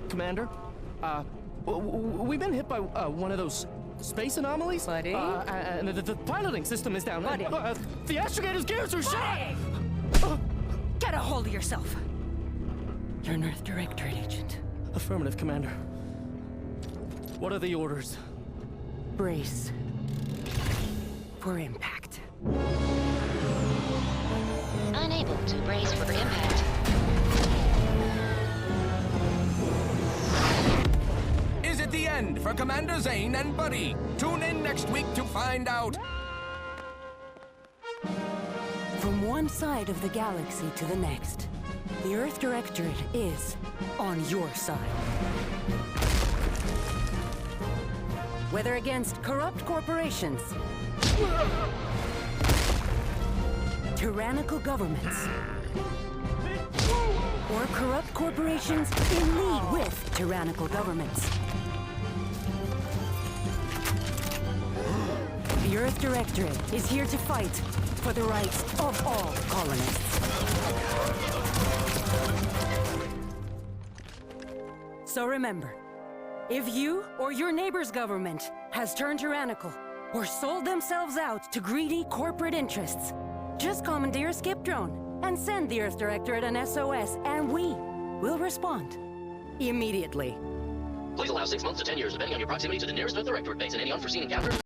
Commander, we've been hit by one of those space anomalies. Buddy? And the piloting system is down. Buddy? The astrogator's gears are shot! Get a hold of yourself! You're an Earth Directorate agent. Affirmative, Commander. What are the orders? Brace for impact. Unable to brace for impact. Is it the end for Commander Zane and Buddy? Tune in next week to find out. From one side of the galaxy to the next, the Earth Directorate is on your side. Whether against corrupt corporations, tyrannical governments, or corrupt corporations in league with tyrannical governments. The Earth Directorate is here to fight for the rights of all colonists. So remember, if you or your neighbor's government has turned tyrannical or sold themselves out to greedy corporate interests, just commandeer a skip drone and send the Earth Directorate an SOS, and we will respond immediately. Please allow 6 months to 10 years, depending on your proximity to the nearest Earth Directorate base and any unforeseen encounters.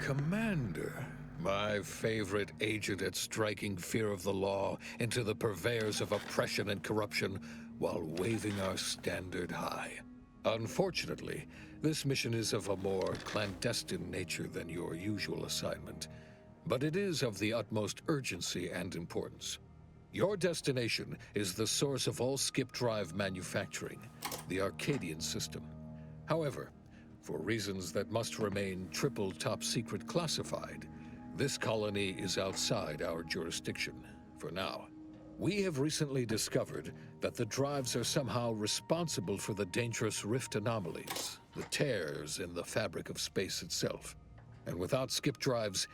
Commander, my favorite agent at striking fear of the law into the purveyors of oppression and corruption while waving our standard high. Unfortunately, this mission is of a more clandestine nature than your usual assignment, but it is of the utmost urgency and importance. Your destination is the source of all skip drive manufacturing, the Arcadian system. However, for reasons that must remain triple top secret classified, this colony is outside our jurisdiction for now. We have recently discovered that the drives are somehow responsible for the dangerous rift anomalies, the tears in the fabric of space itself. And without skip drives,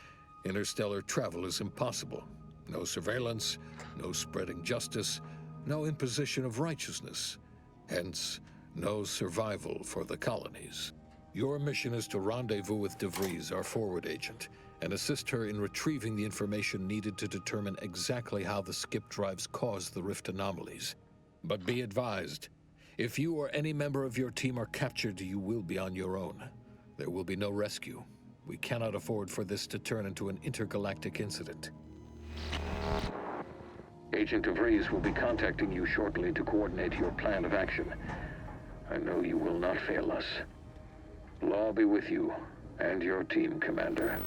interstellar travel is impossible. No surveillance, no spreading justice, no imposition of righteousness. Hence, no survival for the colonies. Your mission is to rendezvous with DeVries, our forward agent, and assist her in retrieving the information needed to determine exactly how the skip drives cause the rift anomalies. But be advised, if you or any member of your team are captured, you will be on your own. There will be no rescue. We cannot afford for this to turn into an intergalactic incident. Agent DeVries will be contacting you shortly to coordinate your plan of action. I know you will not fail us. Law be with you and your team, Commander.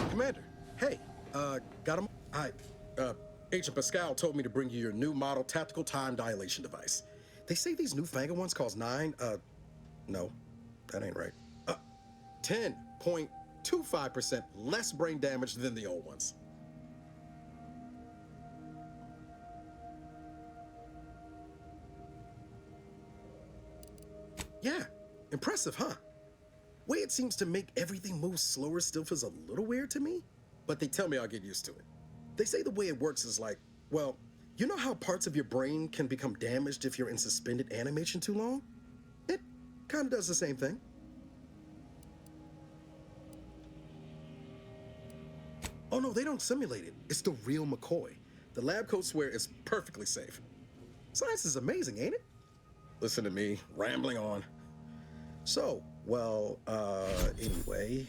Commander, hey, got him? Agent Pascal told me to bring you your new model tactical time dilation device. They say these newfangled ones cost No, that ain't right. 10.25% less brain damage than the old ones. Yeah, impressive, huh? Way it seems to make everything move slower still feels a little weird to me, but they tell me I'll get used to it. They say the way it works is like, well, you know how parts of your brain can become damaged if you're in suspended animation too long? It kind of does the same thing. Oh no, they don't simulate it. It's the real McCoy. The lab coats swear it's perfectly safe. Science is amazing, ain't it? Listen to me, rambling on. So, well, anyway,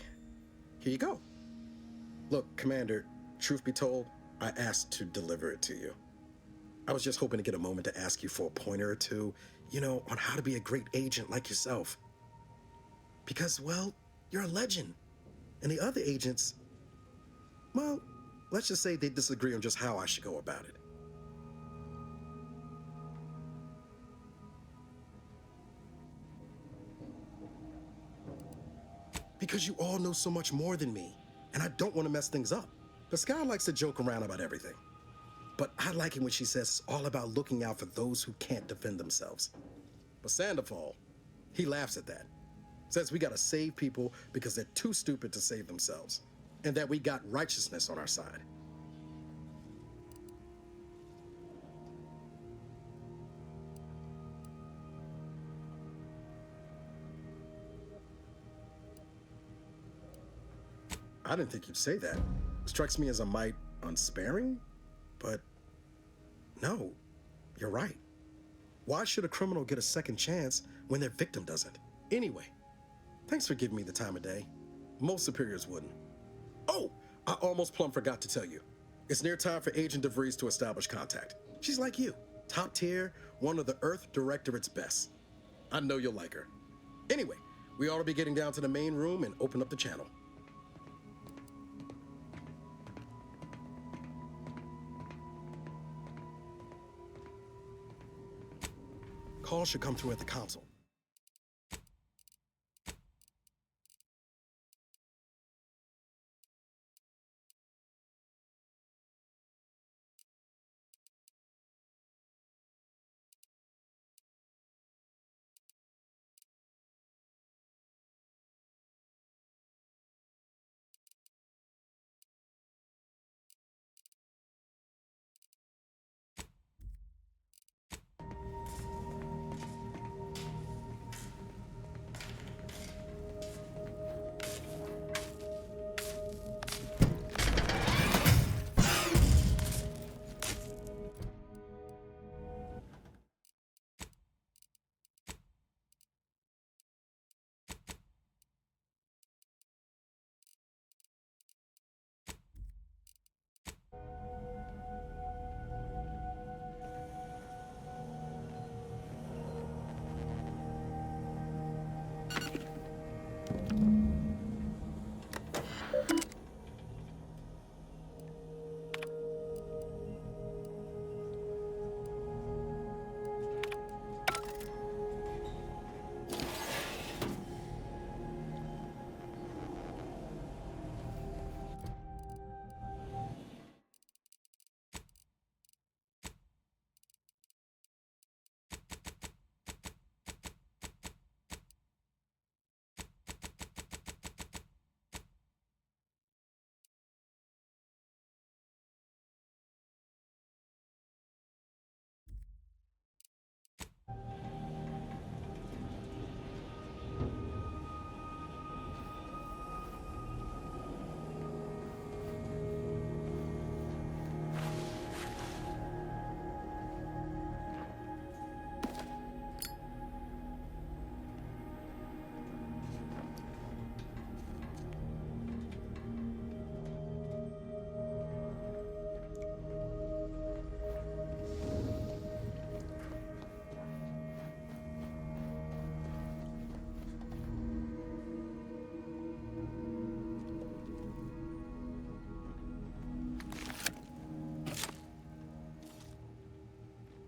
here you go. Look, Commander, truth be told, I asked to deliver it to you. I was just hoping to get a moment to ask you for a pointer or two, you know, on how to be a great agent like yourself. Because, well, you're a legend. And the other agents, well, let's just say they disagree on just how I should go about it. Because you all know so much more than me, and I don't want to mess things up. Pascal likes to joke around about everything. But I like it when she says it's all about looking out for those who can't defend themselves. But Sandoval, he laughs at that. Says we gotta save people because they're too stupid to save themselves. And that we got righteousness on our side. I didn't think you'd say that. Strikes me as a mite unsparing, but no, you're right. Why should a criminal get a second chance when their victim doesn't? Anyway, thanks for giving me the time of day. Most superiors wouldn't. Oh, I almost plumb forgot to tell you. It's near time for Agent DeVries to establish contact. She's like you, top tier, one of the Earth Directorate's best. I know you'll like her. Anyway, we ought to be getting down to the main room and open up the channel. Call should come through at the console.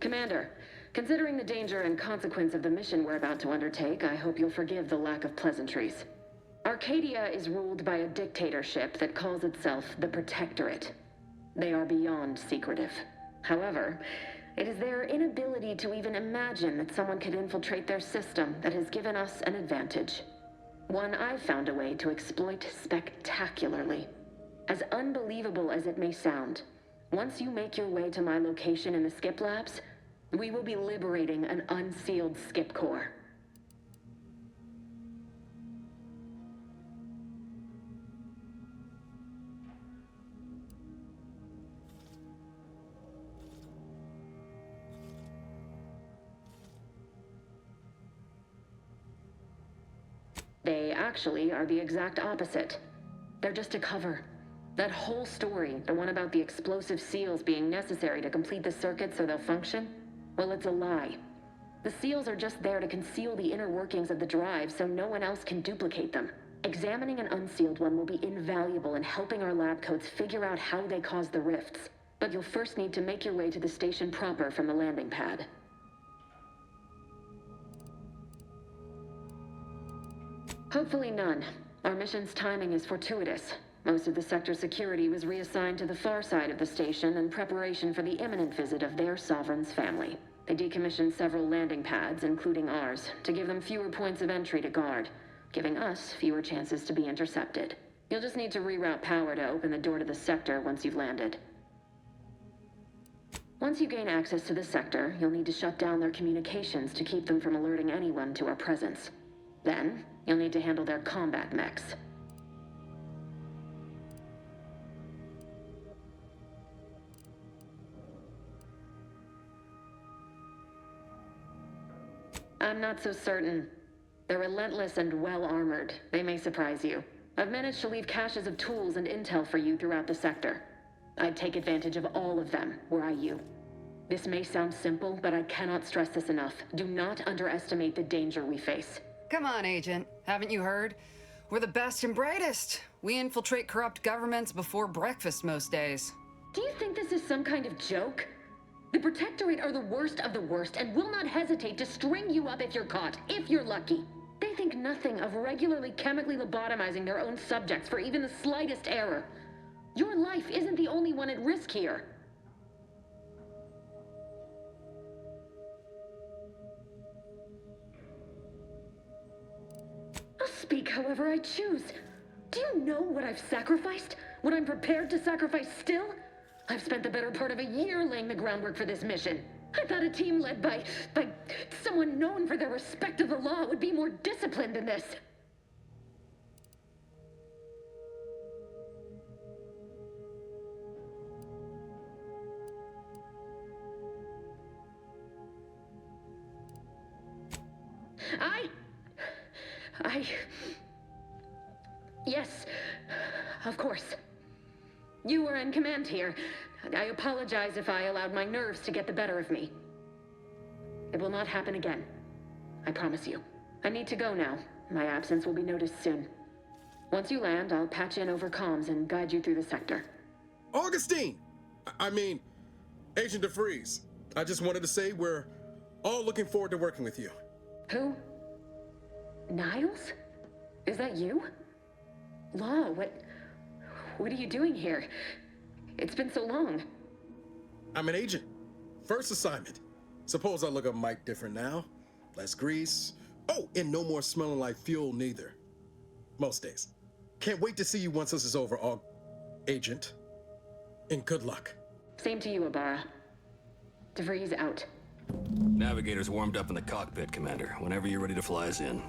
Commander, Considering the danger and consequence of the mission we're about to undertake, I hope you'll forgive the lack of pleasantries. Arcadia is ruled by a dictatorship that calls itself the Protectorate. They are beyond secretive. However, it is their inability to even imagine that someone could infiltrate their system that has given us an advantage. One I've found a way to exploit spectacularly. As unbelievable as it may sound, once you make your way to my location in the Skip Labs, we will be liberating an unsealed Skip core. They actually are the exact opposite. They're just a cover. That whole story, the one about the explosive seals being necessary to complete the circuit so they'll function, well, it's a lie. The seals are just there to conceal the inner workings of the drive so no one else can duplicate them. Examining an unsealed one will be invaluable in helping our lab coats figure out how they cause the rifts. But you'll first need to make your way to the station proper from the landing pad. Hopefully none. Our mission's timing is fortuitous. Most of the sector security was reassigned to the far side of the station in preparation for the imminent visit of their sovereign's family. They decommissioned several landing pads, including ours, to give them fewer points of entry to guard, giving us fewer chances to be intercepted. You'll just need to reroute power to open the door to the sector once you've landed. Once you gain access to the sector, you'll need to shut down their communications to keep them from alerting anyone to our presence. Then, you'll need to handle their combat mechs. I'm not so certain. They're relentless and well-armored. They may surprise you. I've managed to leave caches of tools and intel for you throughout the sector. I'd take advantage of all of them, were I you. This may sound simple, but I cannot stress this enough. Do not underestimate the danger we face. Come on, Agent. Haven't you heard? We're the best and brightest. We infiltrate corrupt governments before breakfast most days. Do you think this is some kind of joke? The Protectorate are the worst of the worst and will not hesitate to string you up if you're caught, if you're lucky. They think nothing of regularly chemically lobotomizing their own subjects for even the slightest error. Your life isn't the only one at risk here. I'll speak however I choose. Do you know what I've sacrificed? What I'm prepared to sacrifice still? I've spent the better part of a year laying the groundwork for this mission. I thought a team led by someone known for their respect of the law would be more disciplined than this. Yes, of course. You were in command here. I apologize if I allowed my nerves to get the better of me. It will not happen again. I promise you. I need to go now. My absence will be noticed soon. Once you land, I'll patch in over comms and guide you through the sector. Augustine! I mean, Agent DeFreeze. I just wanted to say we're all looking forward to working with you. Who? Niles? Is that you? Law, what are you doing here? It's been so long. I'm an agent. First assignment. Suppose I look a mite different now. Less grease. Oh, and no more smelling like fuel neither. Most days. Can't wait to see you once this is over, Agent. And good luck. Same to you, Ibarra. DeVries out. Navigator's warmed up in the cockpit, Commander. Whenever you're ready to fly us in.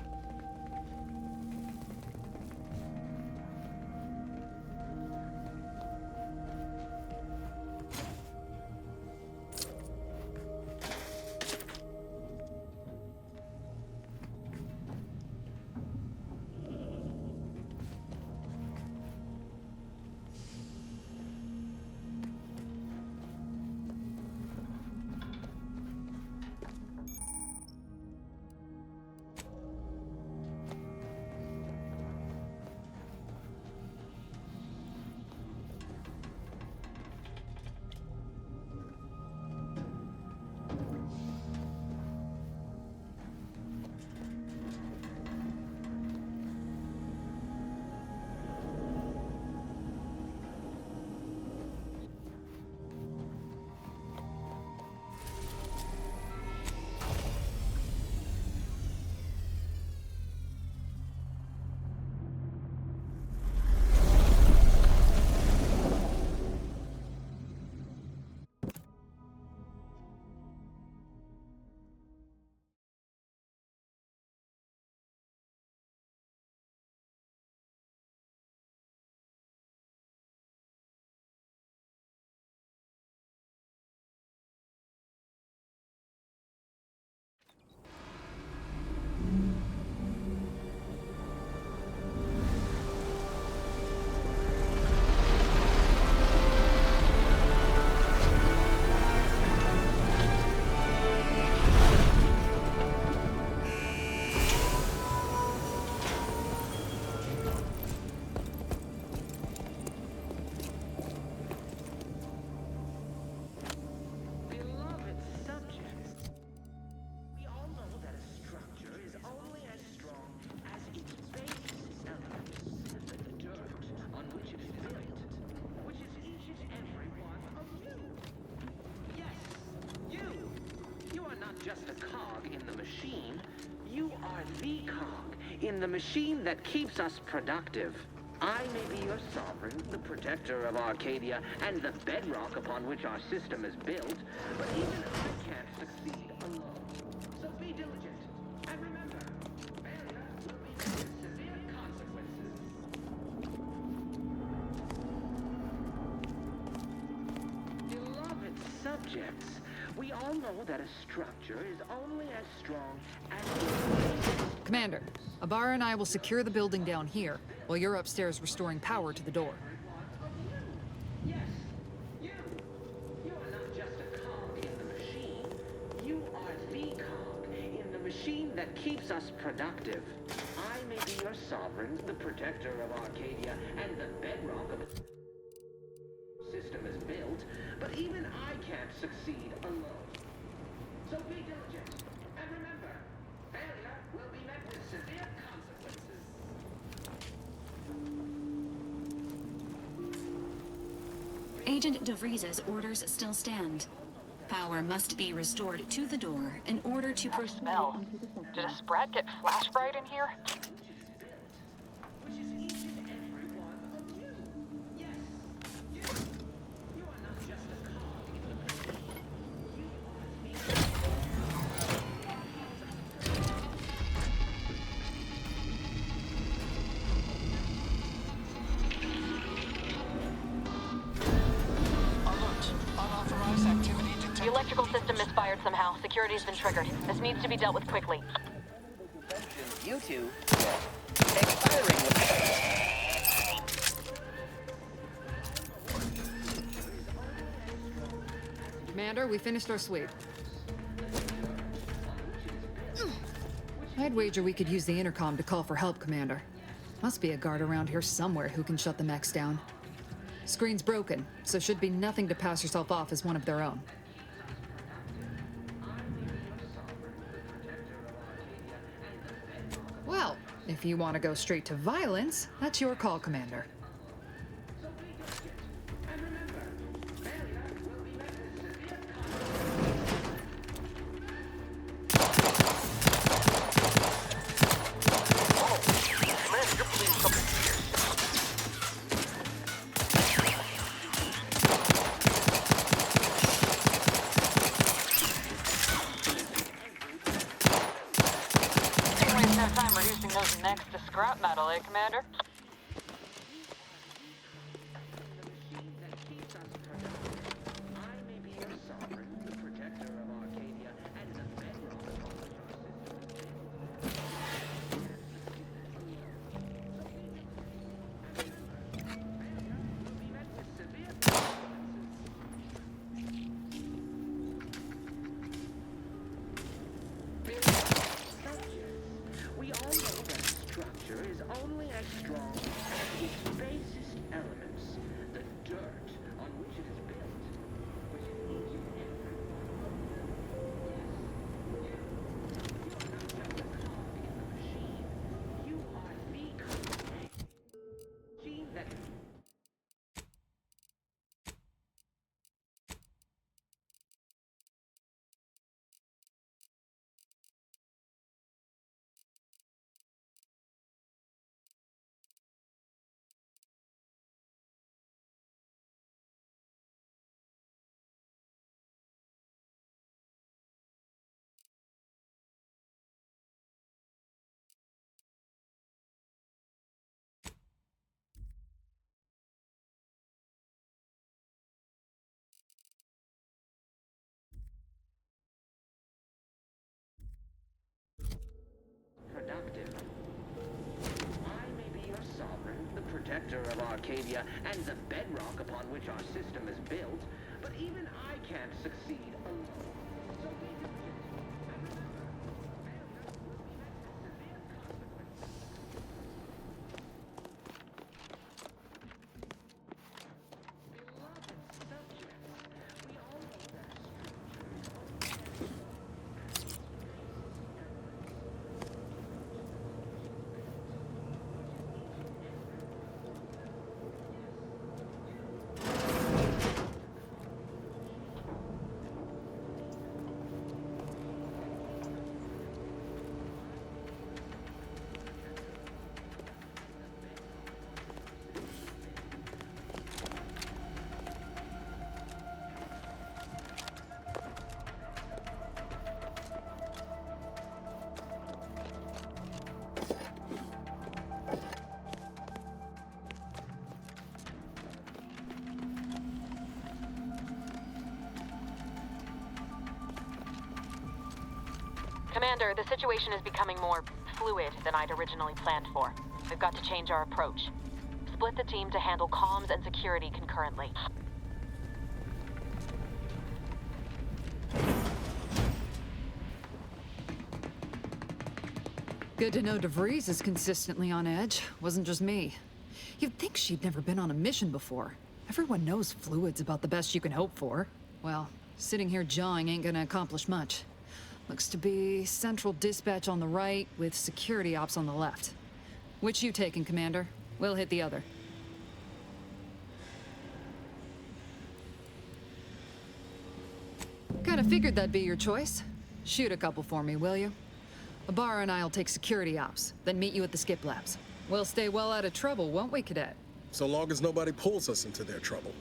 the cog in the machine that keeps us productive. I may be your sovereign, the protector of Arcadia, and the bedrock upon which our system is built, but even I can't succeed alone. So be diligent, and remember, failure will be met with severe consequences. Beloved subjects, we all know that a structure is only as strong as its Commander, Abara and I will secure the building down here, while you're upstairs restoring power to the door. Yes, you. You are not just a cog in the machine. You are the cog in the machine that keeps us productive. I may be your sovereign, the protector of Arcadia, and the bedrock of its system is built, but even I can't succeed alone. So be diligent, and remember, failure will be met with severe consequences. Agent DeVries's orders still stand. Power must be restored to the door in order to proceed. Smell. Did a sprat get flash fried in here? Which is each and every one of you. Yes, you. You are not just a cog in the machine. You are the Unauthorized activity detected. The electrical system misfired somehow. Security's been triggered. This needs to be dealt with quickly. You two. Expiring. Commander, we finished our sweep. I'd wager we could use the intercom to call for help, Commander. Must be a guard around here somewhere who can shut the mechs down. Screen's broken, so should be nothing to pass yourself off as one of their own. Well, if you want to go straight to violence, that's your call, Commander. Those next to scrap metal, eh, Commander? Productive. I may be your sovereign, the protector of Arcadia, and the bedrock upon which our system is built, but even I can't succeed alone. So be diligent. And remember, failure will be met with severe consequences. Beloved subjects, we all know that a structure is Commander, the situation is becoming more fluid than I'd originally planned for. We've got to change our approach. Split the team to handle comms and security concurrently. Good to know DeVries is consistently on edge. Wasn't just me. You'd think she'd never been on a mission before. Everyone knows fluid's about the best you can hope for. Well, sitting here jawing ain't gonna accomplish much. Looks to be central dispatch on the right with security ops on the left. Which you taking, Commander? We'll hit the other. Kinda figured that'd be your choice. Shoot a couple for me, will you? Ibarra and I'll take security ops, then meet you at the skip labs. We'll stay well out of trouble, won't we, Cadet? So long as nobody pulls us into their trouble.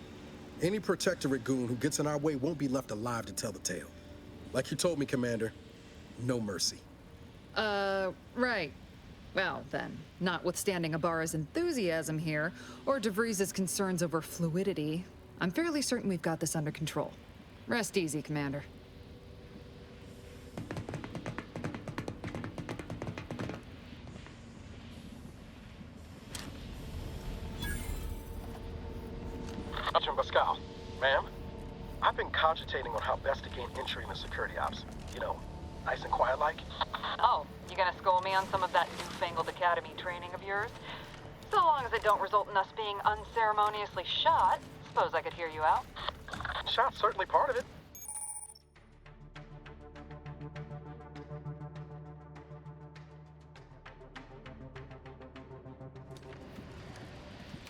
Any Protectorate goon who gets in our way won't be left alive to tell the tale. Like you told me, Commander, no mercy. Right. Well, then, notwithstanding Ibarra's enthusiasm here, or DeVries' concerns over fluidity, I'm fairly certain we've got this under control. Rest easy, Commander. Sergeant Pascal, ma'am, I've been cogitating on how best to gain entry into security ops. You know, nice and quiet like. Oh, you gonna school me on some of that newfangled academy training of yours? So long as it don't result in us being unceremoniously shot, suppose I could hear you out. Shot's certainly part of it.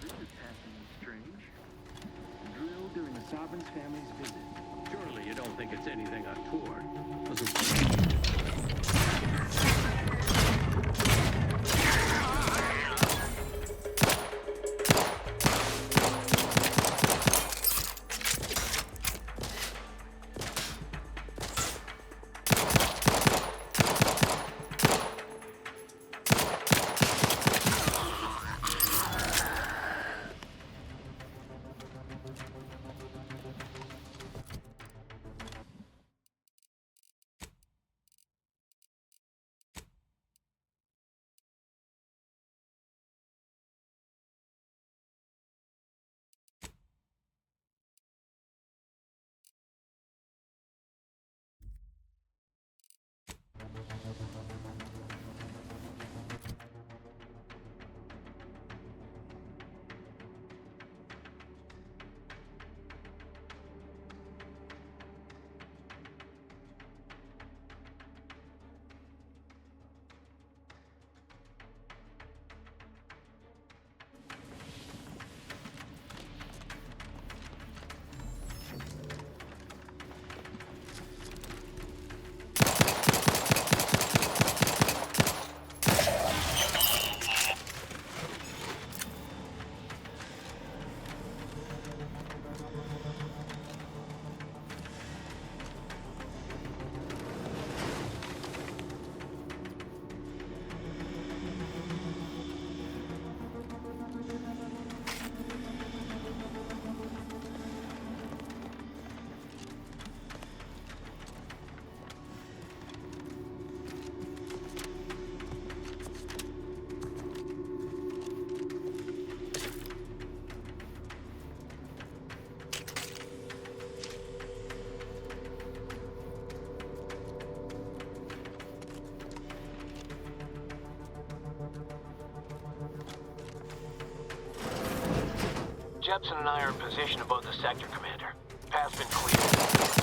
This is passing strange. Drilled during the Sovereign's family's visit. Surely you don't think it's anything untoward. Jepson and I are in position above the sector, Commander. Path's been cleared.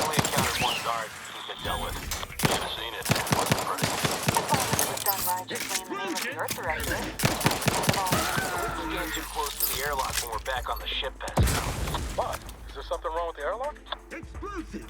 Only encountered one guard. He's been dealt with. Should have seen it. Wasn't pretty. I thought it was done righteously in the name of the Earth Directorate. We're getting too close to the airlock when we're back on the ship past now. What? Is there something wrong with the airlock? Explosive!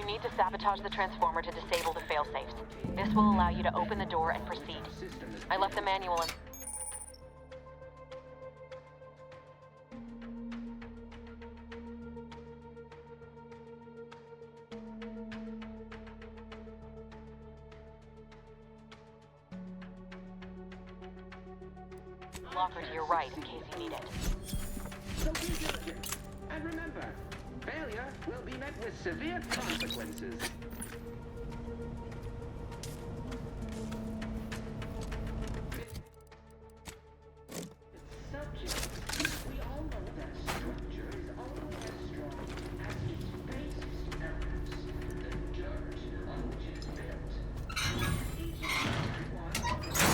You need to sabotage the transformer to disable the failsafes. This will allow you to open the door and proceed. I left the manual in... locker to your right in case you need it. So be diligent. And remember, failure will be met with severe consequences. Subject, we all know that structure is only as strong as its basest elements, the dirt on which it is built. Each and every one of them. Yes, you are not just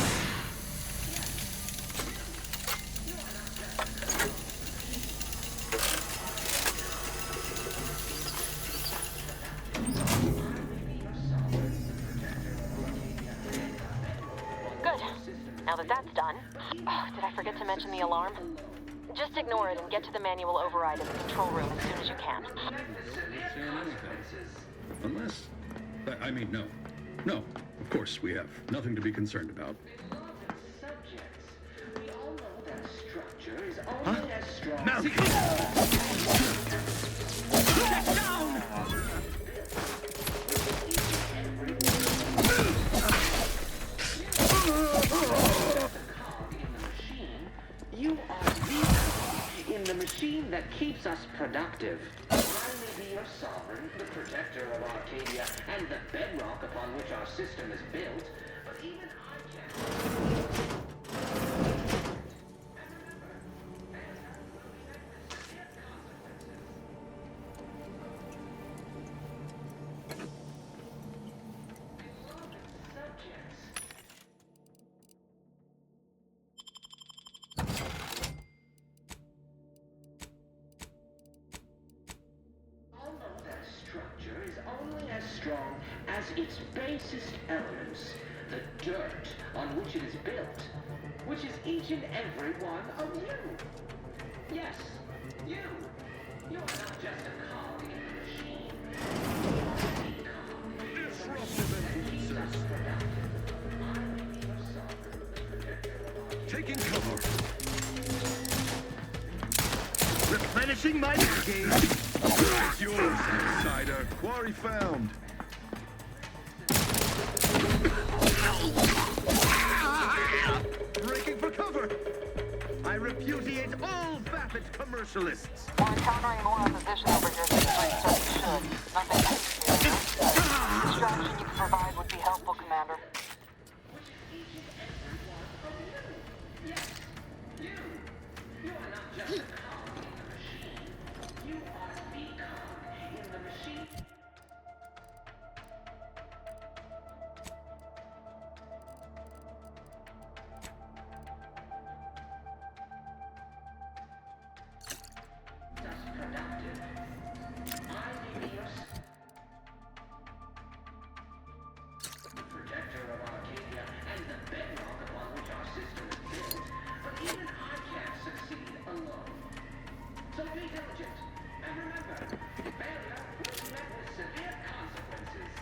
Good. Now that that's done... Oh, did I forget to mention the alarm? Just ignore it and get to the manual override in the control room as soon as you can. Unless... I mean, no. No, of course we have nothing to be concerned about. Subjects, we all know that structure is only as strong as Get down! You are the cog in the machine that keeps us productive. I may be your sovereign, the protector of Arcadia, and the bedrock upon which our system is built, but even I can't... Structure is only as strong as its basest elements, the dirt on which it is built, which is each and every one of you. Yes, you. You are not just a cog in the machine. You are the cog. Disruptive influences. Taking cover. Replenishing my gauge. It's yours, outsider. Quarry found. Breaking for cover. I repudiate all vapid commercialists. We're encountering more opposition over here than we should. Nothing too serious. Distraction you can provide would be helpful, Commander. You are not just a cog in the machine. You are the cog in the machine. Thus productive. I may be your protector of Arcadia and the bedrock upon which our system is built, but even I can't succeed alone. So be diligent, and remember, failure will be met with severe consequences.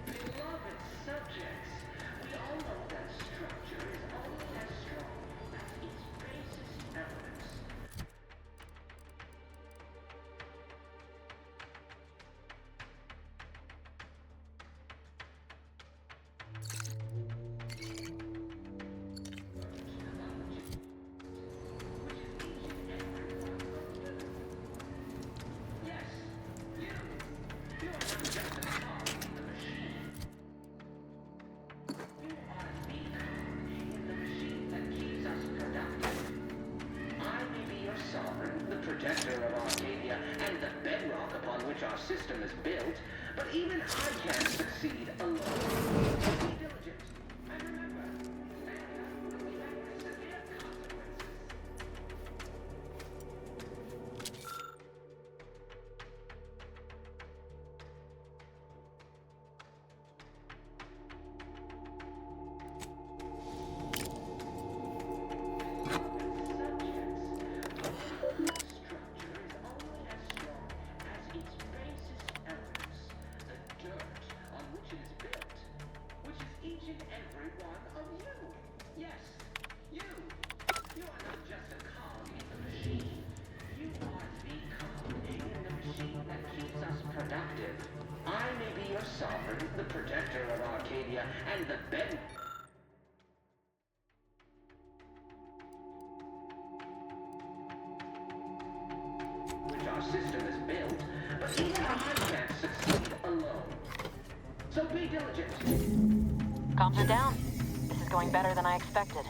Beloved subjects, we all know that structure is only as strong as its basest elements. Protector of Arcadia and the bedrock upon which our system is built, but even I can't succeed alone. So be diligent, and remember, failure will be met with severe consequences. Subjects, structure productive. I may be your sovereign, the protector of Arcadia, and the bed... which our system has built, but even I can't succeed alone. So be diligent. Comms are down. This is going better than I expected.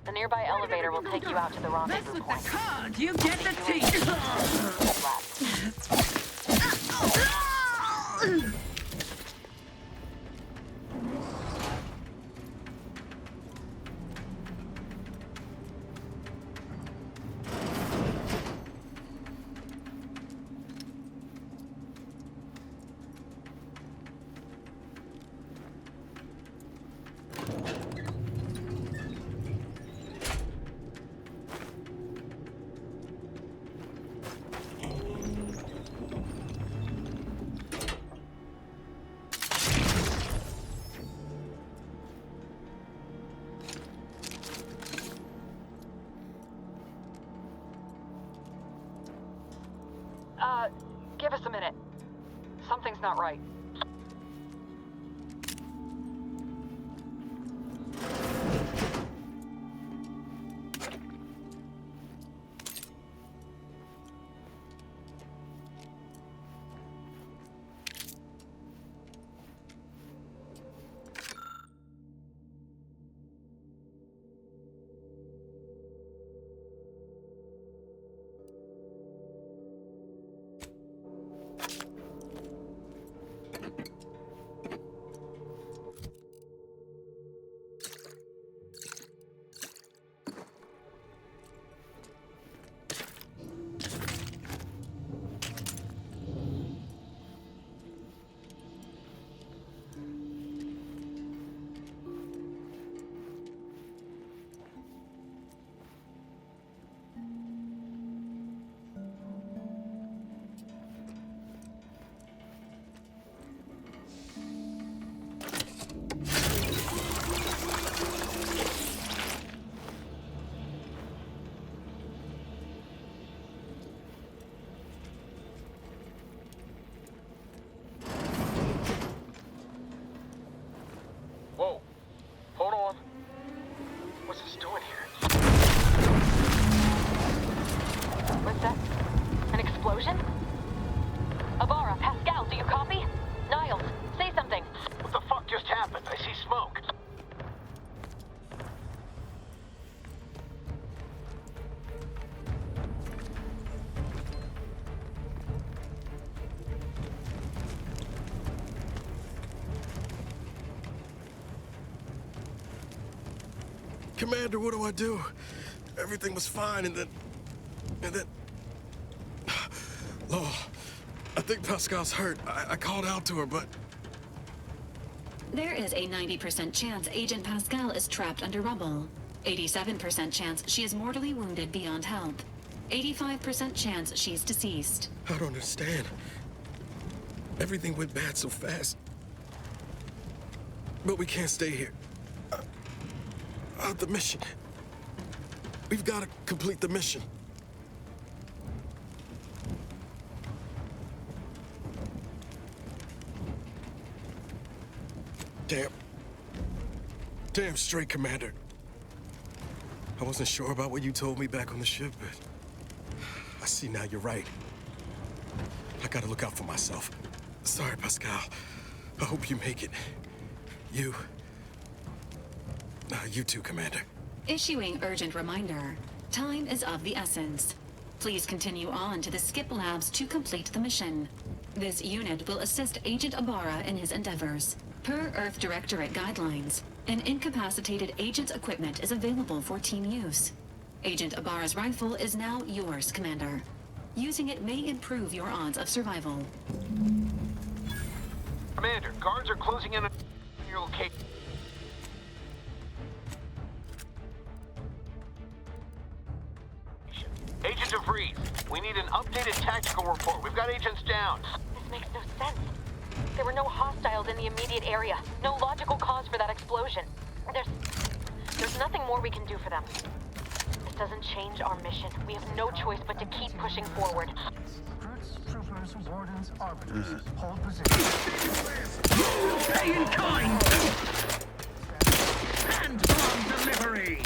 The nearby elevator will take you out to the rendezvous point. Card, you get the teeth. Give us a minute. Something's not right. Commander, what do I do? Everything was fine, and then... Oh, I think Pascal's hurt. I called out to her, but... There is a 90% chance Agent Pascal is trapped under rubble. 87% chance she is mortally wounded beyond help. 85% chance she's deceased. I don't understand. Everything went bad so fast. But we can't stay here. The mission. We've got to complete the mission. Damn straight, Commander. I wasn't sure about what you told me back on the ship, but I see now you're right. I gotta look out for myself. Sorry, Pascal. I hope you make it. You too, Commander. Issuing urgent reminder. Time is of the essence. Please continue on to the Skip Labs to complete the mission. This unit will assist Agent Ibarra in his endeavors. Per Earth Directorate guidelines, an incapacitated agent's equipment is available for team use. Agent Ibarra's rifle is now yours, Commander. Using it may improve your odds of survival. Commander, guards are closing in on your location. Agent DeVries, we need an updated tactical report. We've got agents down. This makes no sense. There were no hostiles in the immediate area. No logical cause for that explosion. There's nothing more we can do for them. This doesn't change our mission. We have no choice but to keep pushing forward. Warden's arbiters hold position. Pay in kind! And bomb delivery!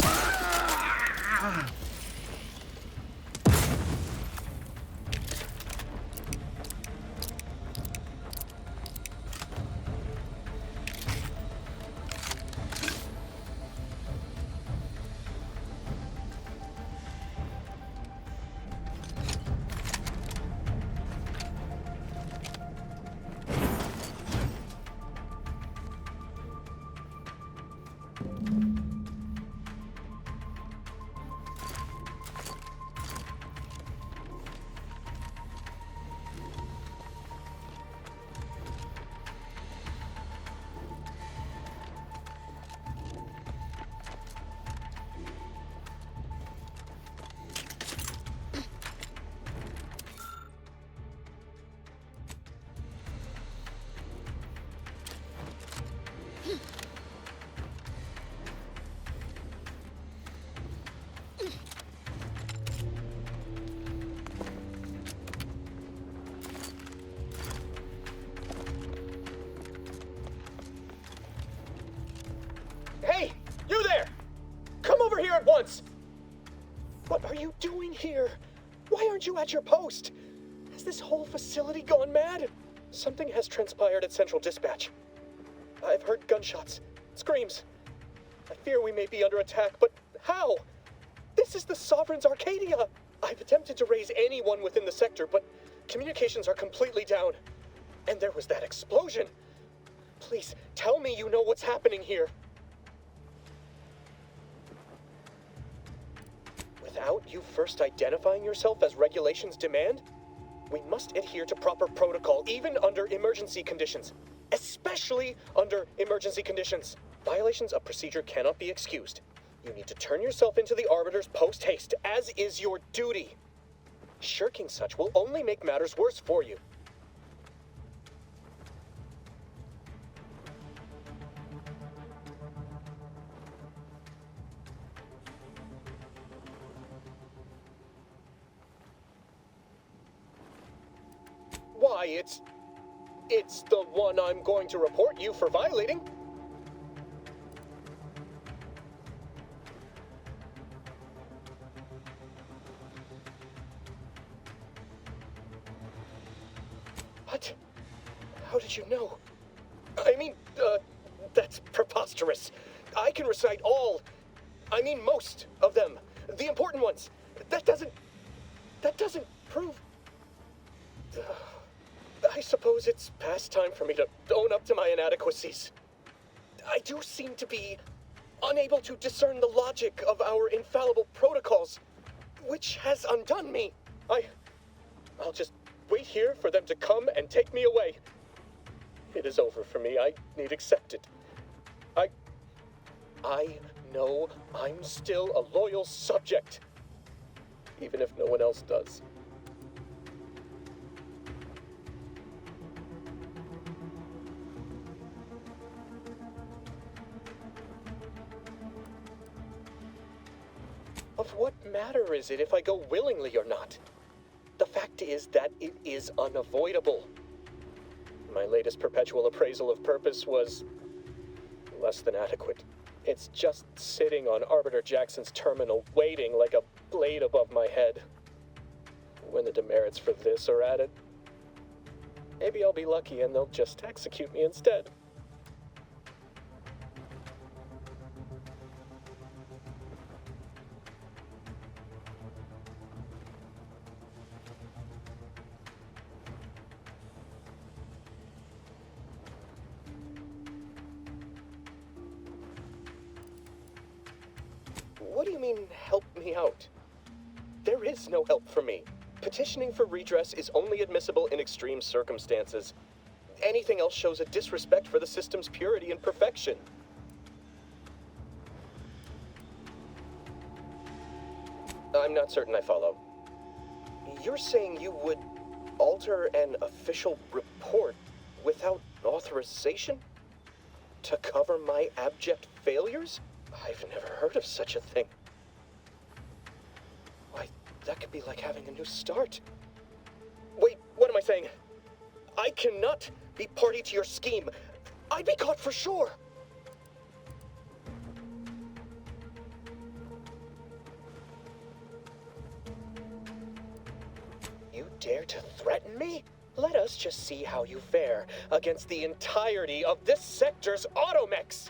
Hey, you there! Come over here at once! What are you doing here? Why aren't you at your post? Has this whole facility gone mad? Something has transpired at Central Dispatch. I've heard gunshots, screams. I fear we may be under attack, but how? This is the Sovereign's Arcadia! I've attempted to raise anyone within the sector, but communications are completely down. And there was that explosion! Please, tell me you know what's happening here. Without you first identifying yourself as regulations demand, we must adhere to proper protocol, even under emergency conditions. Especially under emergency conditions. Violations of procedure cannot be excused. You need to turn yourself into the Arbiters post-haste, as is your duty. Shirking such will only make matters worse for you. Why, it's the one I'm going to report you for violating. What? How did you know? I mean, that's preposterous. I can recite most of them. The important ones. That doesn't prove... I suppose it's past time for me to own up to my inadequacies. I do seem to be unable to discern the logic of our infallible protocols, which has undone me. I'll just wait here for them to come and take me away. It is over for me. I need accept it. I know I'm still a loyal subject, even if no one else does. Of what matter is it if I go willingly or not? The fact is that it is unavoidable. My latest perpetual appraisal of purpose was less than adequate. It's just sitting on Arbiter Jackson's terminal, waiting like a blade above my head. When the demerits for this are added, maybe I'll be lucky and they'll just execute me instead. What do you mean, help me out? There is no help for me. Petitioning for redress is only admissible in extreme circumstances. Anything else shows a disrespect for the system's purity and perfection. I'm not certain I follow. You're saying you would alter an official report without authorization? To cover my abject failures? I've never heard of such a thing. Why, that could be like having a new start. Wait, what am I saying? I cannot be party to your scheme. I'd be caught for sure. You dare to threaten me? Let us just see how you fare against the entirety of this sector's automechs.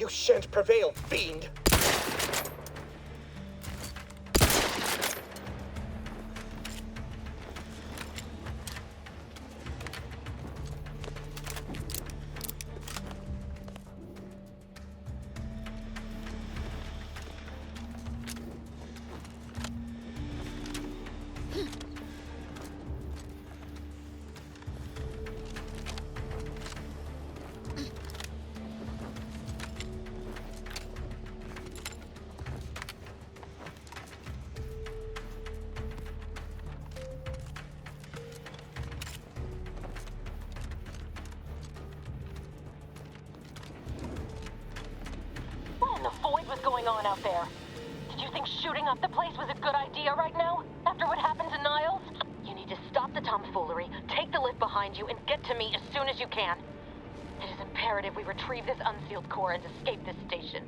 You shan't prevail, fiend! On out there. Did you think shooting up the place was a good idea right now? After what happened to Niles? You need to stop the tomfoolery, take the lift behind you, and get to me as soon as you can. It is imperative we retrieve this unsealed core and escape this station.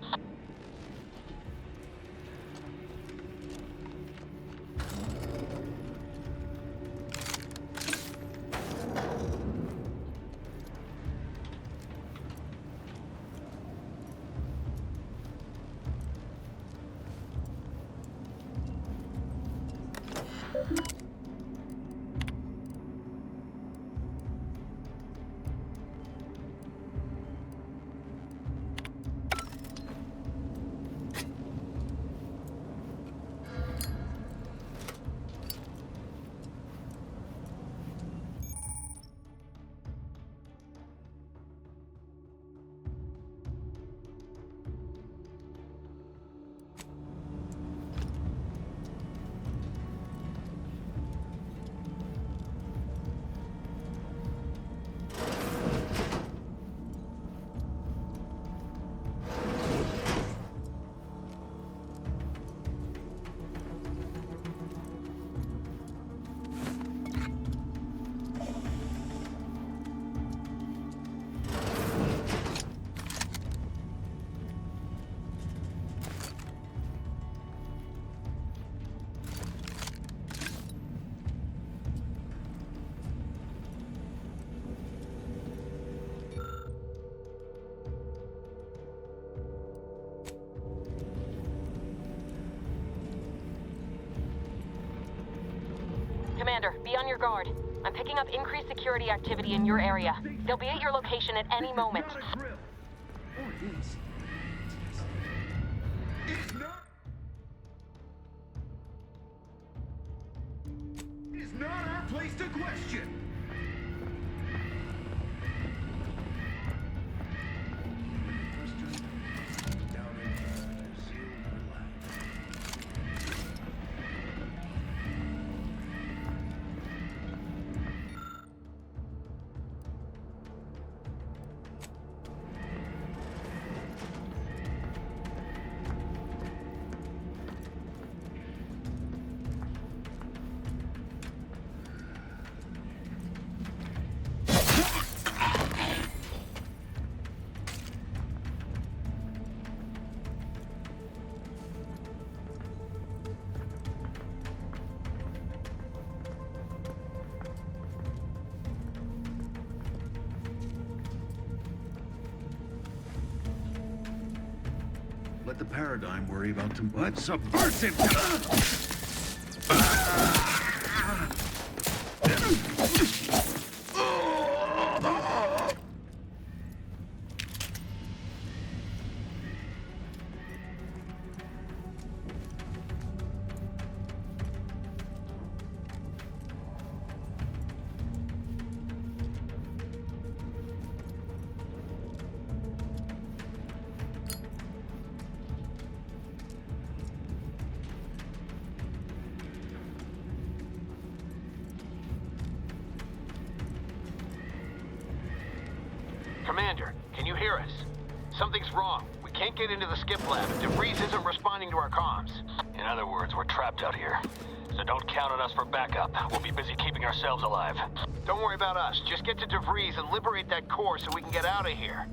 Commander, be on your guard. I'm picking up increased security activity in your area. They'll be at your location at any moment. It's not our place to question. Let the paradigm worry about what subversive. Commander, can you hear us? Something's wrong. We can't get into the skip lab. DeVries isn't responding to our comms. In other words, we're trapped out here. So don't count on us for backup. We'll be busy keeping ourselves alive. Don't worry about us. Just get to DeVries and liberate that core so we can get out of here.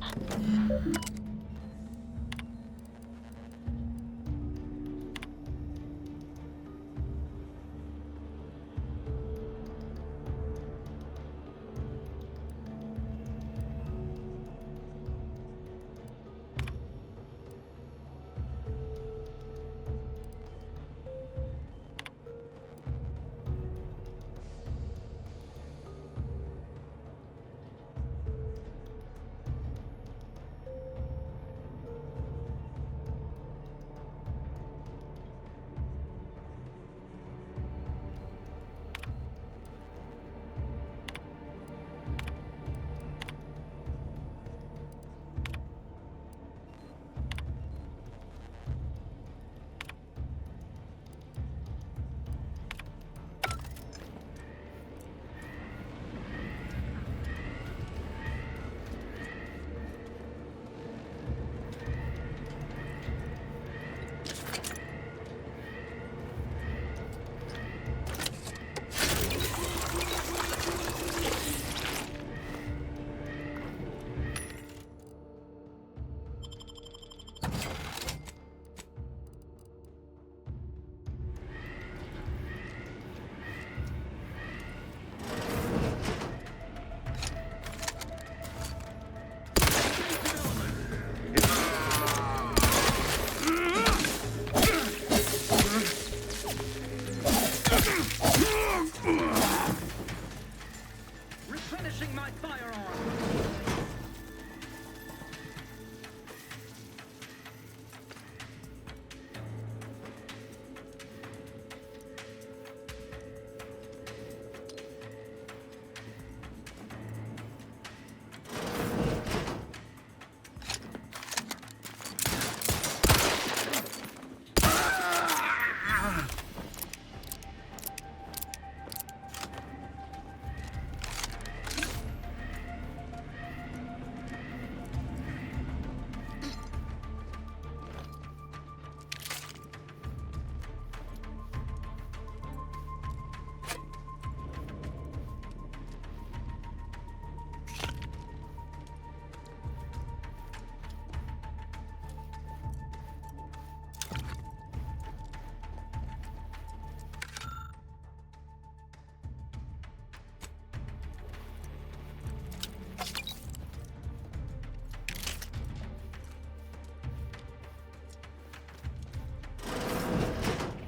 Replenishing my firearm.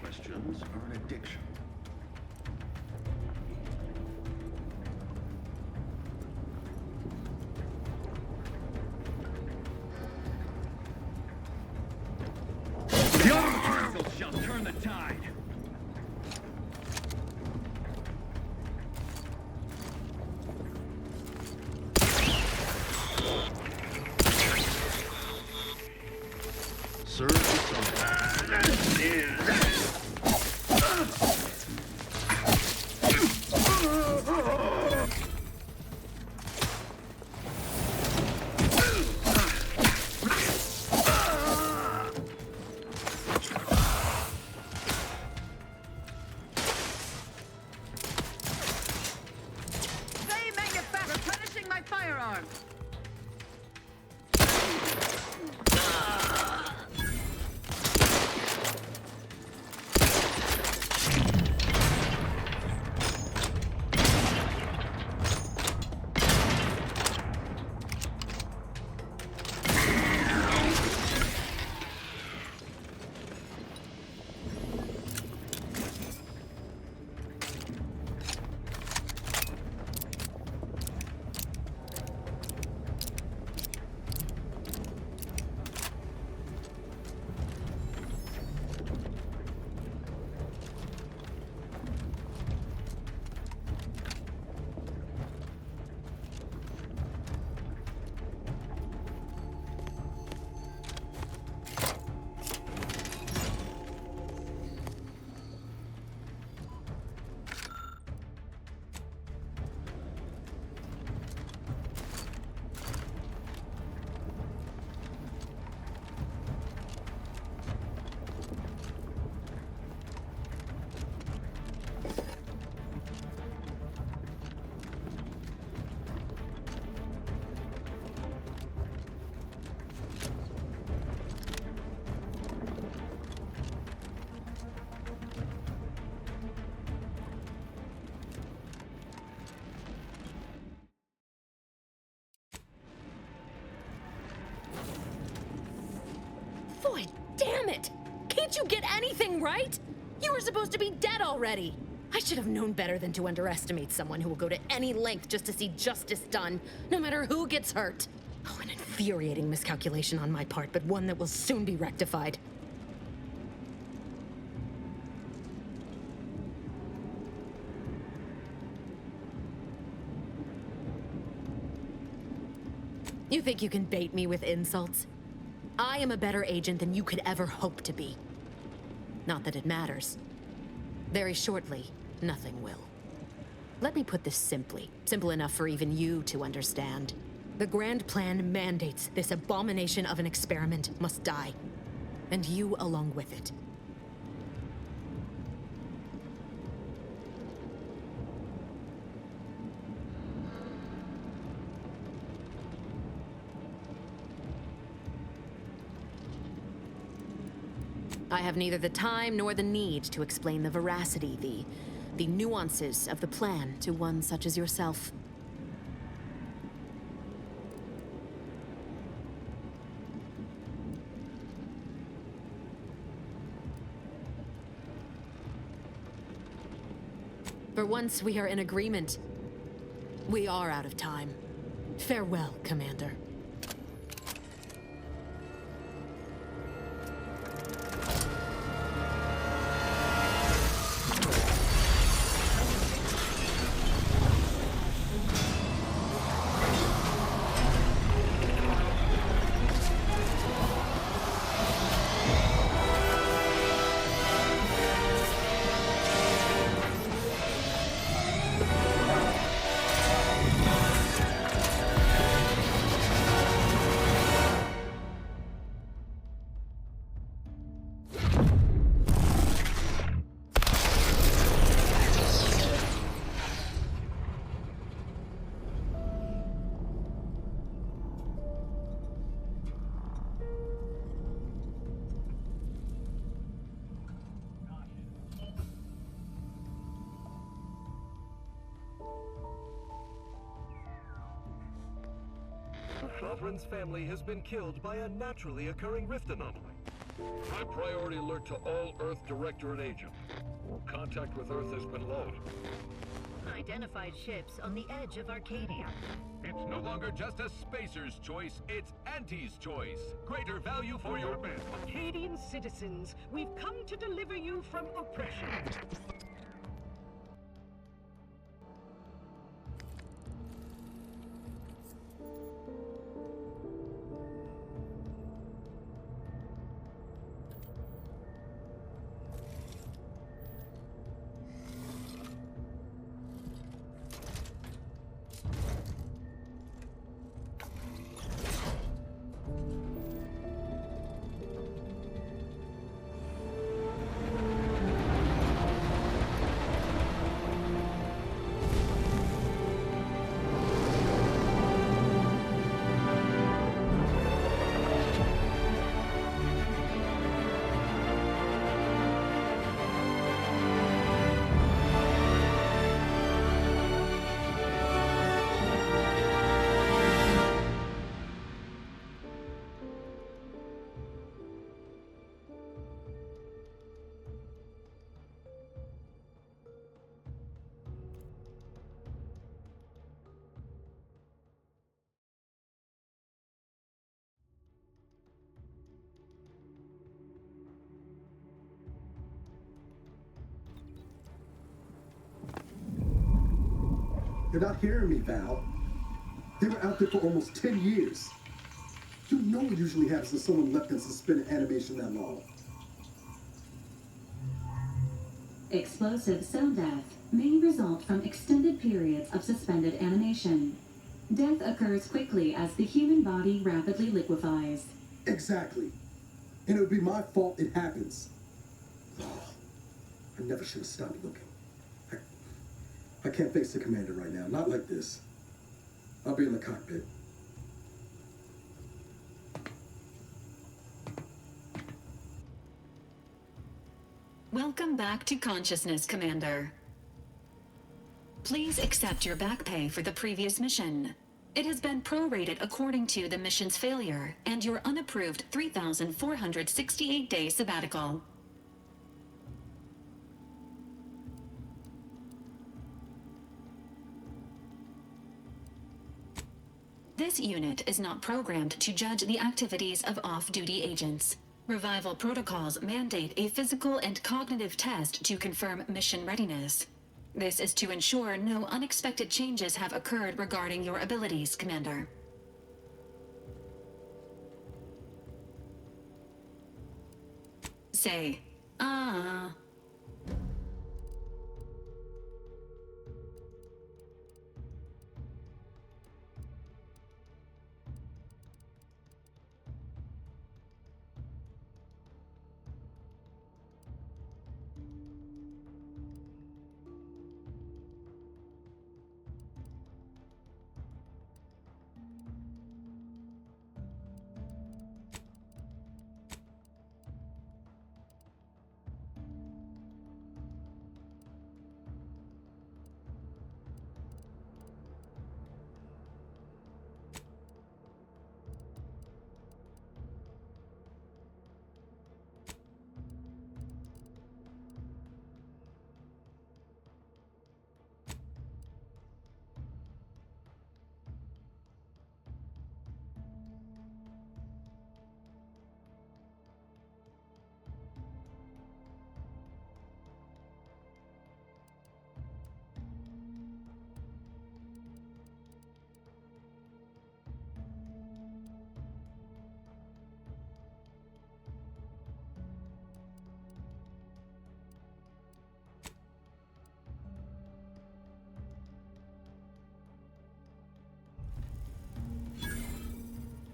Questions are an addiction. The arm crystals shall turn the tide. Serve Replenishing my firearm. Boy, damn it! Can't you get anything right? You were supposed to be dead already. I should have known better than to underestimate someone who will go to any length just to see justice done, no matter who gets hurt. Oh, an infuriating miscalculation on my part, but one that will soon be rectified. You think you can bait me with insults? I am a better agent than you could ever hope to be. Not that it matters. Very shortly, nothing will. Let me put this simply, simple enough for even you to understand. The grand plan mandates this abomination of an experiment must die, and you along with it. I have neither the time nor the need to explain the veracity, the nuances of the plan to one such as yourself. For once we are in agreement. We are out of time. Farewell, Commander. Sovereign's family has been killed by a naturally occurring rift anomaly. High priority alert to all Earth Directorate agents. Contact with Earth has been low. Identified ships on the edge of Arcadia. It's no longer just a spacer's choice, it's Auntie's choice. Greater value for your men. Arcadian citizens, we've come to deliver you from oppression. You're not hearing me, Val. They were out there for almost 10 years. You know what usually happens when someone left in suspended animation that long. Explosive cell death may result from extended periods of suspended animation. Death occurs quickly as the human body rapidly liquefies. Exactly. And it would be my fault it happens. Oh, I never should have stopped looking. I can't face the commander right now. Not like this. I'll be in the cockpit. Welcome back to consciousness, Commander. Please accept your back pay for the previous mission. It has been prorated according to the mission's failure and your unapproved 3,468-day sabbatical. This unit is not programmed to judge the activities of off-duty agents. Revival protocols mandate a physical and cognitive test to confirm mission readiness. This is to ensure no unexpected changes have occurred regarding your abilities, Commander. Say, ah.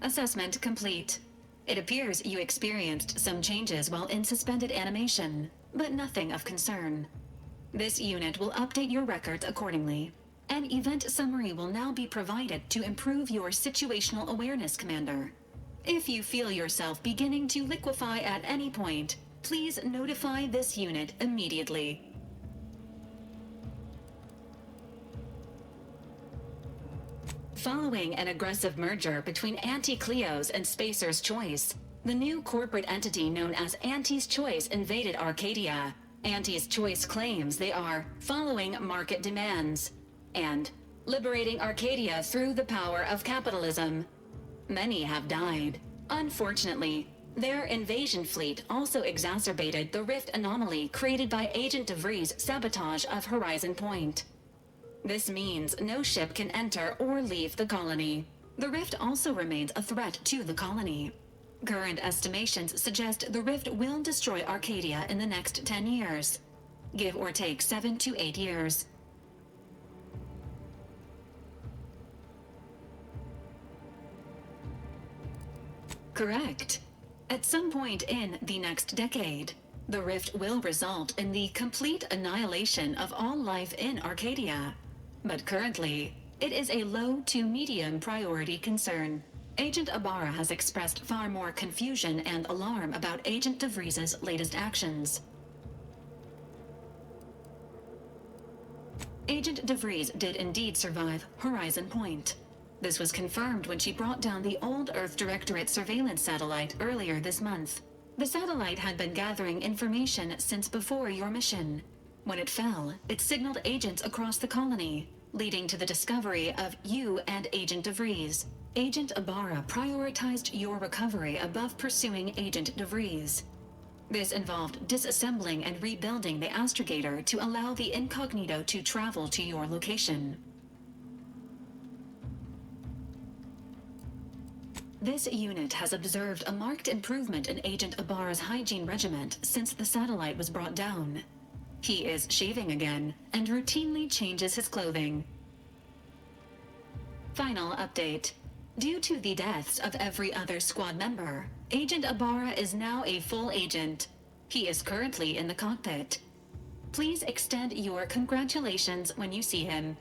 Assessment complete. It appears you experienced some changes while in suspended animation, but nothing of concern. This unit will update your records accordingly. An event summary will now be provided to improve your situational awareness, Commander. If you feel yourself beginning to liquefy at any point, please notify this unit immediately. Following an aggressive merger between Anti-Cleo's and Spacer's Choice, the new corporate entity known as Anti's Choice invaded Arcadia. Anti's Choice claims they are following market demands and liberating Arcadia through the power of capitalism. Many have died. Unfortunately, their invasion fleet also exacerbated the rift anomaly created by Agent DeVries' sabotage of Horizon Point. This means no ship can enter or leave the colony. The rift also remains a threat to the colony. Current estimations suggest the rift will destroy Arcadia in the next 10 years. Give or take 7 to 8 years. Correct. At some point in the next decade, the rift will result in the complete annihilation of all life in Arcadia. But currently, it is a low to medium priority concern. Agent Ibarra has expressed far more confusion and alarm about Agent DeVries' latest actions. Agent DeVries did indeed survive Horizon Point. This was confirmed when she brought down the old Earth Directorate surveillance satellite earlier this month. The satellite had been gathering information since before your mission. When it fell, it signaled agents across the colony, leading to the discovery of you and Agent DeVries. Agent Ibarra prioritized your recovery above pursuing Agent DeVries. This involved disassembling and rebuilding the astrogator to allow the incognito to travel to your location. This unit has observed a marked improvement in Agent Ibarra's hygiene regiment since the satellite was brought down. He is shaving again and routinely changes his clothing. Final update. Due to the deaths of every other squad member, Agent Ibarra is now a full agent. He is currently in the cockpit. Please extend your congratulations when you see him.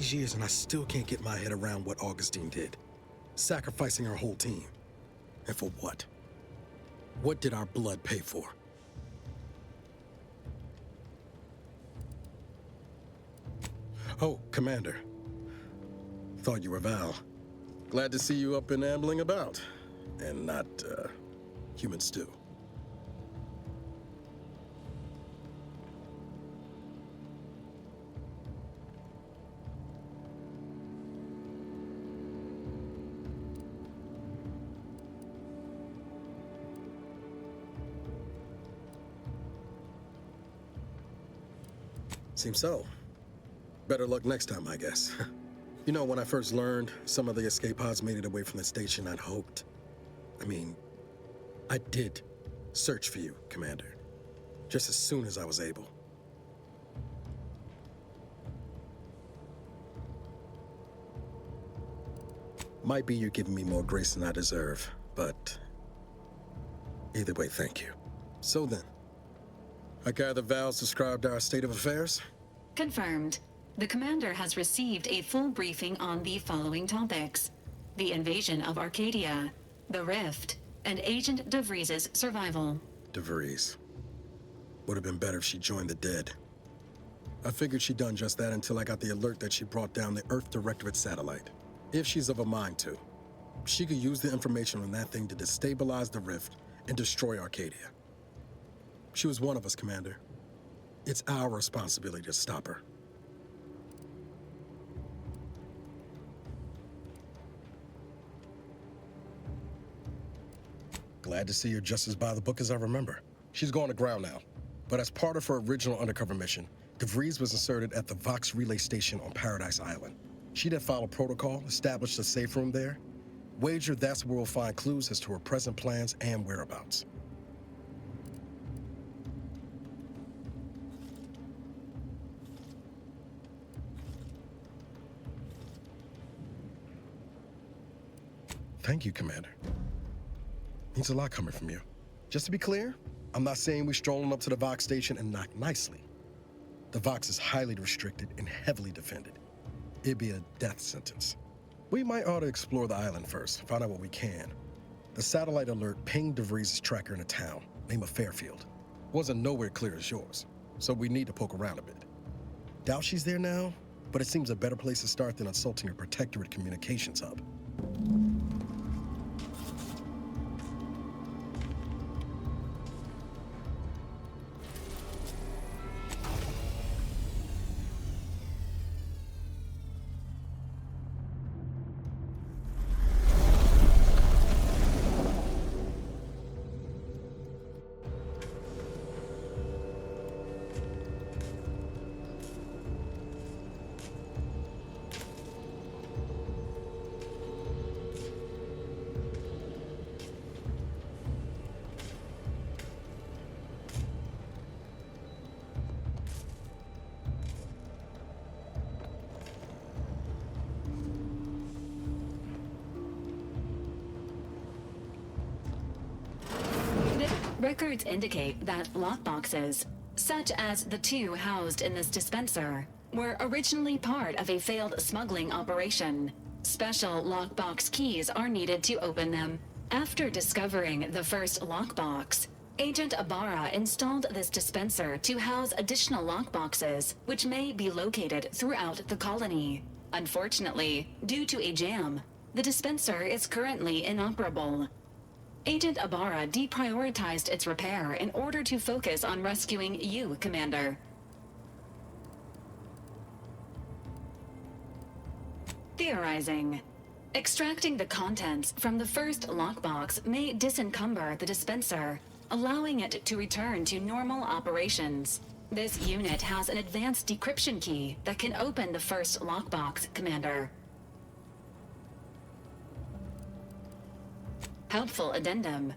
these years and I still can't get my head around what Augustine did. Sacrificing her whole team. And for what? What did our blood pay for? Oh, Commander. Thought you were Val. Glad to see you up and ambling about. And not, human stew. Seems so. Better luck next time, I guess. You know, when I first learned some of the escape pods made it away from the station, I'd hoped. I did search for you, Commander. Just as soon as I was able. Might be you're giving me more grace than I deserve, but either way, thank you. So then, I gather Val's described our state of affairs? Confirmed. The commander has received a full briefing on the following topics: the invasion of Arcadia, the Rift, and Agent DeVries' survival. DeVries. Would have been better if she joined the dead. I figured she'd done just that until I got the alert that she brought down the Earth Directorate satellite. If she's of a mind to, she could use the information on that thing to destabilize the Rift and destroy Arcadia. She was one of us, Commander. It's our responsibility to stop her. Glad to see you're just as by the book as I remember. She's going to ground now. But as part of her original undercover mission, DeVries was inserted at the Vox relay station on Paradise Island. She did follow protocol, established a safe room there. Wager that's where we'll find clues as to her present plans and whereabouts. Thank you, Commander. Means a lot coming from you. Just to be clear, I'm not saying we're strolling up to the Vox station and knock nicely. The Vox is highly restricted and heavily defended. It'd be a death sentence. We might ought to explore the island first, find out what we can. The satellite alert pinged DeVries' tracker in a town, name of Fairfield. Wasn't nowhere clear as yours, so we need to poke around a bit. Doubt she's there now, but it seems a better place to start than assaulting a protectorate communications hub. Records indicate that lockboxes, such as the two housed in this dispenser, were originally part of a failed smuggling operation. Special lockbox keys are needed to open them. After discovering the first lockbox, Agent Ibarra installed this dispenser to house additional lockboxes, which may be located throughout the colony. Unfortunately, due to a jam, the dispenser is currently inoperable. Agent Ibarra deprioritized its repair in order to focus on rescuing you, Commander. Theorizing. Extracting the contents from the first lockbox may disencumber the dispenser, allowing it to return to normal operations. This unit has an advanced decryption key that can open the first lockbox, Commander. Helpful addendum.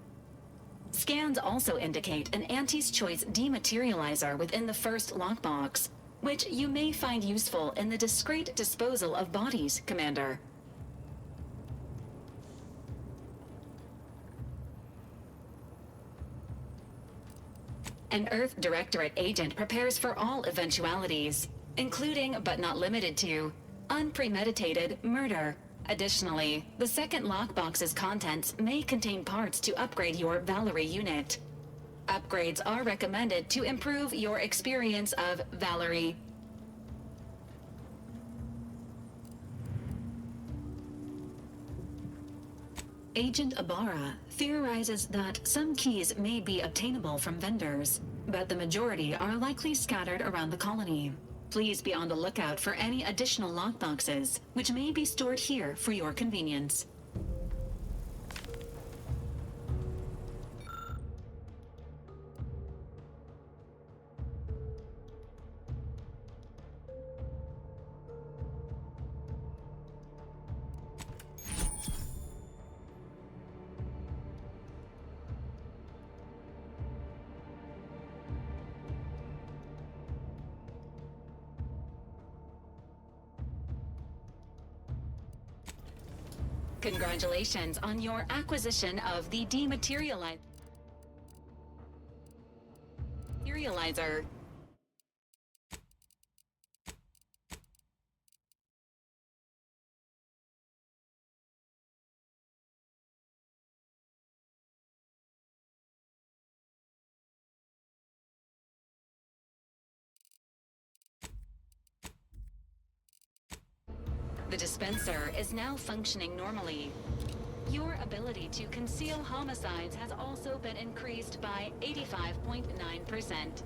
Scans also indicate an Auntie's Choice dematerializer within the first lockbox, which you may find useful in the discreet disposal of bodies, Commander. An Earth Directorate agent prepares for all eventualities, including but not limited to unpremeditated murder. Additionally, the second lockbox's contents may contain parts to upgrade your Valerie unit. Upgrades are recommended to improve your experience of Valerie. Agent Ibarra theorizes that some keys may be obtainable from vendors, but the majority are likely scattered around the colony. Please be on the lookout for any additional lockboxes, which may be stored here for your convenience. Congratulations on your acquisition of the dematerializer. The dispenser is now functioning normally. Your ability to conceal homicides has also been increased by 85.9%.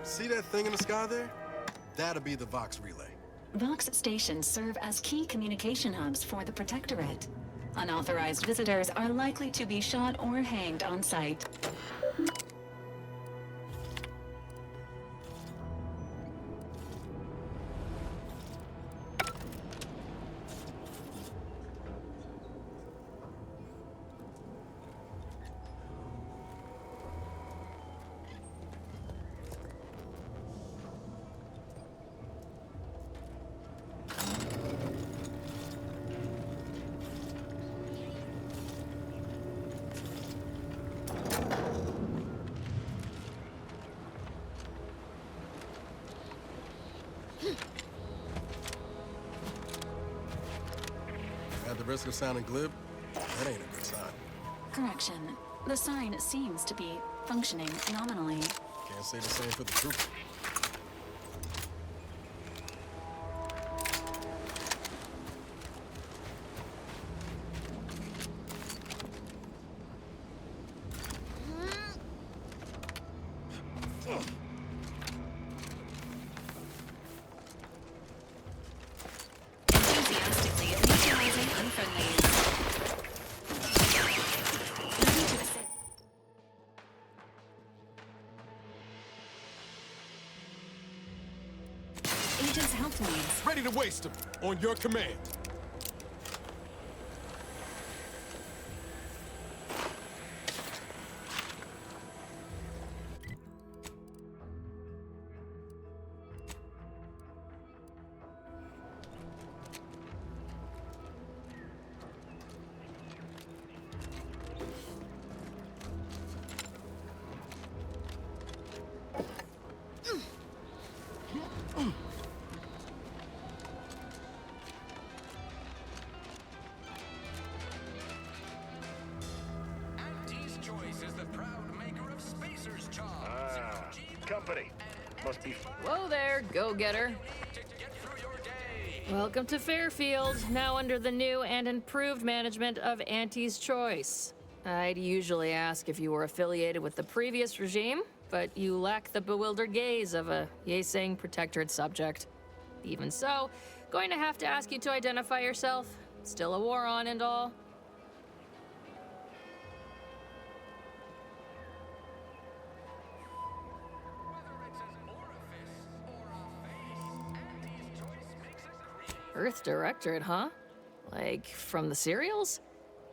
See that thing in the sky there? That'll be the Vox relay. Vox stations serve as key communication hubs for the Protectorate. Unauthorized visitors are likely to be shot or hanged on sight. risk of sounding glib, that ain't a good sign. Correction. The sign seems to be functioning nominally. Can't say the same for the trooper. Enthusiastically neutralizing unfriendlies. Ready to assist. Agent's health needs. Ready to waste them, on your command. Auntie's Choice is the proud maker of Spacer's Charms. Company. Must be. Whoa there, go-getter. Welcome to Fairfield, now under the new and improved management of Auntie's Choice. I'd usually ask if you were affiliated with the previous regime, but you lack the bewildered gaze of a yay-saying protectorate subject. Even so, going to have to ask you to identify yourself. Still a war on and all. Earth Directorate, huh? Like, from the serials?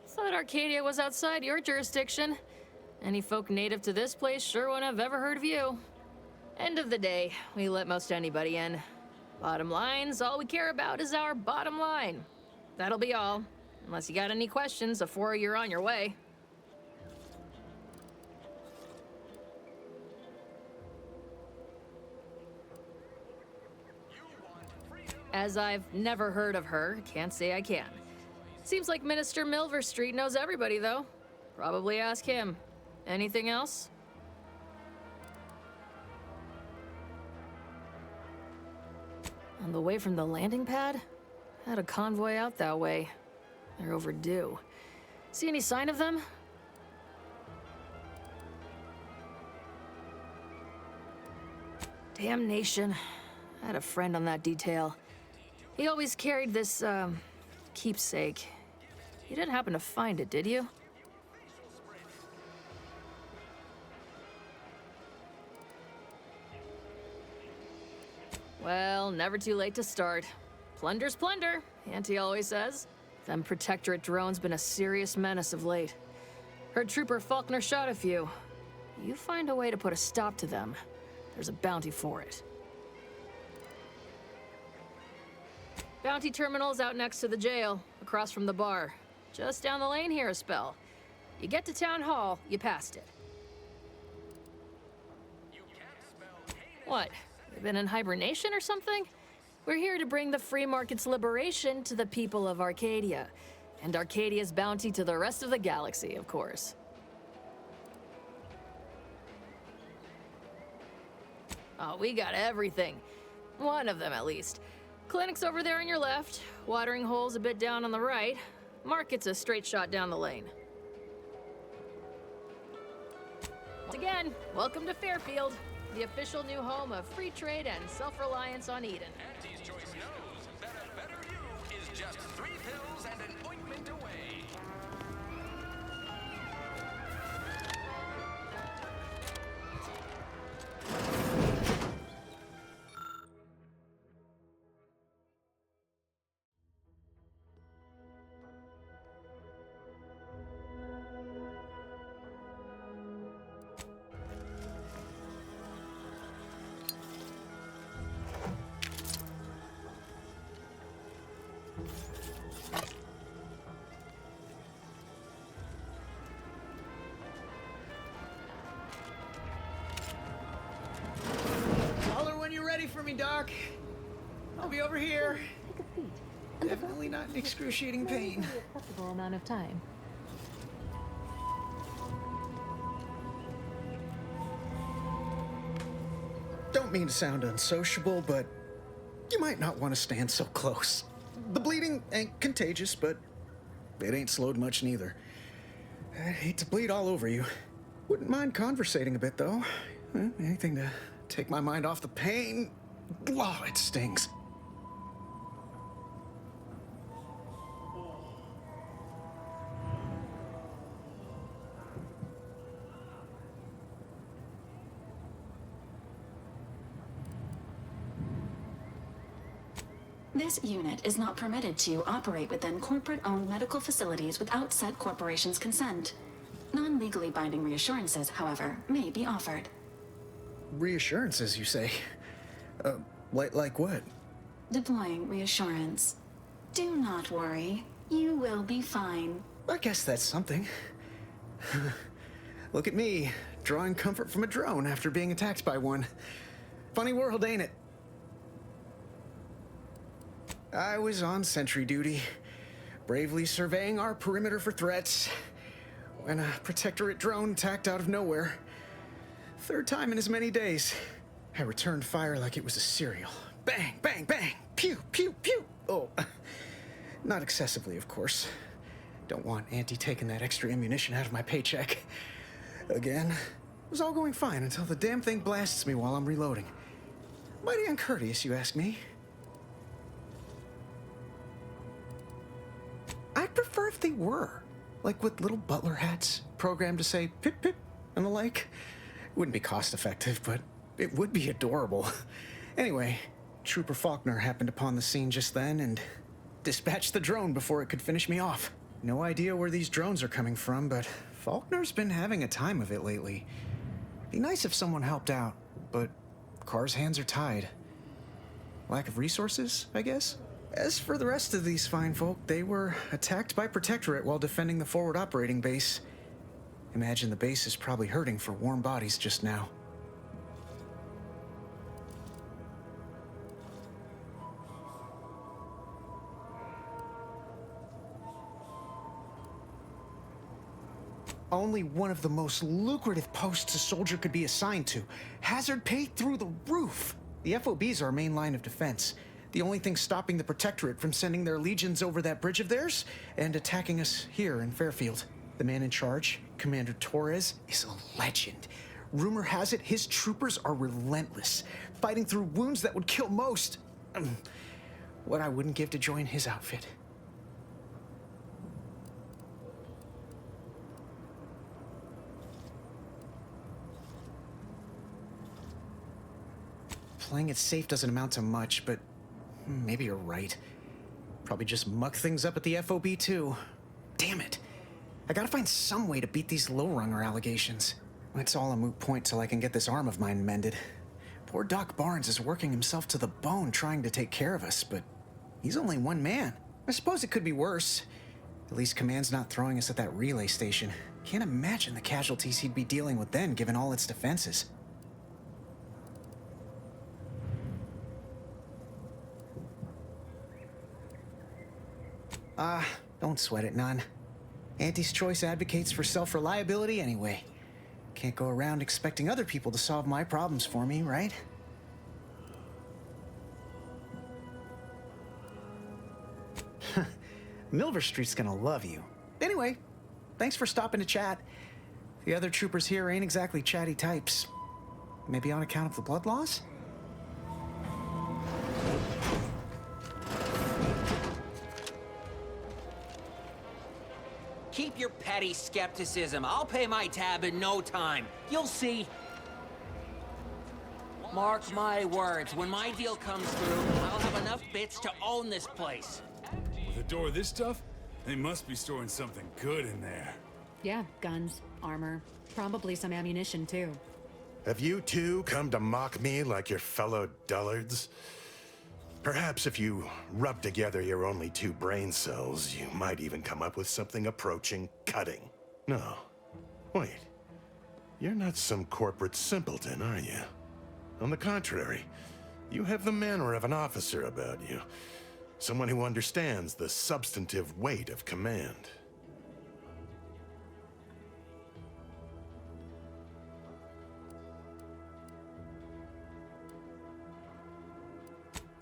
Thought Arcadia was outside your jurisdiction. Any folk native to this place sure wouldn't have ever heard of you. End of the day, we let most anybody in. Bottom line's all we care about is our bottom line. That'll be all. Unless you got any questions before you're on your way. As I've never heard of her, can't say I can. Seems like Minister Milver Street knows everybody, though. Probably ask him. Anything else? On the way from the landing pad? Had a convoy out that way. They're overdue. See any sign of them? Damnation. I had a friend on that detail. He always carried this, keepsake. You didn't happen to find it, did you? Well, never too late to start. Plunder's plunder, Auntie always says. Them Protectorate drones been a serious menace of late. Heard Trooper Faulkner shot a few. You find a way to put a stop to them, there's a bounty for it. Bounty terminal's out next to the jail, across from the bar. Just down the lane here a spell. You get to Town Hall, you passed it. What? You been in hibernation or something? We're here to bring the free market's liberation to the people of Arcadia. And Arcadia's bounty to the rest of the galaxy, of course. Oh, we got everything. One of them, at least. Clinic's over there on your left. Watering hole's a bit down on the right. Market's a straight shot down the lane. Once again, welcome to Fairfield, the official new home of free trade and self-reliance on Eden. Auntie's Choice knows that a better you is just 3 pills and an ointment away. Holler when you're ready for me, Doc. I'll be over here. Take a seat. Definitely not in excruciating pain. Acceptable amount of time. Don't mean to sound unsociable, but you might not want to stand so close. The bleeding ain't contagious, but it ain't slowed much neither. I hate to bleed all over you. Wouldn't mind conversating a bit, though. Anything to take my mind off the pain. Oh, it stings. This unit is not permitted to operate within corporate-owned medical facilities without said corporation's consent. Non-legally binding reassurances, however, may be offered. Reassurances, you say? Like what? Deploying reassurance. Do not worry. You will be fine. I guess that's something. Look at me, drawing comfort from a drone after being attacked by one. Funny world, ain't it? I was on sentry duty, bravely surveying our perimeter for threats, when a protectorate drone attacked out of nowhere. Third time in as many days. I returned fire like it was a cereal. Bang, bang, bang! Pew, pew, pew! Oh, not excessively, of course. Don't want Auntie taking that extra ammunition out of my paycheck. Again, it was all going fine until the damn thing blasts me while I'm reloading. Mighty uncourteous, you ask me. I'd prefer if they were. Like with little butler hats, programmed to say pip pip and the like. Wouldn't be cost effective, but it would be adorable. Anyway, Trooper Faulkner happened upon the scene just then and dispatched the drone before it could finish me off. No idea where these drones are coming from, but Faulkner's been having a time of it lately. Be nice if someone helped out, but Carr's hands are tied. Lack of resources, I guess? As for the rest of these fine folk, they were attacked by Protectorate while defending the forward operating base. Imagine the base is probably hurting for warm bodies just now. Only one of the most lucrative posts a soldier could be assigned to. Hazard pay through the roof. The FOB's our main line of defense. The only thing stopping the Protectorate from sending their legions over that bridge of theirs and attacking us here in Fairfield. The man in charge, Commander Torres, is a legend. Rumor has it his troopers are relentless, fighting through wounds that would kill most. What I wouldn't give to join his outfit. Playing it safe doesn't amount to much, but maybe you're right. Probably just muck things up at the FOB too. Damn it. I gotta find some way to beat these low-runger allegations. It's all a moot point till I can get this arm of mine mended. Poor Doc Barnes is working himself to the bone trying to take care of us, but he's only one man. I suppose it could be worse. At least Command's not throwing us at that relay station. Can't imagine the casualties he'd be dealing with then, given all its defenses. Don't sweat it none. Auntie's Choice advocates for self-reliability anyway. Can't go around expecting other people to solve my problems for me, right? Milver Street's gonna love you. Anyway, thanks for stopping to chat. The other troopers here ain't exactly chatty types. Maybe on account of the blood loss? Keep your petty skepticism. I'll pay my tab in no time. You'll see. Mark my words, when my deal comes through, I'll have enough bits to own this place. With a door this tough, they must be storing something good in there. Yeah, guns, armor, probably some ammunition too. Have you two come to mock me like your fellow dullards? Perhaps if you rub together your only 2 brain cells, you might even come up with something approaching cutting. No. Wait. You're not some corporate simpleton, are you? On the contrary, you have the manner of an officer about you. Someone who understands the substantive weight of command.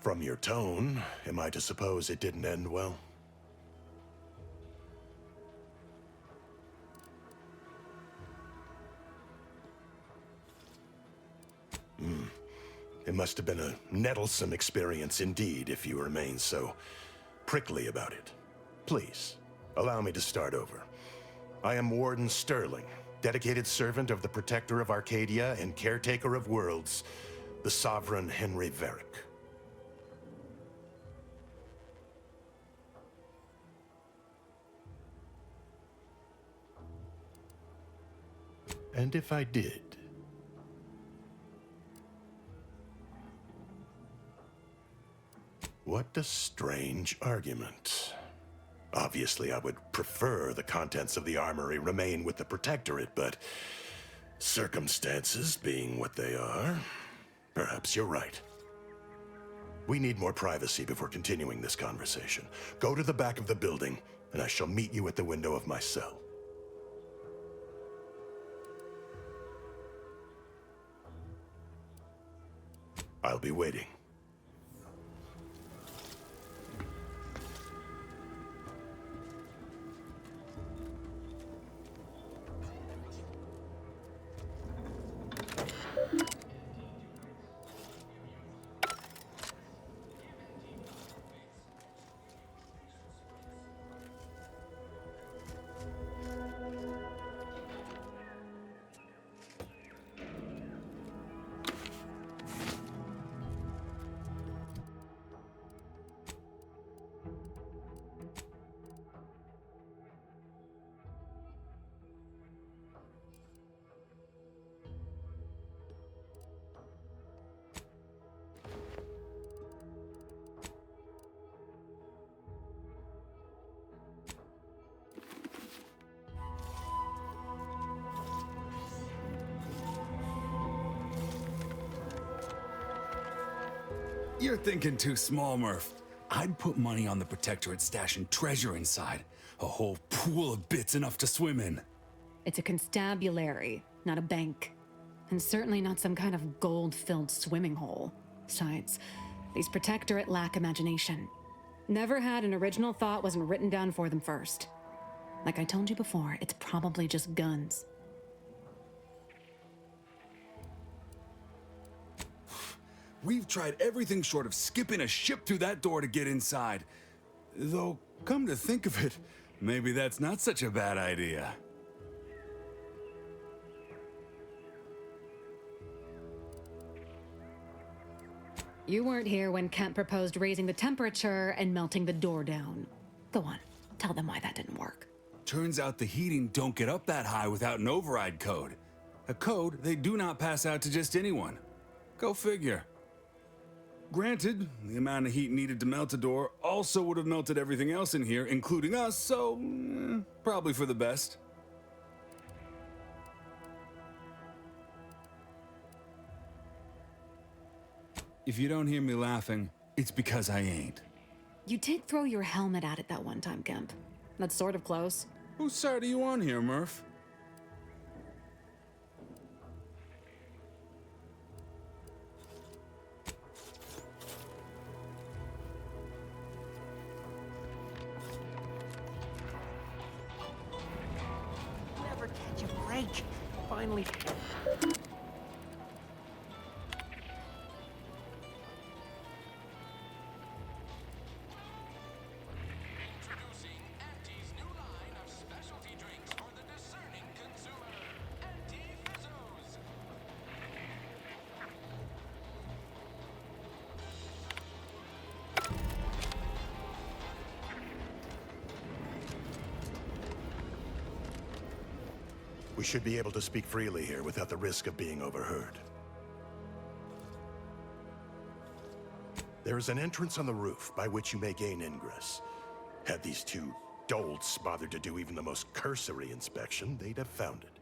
From your tone, am I to suppose it didn't end well? It must have been a nettlesome experience indeed if you remain so prickly about it. Please, allow me to start over. I am Warden Sterling, dedicated servant of the Protector of Arcadia and caretaker of worlds, the Sovereign Henry Varick. And if I did? What a strange argument. Obviously, I would prefer the contents of the armory remain with the Protectorate, but circumstances being what they are, perhaps you're right. We need more privacy before continuing this conversation. Go to the back of the building, and I shall meet you at the window of my cell. I'll be waiting. You're thinking too small, Murph. I'd put money on the Protectorate stashing treasure inside. A whole pool of bits enough to swim in. It's a constabulary, not a bank. And certainly not some kind of gold-filled swimming hole. Besides, these Protectorate lack imagination. Never had an original thought wasn't written down for them first. Like I told you before, it's probably just guns. We've tried everything short of skipping a ship through that door to get inside. Though, come to think of it, maybe that's not such a bad idea. You weren't here when Kemp proposed raising the temperature and melting the door down. Go on, tell them why that didn't work. Turns out the heating don't get up that high without an override code. A code they do not pass out to just anyone. Go figure. Granted, the amount of heat needed to melt a door also would have melted everything else in here, including us, so probably for the best. If you don't hear me laughing, it's because I ain't. You did throw your helmet at it that one time, Kemp. That's sort of close. Whose side are you on here, Murph? Never catch a break. Finally. We should be able to speak freely here without the risk of being overheard. There is an entrance on the roof by which you may gain ingress. Had these two dolts bothered to do even the most cursory inspection, they'd have found it.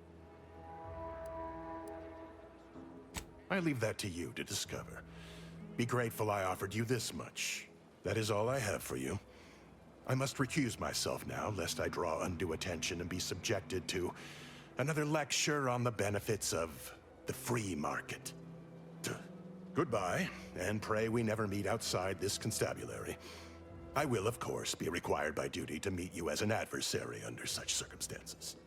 I leave that to you to discover. Be grateful I offered you this much. That is all I have for you. I must recuse myself now, lest I draw undue attention and be subjected to another lecture on the benefits of the free market. Goodbye, and pray we never meet outside this constabulary. I will, of course, be required by duty to meet you as an adversary under such circumstances.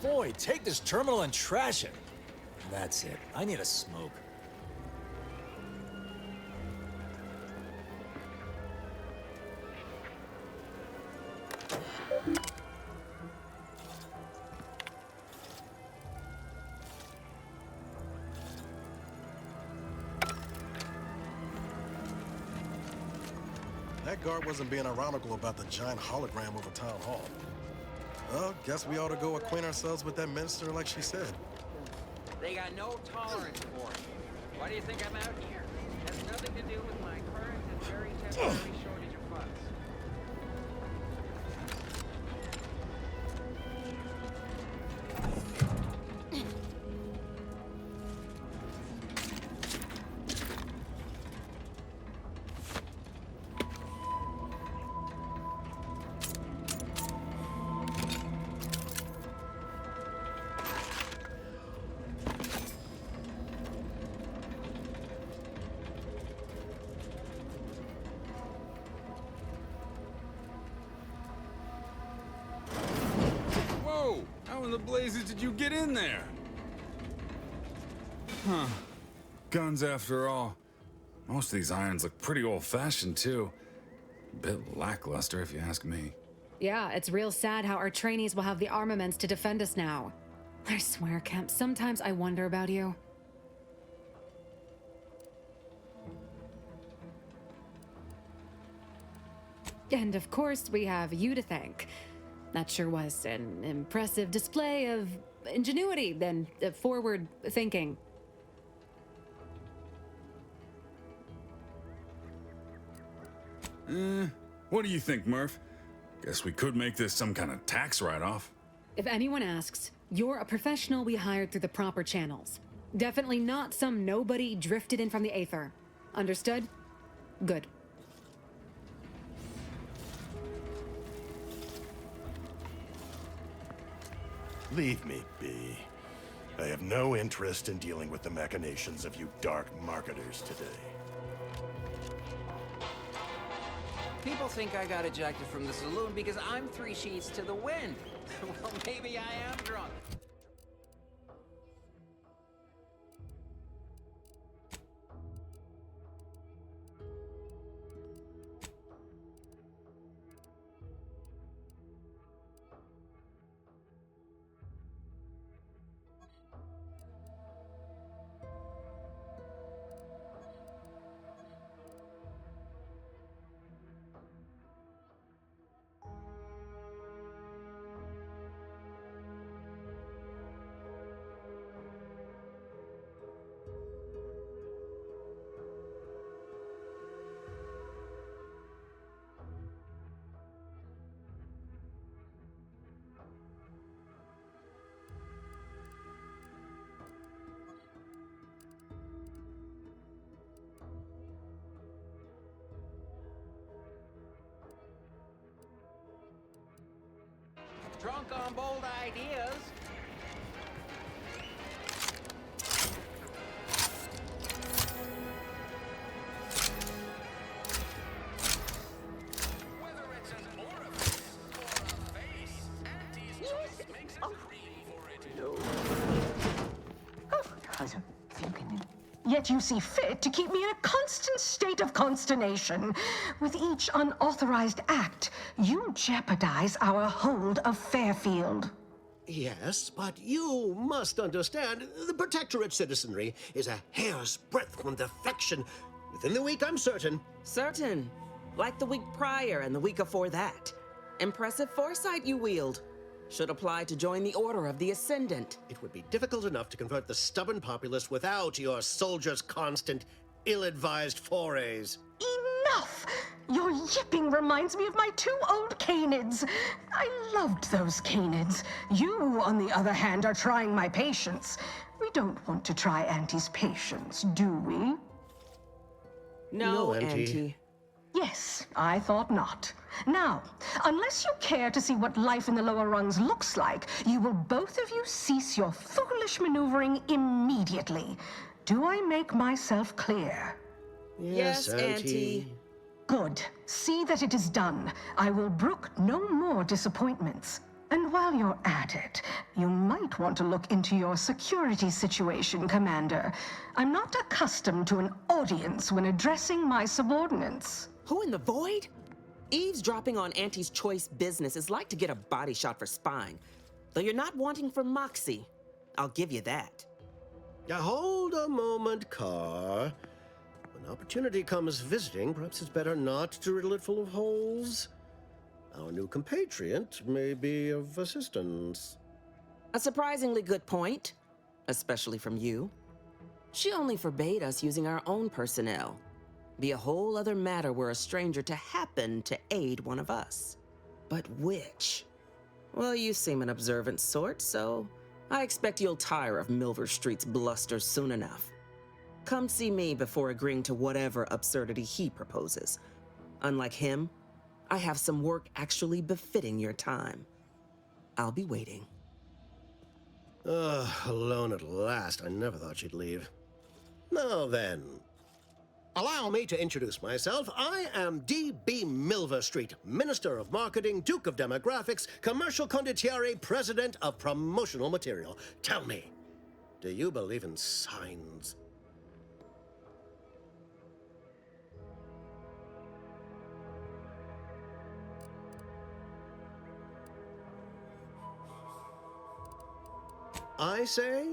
Boy, take this terminal and trash it. That's it. I need a smoke. That guard wasn't being ironical about the giant hologram over town hall. Well, guess we ought to go acquaint ourselves with that minister like she said. They got no tolerance for it. Why do you think I'm out here? It has nothing to do with my current and very temporary shortage of funds. How in the blazes did you get in there? Huh. Guns after all. Most of these irons look pretty old-fashioned, too. A bit lackluster, if you ask me. Yeah, it's real sad how our trainees will have the armaments to defend us now. I swear, Kemp, sometimes I wonder about you. And of course, we have you to thank. That sure was an impressive display of ingenuity and forward thinking. What do you think, Murph? Guess we could make this some kind of tax write-off. If anyone asks, you're a professional we hired through the proper channels. Definitely not some nobody drifted in from the aether. Understood? Good. Leave me be. I have no interest in dealing with the machinations of you dark marketers today. People think I got ejected from the saloon because I'm 3 sheets to the wind. Well, maybe I am drunk. Drunk on bold ideas. Whether it's an orifice or a face, Auntie's choice makes it free for it. No. Yet you see fit to keep me in a constant state of consternation. With each unauthorized act, you jeopardize our hold of Fairfield. Yes, but you must understand, the Protectorate citizenry is a hair's breadth from defection. Within the week, I'm certain. Certain. Like the week prior and the week before that. Impressive foresight you wield. Should apply to join the Order of the Ascendant. It would be difficult enough to convert the stubborn populace without your soldiers' constant, ill-advised forays. Enough! Your yipping reminds me of my two old canids. I loved those canids. You, on the other hand, are trying my patience. We don't want to try Auntie's patience, do we? No, Auntie. Yes, I thought not. Now, unless you care to see what life in the lower rungs looks like, you will both of you cease your foolish maneuvering immediately. Do I make myself clear? Yes, Auntie. Good. See that it is done. I will brook no more disappointments. And while you're at it, you might want to look into your security situation, Commander. I'm not accustomed to an audience when addressing my subordinates. Who in the void? Eavesdropping on Auntie's choice business is like to get a body shot for spying. Though you're not wanting for moxie. I'll give you that. Hold a moment, Carr. When opportunity comes visiting, perhaps it's better not to riddle it full of holes. Our new compatriot may be of assistance. A surprisingly good point, especially from you. She only forbade us using our own personnel. Be a whole other matter were a stranger to happen to aid one of us. But which? Well, you seem an observant sort, so I expect you'll tire of Milver Street's bluster soon enough. Come see me before agreeing to whatever absurdity he proposes. Unlike him, I have some work actually befitting your time. I'll be waiting. Alone at last. I never thought she'd leave. Now then, allow me to introduce myself. I am D.B. Milver Street, Minister of Marketing, Duke of Demographics, Commercial Condottiere, President of Promotional Material. Tell me, do you believe in signs? I say,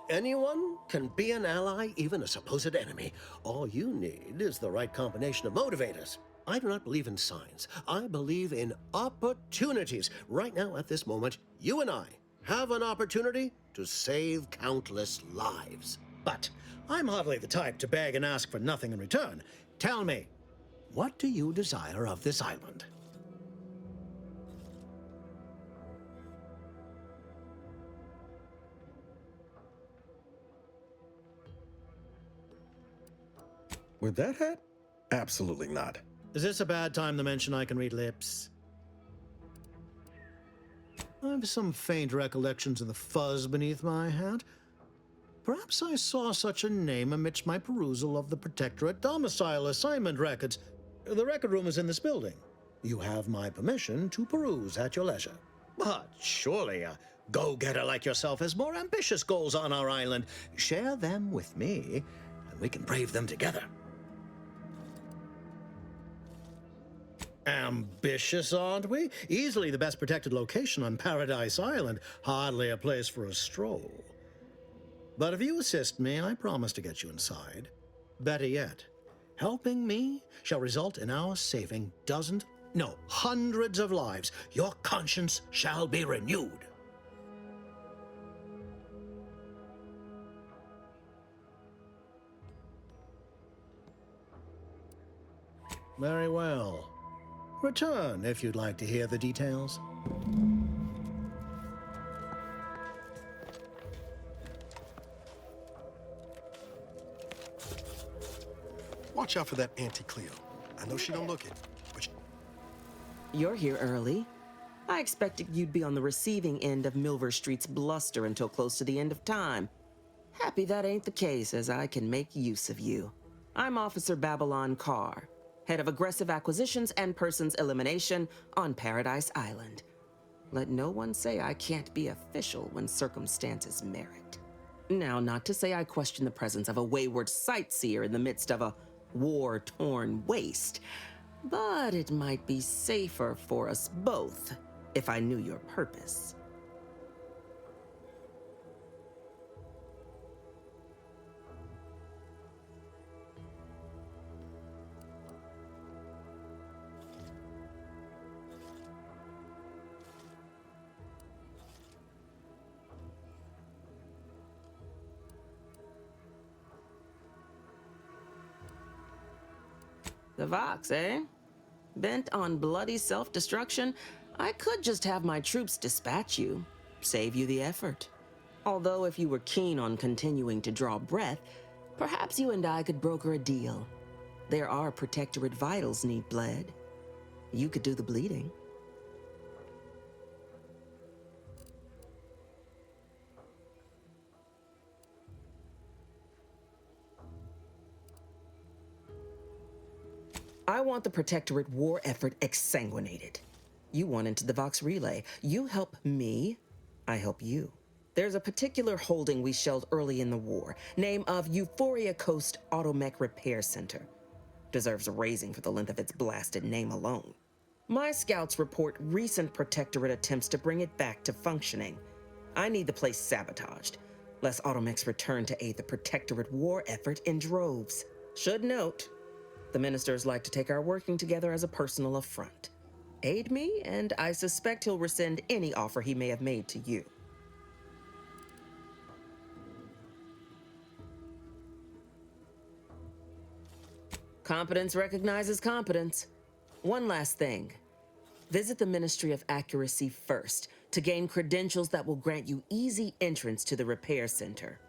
anyone can be an ally, even a supposed enemy. All you need is the right combination of motivators. I do not believe in signs. I believe in opportunities. Right now, at this moment, you and I have an opportunity to save countless lives. But I'm hardly the type to beg and ask for nothing in return. Tell me, what do you desire of this island? With that hat? Absolutely not. Is this a bad time to mention I can read lips? I have some faint recollections of the fuzz beneath my hat. Perhaps I saw such a name amidst my perusal of the Protectorate domicile assignment records. The record room is in this building. You have my permission to peruse at your leisure. But surely a go-getter like yourself has more ambitious goals on our island. Share them with me, and we can brave them together. Ambitious, aren't we? Easily the best protected location on Paradise Island. Hardly a place for a stroll. But if you assist me, I promise to get you inside. Better yet, helping me shall result in our saving dozens, no, hundreds of lives. Your conscience shall be renewed. Very well. Return if you'd like to hear the details. Watch out for that Auntie Cleo. I know she don't look it, but You're here early. I expected you'd be on the receiving end of Milver Street's bluster until close to the end of time. Happy that ain't the case, as I can make use of you. I'm Officer Babylon Carr, head of aggressive acquisitions and persons elimination on Paradise Island. Let no one say I can't be official when circumstances merit. Now, not to say I question the presence of a wayward sightseer in the midst of a war-torn waste, but it might be safer for us both if I knew your purpose. The Vox, eh? Bent on bloody self-destruction, I could just have my troops dispatch you, save you the effort. Although if you were keen on continuing to draw breath, perhaps you and I could broker a deal. There are Protectorate vitals need bled. You could do the bleeding. I want the Protectorate war effort exsanguinated. You want into the Vox Relay. You help me, I help you. There's a particular holding we shelled early in the war, name of Euphoria Coast Automech Repair Center. Deserves a raising for the length of its blasted name alone. My scouts report recent Protectorate attempts to bring it back to functioning. I need the place sabotaged, lest Automechs return to aid the Protectorate war effort in droves. Should note, the ministers like to take our working together as a personal affront. Aid me, and I suspect he'll rescind any offer he may have made to you. Competence recognizes competence. One last thing. Visit the Ministry of Accuracy first to gain credentials that will grant you easy entrance to the repair center.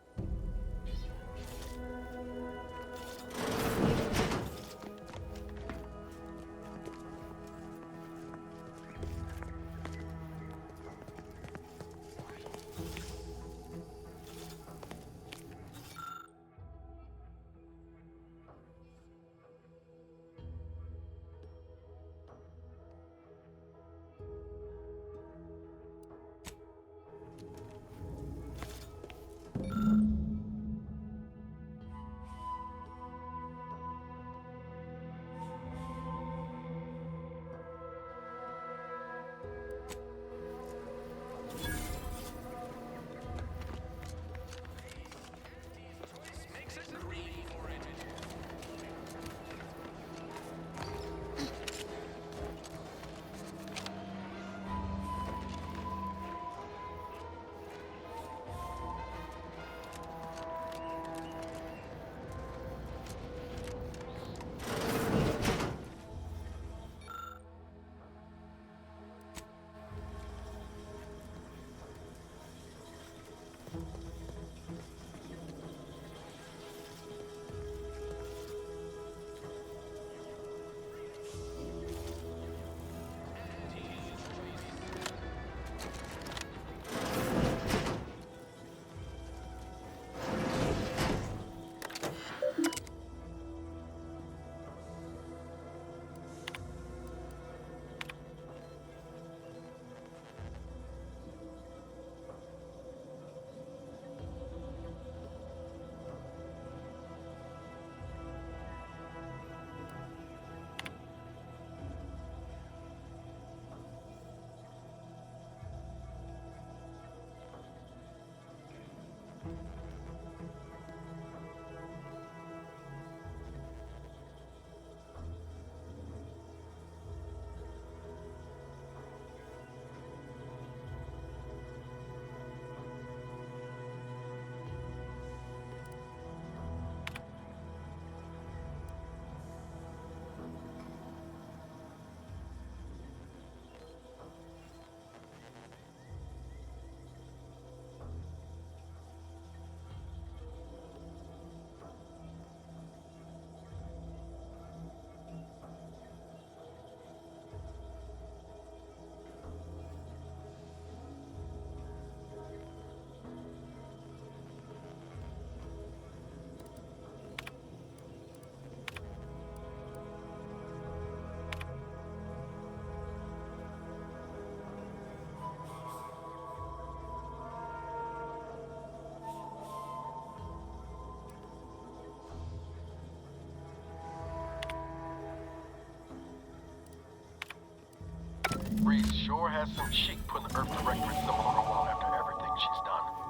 Breeze sure has some cheek putting the Earth Directorate symbol on her wall after everything she's done.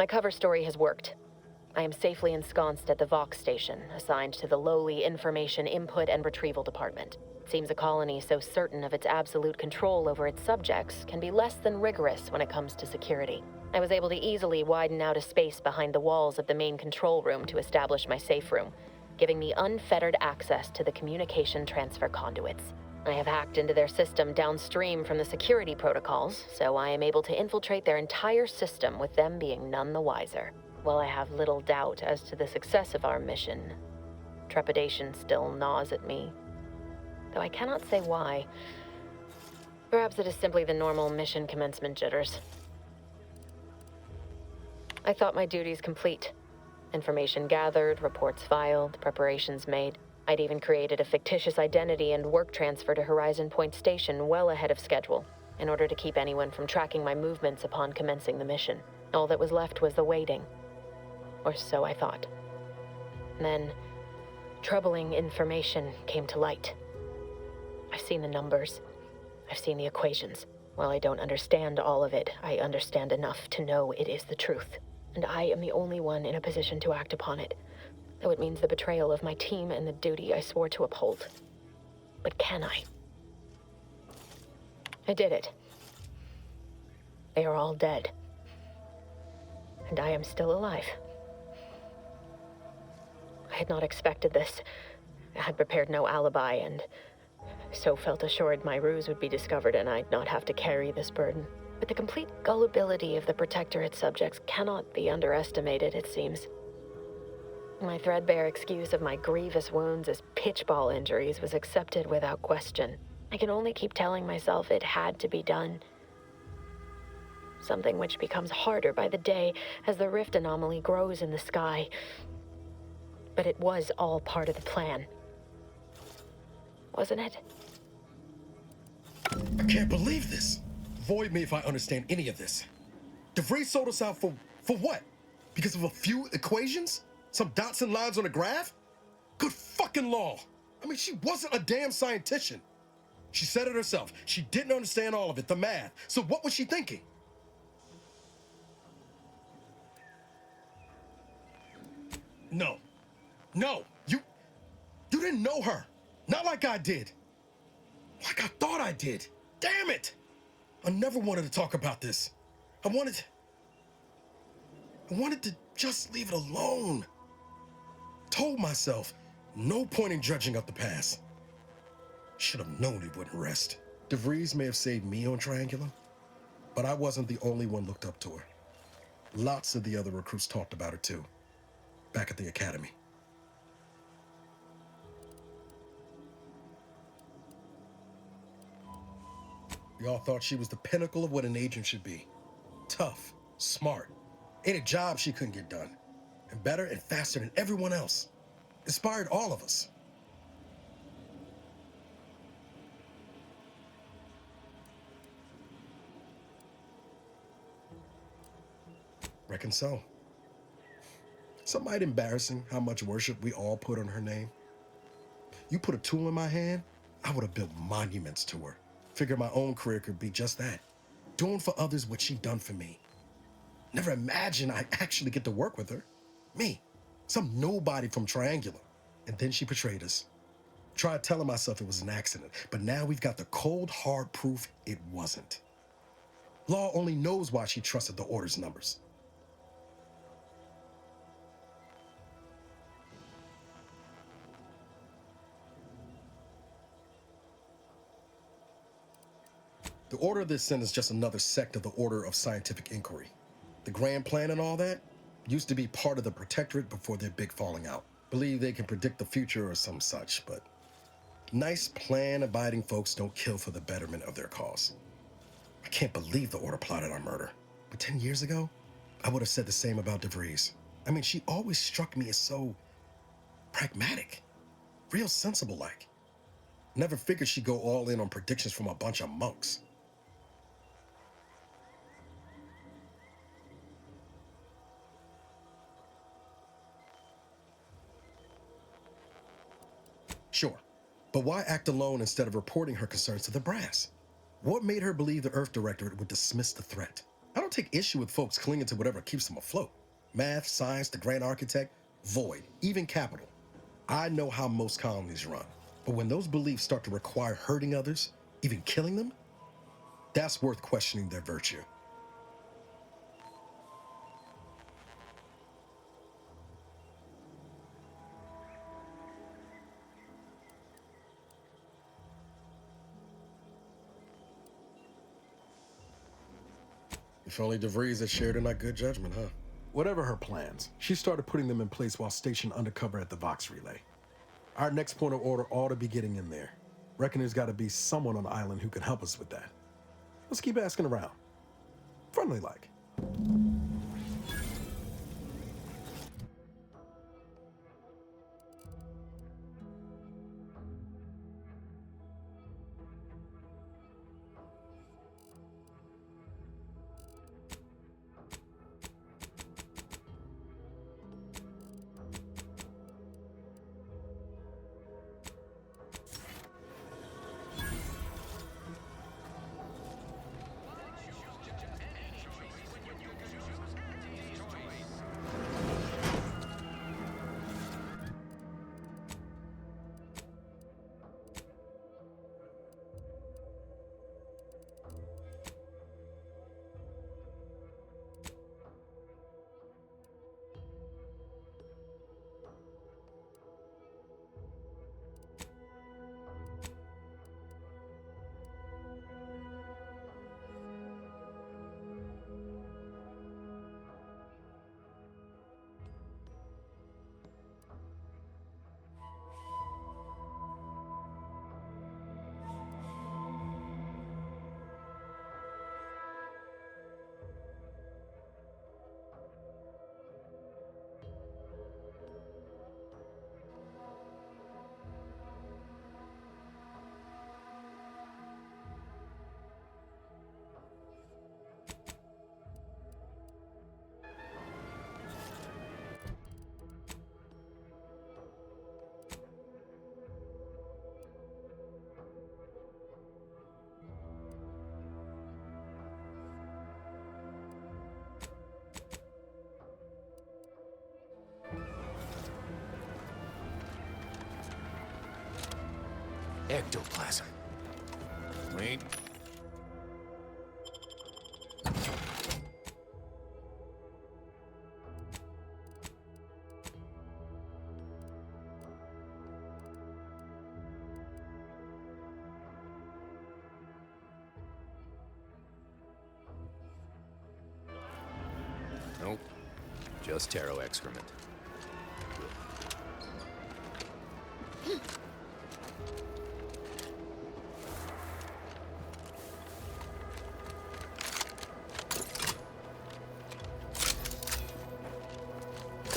My cover story has worked. I am safely ensconced at the Vox station, assigned to the lowly Information Input and Retrieval Department. It seems a colony so certain of its absolute control over its subjects can be less than rigorous when it comes to security. I was able to easily widen out a space behind the walls of the main control room to establish my safe room, giving me unfettered access to the communication transfer conduits. I have hacked into their system downstream from the security protocols, so I am able to infiltrate their entire system with them being none the wiser. While I have little doubt as to the success of our mission, trepidation still gnaws at me, though I cannot say why. Perhaps it is simply the normal mission commencement jitters. I thought my duties complete. Information gathered, reports filed, preparations made. I'd even created a fictitious identity and work transfer to Horizon Point Station well ahead of schedule, in order to keep anyone from tracking my movements upon commencing the mission. All that was left was the waiting. Or so I thought. Then, troubling information came to light. I've seen the numbers. I've seen the equations. While I don't understand all of it, I understand enough to know it is the truth. And I am the only one in a position to act upon it, though it means the betrayal of my team and the duty I swore to uphold. But can I? I did it. They are all dead. And I am still alive. I had not expected this. I had prepared no alibi, and so felt assured my ruse would be discovered and I'd not have to carry this burden. But the complete gullibility of the Protectorate subjects cannot be underestimated, it seems. My threadbare excuse of my grievous wounds as pitchball injuries was accepted without question. I can only keep telling myself it had to be done. Something which becomes harder by the day as the rift anomaly grows in the sky. But it was all part of the plan. Wasn't it? I can't believe this. Void me if I understand any of this. DeVries sold us out for what? Because of a few equations? Some dots and lines on a graph? Good fucking law. I mean, she wasn't a damn scientist. She said it herself. She didn't understand all of it, the math. So what was she thinking? No. No, you didn't know her. Not like I did. Like I thought I did. Damn it! I never wanted to talk about this. I wanted to just leave it alone. Told myself, no point in dredging up the past. Should have known it wouldn't rest. DeVries may have saved me on Triangular, but I wasn't the only one looked up to her. Lots of the other recruits talked about her too, back at the academy. Y'all thought she was the pinnacle of what an agent should be. Tough, smart, ain't a job she couldn't get done. And better and faster than everyone else. Inspired all of us. Reckon so. Some might embarrassing how much worship we all put on her name. You put a tool in my hand, I would have built monuments to her. Figure my own career could be just that. Doing for others what she done for me. Never imagined I'd actually get to work with her. Me, some nobody from Triangular. And then she betrayed us. Tried telling myself it was an accident, but now we've got the cold, hard proof it wasn't. Law only knows why she trusted the Order's numbers. The Order of the Ascent is just another sect of the Order of Scientific Inquiry. The Grand Plan and all that used to be part of the Protectorate before their big falling out. Believe they can predict the future or some such, but nice plan-abiding folks don't kill for the betterment of their cause. I can't believe the Order plotted our murder. But 10 years ago, I would have said the same about DeVries. I mean, she always struck me as so pragmatic, real sensible-like. Never figured she'd go all in on predictions from a bunch of monks. Sure, but why act alone instead of reporting her concerns to the brass? What made her believe the Earth Directorate would dismiss the threat? I don't don't take issue with folks clinging to whatever keeps them afloat. Math, science, the grand architect, void, even capital. I know how most colonies run. But when those beliefs start to require hurting others, even killing them, that's worth questioning their virtue. If only DeVries had shared in our good judgment, huh? Whatever her plans, she started putting them in place while stationed undercover at the Vox Relay. Our next point of order ought to be getting in there. Reckon there's got to be someone on the island who can help us with that. Let's keep asking around. Friendly like. Ectoplasm. Wait. Nope. Just taro excrement.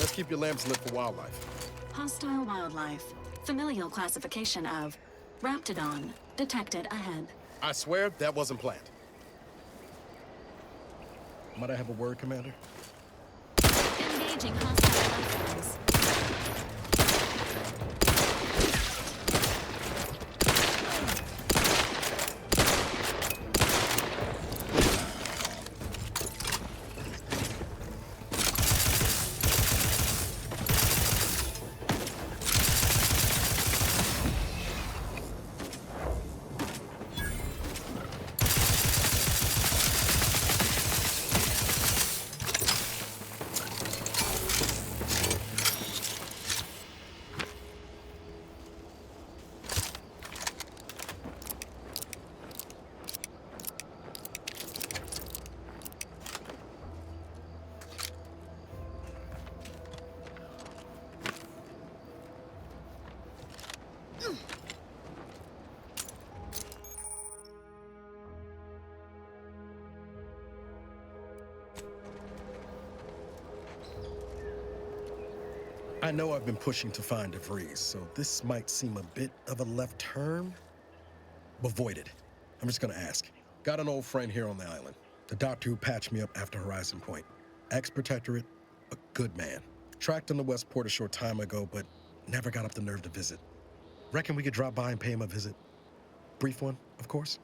Let's keep your lamps lit for wildlife. Hostile wildlife. Familial classification of Raptidon. Detected ahead. I swear that wasn't planned. Might I have a word, Commander? Engaging hostile life forms. I know I've been pushing to find DeVries, so this might seem a bit of a left turn, but void it. I'm just gonna ask. Got an old friend here on the island. The doctor who patched me up after Horizon Point. Ex-protectorate, a good man. Tracked in the Westport a short time ago, but never got up the nerve to visit. Reckon we could drop by and pay him a visit. Brief one, of course.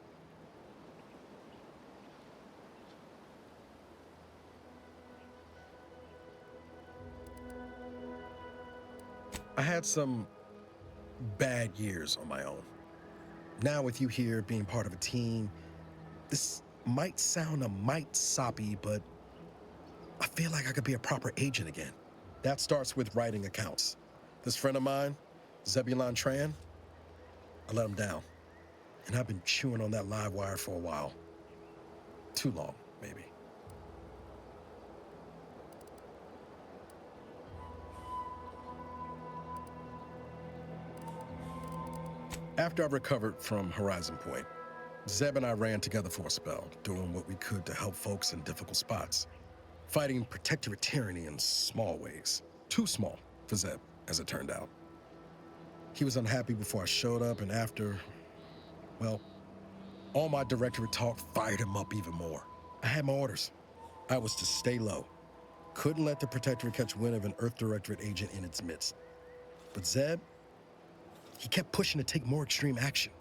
I had some bad years on my own. Now with you here being part of a team, this might sound a mite soppy, but I feel like I could be a proper agent again. That starts with writing accounts. This friend of mine, Zebulon Tran, I let him down. And I've been chewing on that live wire for a while. Too long, maybe. After I recovered from Horizon Point, Zeb and I ran together for a spell, doing what we could to help folks in difficult spots. Fighting protectorate tyranny in small ways. Too small for Zeb, as it turned out. He was unhappy before I showed up, and after, well, all my directorate talk fired him up even more. I had my orders. I was to stay low. Couldn't let the protectorate catch wind of an Earth Directorate agent in its midst. But Zeb, he kept pushing to take more extreme action.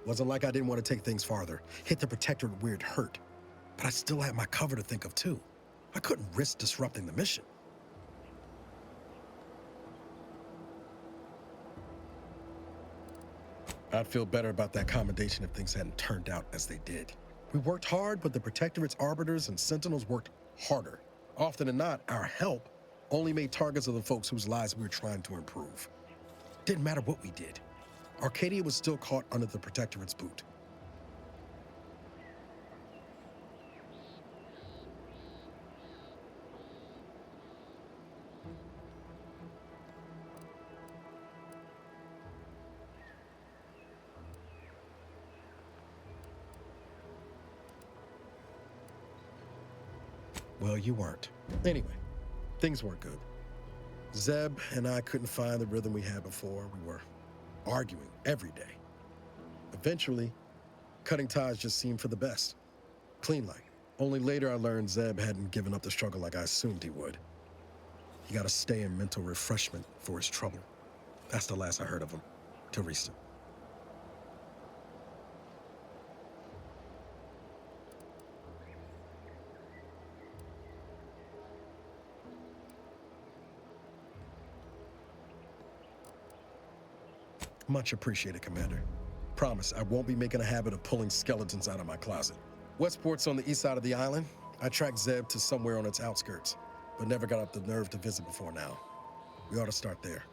Wasn't like I didn't want to take things farther, hit the protectorate where it hurt. But I still had my cover to think of too. I couldn't risk disrupting the mission. I'd feel better about that commendation if things hadn't turned out as they did. We worked hard, but the Protectorate's arbiters and sentinels worked harder. Often than not, our help only made targets of the folks whose lives we were trying to improve. Didn't matter what we did. Arcadia was still caught under the Protectorate's boot. Well, you weren't. Anyway, things weren't good. Zeb and I couldn't find the rhythm we had before. We were arguing every day. Eventually, cutting ties just seemed for the best. Clean like. Only later I learned Zeb hadn't given up the struggle like I assumed he would. He got to stay in mental refreshment for his trouble. That's the last I heard of him, till recent. Much appreciated, Commander. Promise, I won't be making a habit of pulling skeletons out of my closet. Westport's on the east side of the island. I tracked Zeb to somewhere on its outskirts, but never got up the nerve to visit before now. We ought to start there.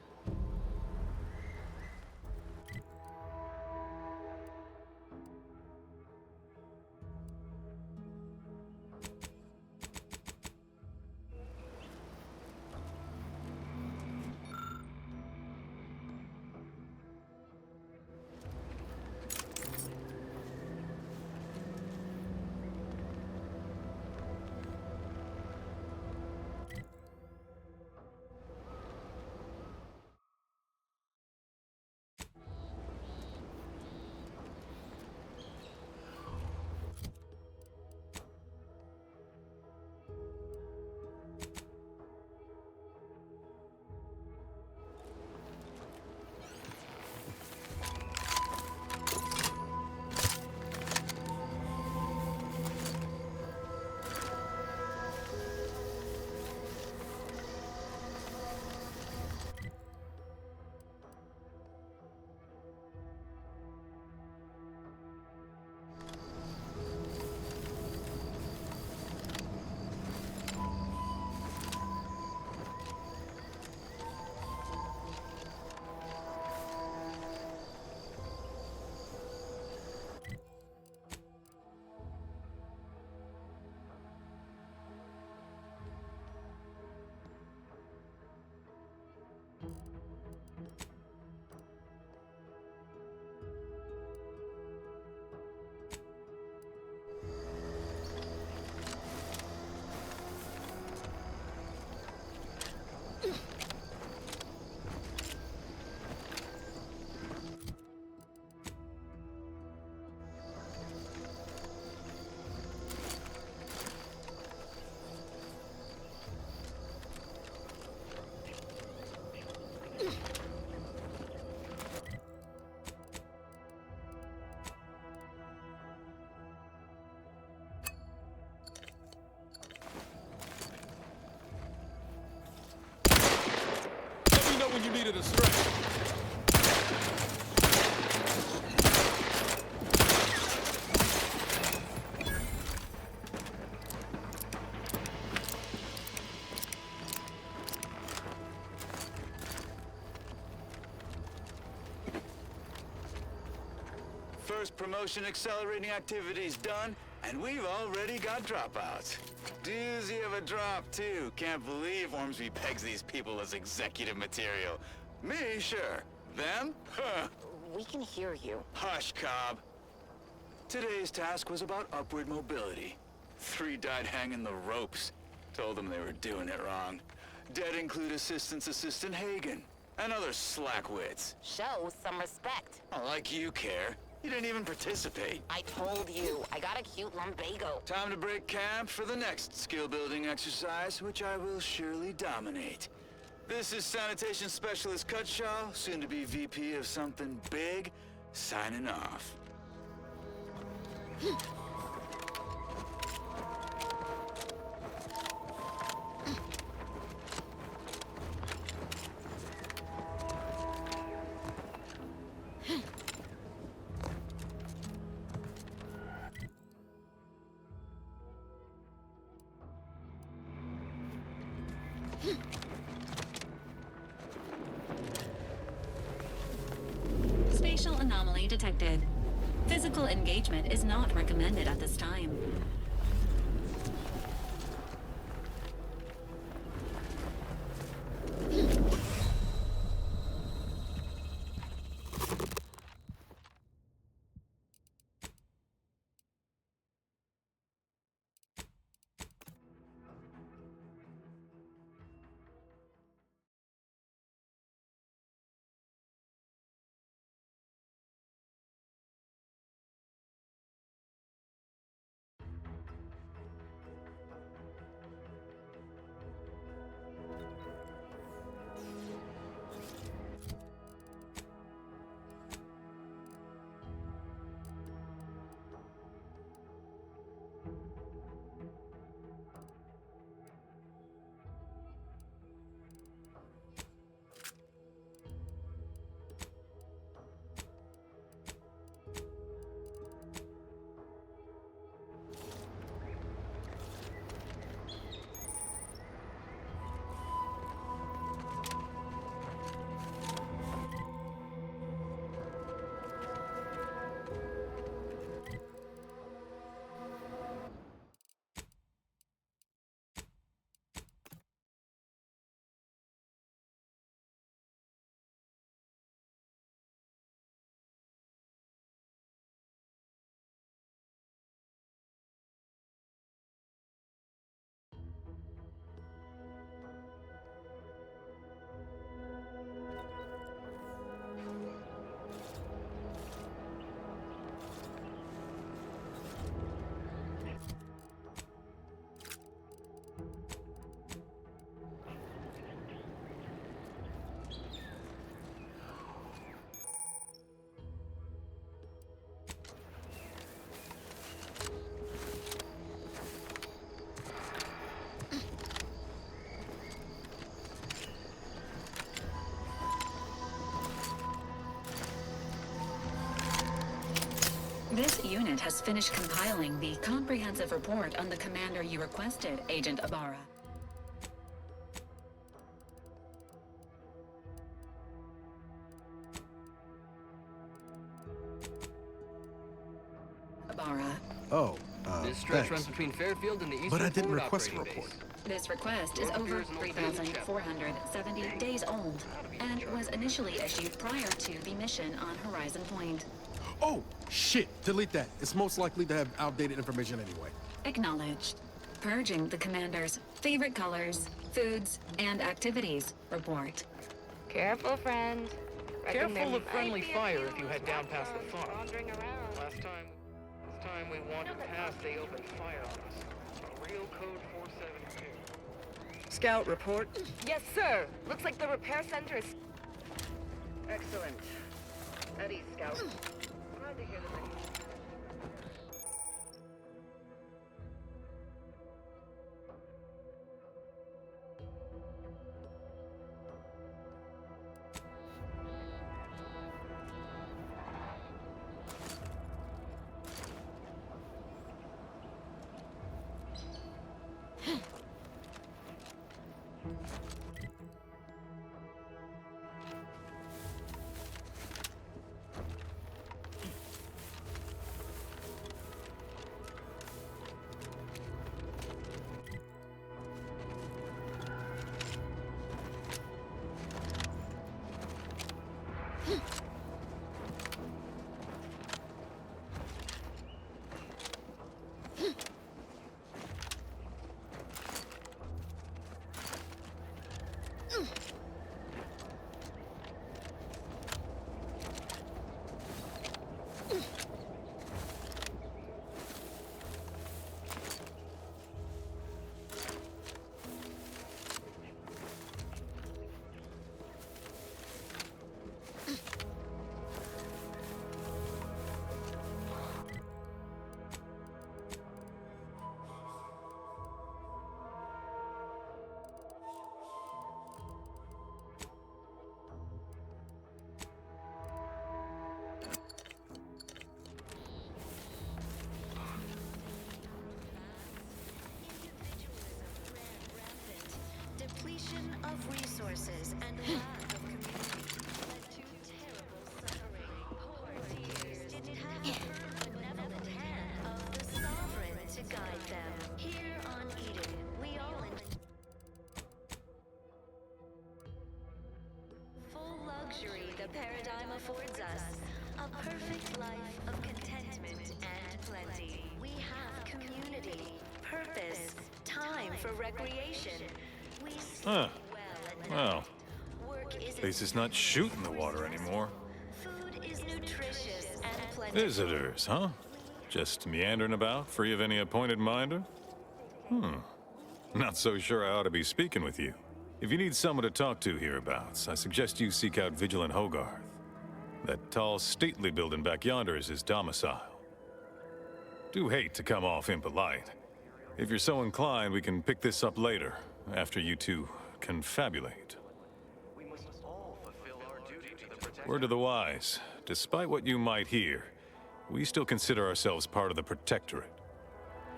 leader to stretch. First promotion accelerating activities done, and we've already got dropouts. Doozy of a drop, too. Can't believe Ormsby pegs these people as executive material. Me, sure. Them? Huh. We can hear you. Hush, Cobb. Today's task was about upward mobility. 3 died hanging the ropes. Told them they were doing it wrong. Dead include Assistant Hagen, and other slackwits. Show some respect. Oh, like you care. You didn't even participate. I told you, I got a cute lumbago. Time to break camp for the next skill-building exercise, which I will surely dominate. This is Sanitation Specialist Cutshaw, soon to be VP of something big, signing off. Spatial anomaly detected. Physical engagement is not recommended at this time. This unit has finished compiling the comprehensive report on the commander you requested, Agent Ibarra. Ibarra. Oh, This stretch thanks. runs between Fairfield and the Eastern But I didn't Forward request a Operating report. Base. This request is over 3,470 days old and was initially issued prior to the mission on Horizon Point. Oh, shit. Delete that. It's most likely to have outdated information anyway. Acknowledged. Purging the commander's favorite colors, foods, and activities report. Careful, friend. Careful of friendly fire if you head down past the farm. Last time we wandered past, they opened fire on us. A real code 472. Scout report. Yes, sir. Looks like the repair center is... Excellent. At ease, Scout. Glad to hear the news. the paradigm affords us. A perfect life of contentment and plenty. We have community, purpose, time for recreation. We sleep Huh. well at Well, night. Work is at least it's not shooting the water anymore. Food is nutritious and plentiful. Visitors, huh? Just meandering about, free of any appointed minder? Not so sure I ought to be speaking with you. If you need someone to talk to hereabouts, I suggest you seek out Vigilant Hogarth. That tall, stately building back yonder is his domicile. Do hate to come off impolite. If you're so inclined, we can pick this up later, after you two confabulate. Word to the wise, despite what you might hear, we still consider ourselves part of the Protectorate.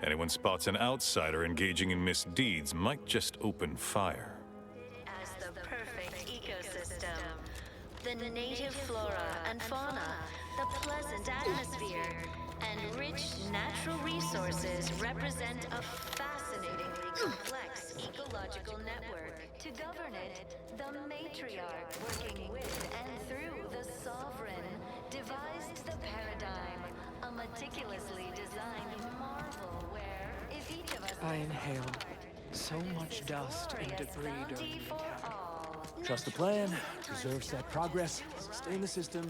Anyone spots an outsider engaging in misdeeds might just open fire. As the perfect ecosystem. The native flora and fauna, the pleasant atmosphere, and rich natural resources represent a fascinatingly complex ecological network. To govern it, the matriarch, working with and through the sovereign, devised the paradigm, a meticulously designed marvel where, if each of us... I inhaled so much dust and debris during the attack. Trust the plan, preserve stat progress, sustain the system.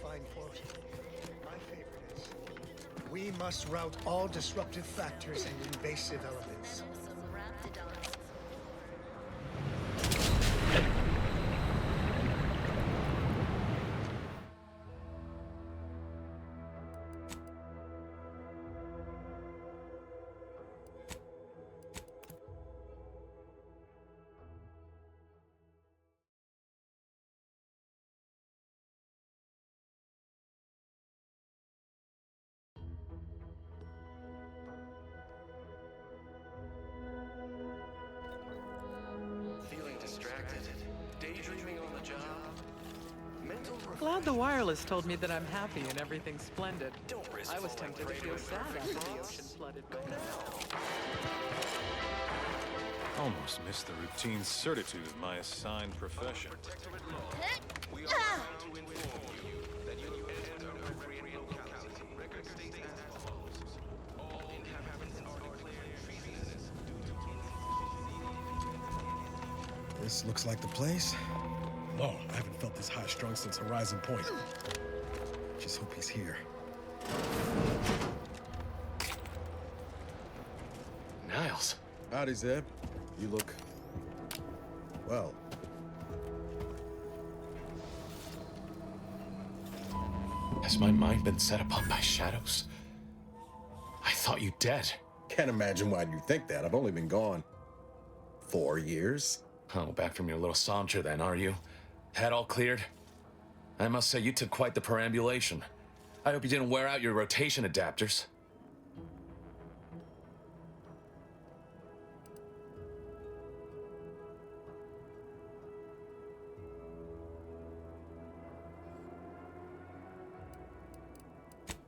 Fine quote. My favorite is, we must rout all disruptive factors and invasive elements. Feeling distracted, daydreaming on the job. Mental Glad the wireless told me that I'm happy and everything's splendid. I was tempted to feel sad after the ocean flooded. Go now. Almost missed the routine certitude of my assigned profession. We are proud to inform you that you entered a recreational locality. Record states as follows. All inhabitants are declared treasonous due to This looks like the place. Oh, I haven't felt this high-strung since Horizon Point. Just hope he's here. Niles. Howdy, Zeb. You look... well. Has my mind been set upon by shadows? I thought you dead. Can't imagine why you think that. I've only been gone 4 years. Oh, back from your little saunter then, are you? Head all cleared? I must say, you took quite the perambulation. I hope you didn't wear out your rotation adapters.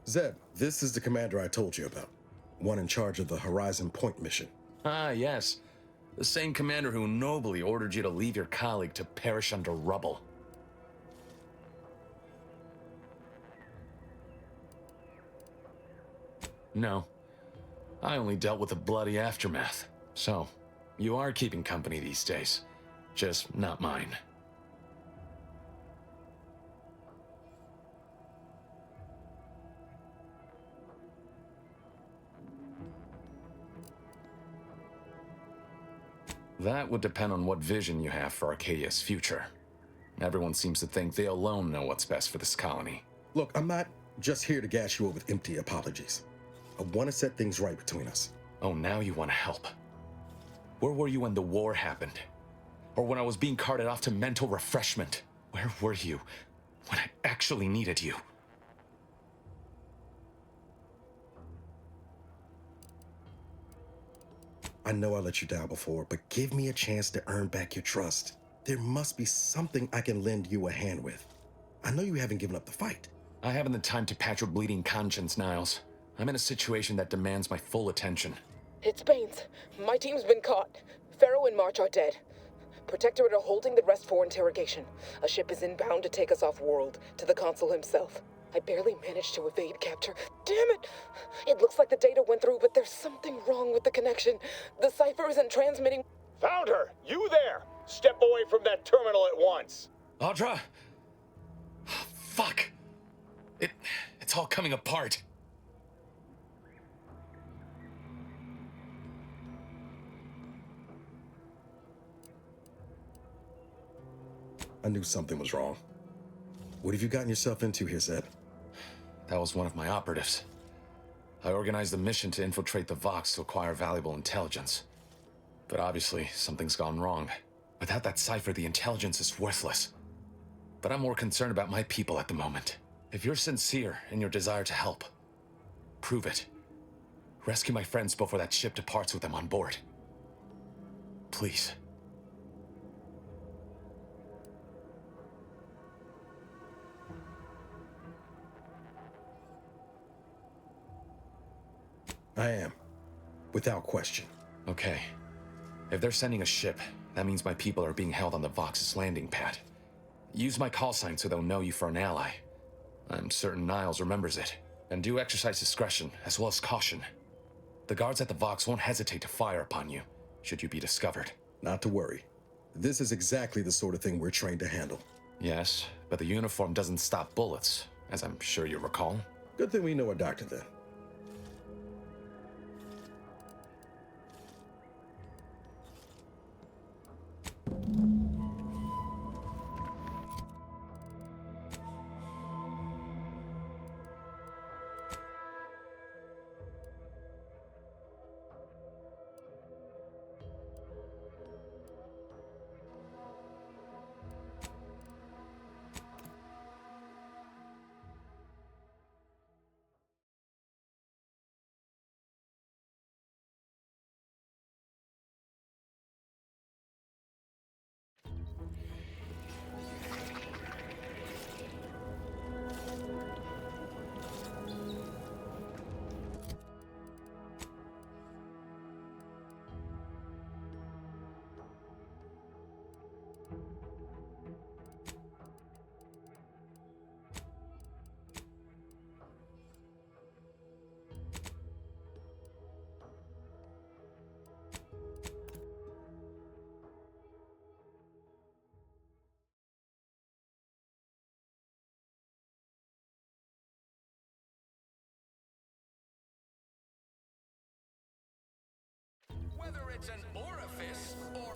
Zeb, this is the commander I told you about. One in charge of the Horizon Point mission. Ah, yes. The same commander who nobly ordered you to leave your colleague to perish under rubble. No. I only dealt with the bloody aftermath. So, you are keeping company these days. Just not mine. That would depend on what vision you have for Arcadia's future. Everyone seems to think they alone know what's best for this colony. Look, I'm not just here to gas you up with empty apologies. I want to set things right between us. Oh, now you want to help. Where were you when the war happened? Or when I was being carted off to mental refreshment? Where were you when I actually needed you? I know I let you down before, but give me a chance to earn back your trust. There must be something I can lend you a hand with. I know you haven't given up the fight. I haven't the time to patch your bleeding conscience, Niles. I'm in a situation that demands my full attention. It's Baines. My team's been caught. Pharaoh and March are dead. Protectorate are holding the rest for interrogation. A ship is inbound to take us off-world, to the consul himself. I barely managed to evade capture. Damn it! It looks like the data went through, but there's something wrong with the connection. The cipher isn't transmitting. Found her! You there! Step away from that terminal at once! Audra? Fuck! It's all coming apart. I knew something was wrong. What have you gotten yourself into here, Zeb? That was one of my operatives. I organized a mission to infiltrate the Vox to acquire valuable intelligence. But obviously, something's gone wrong. Without that cipher, the intelligence is worthless. But I'm more concerned about my people at the moment. If you're sincere in your desire to help, prove it. Rescue my friends before that ship departs with them on board. Please. I am. Without question. Okay. If they're sending a ship, that means my people are being held on the Vox's landing pad. Use my call sign so they'll know you for an ally. I'm certain Niles remembers it. And do exercise discretion, as well as caution. The guards at the Vox won't hesitate to fire upon you, should you be discovered. Not to worry. This is exactly the sort of thing we're trained to handle. Yes, but the uniform doesn't stop bullets, as I'm sure you recall. Good thing we know a doctor then. Whether it's an orifice or...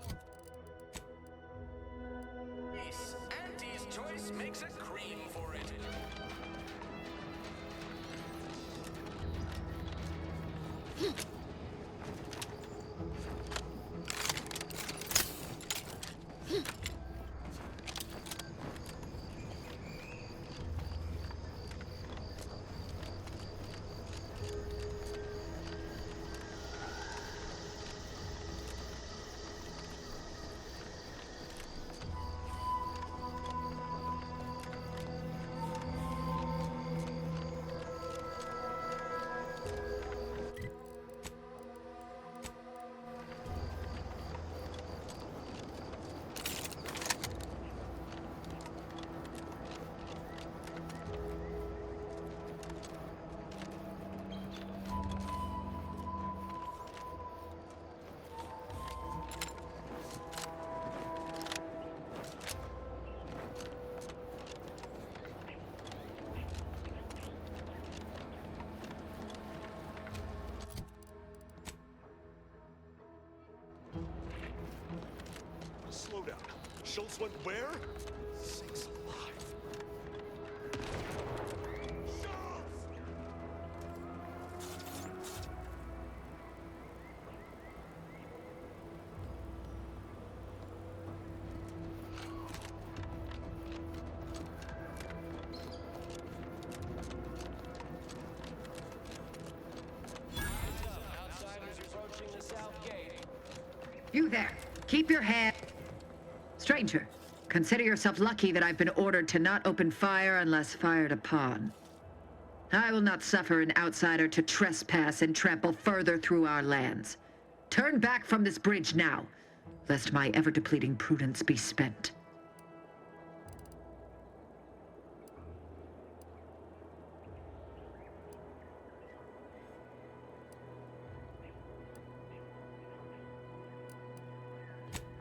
Auntie's choice makes a cream for it. Slow down. Schultz went where? Sakes alive. You there. Keep your head. Stranger, consider yourself lucky that I've been ordered to not open fire unless fired upon. I will not suffer an outsider to trespass and trample further through our lands. Turn back from this bridge now. lest my ever-depleting prudence be spent.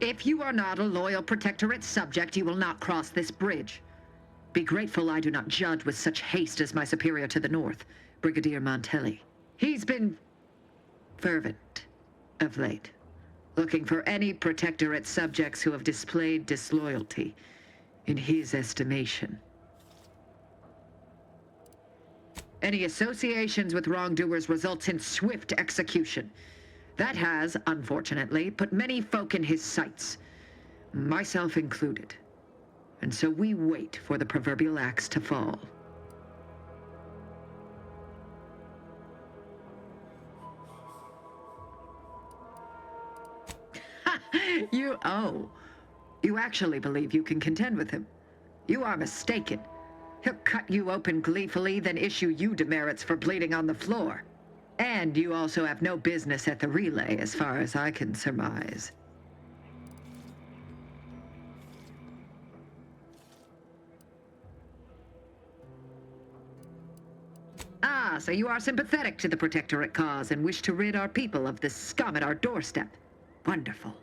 If you are not a loyal Protectorate subject, you will not cross this bridge. Be grateful I do not judge with such haste as my superior to the north, Brigadier Montelli. He's been fervent of late, looking for any Protectorate subjects who have displayed disloyalty in his estimation. Any associations with wrongdoers results in swift execution. That has, unfortunately, put many folk in his sights, myself included. And so we wait for the proverbial axe to fall. You actually believe you can contend with him. You are mistaken. He'll cut you open gleefully, then issue you demerits for bleeding on the floor. And you also have no business at the relay, as far as I can surmise. Ah, so you are sympathetic to the Protectorate cause and wish to rid our people of this scum at our doorstep. Wonderful.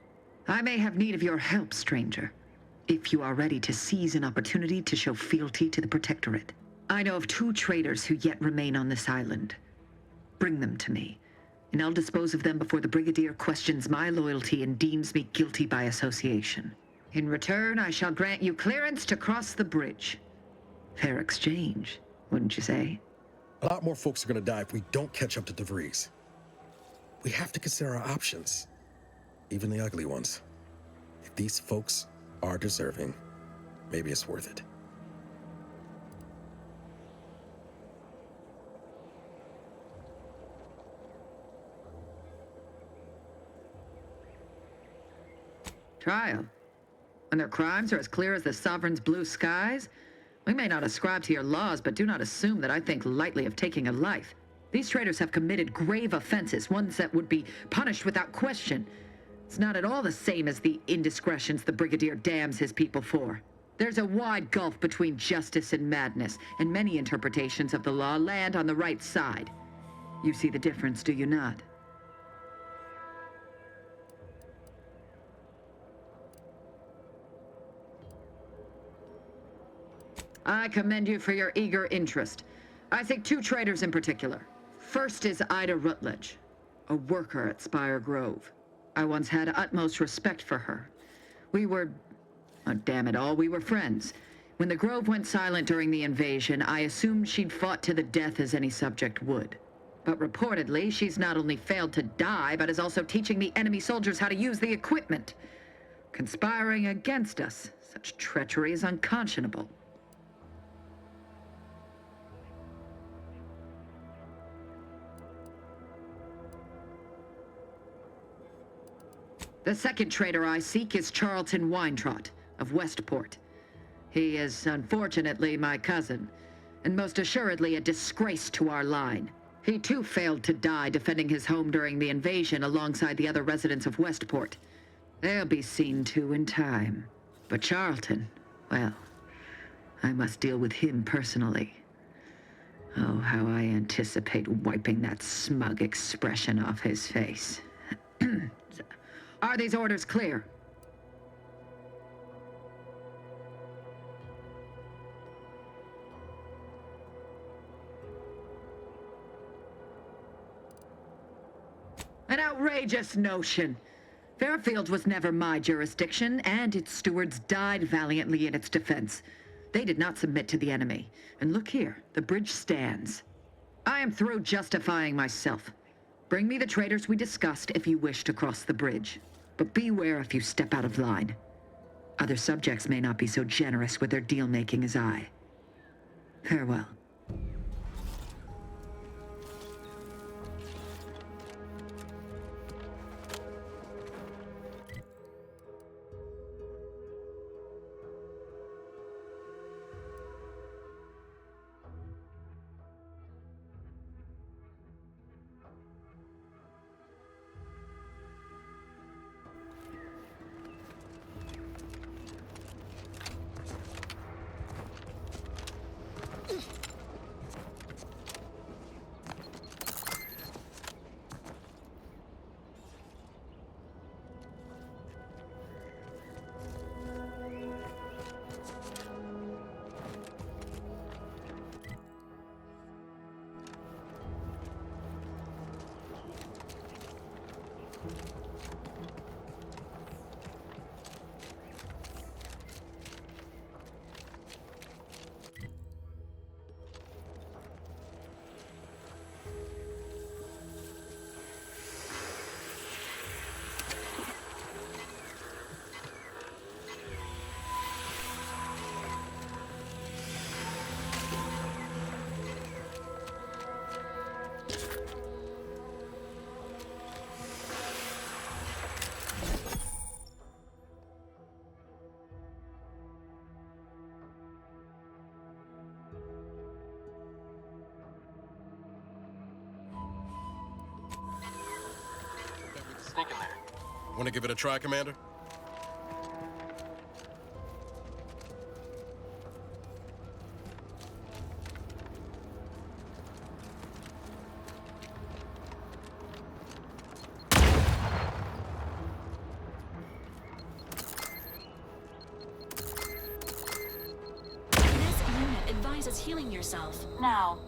I may have need of your help, stranger, if you are ready to seize an opportunity to show fealty to the Protectorate. I know of 2 traitors who yet remain on this island. Bring them to me, and I'll dispose of them before the Brigadier questions my loyalty and deems me guilty by association. In return, I shall grant you clearance to cross the bridge. Fair exchange, wouldn't you say? A lot more folks are gonna die if we don't catch up to DeVries. We have to consider our options, even the ugly ones. If these folks are deserving, maybe it's worth it. Trial. When their crimes are as clear as the Sovereign's blue skies, we may not ascribe to your laws, but do not assume that I think lightly of taking a life. These traitors have committed grave offenses, ones that would be punished without question. It's not at all the same as the indiscretions the Brigadier damns his people for. There's a wide gulf between justice and madness, and many interpretations of the law land on the right side. You see the difference, do you not? I commend you for your eager interest. I think 2 traitors in particular. First is Ida Rutledge, a worker at Spire Grove. I once had utmost respect for her. We were, oh, damn it all, we were friends. When the Grove went silent during the invasion, I assumed she'd fought to the death as any subject would. But reportedly, she's not only failed to die, but is also teaching the enemy soldiers how to use the equipment. Conspiring against us. Such treachery is unconscionable. The second traitor I seek is Charlton Weintraut of Westport. He is, unfortunately, my cousin, and most assuredly a disgrace to our line. He too failed to die defending his home during the invasion alongside the other residents of Westport. They'll be seen to in time. But Charlton, well, I must deal with him personally. Oh, how I anticipate wiping that smug expression off his face. Are these orders clear? An outrageous notion. Fairfield was never my jurisdiction, and its stewards died valiantly in its defense. They did not submit to the enemy. And look here, the bridge stands. I am through justifying myself. Bring me the traitors we discussed if you wish to cross the bridge. But beware if you step out of line. Other subjects may not be so generous with their deal-making as I. Farewell. Want to give it a try, Commander? This unit advises healing yourself now.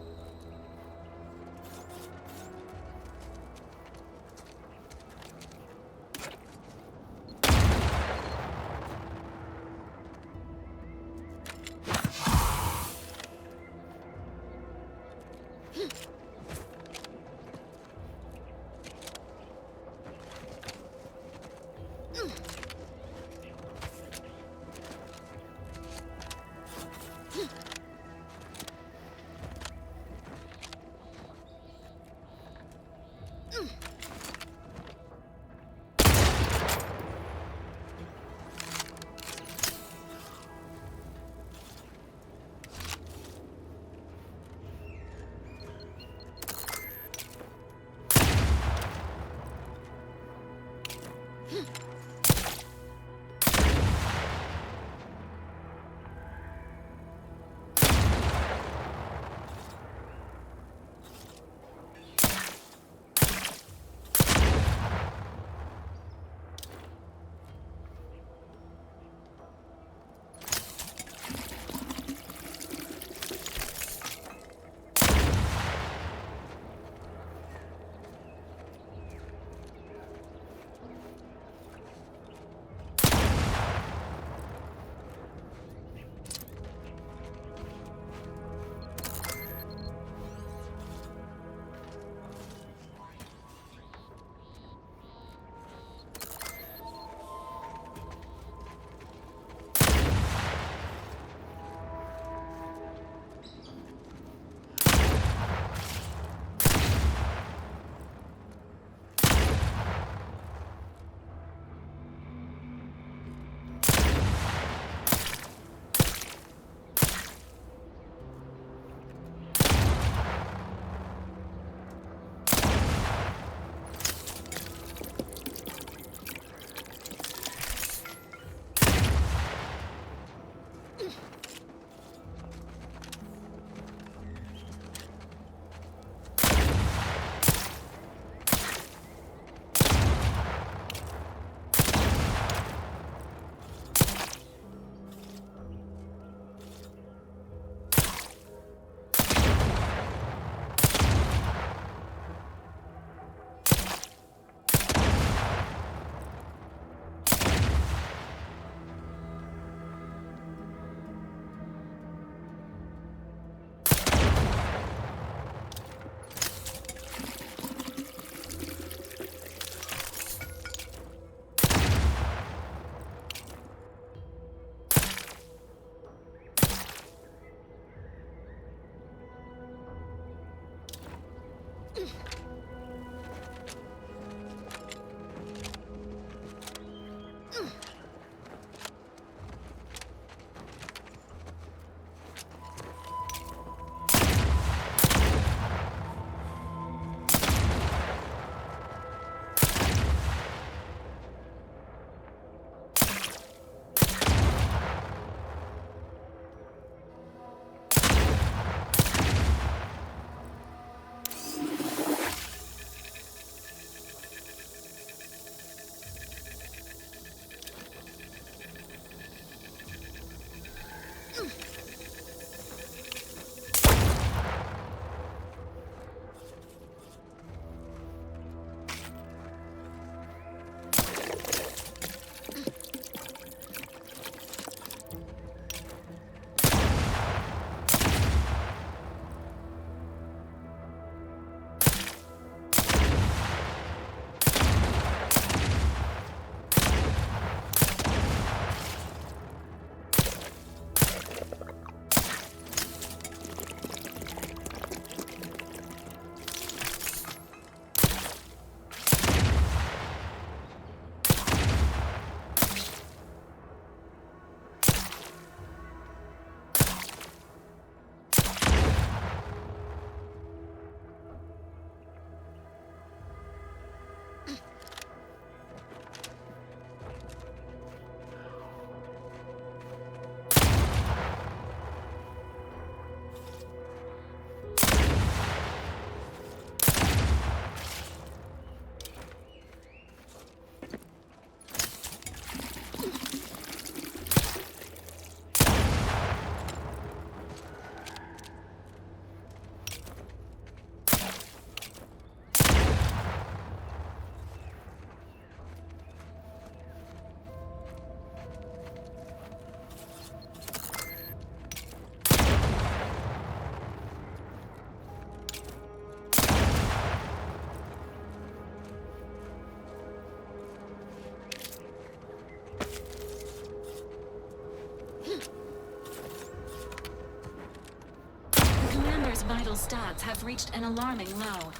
stats have reached an alarming low.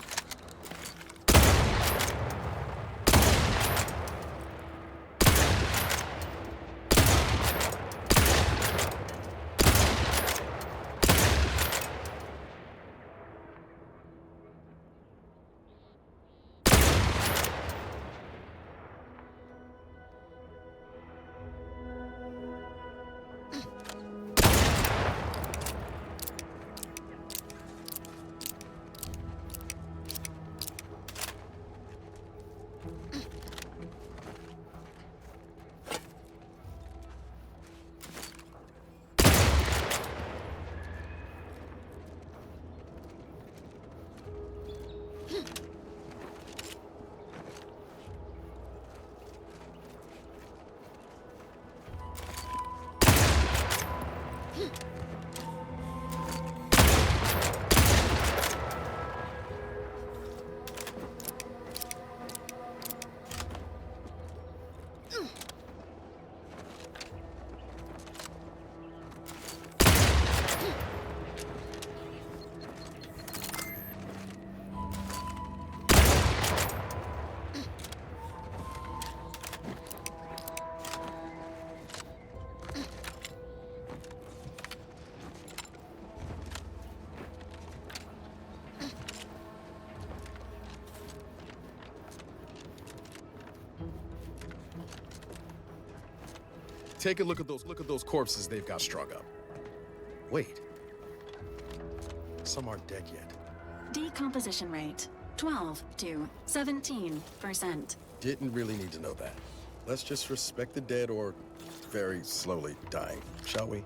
Take a look at those corpses they've got strung up. Wait. Some aren't dead yet. Decomposition rate 12 to 17%. Didn't really need to know that. Let's just respect the dead or very slowly dying, shall we?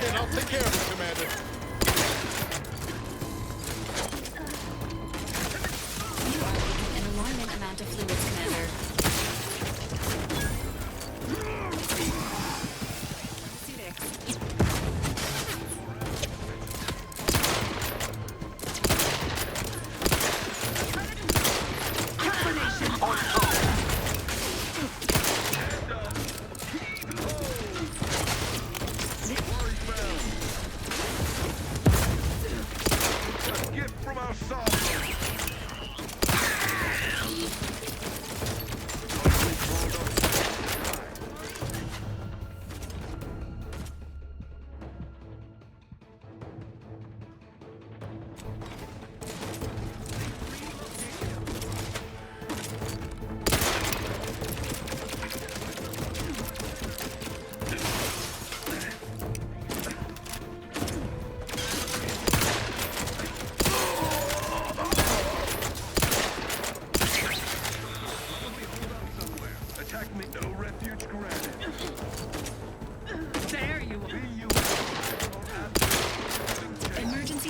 And I'll take care of it, Commander. You are leaking an alarming amount of fluids, Commander.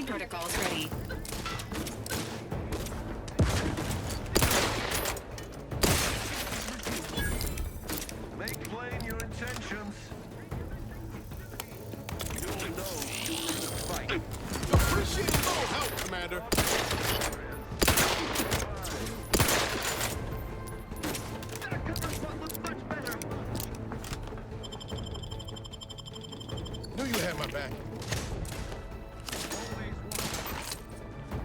Protocols ready. Make plain your intentions. You'll know you will fight. Appreciate a little help, Commander. Knew you had my back.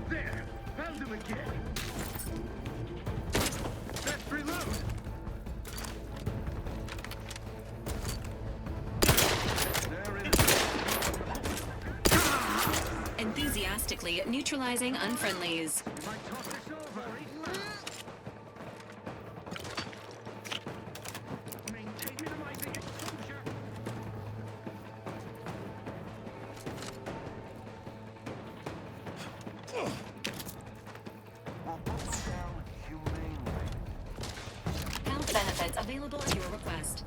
There, found him again. Let's reload. Enthusiastically neutralizing unfriendlies. Health benefits of available at your request.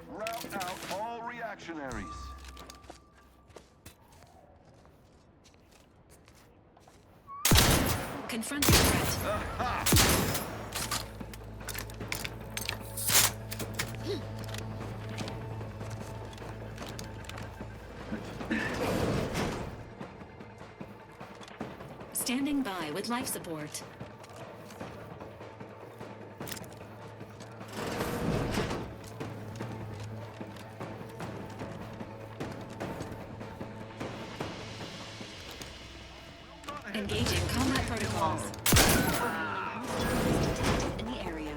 Route out all reactionaries. Confront the threat. Standing by with life support. Engaging combat protocols. Detected in the area.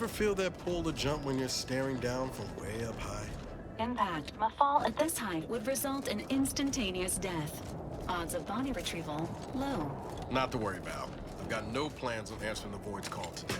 Ever feel that pull to jump when you're staring down from way up high? Impact. A fall at this height would result in instantaneous death. Odds of body retrieval, low. Not to worry about. I've got no plans on answering the Void's call today.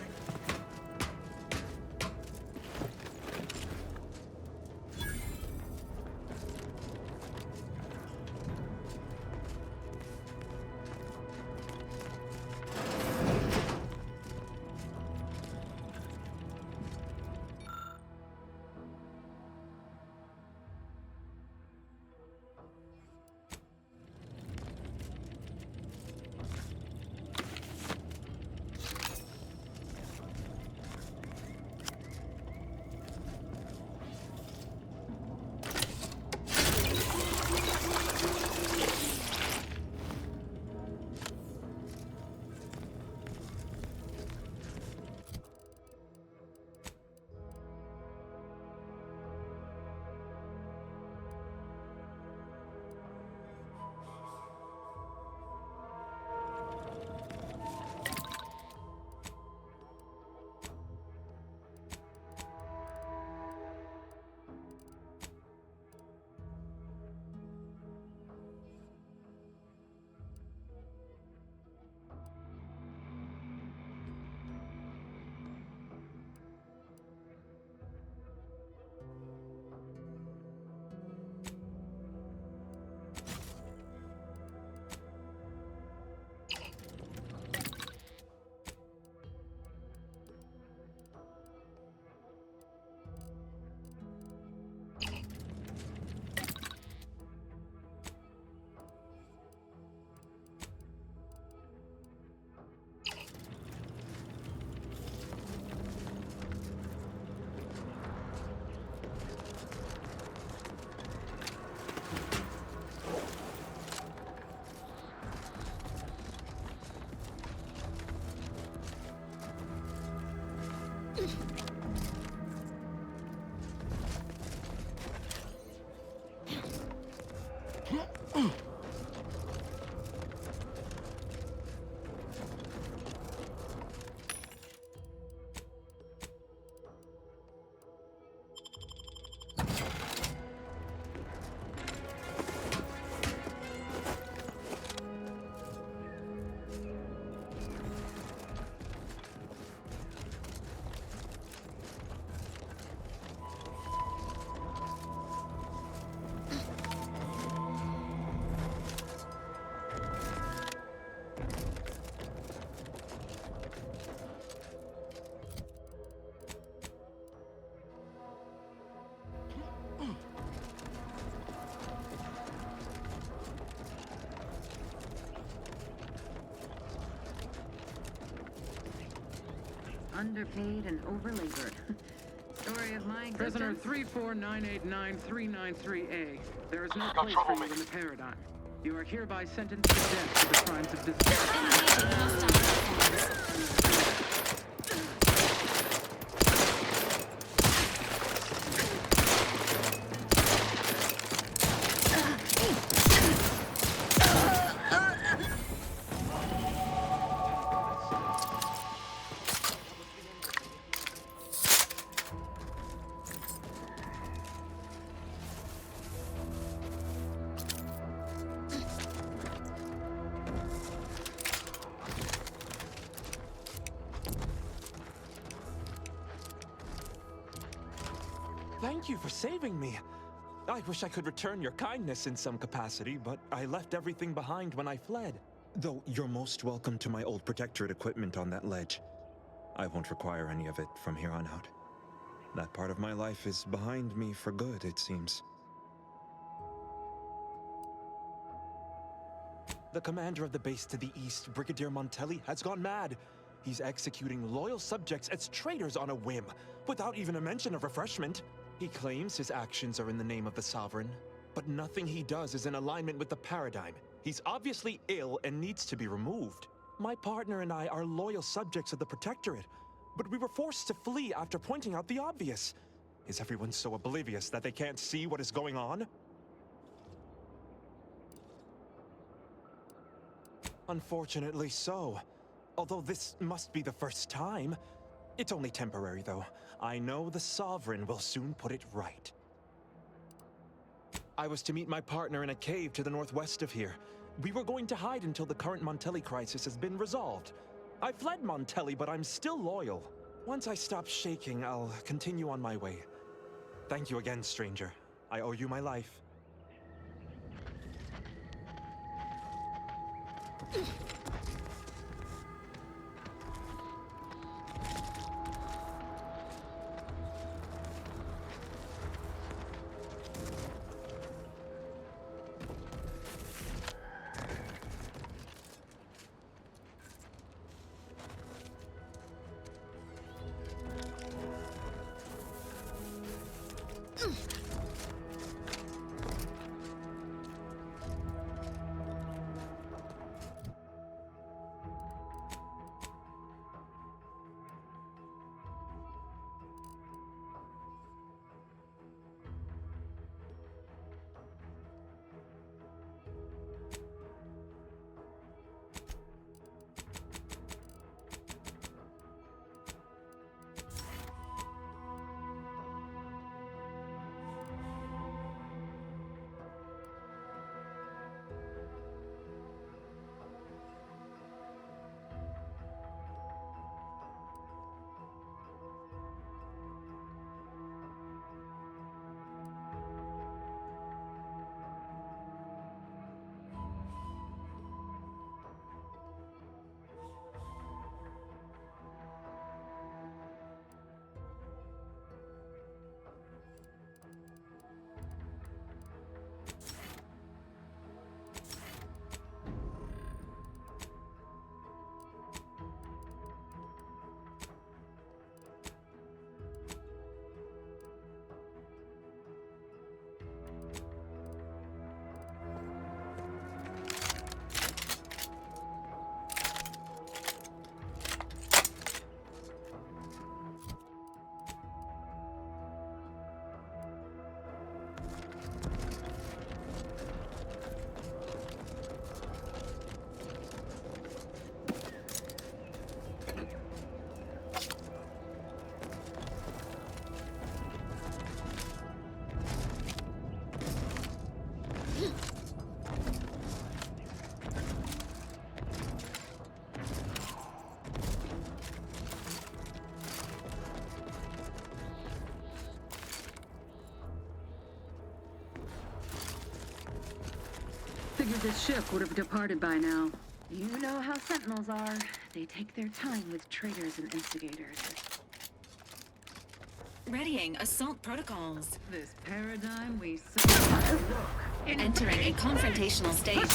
Underpaid and overlabored. story of my Prisoner existence? 34989-393A. There is no place for you in the paradigm. You are hereby sentenced to death for the crimes of Thank you for saving me. I wish I could return your kindness in some capacity, but I left everything behind when I fled. Though you're most welcome to my old Protectorate equipment on that ledge. I won't require any of it from here on out. That part of my life is behind me for good, it seems. The commander of the base to the east, Brigadier Montelli, has gone mad. He's executing loyal subjects as traitors on a whim, without even a mention of refreshment. He claims his actions are in the name of the Sovereign, but nothing he does is in alignment with the paradigm. He's obviously ill and needs to be removed. My partner and I are loyal subjects of the Protectorate, but we were forced to flee after pointing out the obvious. Is everyone so oblivious that they can't see what is going on? Unfortunately so. Although this must be the first time. It's only temporary, though. I know the Sovereign will soon put it right. I was to meet my partner in a cave to the northwest of here. We were going to hide until the current Montelli crisis has been resolved. I fled Montelli, but I'm still loyal. Once I stop shaking, I'll continue on my way. Thank you again, stranger. I owe you my life. Figured this ship would have departed by now. You know how Sentinels are. They take their time with traitors and instigators. Readying assault protocols. This paradigm we Entering a confrontational stage.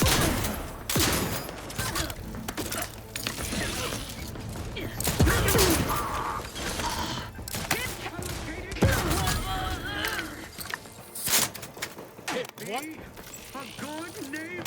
One for good neighbor.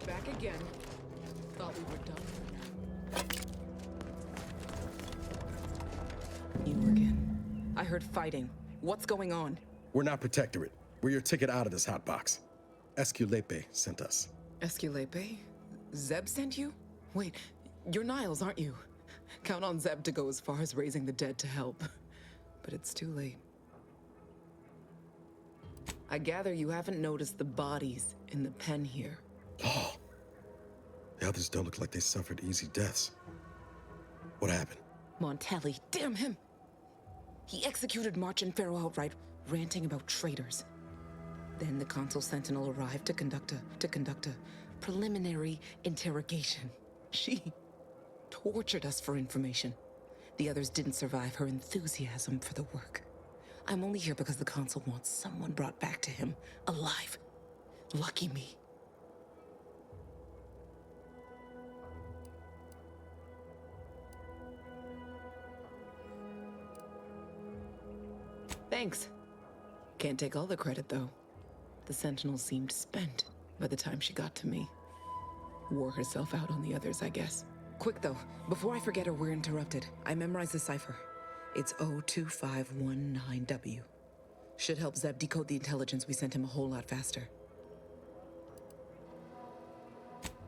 Back again. Thought we were done. You again. I heard fighting. What's going on? We're not Protectorate. We're your ticket out of this hotbox. Esculepe sent us. Esculepe? Zeb sent you? Wait, you're Niles, aren't you? Count on Zeb to go as far as raising the dead to help. But it's too late. I gather you haven't noticed the bodies in the pen here. Oh. The others don't look like they suffered easy deaths. What happened? Montelli, damn him! He executed March and Pharaoh outright, ranting about traitors. Then the Consul Sentinel arrived to conduct a preliminary interrogation. She tortured us for information. The others didn't survive her enthusiasm for the work. I'm only here because the Consul wants someone brought back to him, alive. Lucky me. Thanks. Can't take all the credit, though. The Sentinel seemed spent by the time she got to me. Wore herself out on the others, I guess. Quick, though, before I forget or we're interrupted, I memorized the cipher. It's O2519W. Should help Zeb decode the intelligence we sent him a whole lot faster.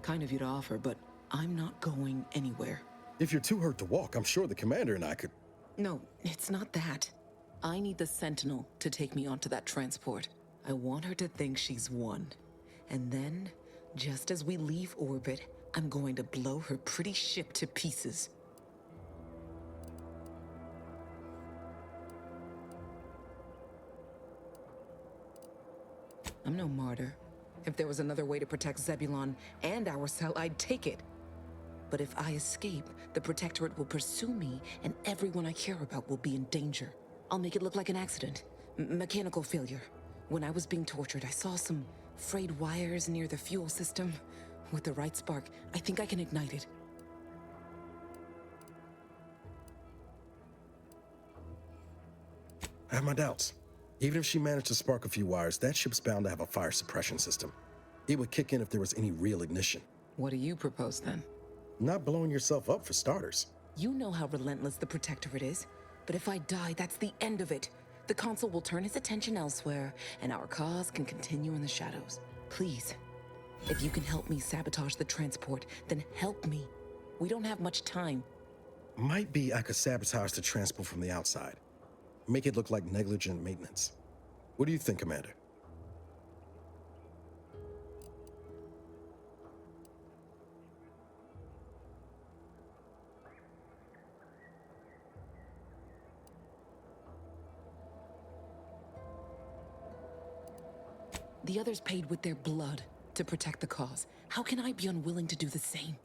Kind of you to offer, but I'm not going anywhere. If you're too hurt to walk, I'm sure the commander and I could... No, it's not that. I need the Sentinel to take me onto that transport. I want her to think she's won. And then, just as we leave orbit, I'm going to blow her pretty ship to pieces. I'm no martyr. If there was another way to protect Zebulon and our cell, I'd take it. But if I escape, the Protectorate will pursue me, and everyone I care about will be in danger. I'll make it look like an accident. Mechanical failure. When I was being tortured, I saw some frayed wires near the fuel system. With the right spark, I think I can ignite it. I have my doubts. Even if she managed to spark a few wires, that ship's bound to have a fire suppression system. It would kick in if there was any real ignition. What do you propose, then? Not blowing yourself up, for starters. You know how relentless the Protectorate is. But if I die, that's the end of it. The Consul will turn his attention elsewhere, and our cause can continue in the shadows. Please, if you can help me sabotage the transport, then help me. We don't have much time. Might be I could sabotage the transport from the outside. Make it look like negligent maintenance. What do you think, Commander? The others paid with their blood to protect the cause. How can I be unwilling to do the same?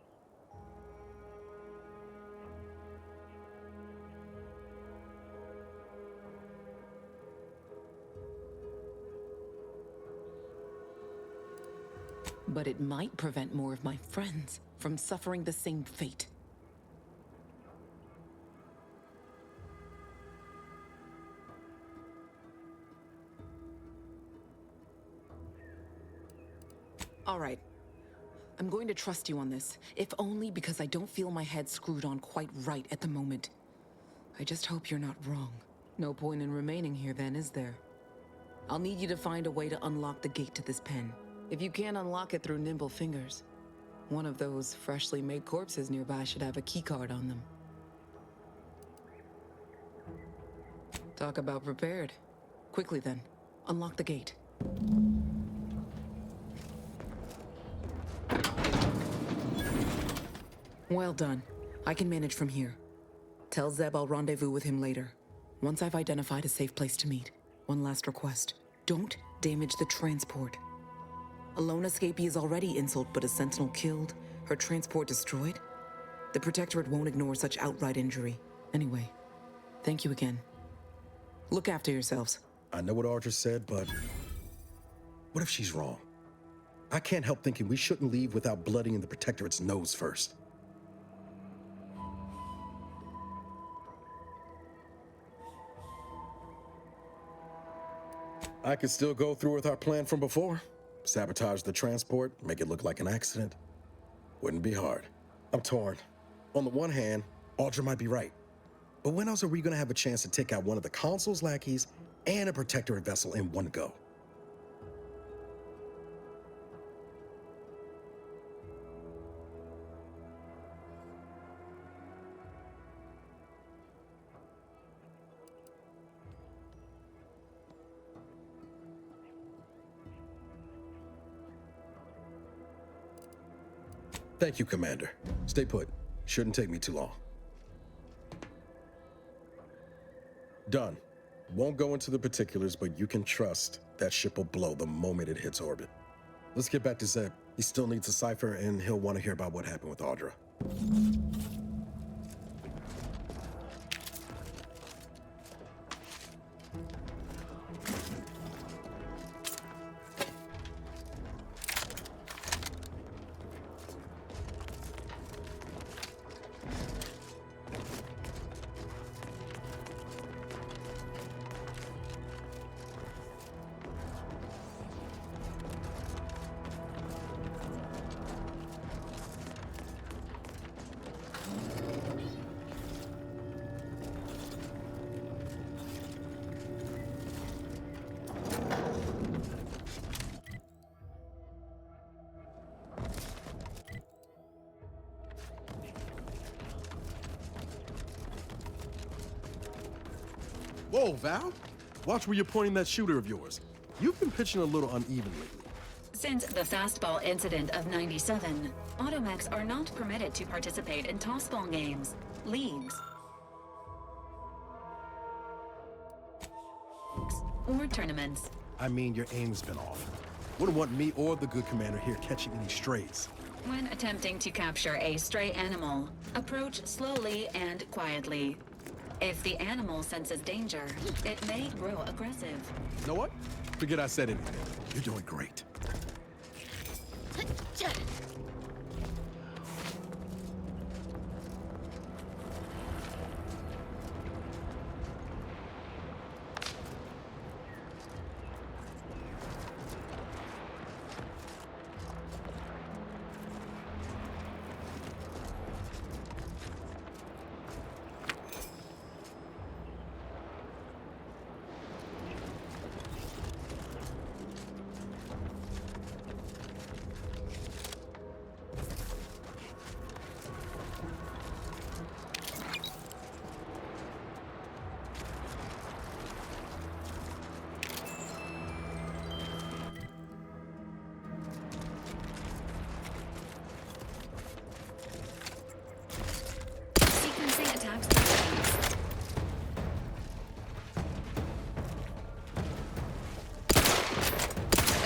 But it might prevent more of my friends from suffering the same fate. All right. I'm going to trust you on this, if only because I don't feel my head screwed on quite right at the moment. I just hope you're not wrong. No point in remaining here then, is there? I'll need you to find a way to unlock the gate to this pen. If you can't unlock it through nimble fingers, one of those freshly made corpses nearby should have a keycard on them. Talk about prepared. Quickly then, unlock the gate. Well done. I can manage from here. Tell Zeb I'll rendezvous with him later, once I've identified a safe place to meet. One last request. Don't damage the transport. A lone escapee is already insult, but a sentinel killed, her transport destroyed? The Protectorate won't ignore such outright injury. Anyway, thank you again. Look after yourselves. I know what Audra said, but what if she's wrong? I can't help thinking we shouldn't leave without bloodying the Protectorate's nose first. I could still go through with our plan from before. Sabotage the transport, make it look like an accident. Wouldn't be hard. I'm torn. On the one hand, Audra might be right. But when else are we gonna have a chance to take out one of the Consul's lackeys and a Protectorate vessel in one go? Thank you, Commander. Stay put. Shouldn't take me too long. Done. Won't go into the particulars, but you can trust that ship will blow the moment it hits orbit. Let's get back to Zeb. He still needs a cipher, and he'll want to hear about what happened with Audra. Whoa, Val. Watch where you're pointing that shooter of yours. You've been pitching a little uneven lately. Since the fastball incident of '97, automechs are not permitted to participate in tossball games, leagues, or tournaments. I mean, your aim's been off. Wouldn't want me or the good commander here catching any strays. When attempting to capture a stray animal, approach slowly and quietly. If the animal senses danger, it may grow aggressive. You know what? Forget I said anything. You're doing great.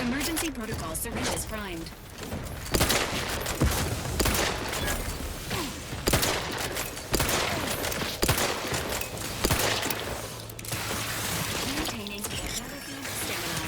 Emergency protocol syringes primed. Maintaining battlefield stamina.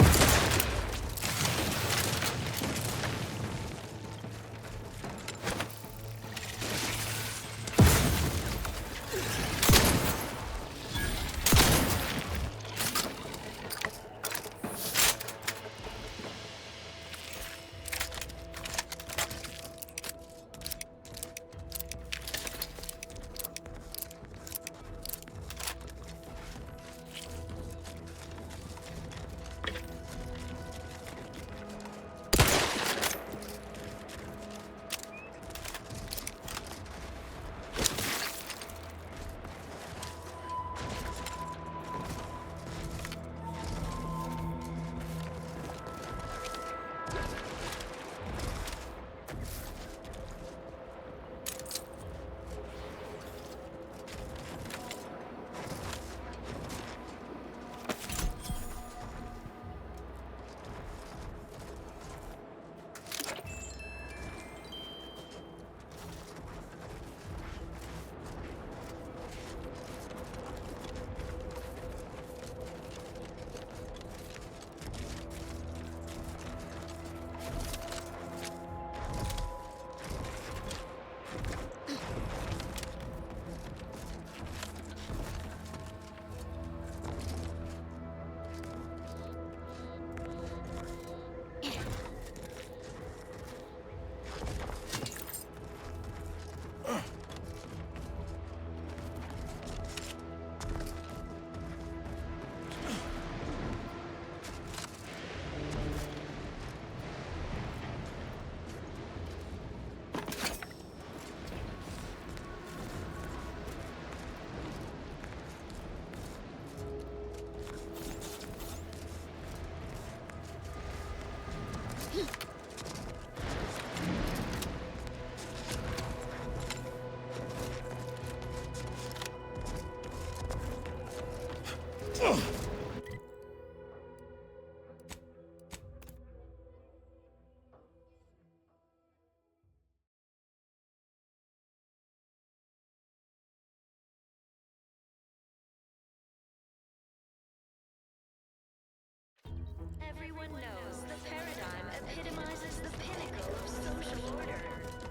Everyone knows the paradigm epitomizes the pinnacle of social order.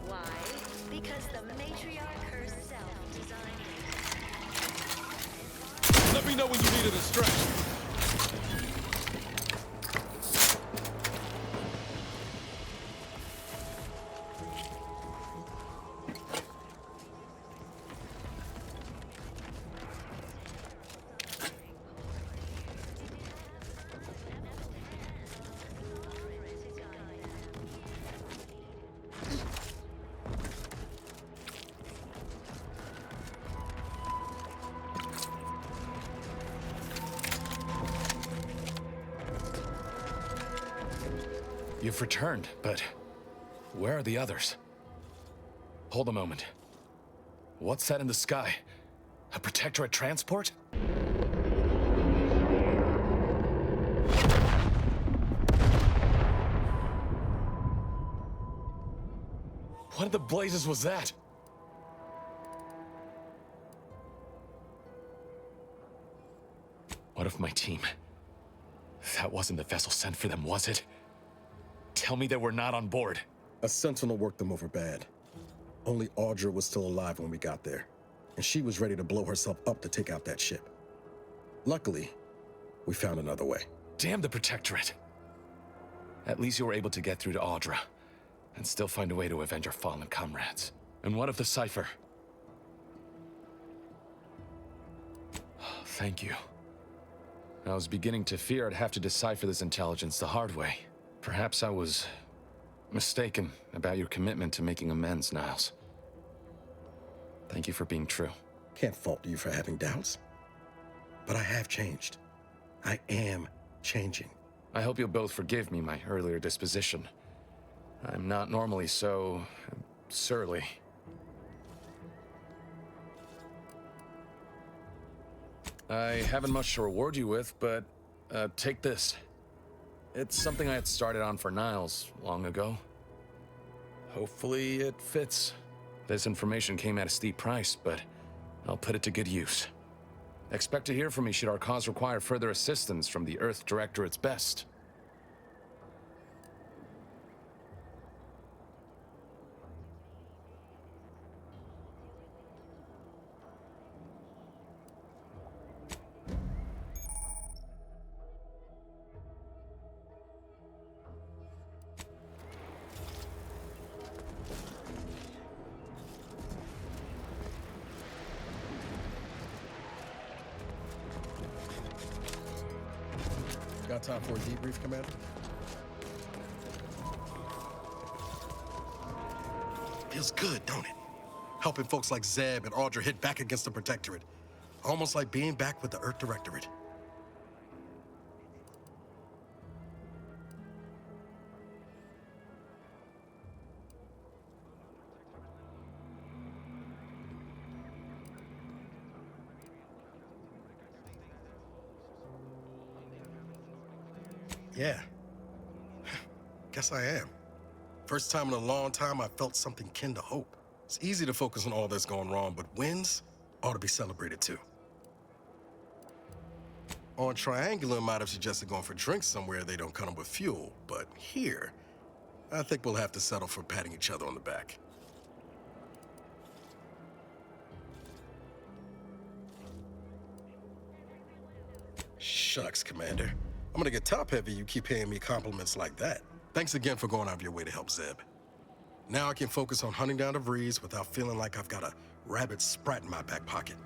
Why? Because the matriarch herself designed it. Let me know when you need a distraction. You've returned, but where are the others? Hold a moment. What's that in the sky? A Protectorate transport? What in the blazes was that? What of my team? That wasn't the vessel sent for them, was it? Tell me they were not on board. A sentinel worked them over bad. Only Audra was still alive when we got there, and she was ready to blow herself up to take out that ship. Luckily, we found another way. Damn the Protectorate. At least you were able to get through to Audra, and still find a way to avenge your fallen comrades. And what of the cipher? Thank you. I was beginning to fear I'd have to decipher this intelligence the hard way. Perhaps I was mistaken about your commitment to making amends, Niles. Thank you for being true. Can't fault you for having doubts. But I have changed. I am changing. I hope you'll both forgive me my earlier disposition. I'm not normally so surly. I haven't much to reward you with, but take this. It's something I had started on for Niles long ago. Hopefully it fits. This information came at a steep price, but I'll put it to good use. Expect to hear from me should our cause require further assistance from the Earth Directorate's best. Got time for a debrief, Commander? Feels good, don't it? Helping folks like Zeb and Audra hit back against the Protectorate. Almost like being back with the Earth Directorate. Yeah. Guess I am. First time in a long time I felt something kin to hope. It's easy to focus on all that's going wrong, but wins ought to be celebrated too. On Triangular might have suggested going for drinks somewhere they don't come with fuel, but here, I think we'll have to settle for patting each other on the back. Shucks, Commander. I'm gonna get top-heavy you keep paying me compliments like that. Thanks again for going out of your way to help Zeb. Now I can focus on hunting down the Vrees without feeling like I've got a rabid sprat in my back pocket.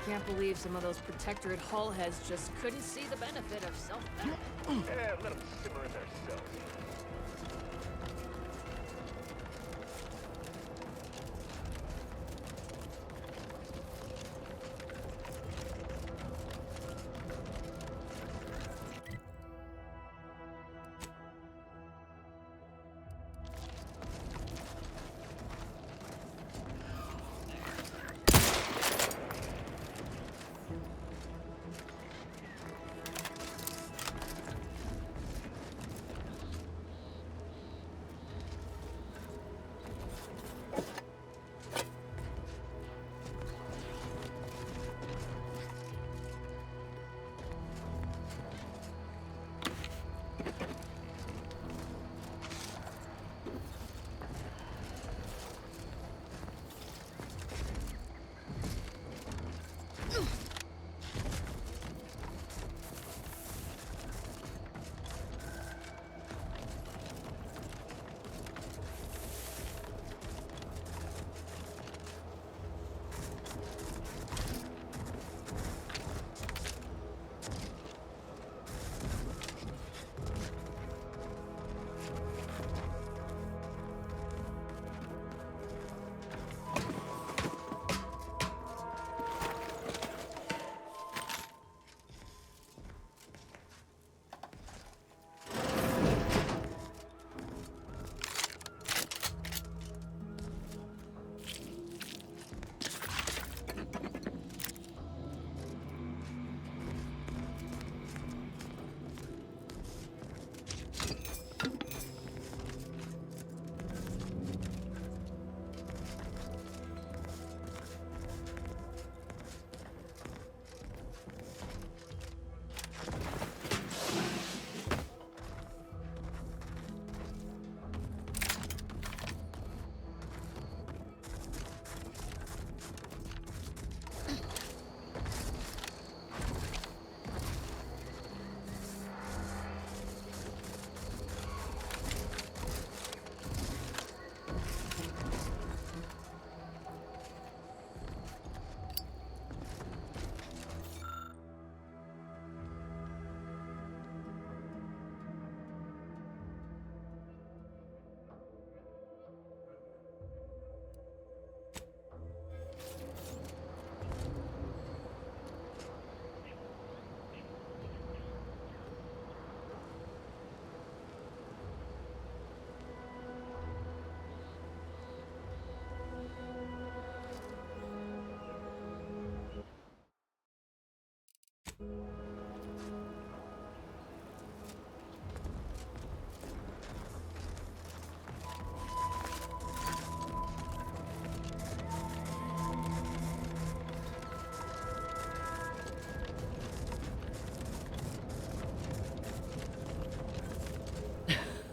Can't believe some of those Protectorate hull heads just couldn't see the benefit of self-benefit. Let them simmer in their cells.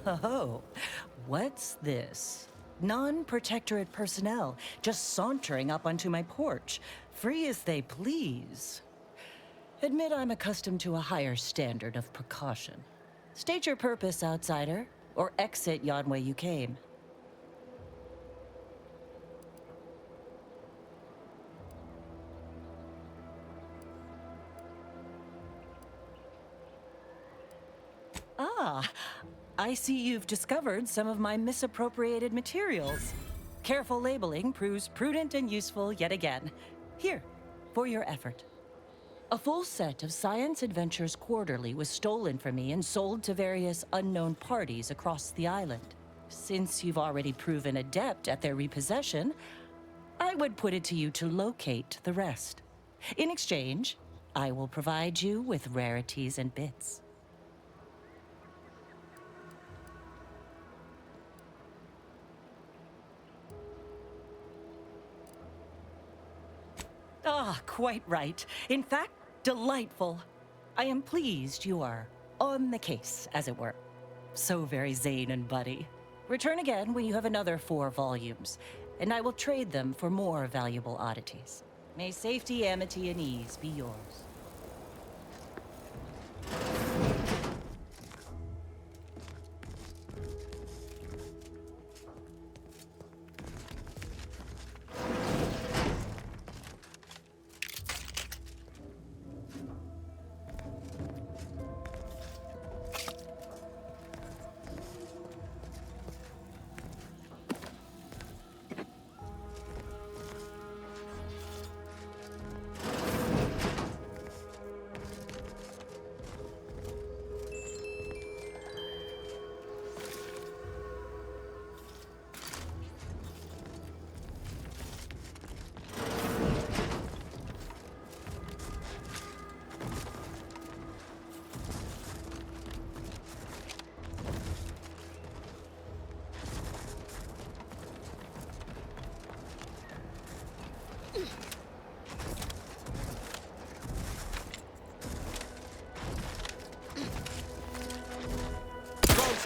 Oh, what's this? Non-protectorate personnel just sauntering up onto my porch, free as they please. Admit I'm accustomed to a higher standard of precaution. State your purpose, outsider, or exit yon way you came. Ah, I see you've discovered some of my misappropriated materials. Careful labeling proves prudent and useful yet again. Here, for your effort. A full set of Science Adventures Quarterly was stolen from me and sold to various unknown parties across the island. Since you've already proven adept at their repossession, I would put it to you to locate the rest. In exchange, I will provide you with rarities and bits. Ah, quite right. In fact, delightful. I am pleased you are on the case, as it were. So very Zane and Buddy. Return again when you have another 4 volumes, and I will trade them for more valuable oddities. May safety, amity, and ease be yours.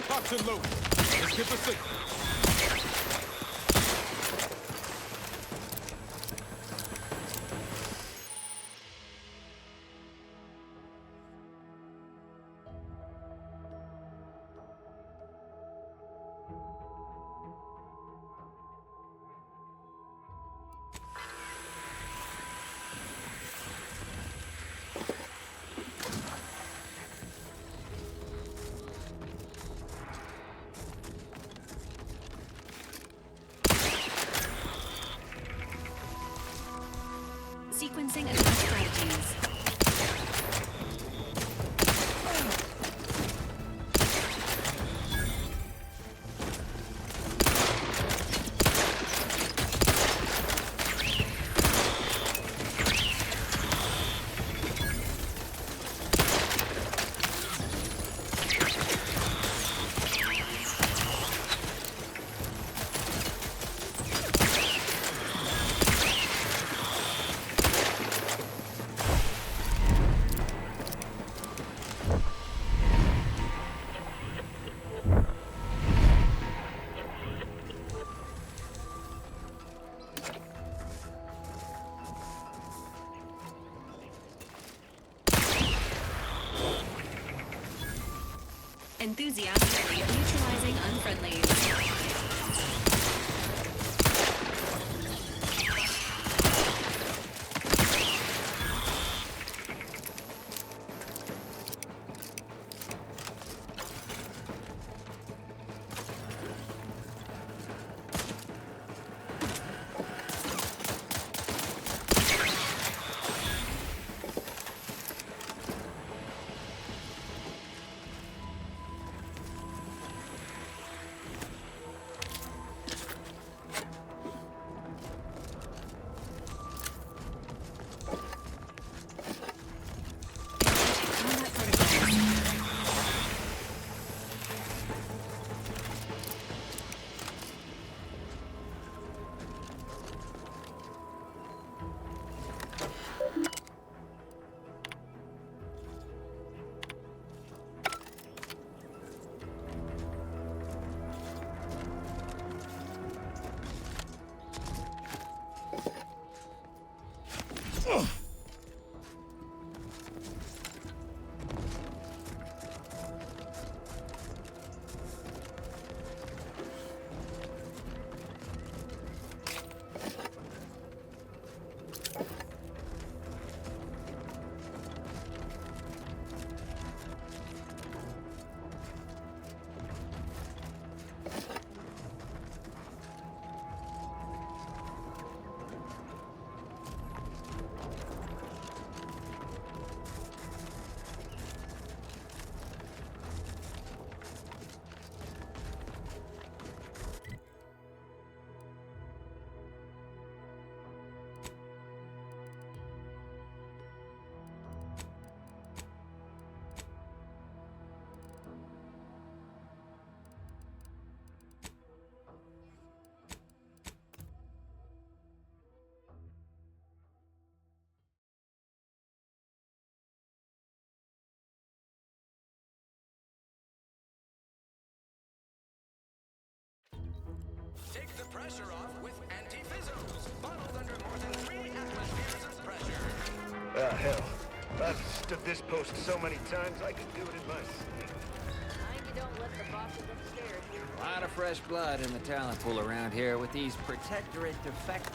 Toxin loaded. Let's get the signal. Sequencing advanced strategies. Enthusiastically neutralizing unfriendlies. Take the pressure off with anti-fizzos, bottled under more than 3 atmospheres of pressure. Ah, hell. I've stood this post so many times I could do it in my sleep. Mind you don't let the bosses upstairs. A lot of fresh blood in the talent pool around here with these protectorate defect.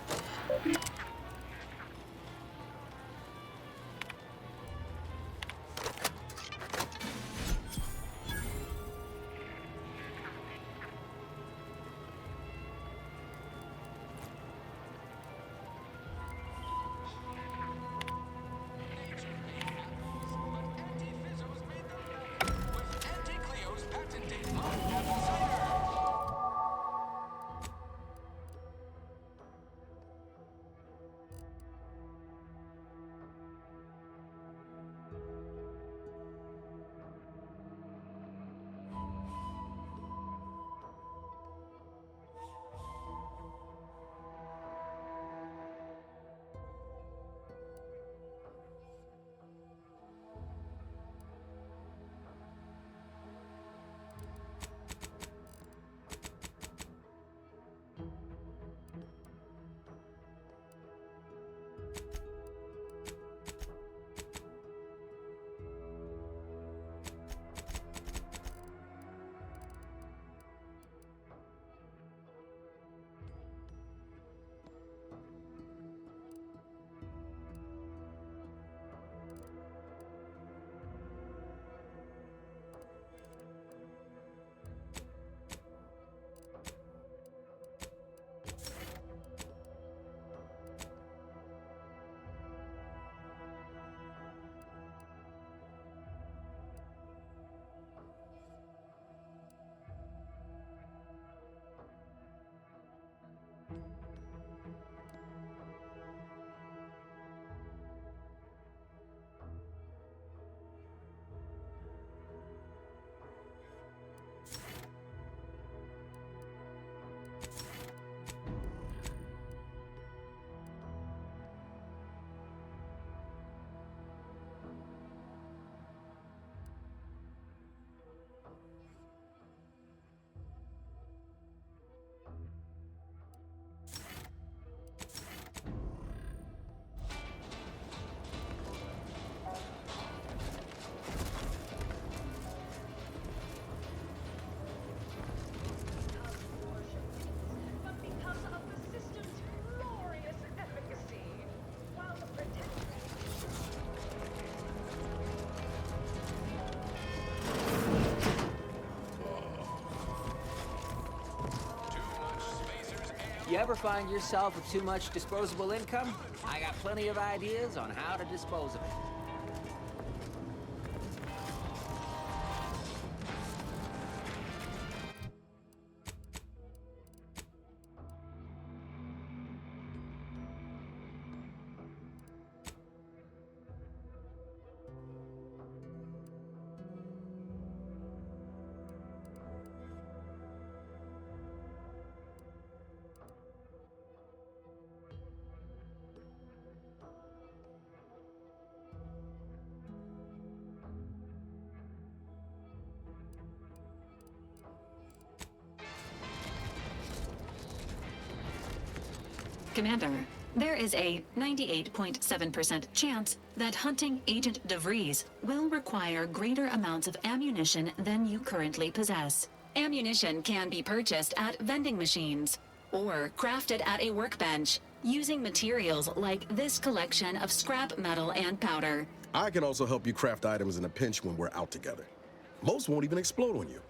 You ever find yourself with too much disposable income? I got plenty of ideas on how to dispose of it. Commander, There is a 98.7% chance that hunting Agent DeVries will require greater amounts of ammunition than you currently possess. Ammunition can be purchased at vending machines or crafted at a workbench using materials like this collection of scrap metal and powder. I can also help you craft items in a pinch when we're out together. Most won't even explode on you.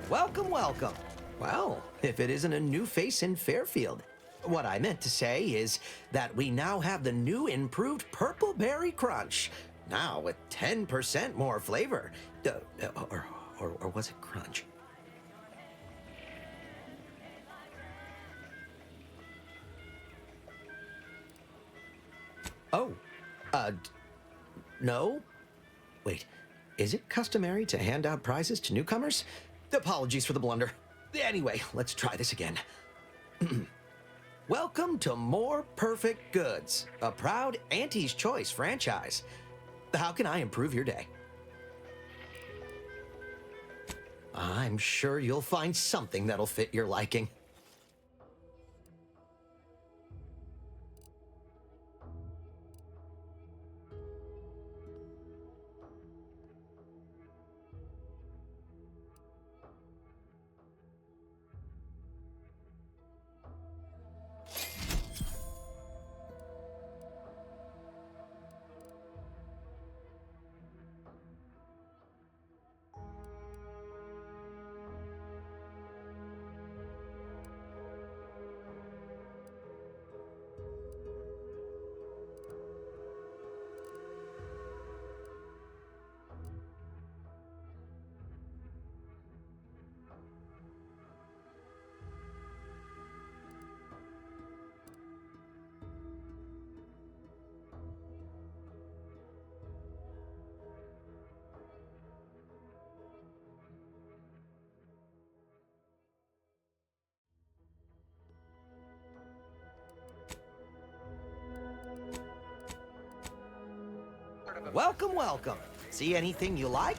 Welcome, welcome. Well, if it isn't a new face in Fairfield. What I meant to say is that we now have the new improved Purple Berry Crunch. Now with 10% more flavor. Or was it crunch? Oh, no? Wait, is it customary to hand out prizes to newcomers? Apologies for the blunder. Anyway, let's try this again. Welcome to More Perfect Goods, a proud Auntie's Choice franchise. How can I improve your day? I'm sure you'll find something that'll fit your liking. Welcome, welcome. See anything you like?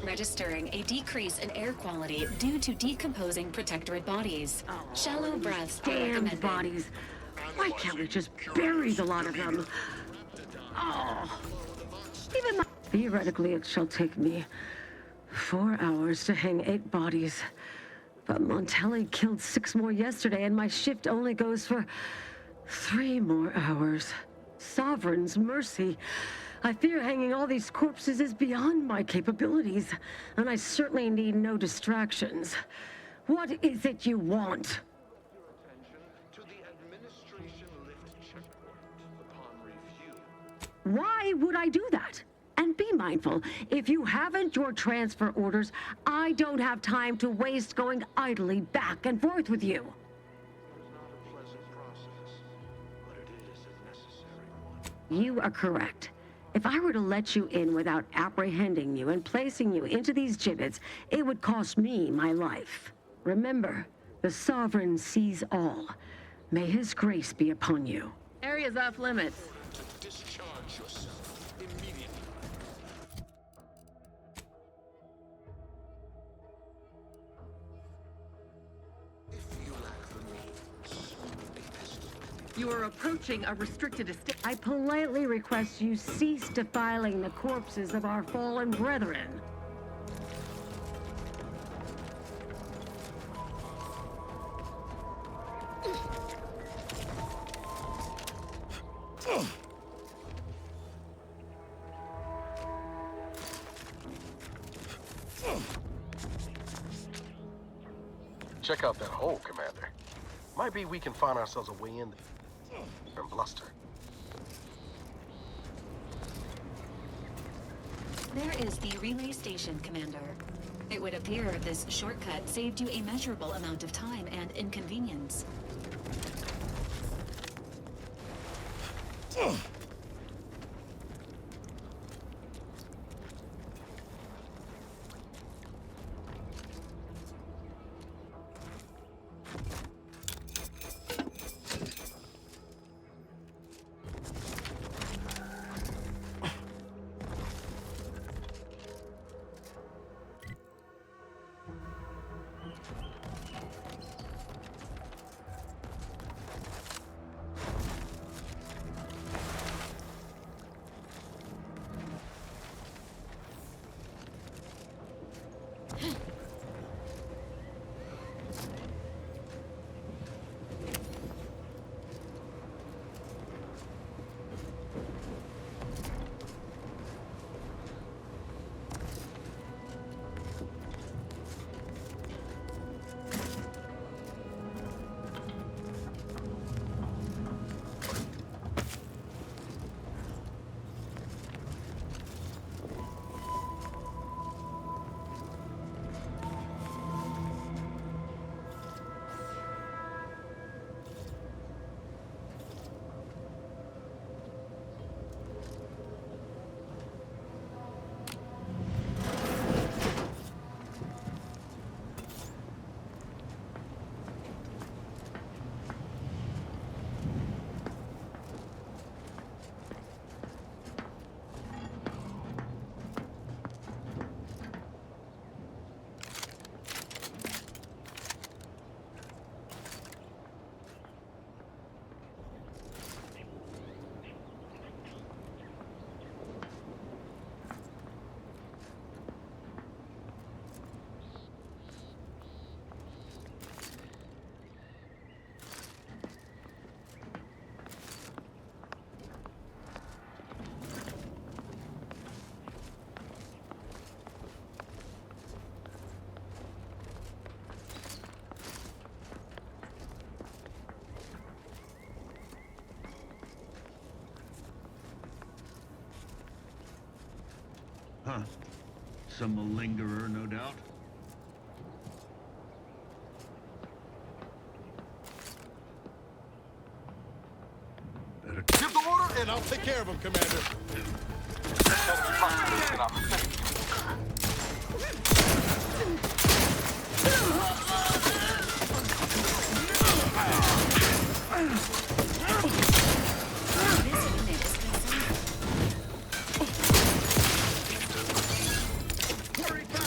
registering a decrease in air quality due to decomposing protectorate bodies. Shallow breaths are Damn recommended. bodies. Why can't we just bury the lot of them? Oh. Even my... Theoretically, it shall take me 4 hours to hang 8 bodies. But Montelli killed 6 more yesterday, and my shift only goes for 3 more hours. Sovereign's mercy. I fear hanging all these corpses is beyond my capabilities, and I certainly need no distractions. What is it you want? Why would I do that? And be mindful, if you haven't your transfer orders, I don't have time to waste going idly back and forth with you. You are correct. If I were to let you in without apprehending you and placing you into these gibbets, it would cost me my life. Remember, the Sovereign sees all. May his grace be upon you. Area's off limits. Discharge yourself immediately. You are approaching a restricted estate. I politely request you cease defiling the corpses of our fallen brethren. Check out that hole, Commander. Might be we can find ourselves a way in there and bluster. There is the relay station, Commander. It would appear this shortcut saved you a measurable amount of time and inconvenience. Huh. Some malingerer, no doubt. Give the order, and I'll take care of him, Commander. Hurry back!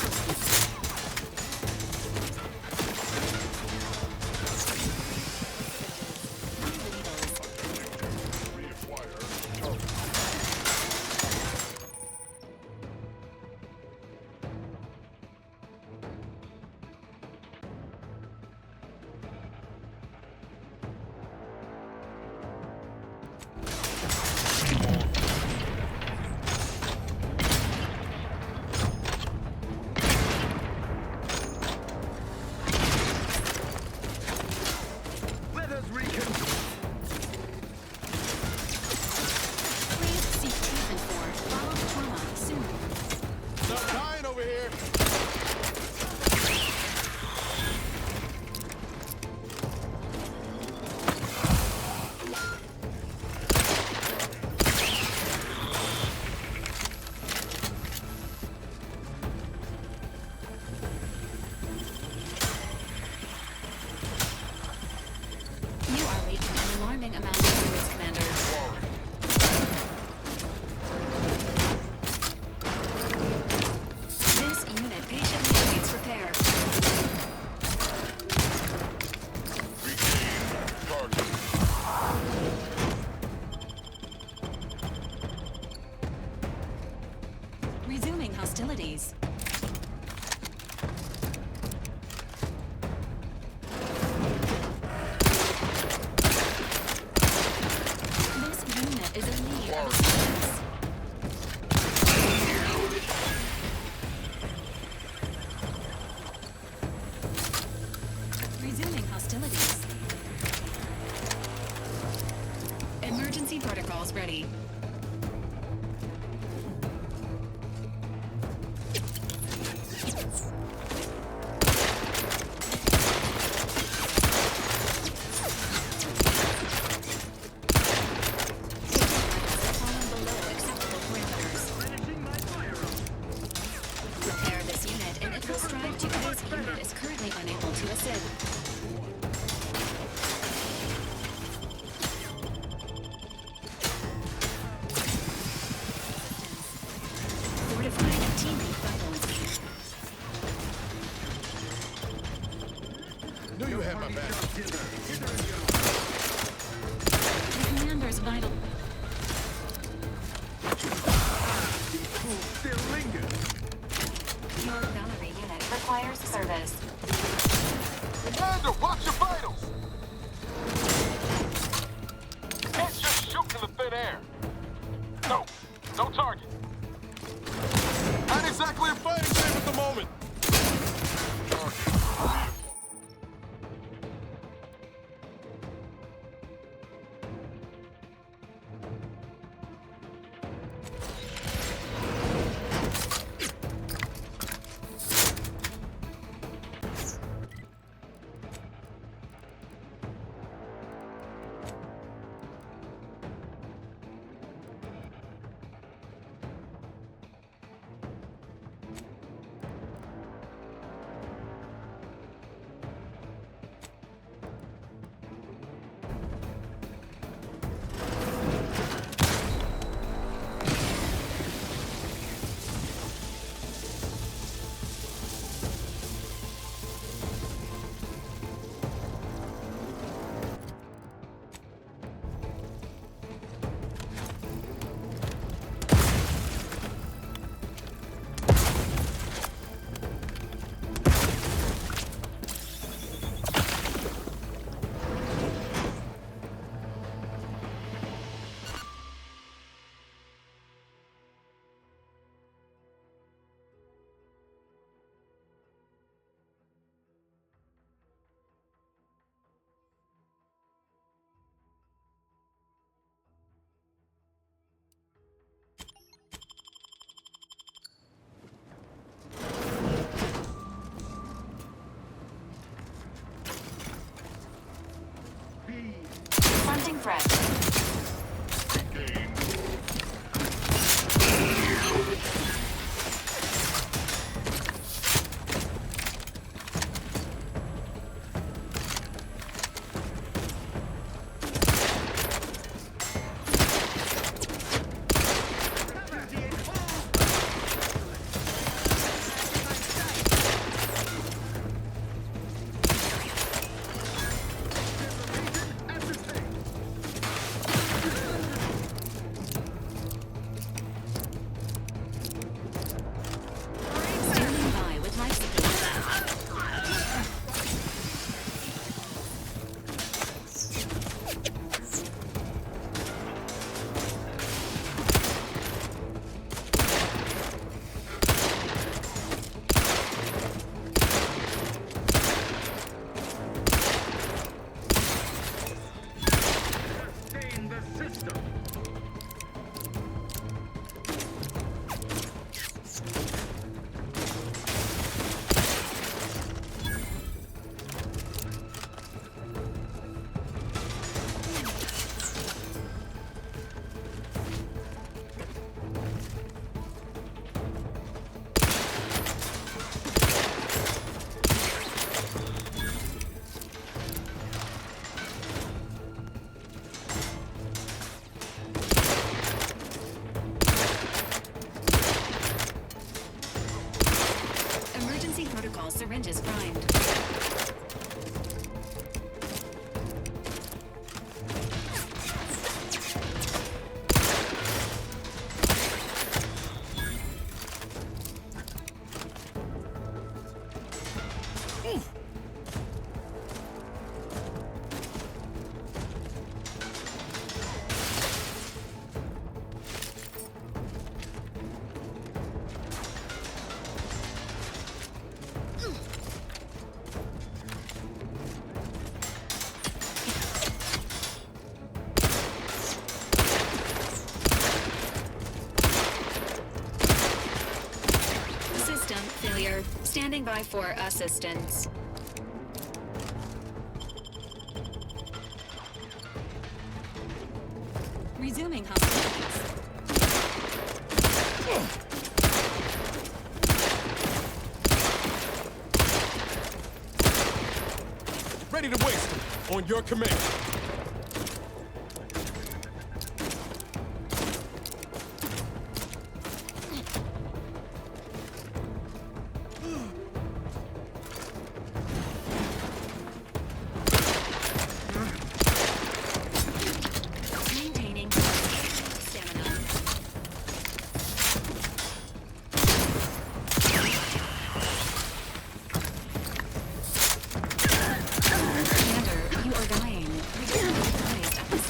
Resuming hostilities. This unit is in need of assistance. Resuming hostilities. Emergency protocols ready. Repair this unit, and it will strive to. This unit is currently unable to assist. Fortifying teammate vitals. Knew you had my back. The commander's vital. Your Valerie unit requires service. Commander, watch your vitals! You can't just shoot in the thin air. No, no target. Not exactly a fighting game at the moment. Confronting threat. Standing by with life support. Sustain the system. Emergency protocol syringes primed. familiar. Standing by for assistance. Resuming hostilities. Ready to waste them. On your command. Maintaining stamina. Commander, you are dying. Return at this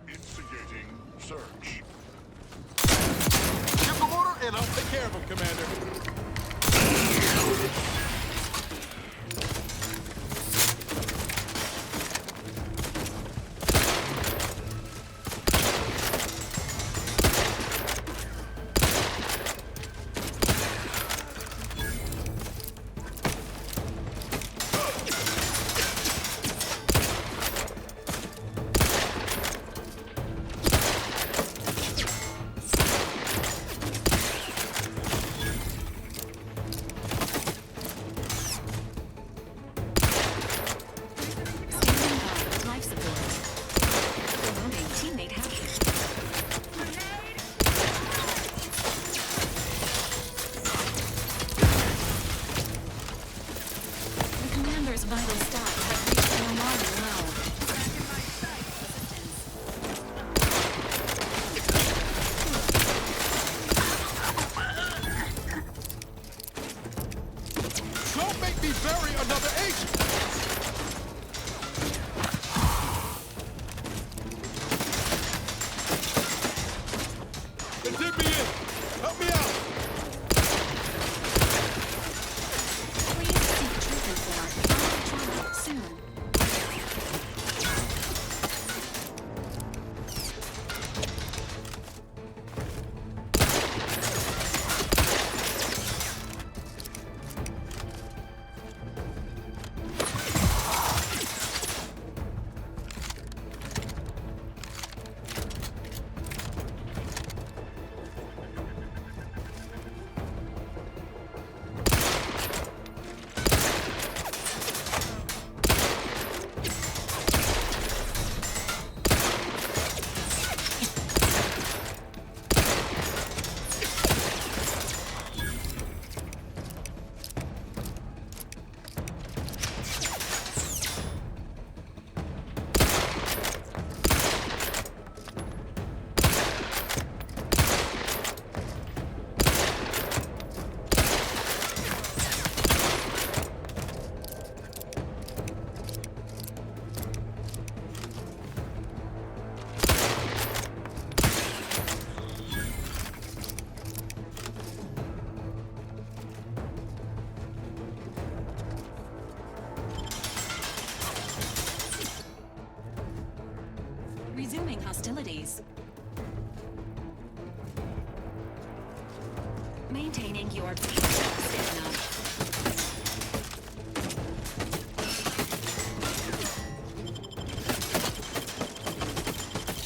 Instigating search. Give the order and I'll take care of him, Commander. life support. Promoting teammate happy. The commander's vital stats have reached an alarming low. Don't make me bury another agent! They did me in! Help me out! Please seek treatment for trauma soon. Resuming hostilities. Maintaining your stamina.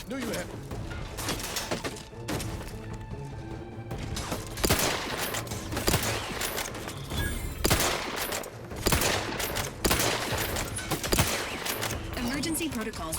Knew you had... Emergency protocols.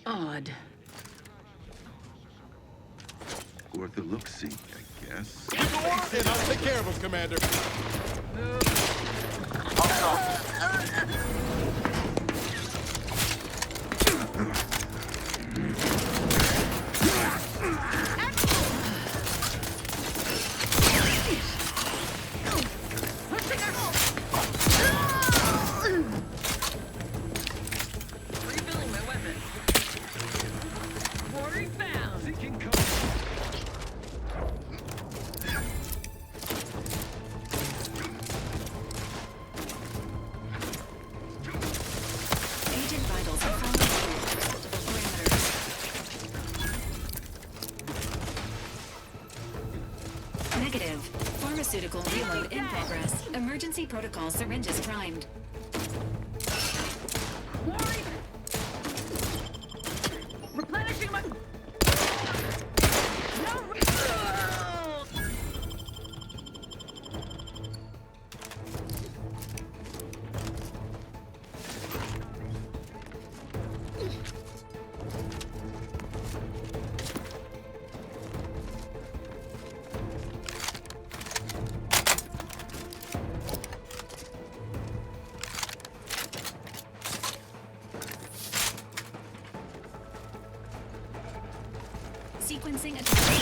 Odd. Worth a look-see, I guess. Give the order, and I'll take care of him, Commander. Refilling my weapon. Quarry found. Seeking cover. Agent vitals are falling through acceptable parameters. Negative. Pharmaceutical reload in progress. Emergency protocol syringes primed. Replenishing my... Sequencing atomic.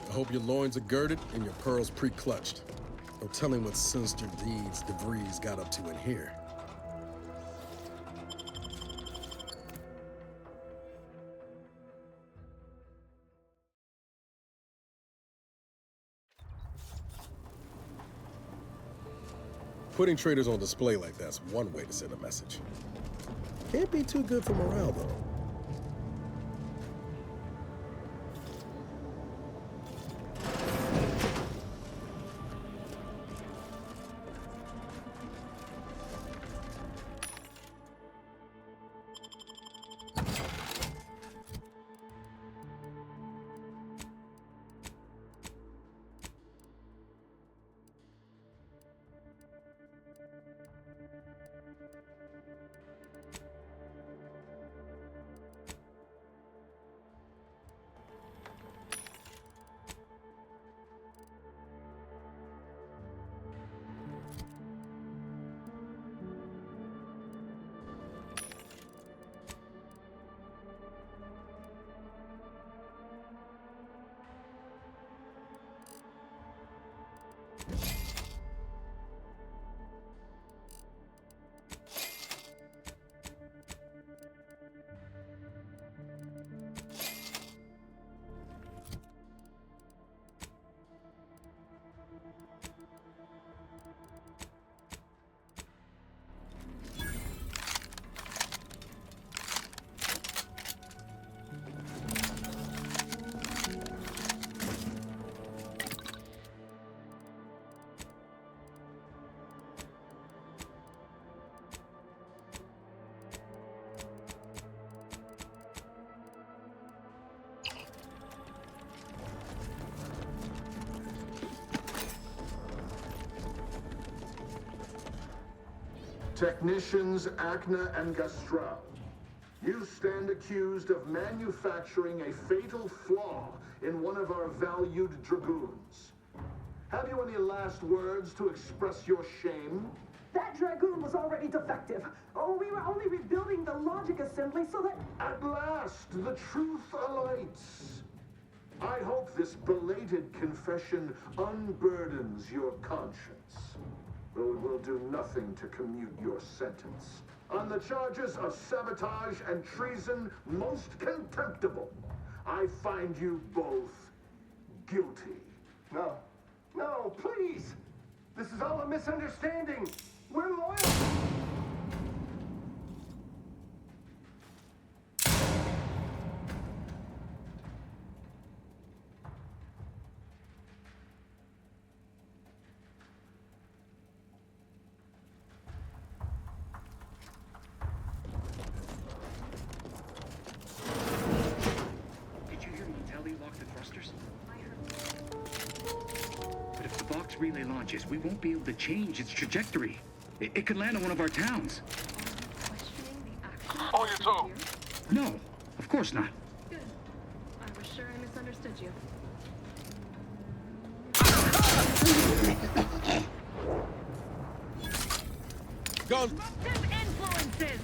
I hope your loins are girded and your pearls pre-clutched. No telling what sinister deeds DeVries got up to in here. Putting traitors on display like that's one way to send a message. Can't be too good for morale, though. Technicians Acna and Gastral, you stand accused of manufacturing a fatal flaw in one of our valued dragoons. Have you any last words to express your shame? That Dragoon was already defective. Oh, we were only rebuilding the logic assembly so that... At last, the truth alights. I hope this belated confession unburdens your conscience, though it will do nothing to commute your sentence. On the charges of sabotage and treason most contemptible, I find you both guilty. No. No, please! This is all a misunderstanding! We're loyal! Did you hear Montelli lock the thrusters? But if the Vox relay launches, we won't be able to change its trajectory. It could land on one of our towns. On your toe! No, of course not. Good. I was sure I misunderstood you. Go! Disruptive influences!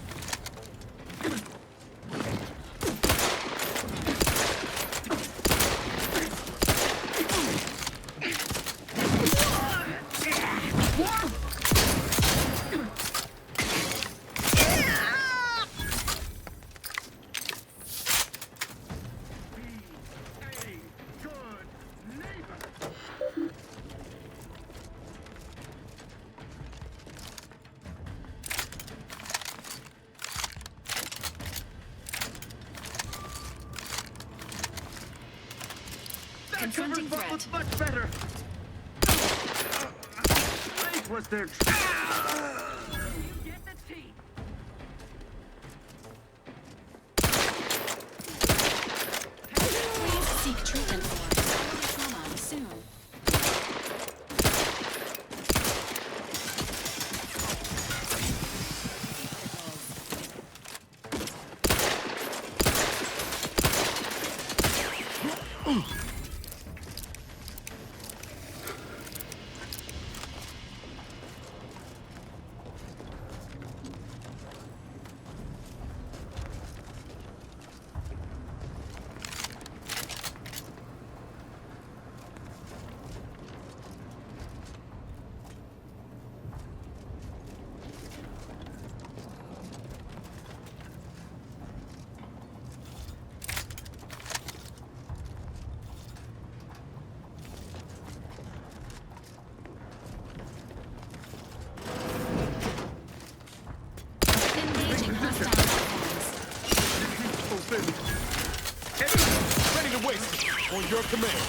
Confronting threat. Much better! Wait, was there... You get the tea! Please seek treatment for trauma soon. Engaging hostile platforms. Ready to waste on your command.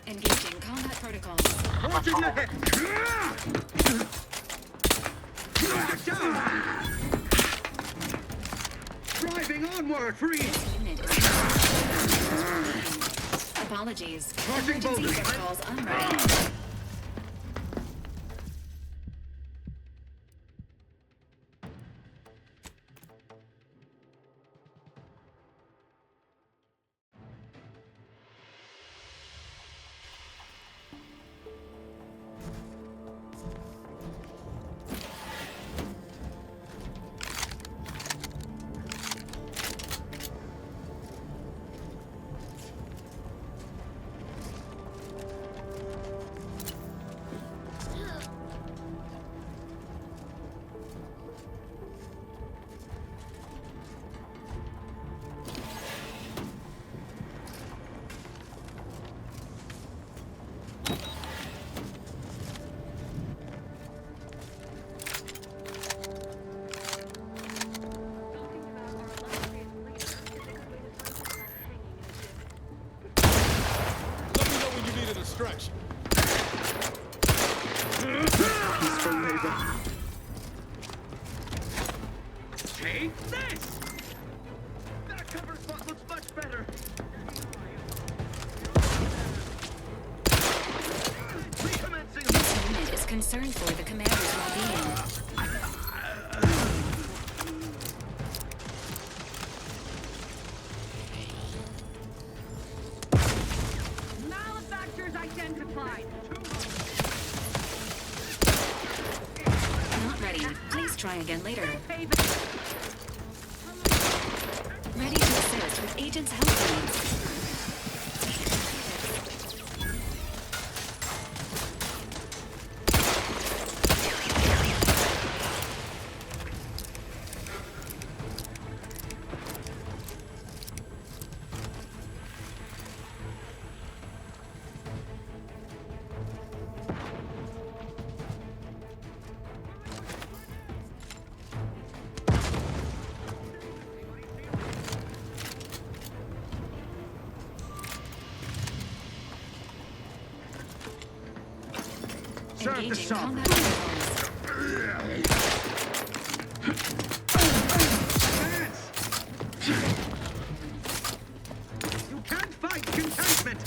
Engaging combat protocols. Driving onward, freeze! Apologies. Crossing Emergency boulders. protocols unready. Distraction. Peaceful labor. Take this! That cover spot looks much better. Recommencing. This unit is concerned for the commander's well-being. Identified. Not ready. Please try again later. Ready to assist with agent's health needs. Serve the song. You can't fight contentment.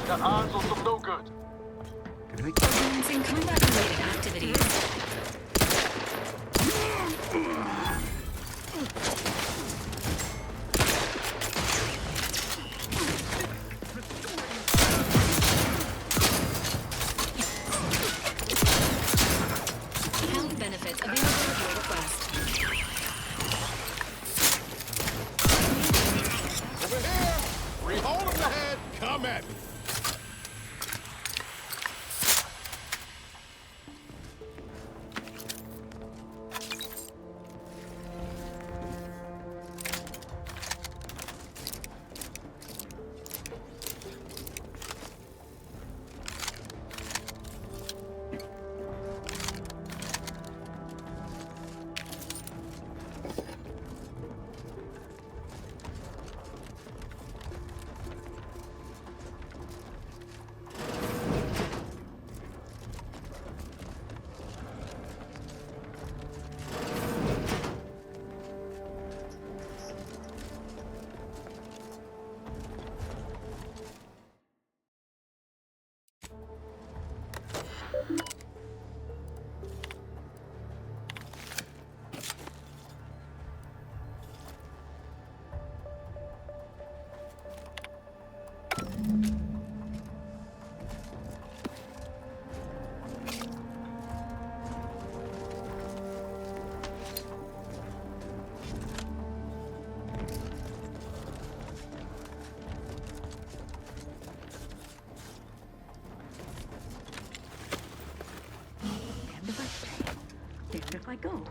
Got eyes on some no good. Commencing combat-related activities. Health benefits available at your request. Over here! Rehold of the head! Come at me! Damned if I go.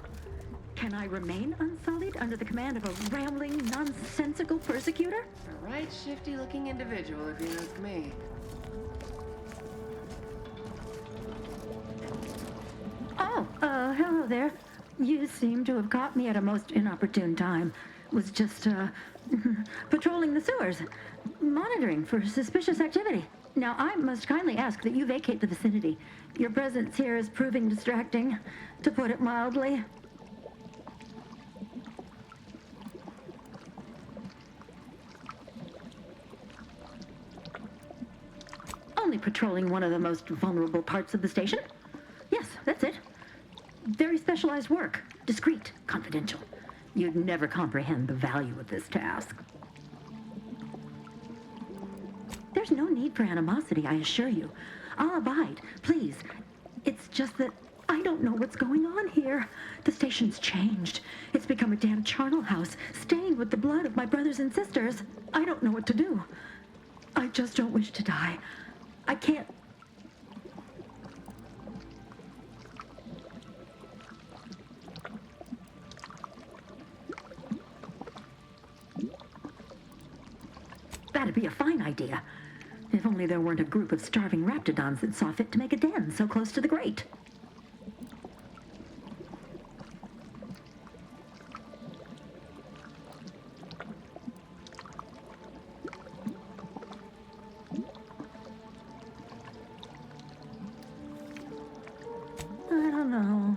Can I remain unsullied under the command of a rambling, nonsensical persecutor? A right shifty-looking individual, if you ask me. Oh, hello there. You seem to have caught me at a most inopportune time. Was just, patrolling the sewers, monitoring for suspicious activity. Now, I must kindly ask that you vacate the vicinity. Your presence here is proving distracting, to put it mildly. Only patrolling one of the most vulnerable parts of the station? Yes, that's it. Very specialized work. Discreet, confidential. You'd never comprehend the value of this task. There's no need for animosity, I assure you. I'll abide, please. It's just that I don't know what's going on here. The station's changed. It's become a damn charnel house, stained with the blood of my brothers and sisters. I don't know what to do. I just don't wish to die. I can't... That'd be a fine idea. If only there weren't a group of starving raptidons that saw fit to make a den so close to the grate. I don't know.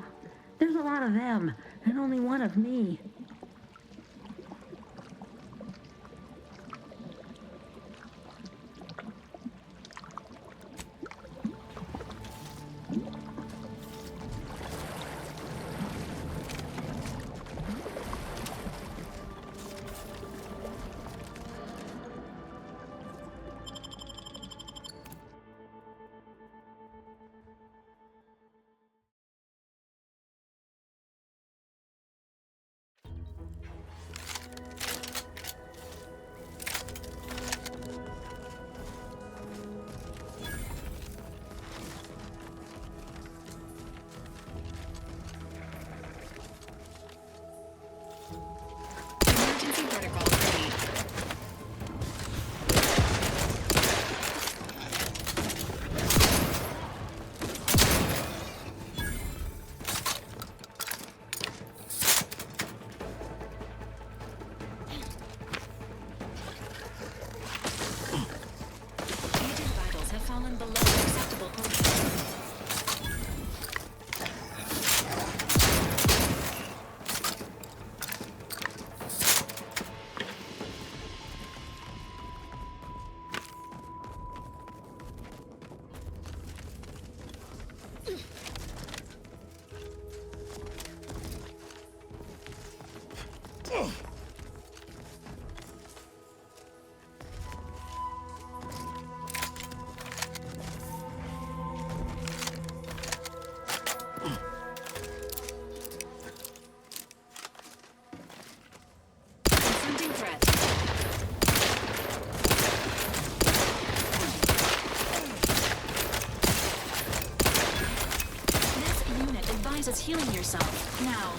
There's a lot of them, and only one of me. Is healing yourself now.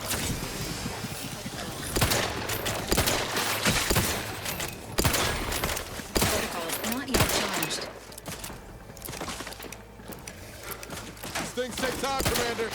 Protocol not yet charged. These things take time, Commander.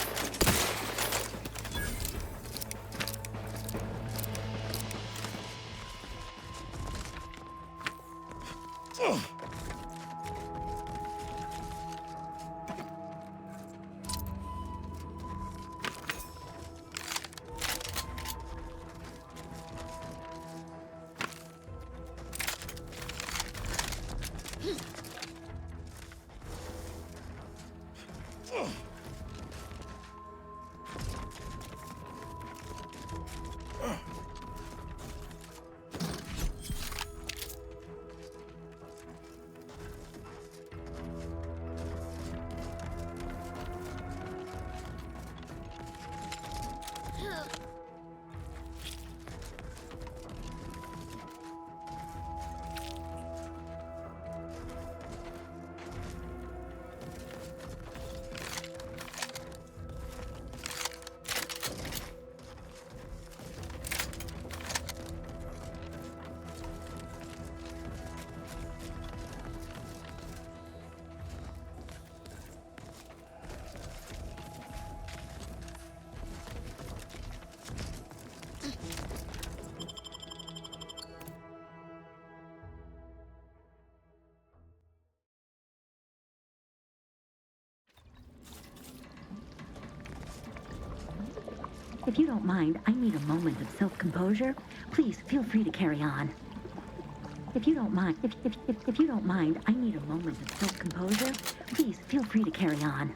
If you don't mind, I need a moment of self-composure. Please feel free to carry on. If you don't mind, if you don't mind, I need a moment of self-composure. Please feel free to carry on.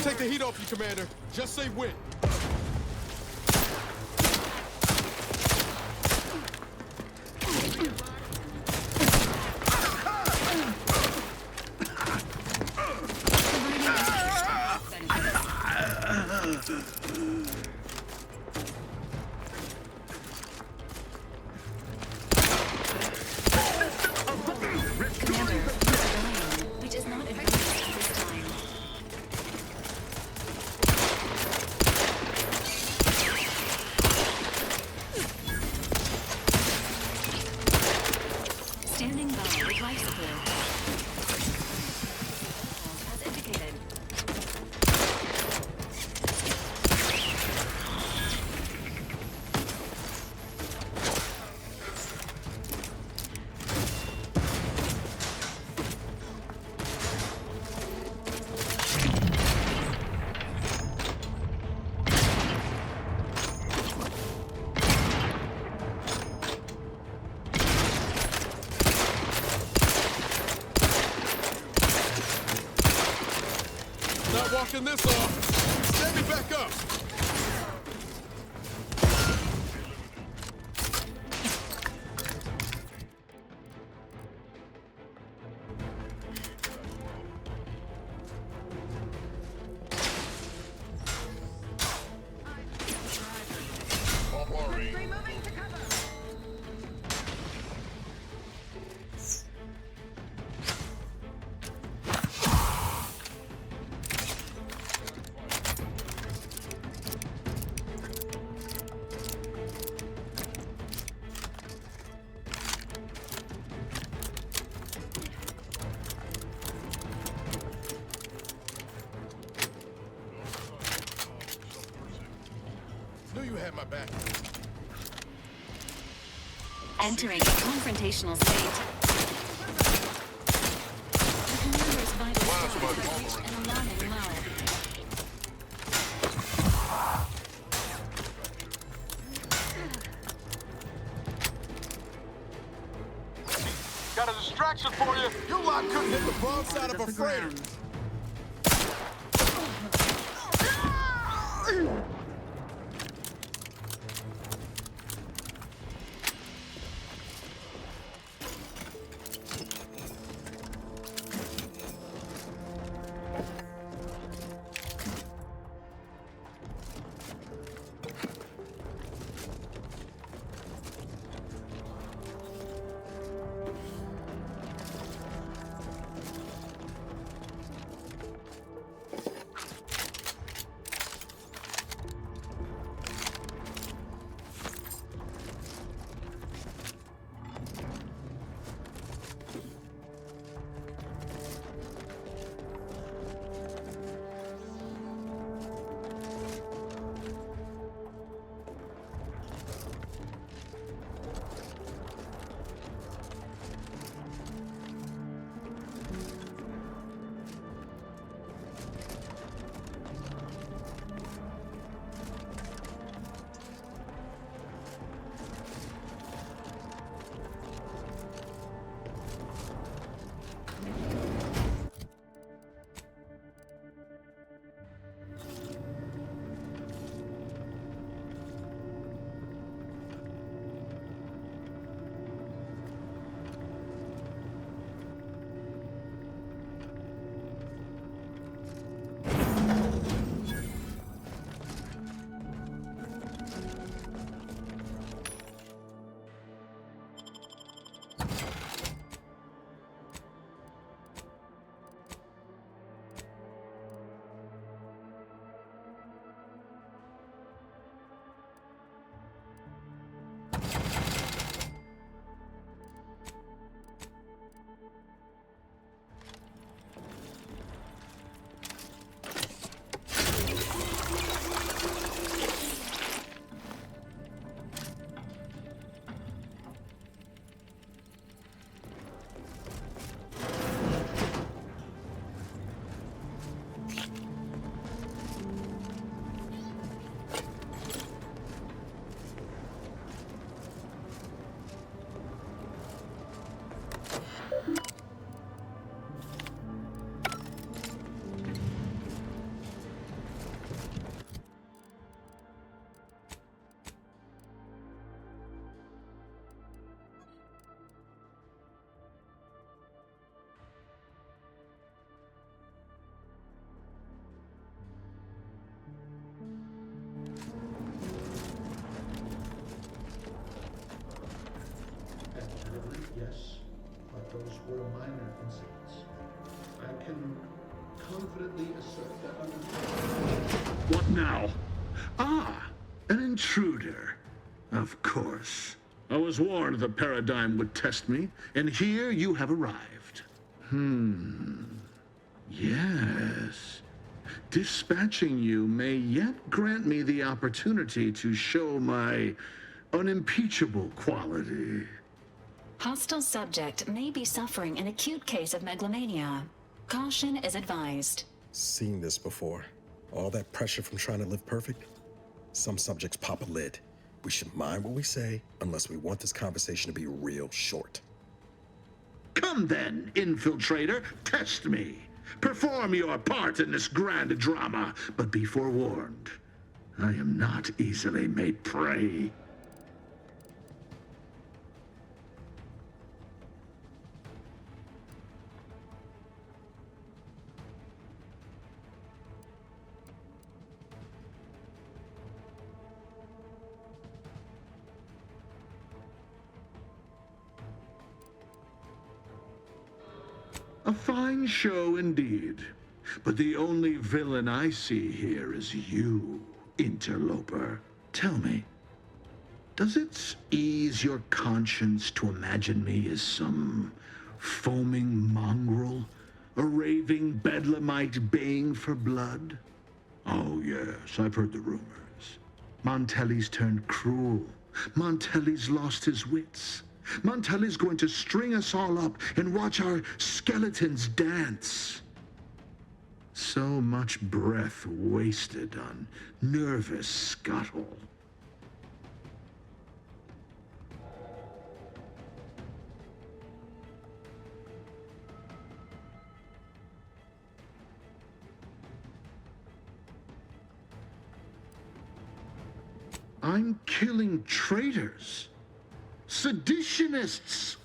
take the heat off you, Commander. Just say when. Which is not advanced at this time. Standing by with life support. As indicated. Not walking this off. Stand me back up. Knew you had my back. Entering a confrontational state. The commander's vital signs have reached an alarming low. Got a distraction for you. Your lot couldn't hit the broadside of a freighter. can confidently assert that under... What now? Ah, an intruder. Of course. I was warned the paradigm would test me, and here you have arrived. Yes. Dispatching you may yet grant me the opportunity to show my unimpeachable quality. Hostile subject may be suffering an acute case of megalomania. Caution is advised. Seen this before. All that pressure from trying to live perfect. Some subjects pop a lid. We should mind what we say unless we want this conversation to be real short. Come then, infiltrator, test me. Perform your part in this grand drama, but be forewarned. I am not easily made prey. A fine show indeed. But the only villain I see here is you, interloper. Tell me, does it ease your conscience to imagine me as some foaming mongrel, a raving bedlamite baying for blood? Oh yes, I've heard the rumors. Montelli's turned cruel. Montelli's lost his wits. Montelli's going to string us all up and watch our skeletons dance. So much breath wasted on nervous scuttle. I'm killing traitors. Seditionists!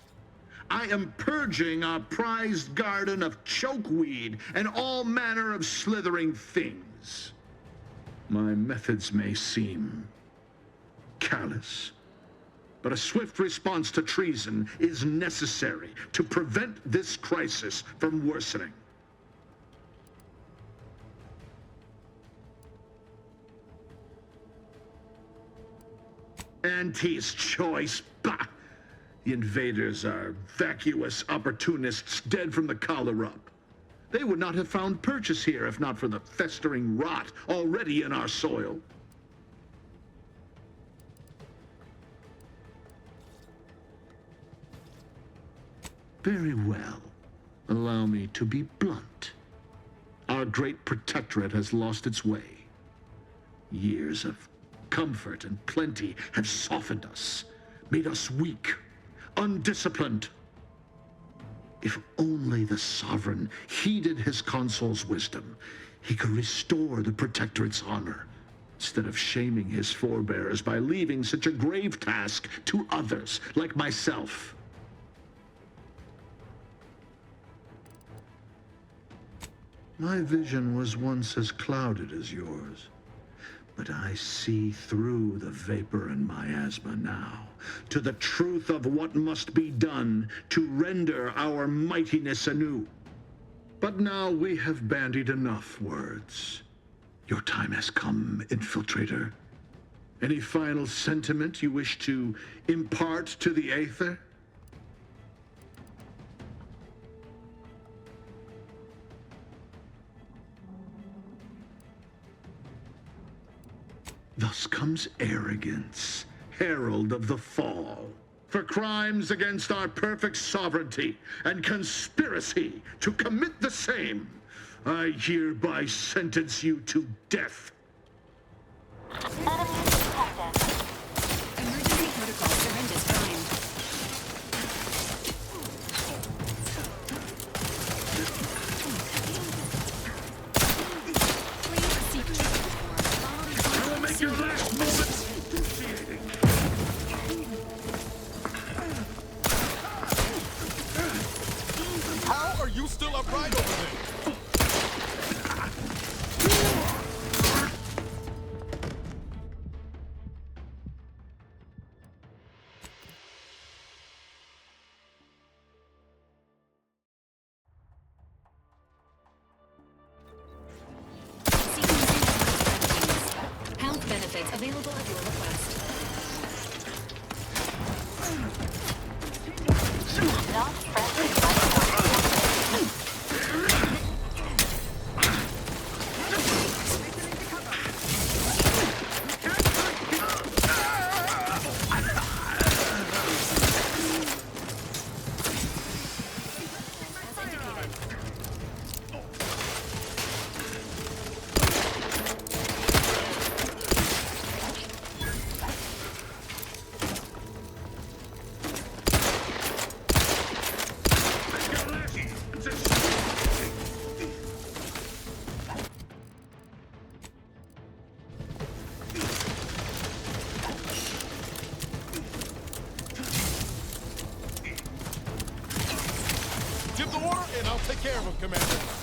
I am purging our prized garden of chokeweed and all manner of slithering things. My methods may seem callous, but a swift response to treason is necessary to prevent this crisis from worsening. Auntie's choice, bah! The invaders are vacuous opportunists dead from the collar up. They would not have found purchase here if not for the festering rot already in our soil. Very well. Allow me to be blunt. Our great protectorate has lost its way. Years of comfort and plenty have softened us, made us weak, undisciplined. If only the sovereign heeded his consul's wisdom, he could restore the protectorate's honor, instead of shaming his forebears by leaving such a grave task to others like myself. My vision was once as clouded as yours, but I see through the vapor and miasma now, to the truth of what must be done to render our mightiness anew. But now we have bandied enough words. Your time has come, infiltrator. Any final sentiment you wish to impart to the Aether? Thus comes arrogance, herald of the fall. For crimes against our perfect sovereignty and conspiracy to commit the same, I hereby sentence you to death. Emergency protocol syringes prime. I will make your last moments excruciating. How are you still upright over there? take care of him, Commander.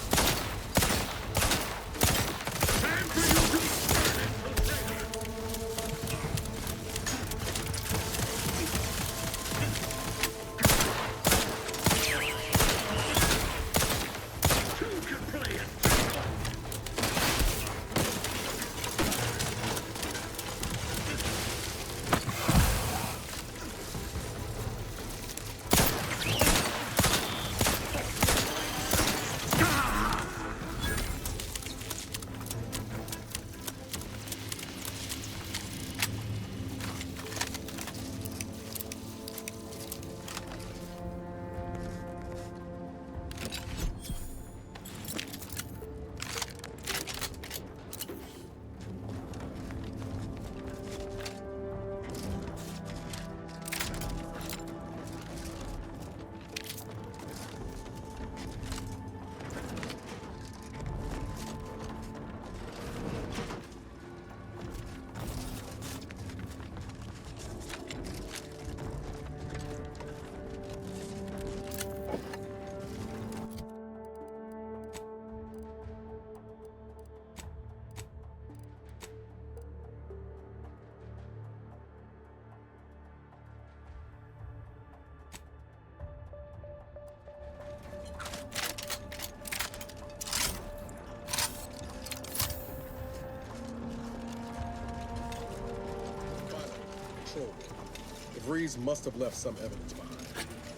The Breeze must have left some evidence behind.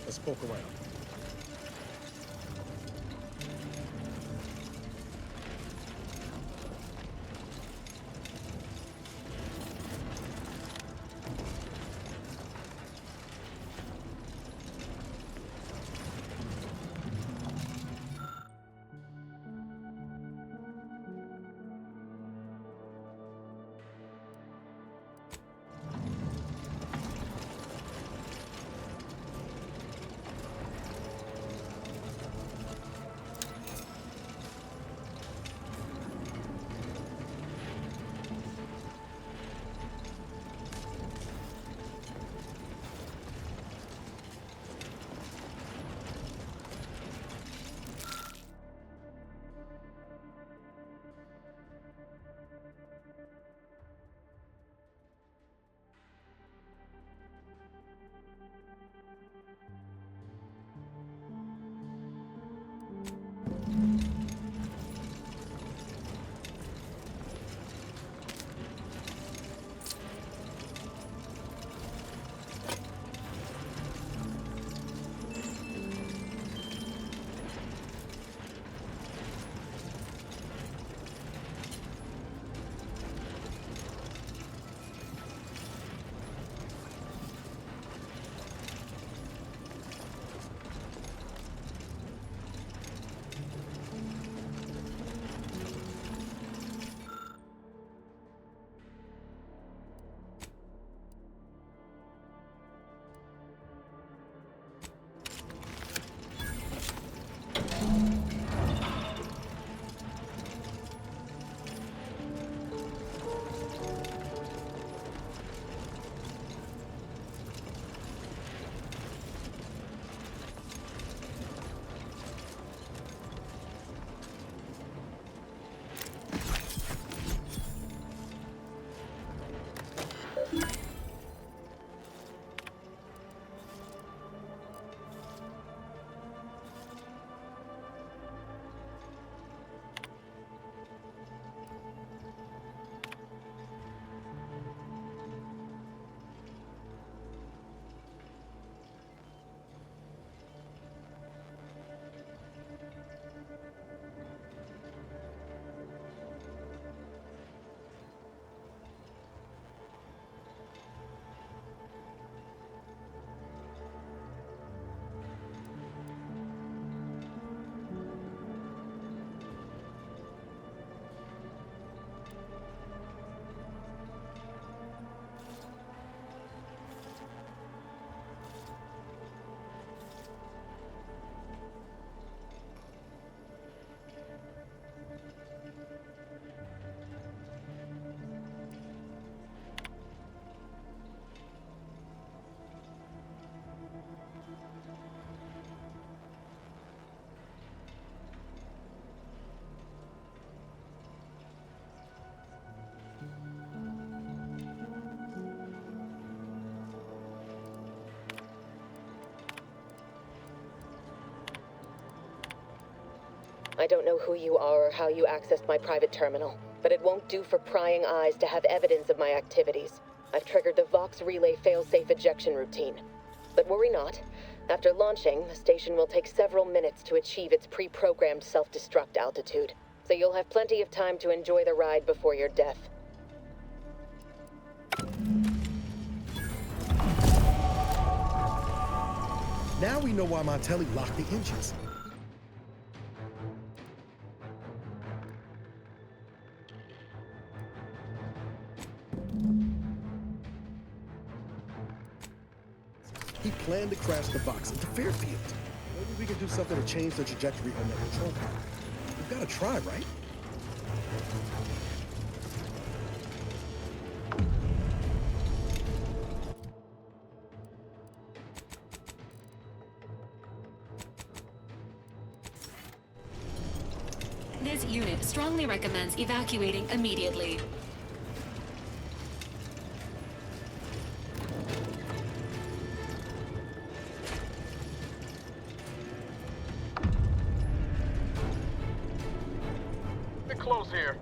Let's poke around. I don't know who you are or how you accessed my private terminal, but it won't do for prying eyes to have evidence of my activities. I've triggered the Vox Relay failsafe ejection routine. But worry not. After launching, the station will take several minutes to achieve its pre-programmed self-destruct altitude, so you'll have plenty of time to enjoy the ride before your death. Now we know why Montelli locked the engines. He planned to crash the Vox into Fairfield. Maybe we can do something to change the trajectory on that control panel. We've got to try, right? This unit strongly recommends evacuating immediately. We're close here.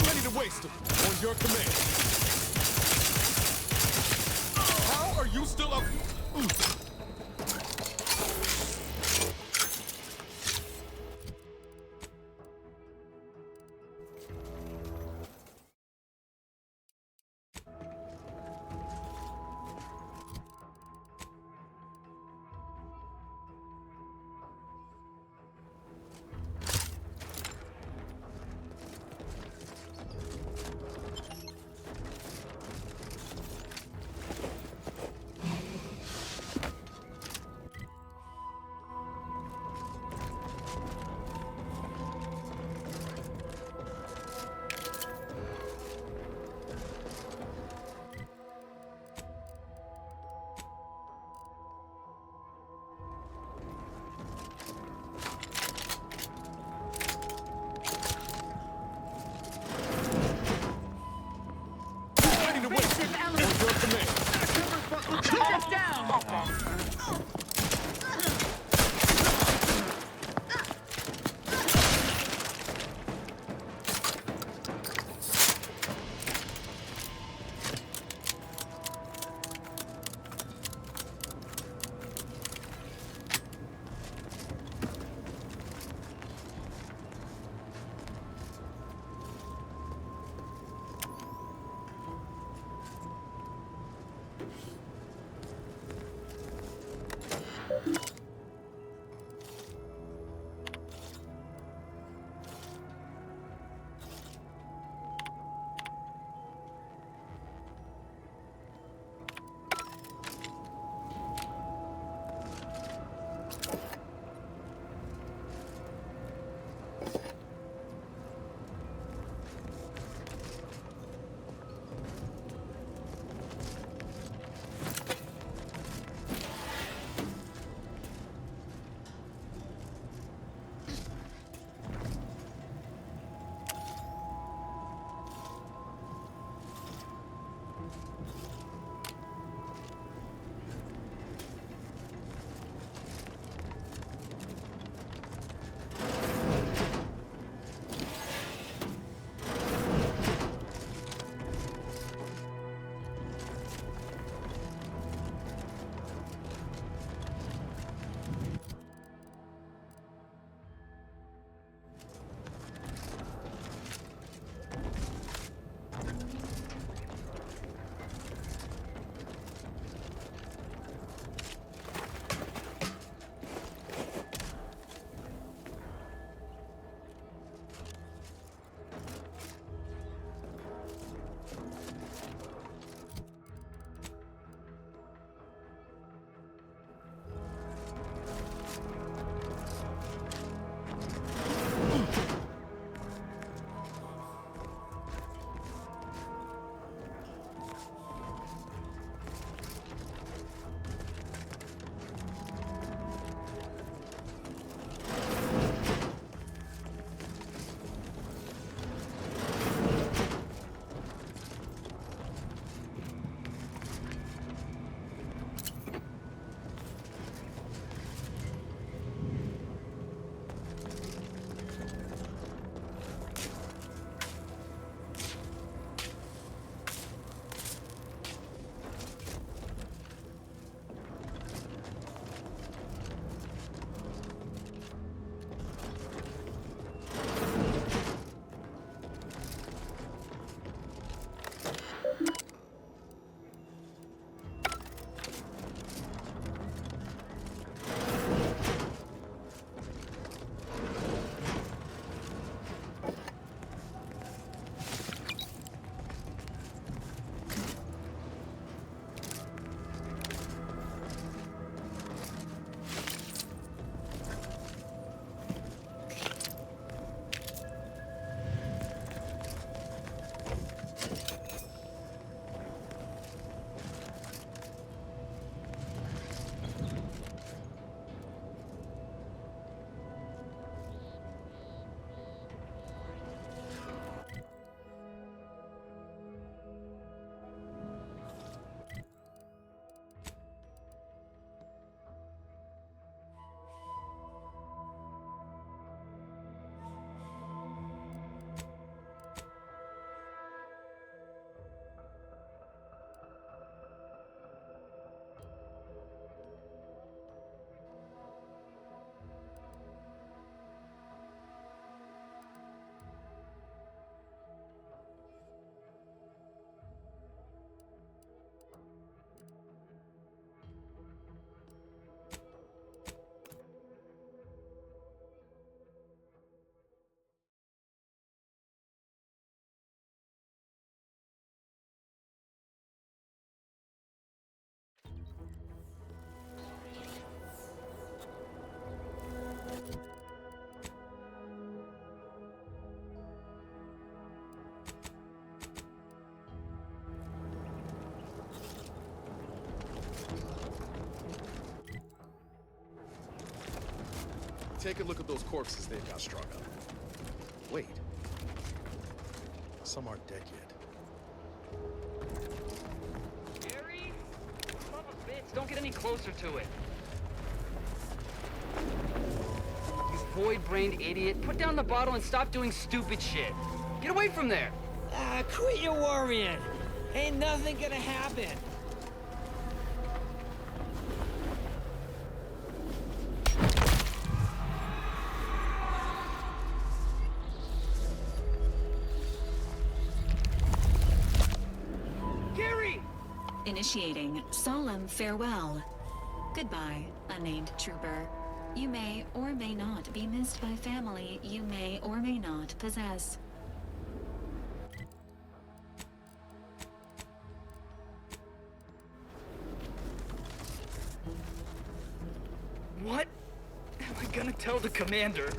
Ready to waste them on your command. How are you still up? take a look at those corpses they've got strung up. Wait. Some aren't dead yet. Gary? Son of a bitch, don't get any closer to it. You void-brained idiot. Put down the bottle and stop doing stupid shit. Get away from there. Ah, quit your worrying. Ain't nothing gonna happen. Gary! Initiating solemn farewell. Goodbye, unnamed trooper. You may or may not be missed by family you may or may not possess. What am I gonna tell the commander?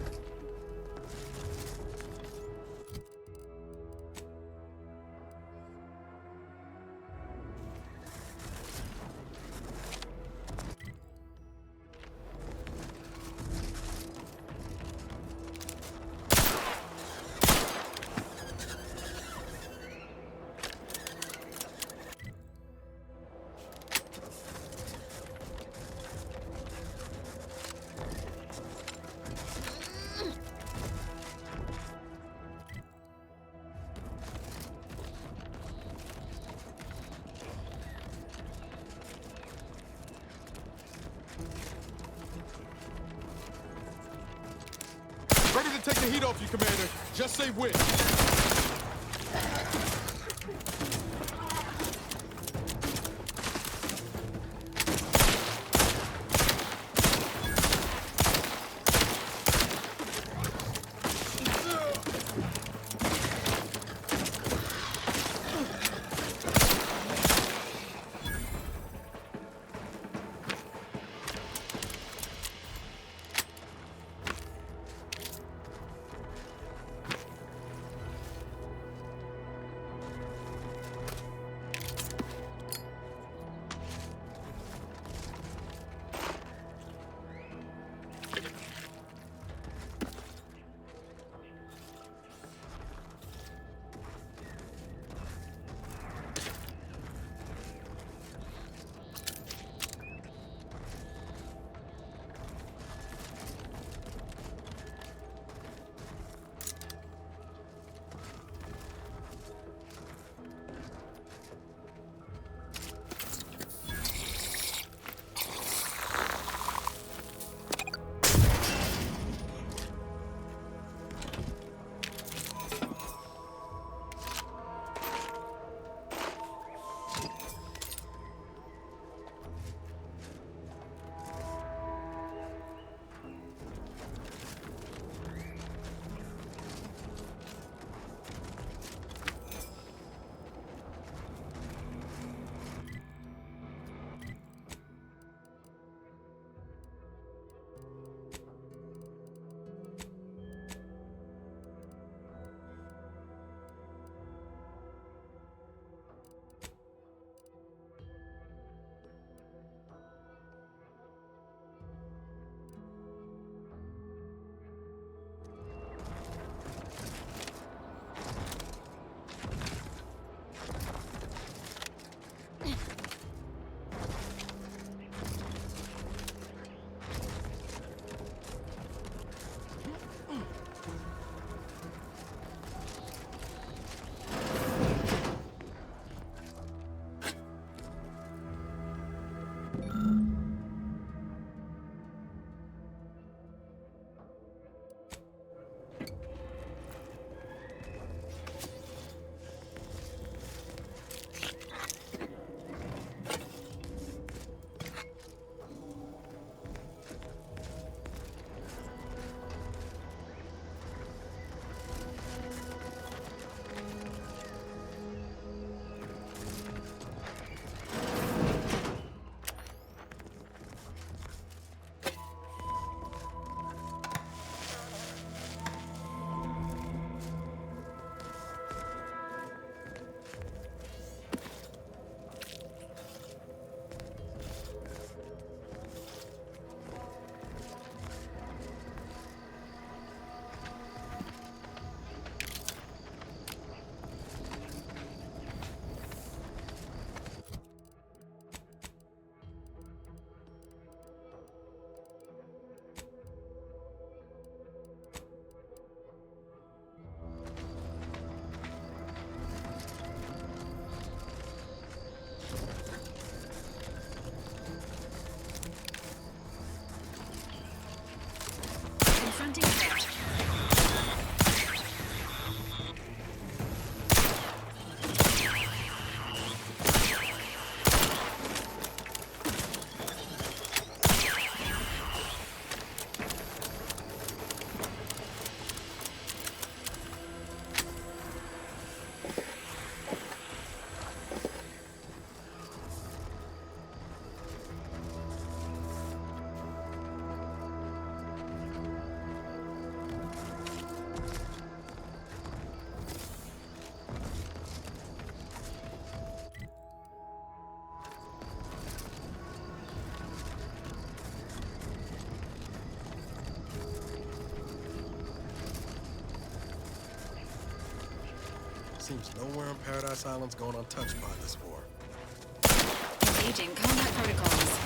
Ready to take the heat off you, Commander. Just say when. Seems nowhere on Paradise Island's going untouched by this war. Engaging combat protocols.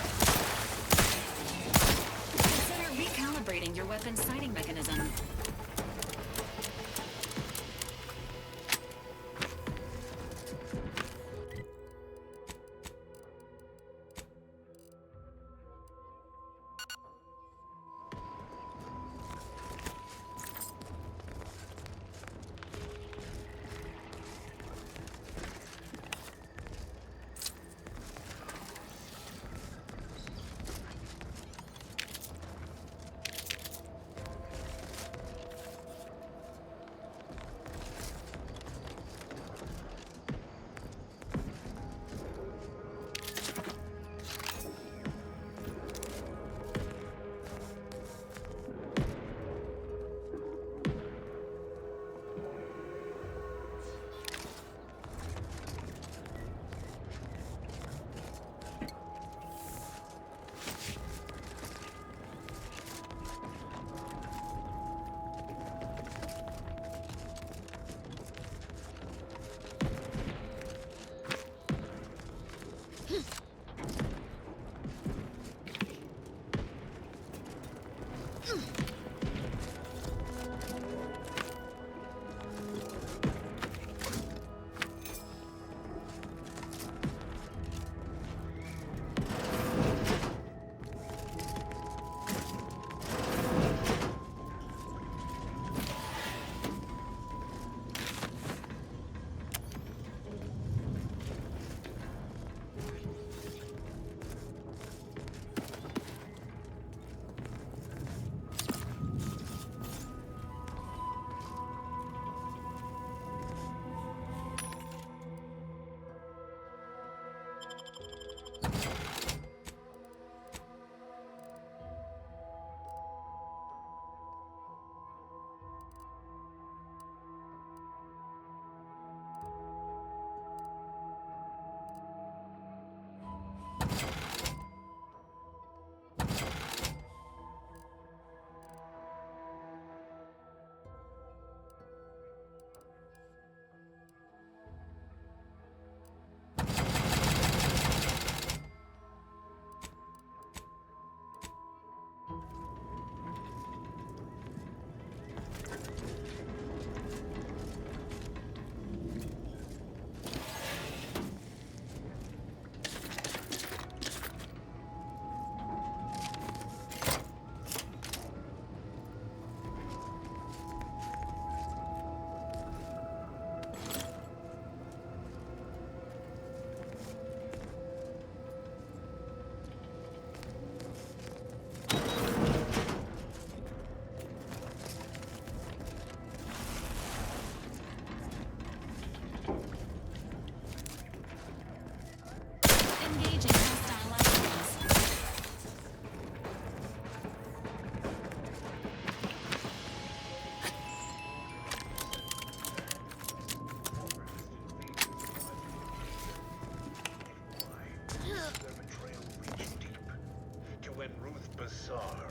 Consider recalibrating your weapon's sighting mechanism.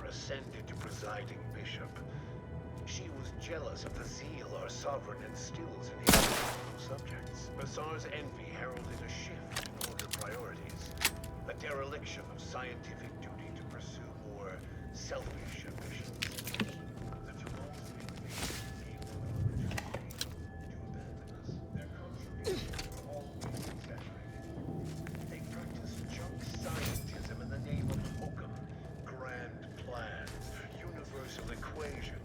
Ascended to presiding bishop. She was jealous of the zeal our sovereign instills in his subjects. Bassar's envy heralded a shift in order priorities, a dereliction of scientific duty to pursue more selfish ambitions. The tumult gave them an opportunity to abandon us. Their contributions were always exaggerated. They practiced junk scientism in the name of hokum. Grand plans, universal equations.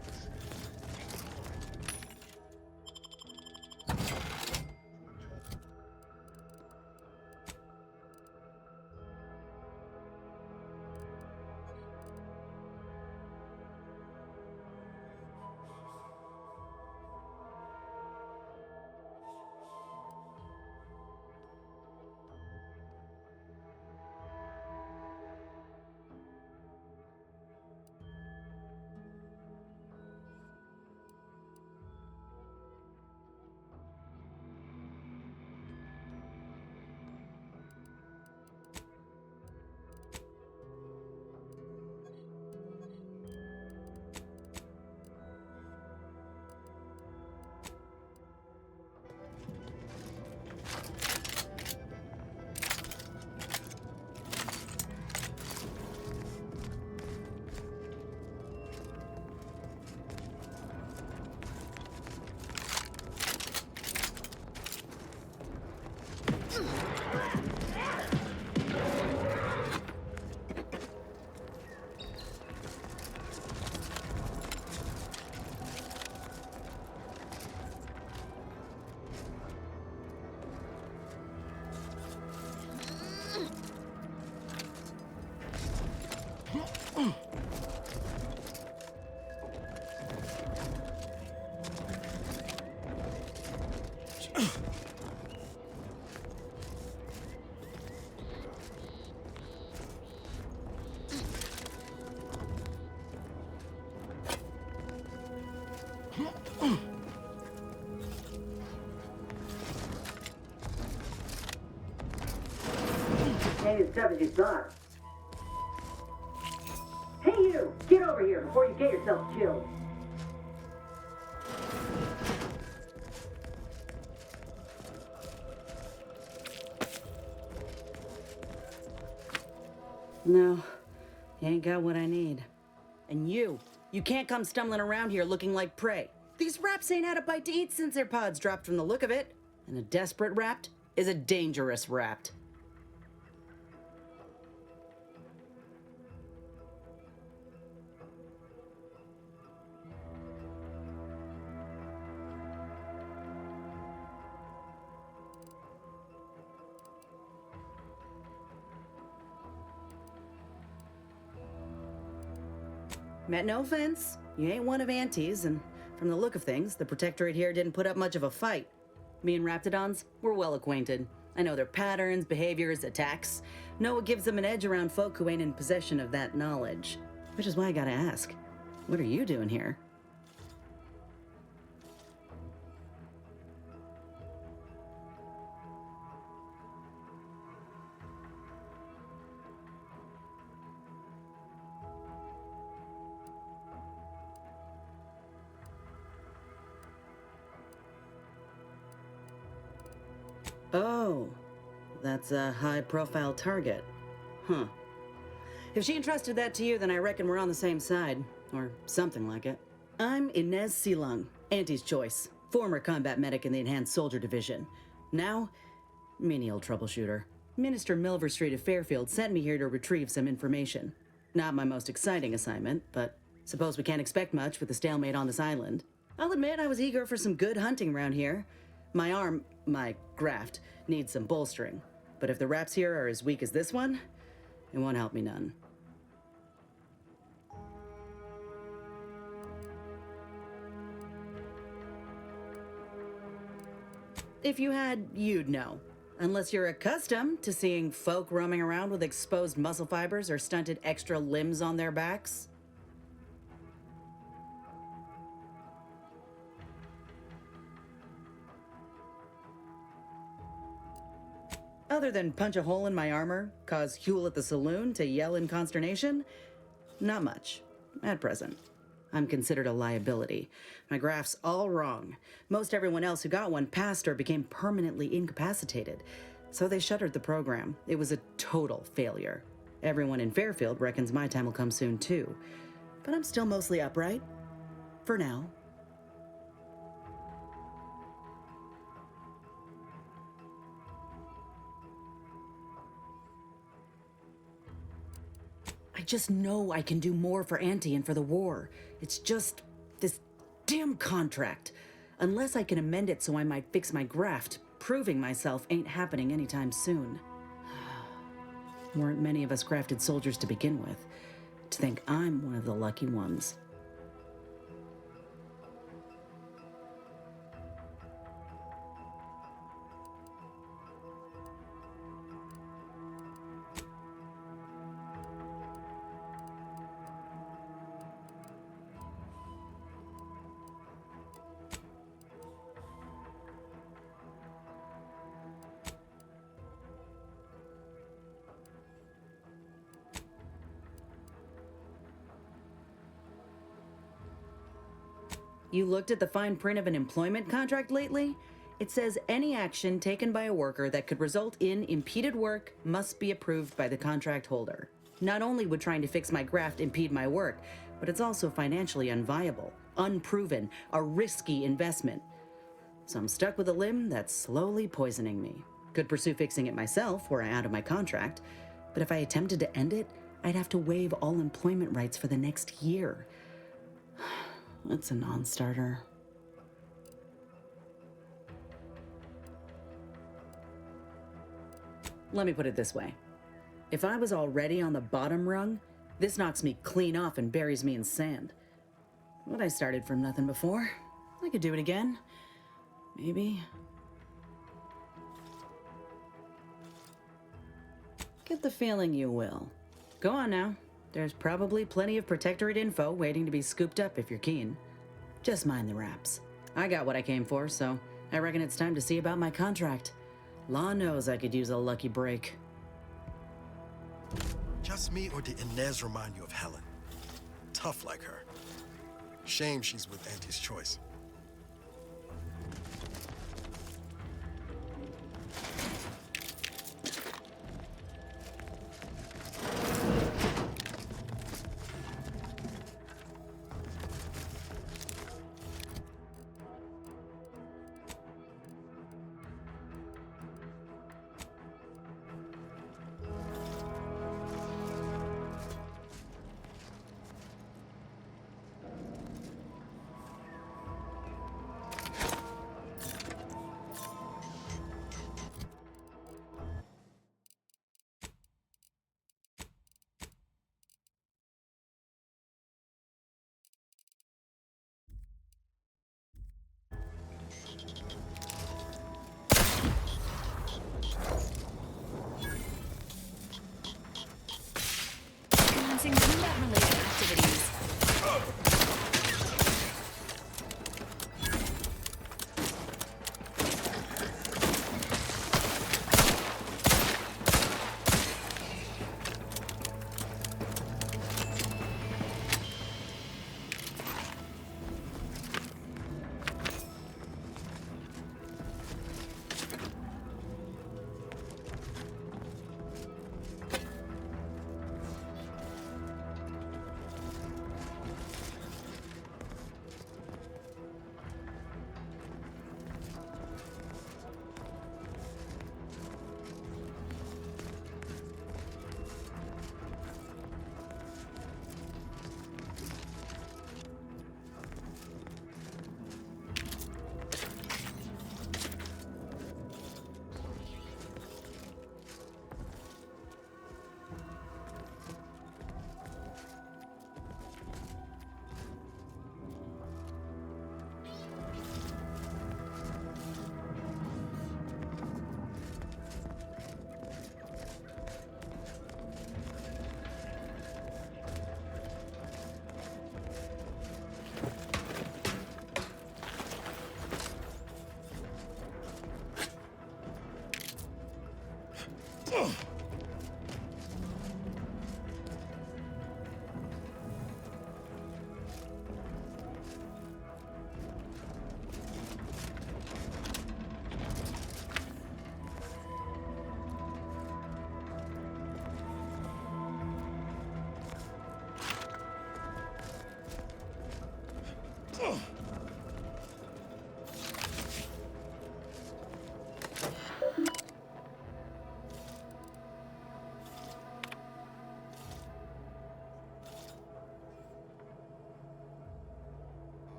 Ain't as tough as you thought. Hey you! Get over here before you get yourself killed. No, you ain't got what I need. And you can't come stumbling around here looking like prey. These raps ain't had a bite to eat since their pods dropped from the look of it. And a desperate rapt is a dangerous rapt. Meant no offense, you ain't one of Auntie's, and from the look of things, the Protectorate here didn't put up much of a fight. Me and Raptidons, we're well acquainted. I know their patterns, behaviors, attacks. Know what gives them an edge around folk who ain't in possession of that knowledge. Which is why I gotta ask, what are you doing here? Oh, that's a high-profile target. Huh. If she entrusted that to you, then I reckon we're on the same side. Or something like it. I'm Inez Silung, Auntie's choice. Former combat medic in the Enhanced Soldier Division. Now, menial troubleshooter. Minister Milver Street of Fairfield sent me here to retrieve some information. Not my most exciting assignment, but suppose we can't expect much with the stalemate on this island. I'll admit I was eager for some good hunting around here. My graft, needs some bolstering. But if the raps here are as weak as this one, it won't help me none. If you had, you'd know. Unless you're accustomed to seeing folk roaming around with exposed muscle fibers or stunted extra limbs on their backs. Other than punch a hole in my armor, cause Huel at the saloon to yell in consternation, not much, at present. I'm considered a liability. My graph's all wrong. Most everyone else who got one passed or became permanently incapacitated. So they shuttered the program. It was a total failure. Everyone in Fairfield reckons my time will come soon too. But I'm still mostly upright. For now. I just know I can do more for Auntie and for the war. It's just this damn contract. Unless I can amend it so I might fix my graft, proving myself ain't happening anytime soon. Weren't many of us crafted soldiers to begin with. To think I'm one of the lucky ones. You looked at the fine print of an employment contract lately? It says any action taken by a worker that could result in impeded work must be approved by the contract holder. Not only would trying to fix my graft impede my work, but it's also financially unviable, unproven, a risky investment. So I'm stuck with a limb that's slowly poisoning me. Could pursue fixing it myself were I out of my contract, but if I attempted to end it, I'd have to waive all employment rights for the next year. It's a non-starter. Let me put it this way. If I was already on the bottom rung, this knocks me clean off and buries me in sand. But I started from nothing before. I could do it again. Maybe. Get the feeling you will. Go on now. There's probably plenty of Protectorate info waiting to be scooped up if you're keen. Just mind the raps. I got what I came for, so I reckon it's time to see about my contract. Law knows I could use a lucky break. Just me, or did Inez remind you of Helen? Tough like her. Shame she's with Auntie's Choice. Commencing combat-related activities.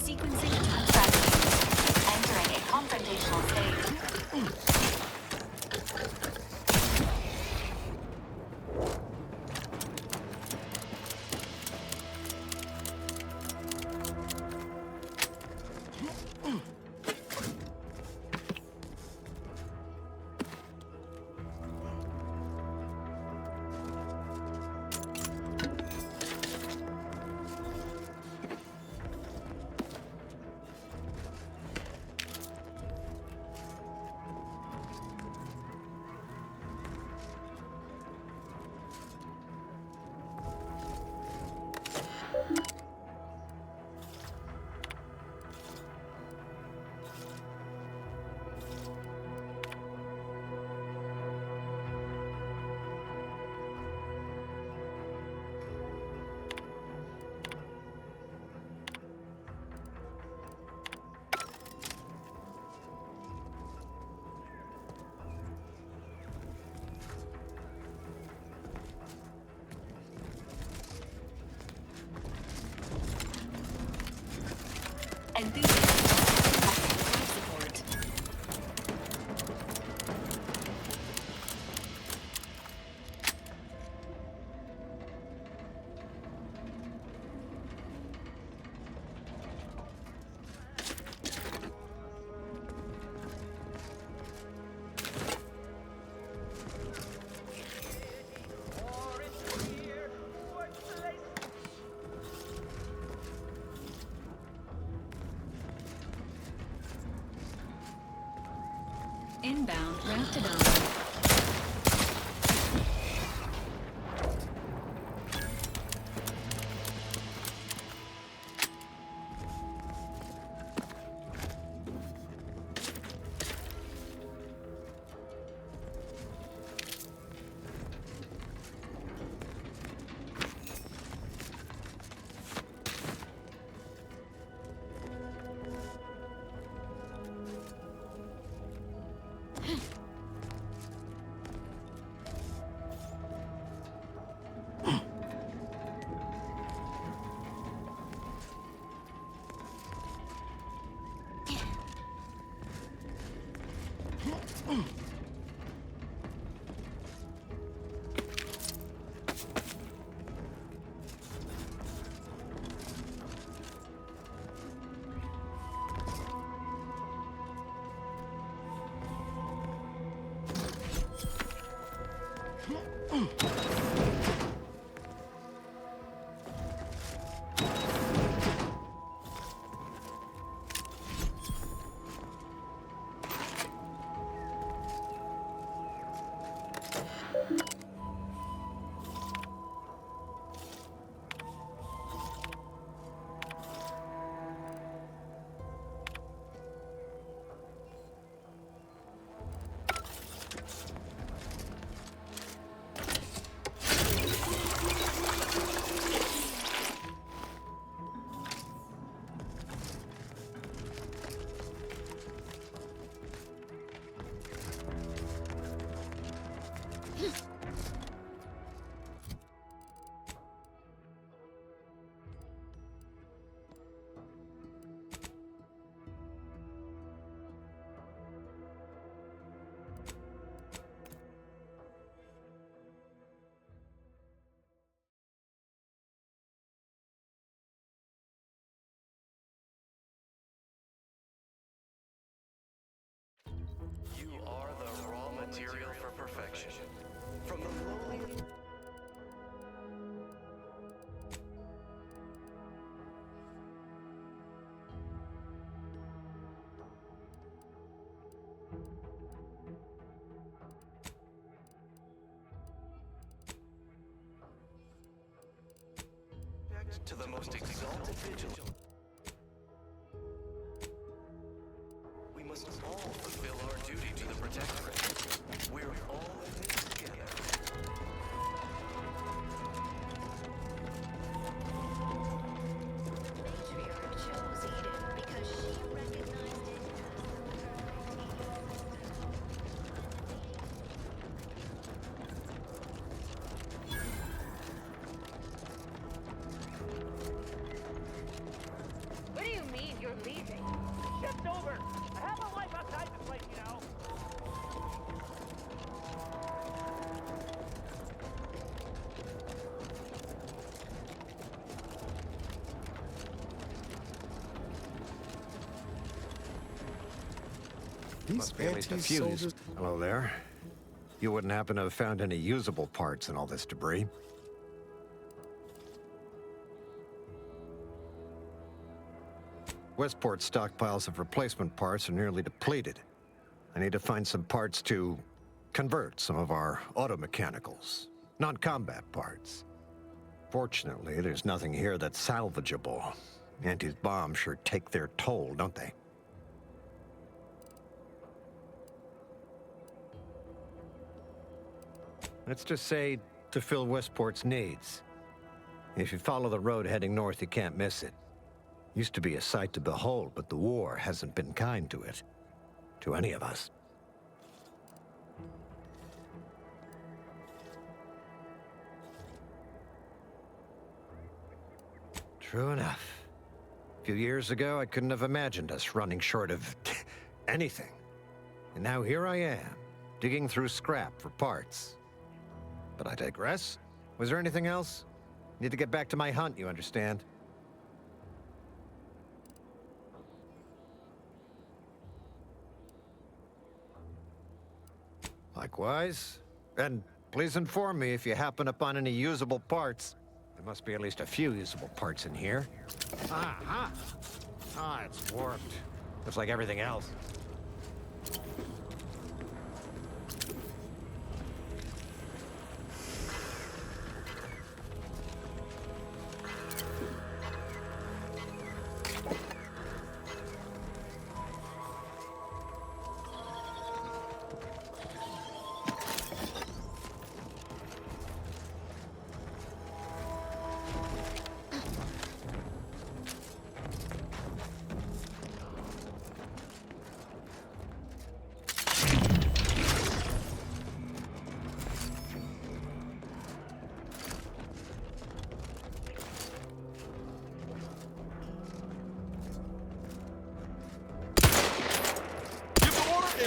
Sequencing attack strategy. Entering a confrontational state. Enthusiasm. inbound Raptidon. You are the raw material for perfection. From the lowly... to the most exalted vigil. We must all fulfill our duty to the Protectorate. We're all in this together. Matriarch chose Eden because she recognized it What do you mean you're leaving? Shift's over. I have a life outside the place, you know. These Must be at least a Antes few. soldiers. Hello there. You wouldn't happen to have found any usable parts in all this debris? Westport's stockpiles of replacement parts are nearly depleted. I need to find some parts to convert some of our automechanicals, non-combat parts. Fortunately, there's nothing here that's salvageable. Auntie's bombs sure take their toll, don't they? Let's just say to fill Westport's needs. If you follow the road heading north, you can't miss it. Used to be a sight to behold, but the war hasn't been kind to it. To any of us. True enough. A few years ago, I couldn't have imagined us running short of anything. And now here I am, digging through scrap for parts. But I digress. Was there anything else? Need to get back to my hunt, you understand? Likewise. And please inform me if you happen upon any usable parts. There must be at least a few usable parts in here. Ah, it's warped. Just like everything else.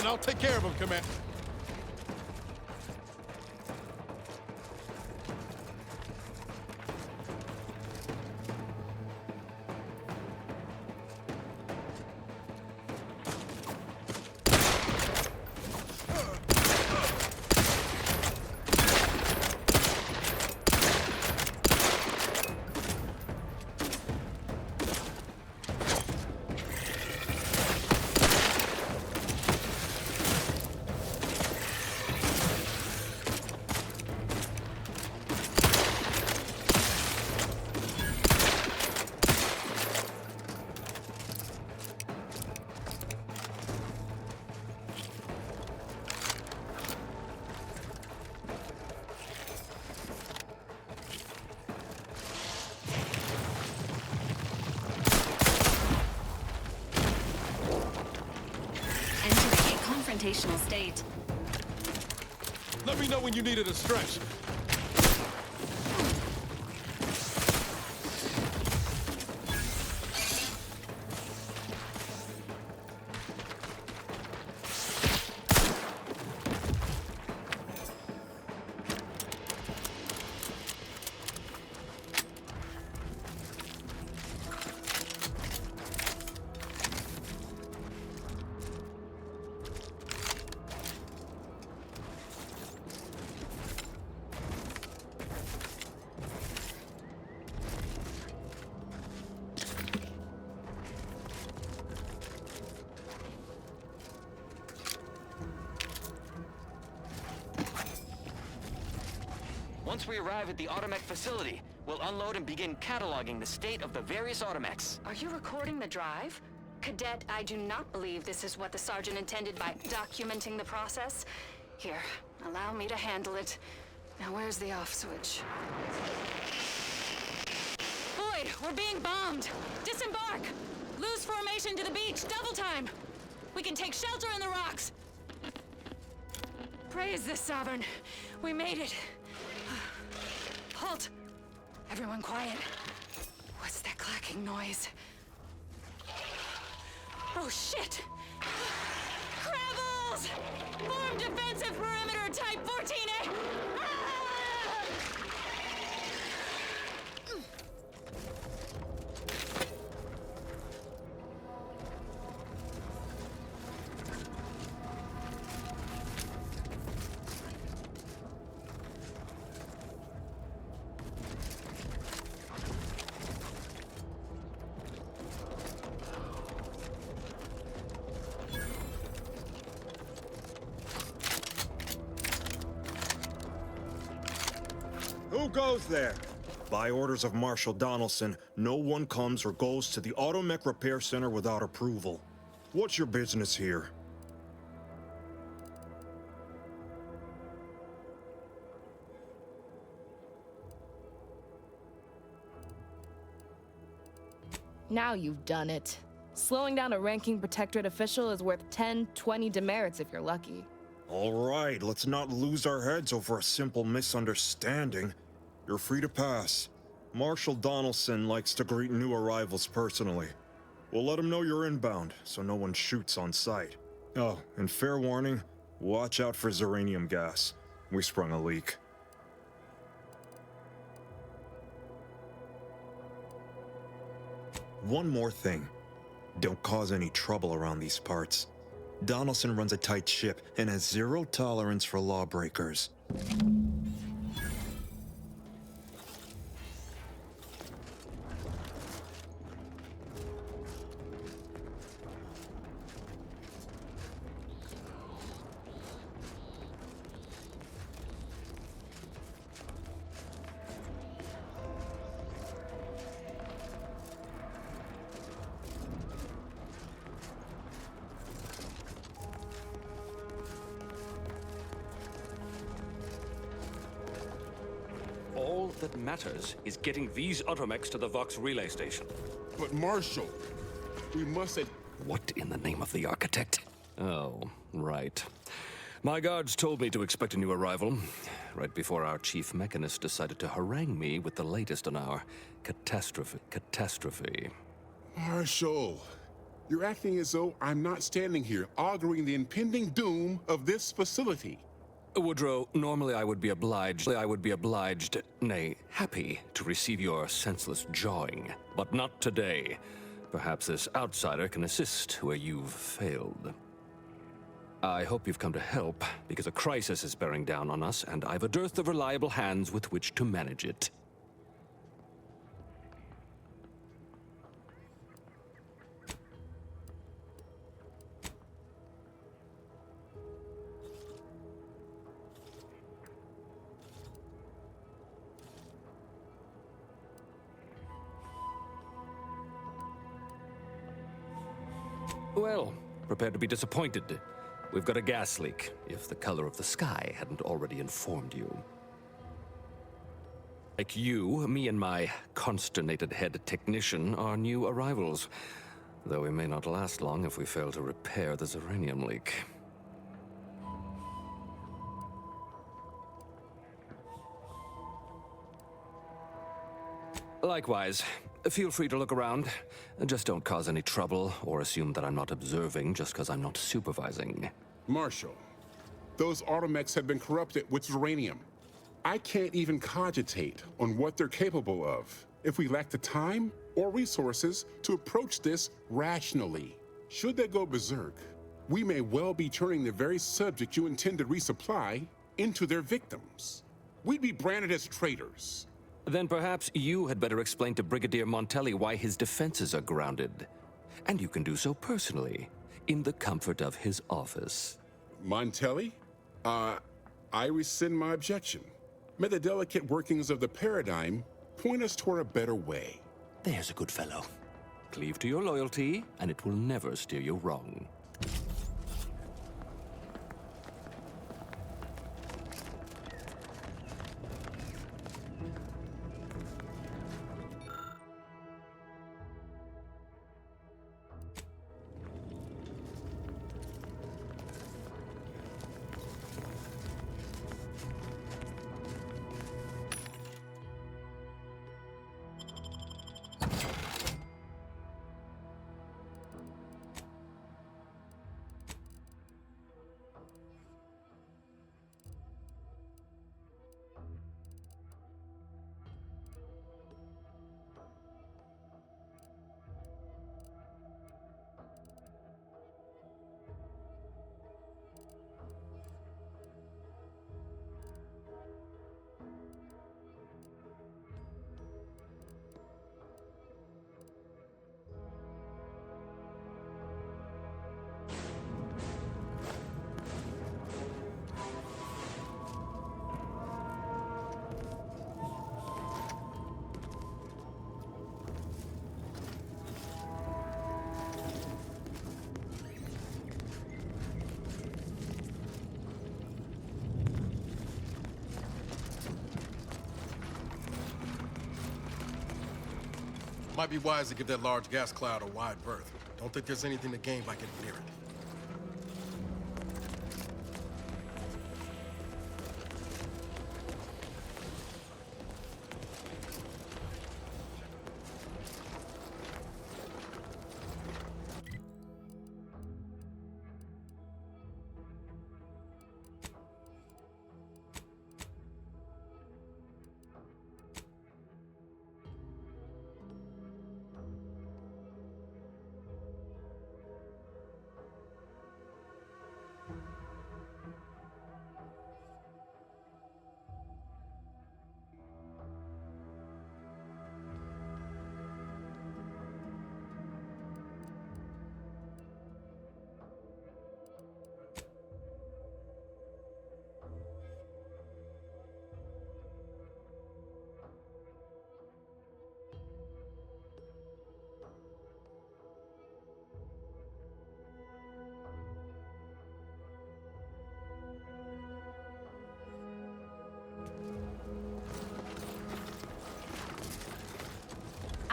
in. I'll take care of him, Commander. Confrontational state. Let me know when you needed a stretch. Once we arrive at the automech facility, we'll unload and begin cataloging the state of the various automechs. Are you recording the drive? Cadet, I do not believe this is what the Sergeant intended by documenting the process. Here, allow me to handle it. Now where's the off switch? Boyd, we're being bombed! Disembark! Lose formation to the beach, double time! We can take shelter in the rocks! Praise the Sovereign. We made it. Halt! Everyone quiet. What's that clacking noise? Oh shit! Crabbles! Form defensive perimeter type 14A! Ah! Who goes there? By orders of Marshal Donaldson, no one comes or goes to the Automech Repair Center without approval. What's your business here? Now you've done it. Slowing down a ranking protectorate official is worth 10, 20 demerits if you're lucky. All right, let's not lose our heads over a simple misunderstanding. You're free to pass. Marshal Donaldson likes to greet new arrivals personally. We'll let him know you're inbound, so no one shoots on sight. Oh, and fair warning, watch out for xeranium gas. We sprung a leak. One more thing. Don't cause any trouble around these parts. Donaldson runs a tight ship and has zero tolerance for lawbreakers. All that matters is getting these automechs to the Vox relay station. But Marshal, we mustn't... What in the name of the architect? Oh, right. My guards told me to expect a new arrival, right before our chief mechanist decided to harangue me with the latest on our catastrophe. Marshal, You're acting as though I'm not standing here auguring the impending doom of this facility. Woodrow, normally I would be obliged, nay, happy to receive your senseless jawing, but not today. Perhaps this outsider can assist where you've failed. I hope you've come to help, because a crisis is bearing down on us, and I've a dearth of reliable hands with which to manage it. Well, prepare to be disappointed. We've got a gas leak, if the color of the sky hadn't already informed you. Like you, me and my consternated head technician are new arrivals, though we may not last long if we fail to repair the uranium leak. Likewise, feel free to look around. Just don't cause any trouble or assume that I'm not observing just because I'm not supervising. Marshal, those automechs have been corrupted with uranium. I can't even cogitate on what they're capable of if we lack the time or resources to approach this rationally. Should they go berserk, we may well be turning the very subject you intend to resupply into their victims. We'd be branded as traitors. Then perhaps you had better explain to Brigadier Montelli why his defenses are grounded. And you can do so personally, in the comfort of his office. Montelli? I rescind my objection. May the delicate workings of the paradigm point us toward a better way. There's a good fellow. Cleave to your loyalty, and it will never steer you wrong. Might be wise to give that large gas cloud a wide berth. Don't think there's anything to gain by getting near it.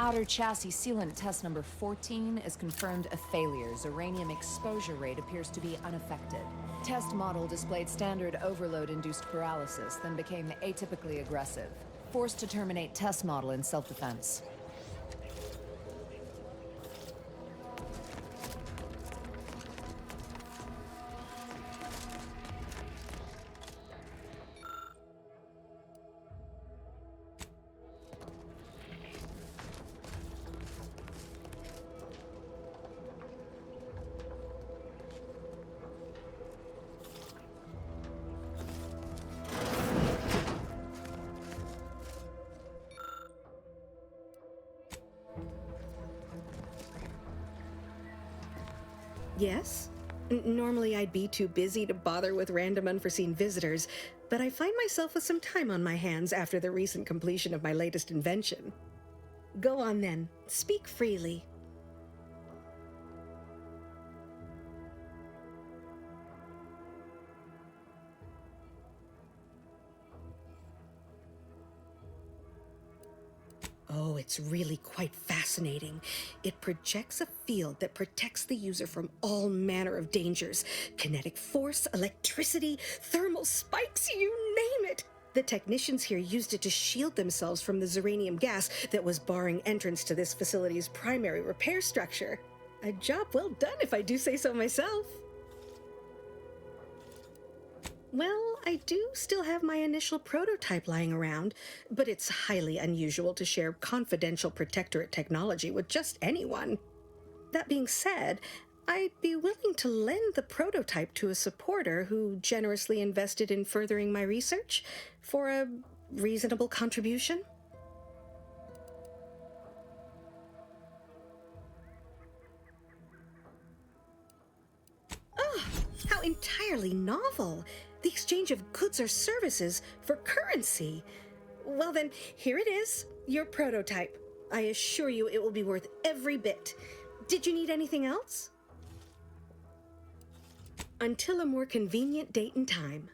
Outer chassis sealant test number 14 is confirmed a failure. Uranium exposure rate appears to be unaffected. Test model displayed standard overload-induced paralysis, then became atypically aggressive. Forced to terminate test model in self-defense. Yes? Normally I'd be too busy to bother with random unforeseen visitors, but I find myself with some time on my hands after the recent completion of my latest invention. Go on then, speak freely. Oh, it's really quite fascinating. It projects a field that protects the user from all manner of dangers. Kinetic force, electricity, thermal spikes, you name it. The technicians here used it to shield themselves from the ziranium gas that was barring entrance to this facility's primary repair structure. A job well done, if I do say so myself. Well, I do still have my initial prototype lying around, but it's highly unusual to share confidential Protectorate technology with just anyone. That being said, I'd be willing to lend the prototype to a supporter who generously invested in furthering my research for a reasonable contribution. Oh, how entirely novel! The exchange of goods or services for currency. Well then, here it is, your prototype. I assure you it will be worth every bit. Did you need anything else? Until a more convenient date and time.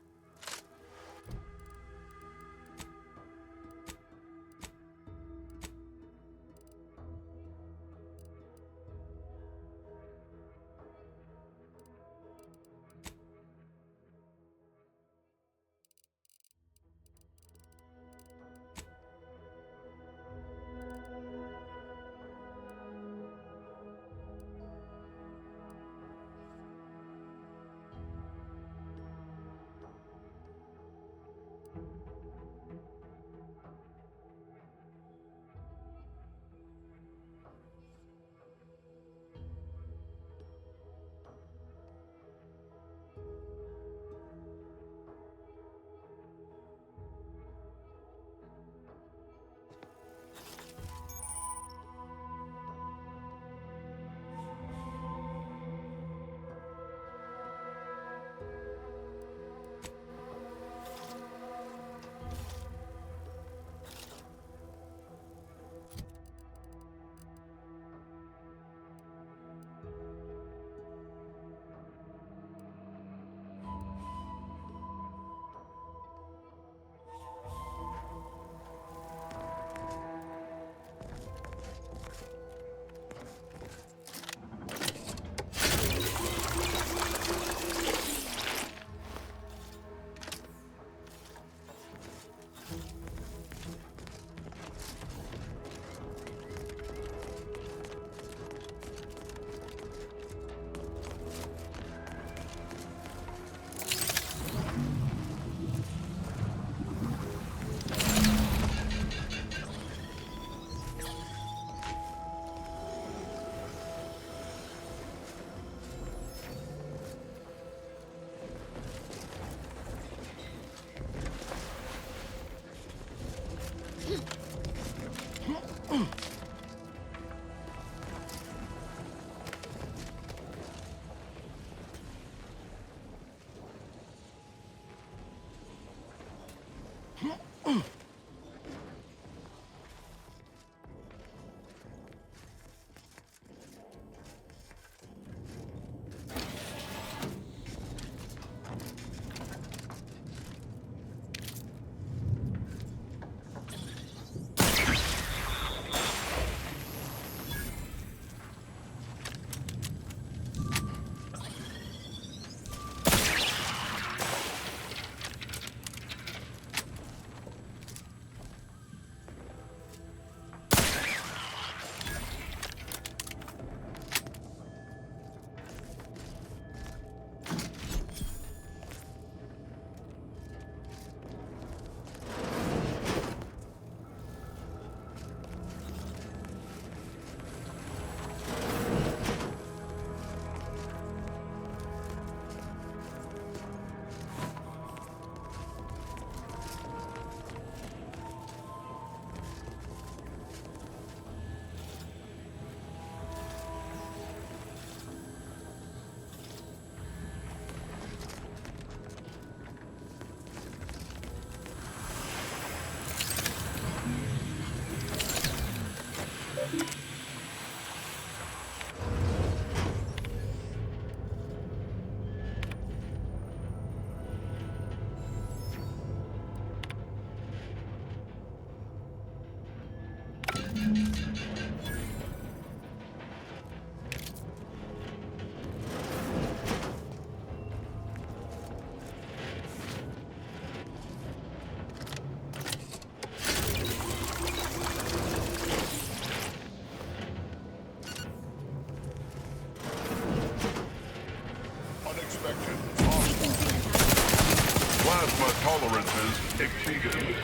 Plasma tolerances exceeded.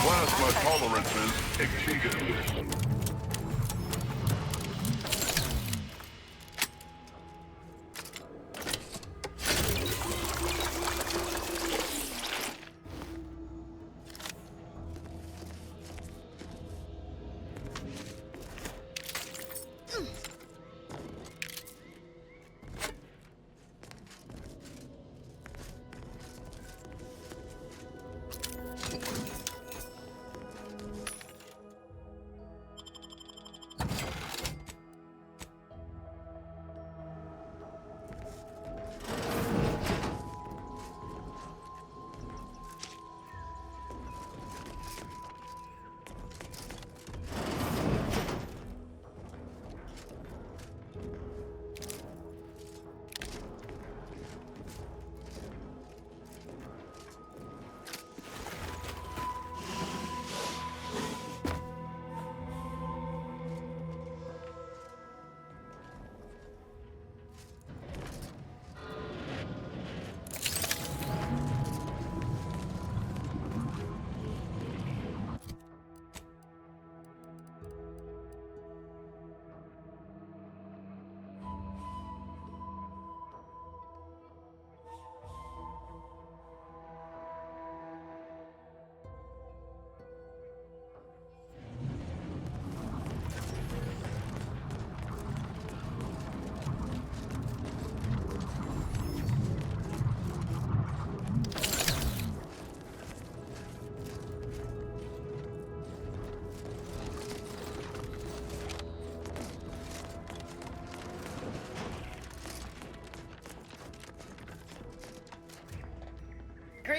Plasma tolerances exceeded.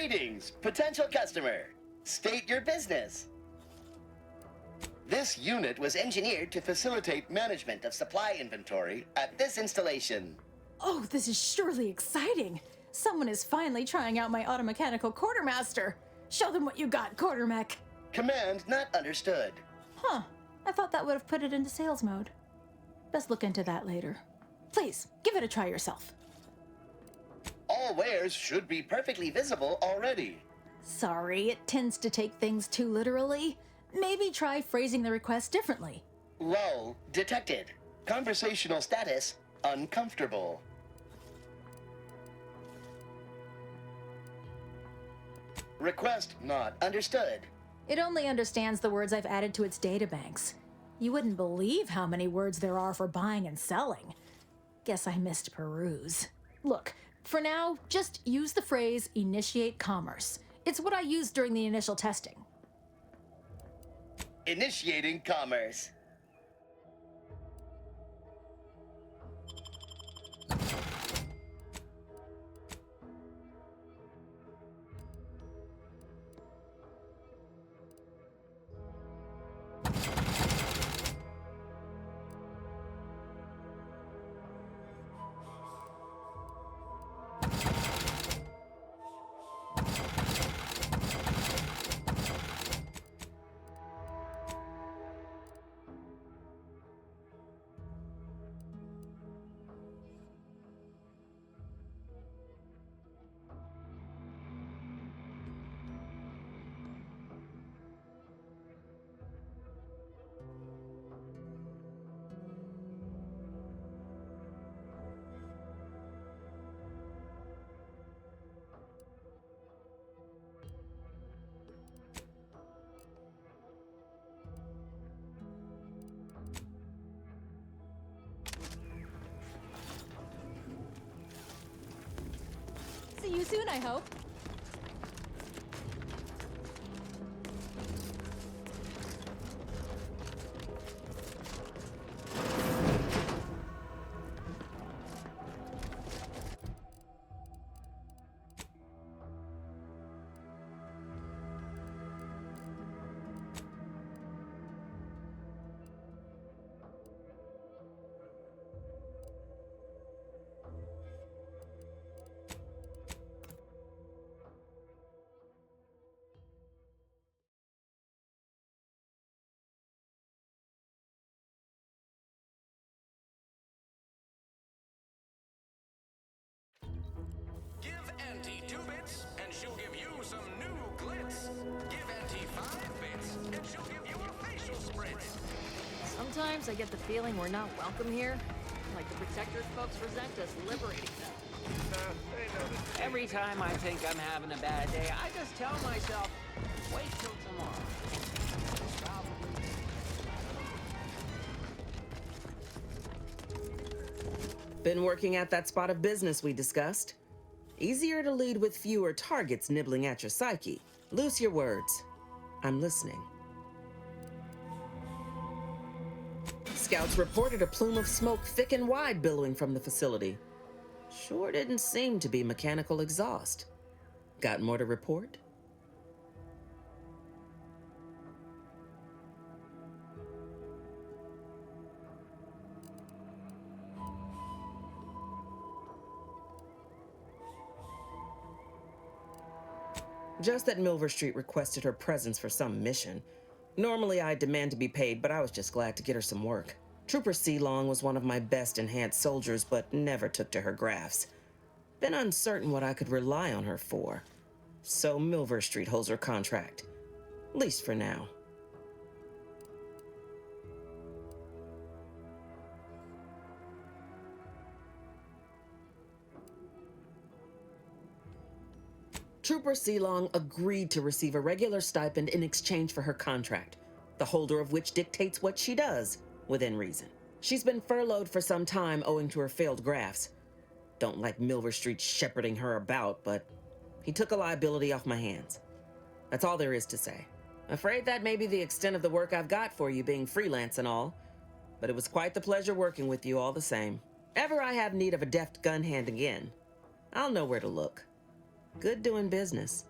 Greetings, potential customer. State your business. This unit was engineered to facilitate management of supply inventory at this installation. Oh, this is surely exciting. Someone is finally trying out my automechanical quartermaster. Show them what you got, quartermech. Command not understood. Huh. I thought that would have put it into sales mode. Best look into that later. Please, give it a try yourself. All wares should be perfectly visible already. Sorry, it tends to take things too literally. Maybe try phrasing the request differently. Lull detected. Conversational status uncomfortable. Request not understood. It only understands the words I've added to its databanks. You wouldn't believe how many words there are for buying and selling. Guess I missed peruse. Look, for now, just use the phrase initiate commerce. It's what I used during the initial testing. Initiating commerce. See you soon, I hope. Give Auntie 2 bits, and she'll give you some new glitz. Give Auntie 5 bits, and she'll give you a facial spritz. Sometimes I get the feeling we're not welcome here. Like the Protectorate folks resent us liberating them. Every time I think I'm having a bad day, I just tell myself, wait till tomorrow. Been working at that spot of business we discussed. Easier to lead with fewer targets nibbling at your psyche. Loose your words. I'm listening. Scouts reported a plume of smoke thick and wide billowing from the facility. Sure didn't seem to be mechanical exhaust. Got more to report? Just that Milver Street requested her presence for some mission. Normally I'd demand to be paid, but I was just glad to get her some work. Trooper Sealong was one of my best enhanced soldiers, but never took to her grafts. Been uncertain what I could rely on her for. So Milver Street holds her contract. At least for now. Trooper Sealong agreed to receive a regular stipend in exchange for her contract, the holder of which dictates what she does, within reason. She's been furloughed for some time owing to her failed grafts. Don't like Milver Street shepherding her about, but he took a liability off my hands. That's all there is to say. Afraid that may be the extent of the work I've got for you, being freelance and all. But it was quite the pleasure working with you all the same. Ever I have need of a deft gun hand again, I'll know where to look. Good doing business.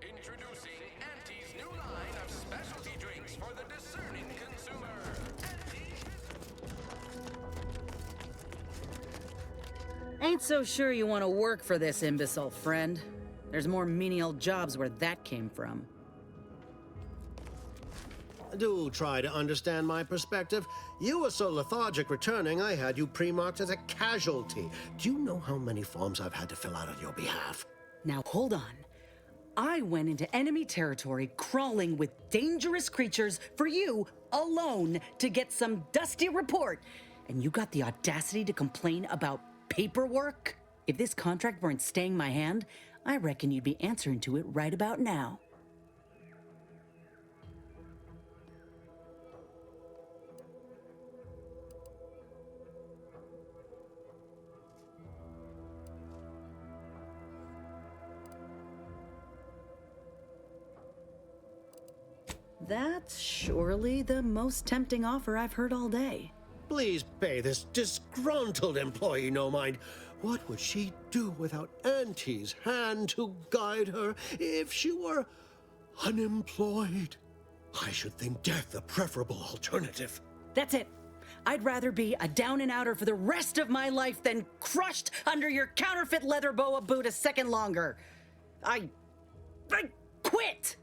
Introducing Auntie's new line of specialty drinks for the discerning consumer. Ain't so sure you want to work for this imbecile, friend. There's more menial jobs where that came from. Do try to understand my perspective. You were so lethargic returning, I had you pre-marked as a casualty. Do you know how many forms I've had to fill out on your behalf? Now hold on. I went into enemy territory crawling with dangerous creatures for you alone to get some dusty report. And you got the audacity to complain about paperwork? If this contract weren't staying my hand, I reckon you'd be answering to it right about now. That's surely the most tempting offer I've heard all day. Please pay this disgruntled employee no mind. What would she do without Auntie's hand to guide her if she were unemployed? I should think death the preferable alternative. That's it. I'd rather be a down-and-outer for the rest of my life than crushed under your counterfeit leather boa boot a second longer. I quit!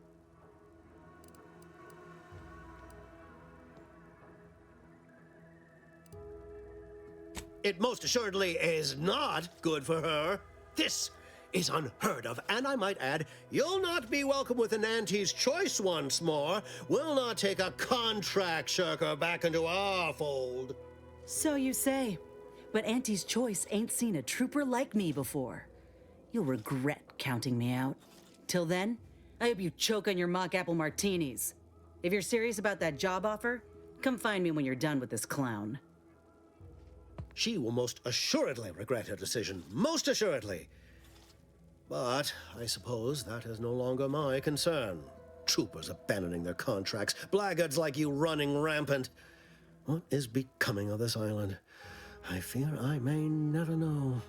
It most assuredly is not good for her. This is unheard of, and I might add, you'll not be welcome with an Auntie's choice once more. We'll not take a contract shirker back into our fold. So you say, but Auntie's choice ain't seen a trooper like me before. You'll regret counting me out. Till then, I hope you choke on your mock apple martinis. If you're serious about that job offer, come find me when you're done with this clown. She will most assuredly regret her decision, most assuredly. But I suppose that is no longer my concern. Troopers abandoning their contracts, blackguards like you running rampant. What is becoming of this island? I fear I may never know.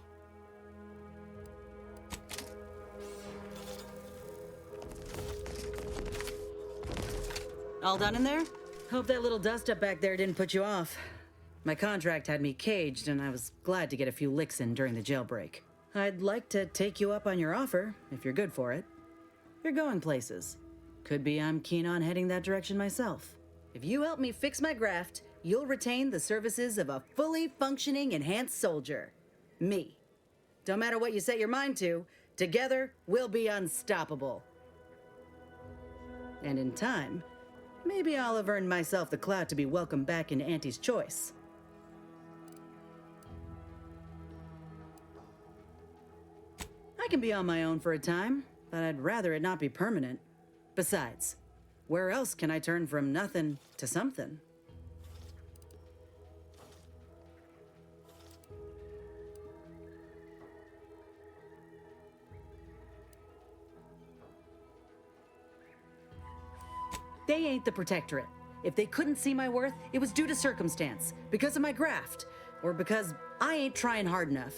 All done in there? Hope that little dust up back there didn't put you off. My contract had me caged, and I was glad to get a few licks in during the jailbreak. I'd like to take you up on your offer, if you're good for it. You're going places. Could be I'm keen on heading that direction myself. If you help me fix my graft, you'll retain the services of a fully functioning enhanced soldier. Me. Don't matter what you set your mind to, together we'll be unstoppable. And in time, maybe I'll have earned myself the clout to be welcomed back into Auntie's Choice. I can be on my own for a time, but I'd rather it not be permanent. Besides, where else can I turn from nothing to something? They ain't the Protectorate. If they couldn't see my worth, it was due to circumstance, because of my graft, or because I ain't trying hard enough.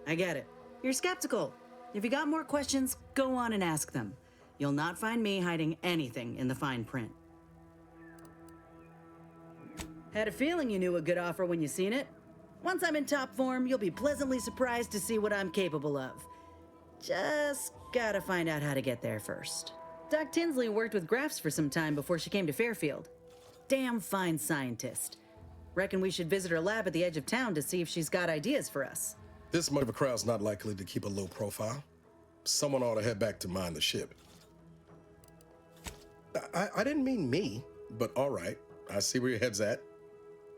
I get it. You're skeptical. If you got more questions, go on and ask them. You'll not find me hiding anything in the fine print. Had a feeling you knew a good offer when you seen it. Once I'm in top form, you'll be pleasantly surprised to see what I'm capable of. Just gotta find out how to get there first. Doc Tinsley worked with grafts for some time before she came to Fairfield. Damn fine scientist. Reckon we should visit her lab at the edge of town to see if she's got ideas for us. This much of a crowd's not likely to keep a low profile. Someone ought to head back to mind the ship. I didn't mean me, but all right. I see where your head's at.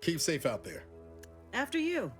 Keep safe out there. After you.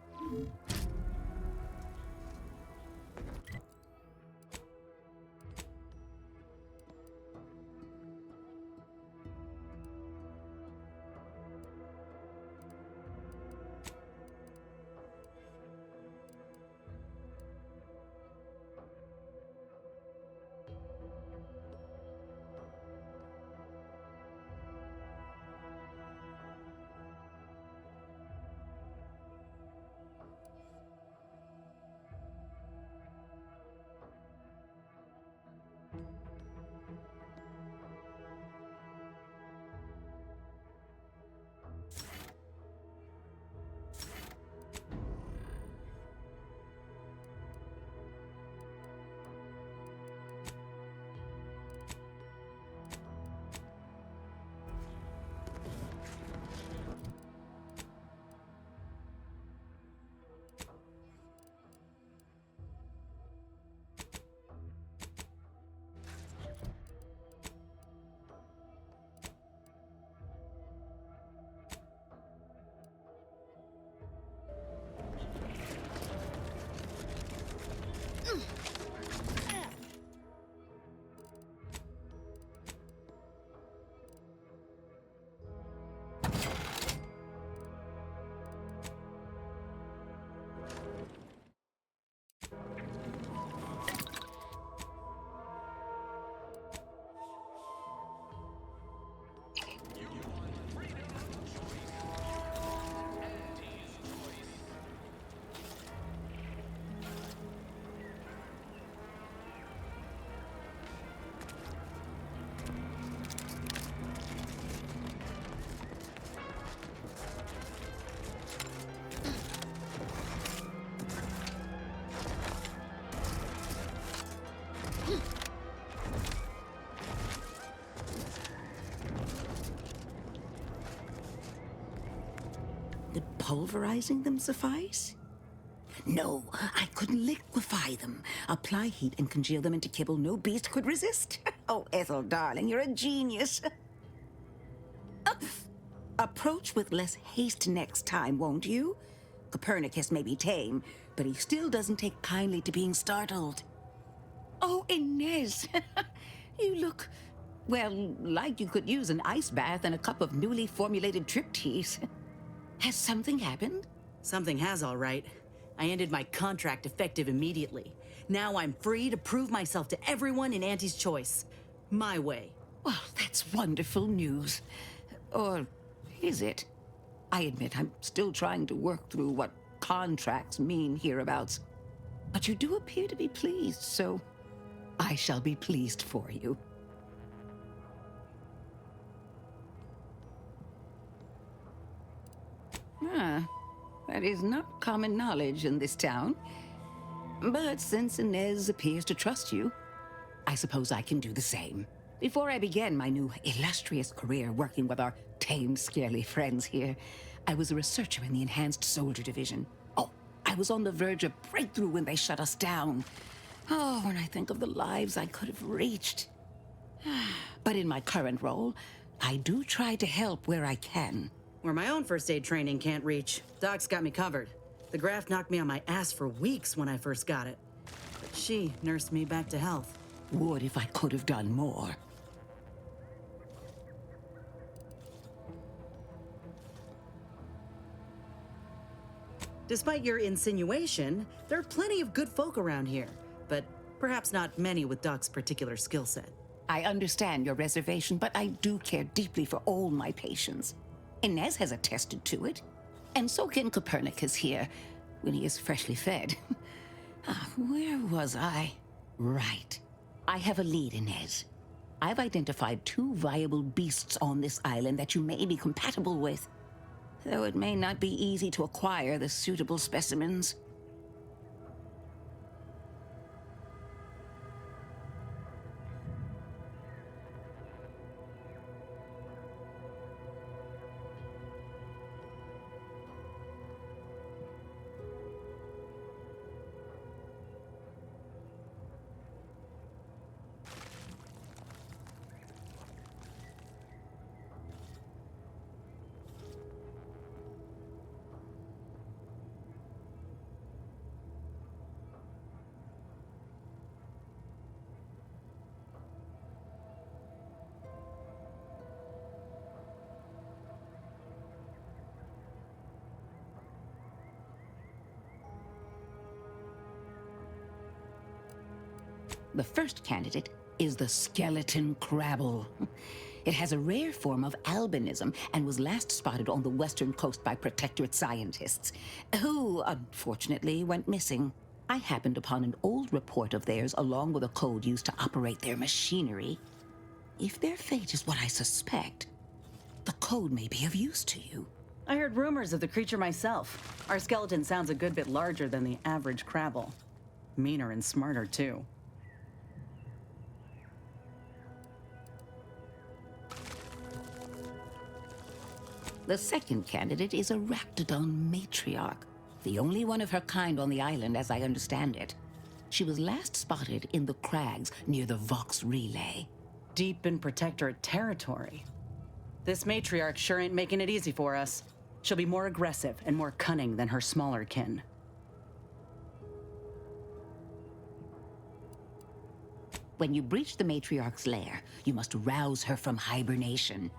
Did pulverizing them suffice? No, I couldn't liquefy them. Apply heat and congeal them into kibble no beast could resist. Oh, Ethel, darling, you're a genius. Approach with less haste next time, won't you? Copernicus may be tame, but he still doesn't take kindly to being startled. Oh, Inez, you look, well, like you could use an ice bath and a cup of newly formulated trip teas. Has something happened? Something has, all right. I ended my contract effective immediately. Now I'm free to prove myself to everyone in Auntie's Choice. My way. Well, that's wonderful news. Or is it? I admit I'm still trying to work through what contracts mean hereabouts. But you do appear to be pleased, so I shall be pleased for you. Ah, that is not common knowledge in this town. But since Inez appears to trust you, I suppose I can do the same. Before I began my new illustrious career working with our tame, scaly friends here, I was a researcher in the Enhanced Soldier Division. Oh, I was on the verge of breakthrough when they shut us down. Oh, when I think of the lives I could have reached. But in my current role, I do try to help where I can. Where my own first aid training can't reach, Doc's got me covered. The graft knocked me on my ass for weeks when I first got it. But she nursed me back to health. Would if I could have done more. Despite your insinuation, there are plenty of good folk around here, but perhaps not many with Doc's particular skill set. I understand your reservation, but I do care deeply for all my patients. Inez has attested to it, and so can Copernicus here, when he is freshly fed. Where was I? Right. I have a lead, Inez. I've identified 2 viable beasts on this island that you may be compatible with, though it may not be easy to acquire the suitable specimens. The first candidate is the skeleton crabble. It has a rare form of albinism and was last spotted on the western coast by Protectorate scientists, who unfortunately went missing. I happened upon an old report of theirs along with a code used to operate their machinery. If their fate is what I suspect, the code may be of use to you. I heard rumors of the creature myself. Our skeleton sounds a good bit larger than the average crabble. Meaner and smarter, too. The second candidate is a Raptidon matriarch, the only one of her kind on the island as I understand it. She was last spotted in the crags near the Vox Relay. Deep in Protectorate territory. This matriarch sure ain't making it easy for us. She'll be more aggressive and more cunning than her smaller kin. When you breach the matriarch's lair, you must rouse her from hibernation.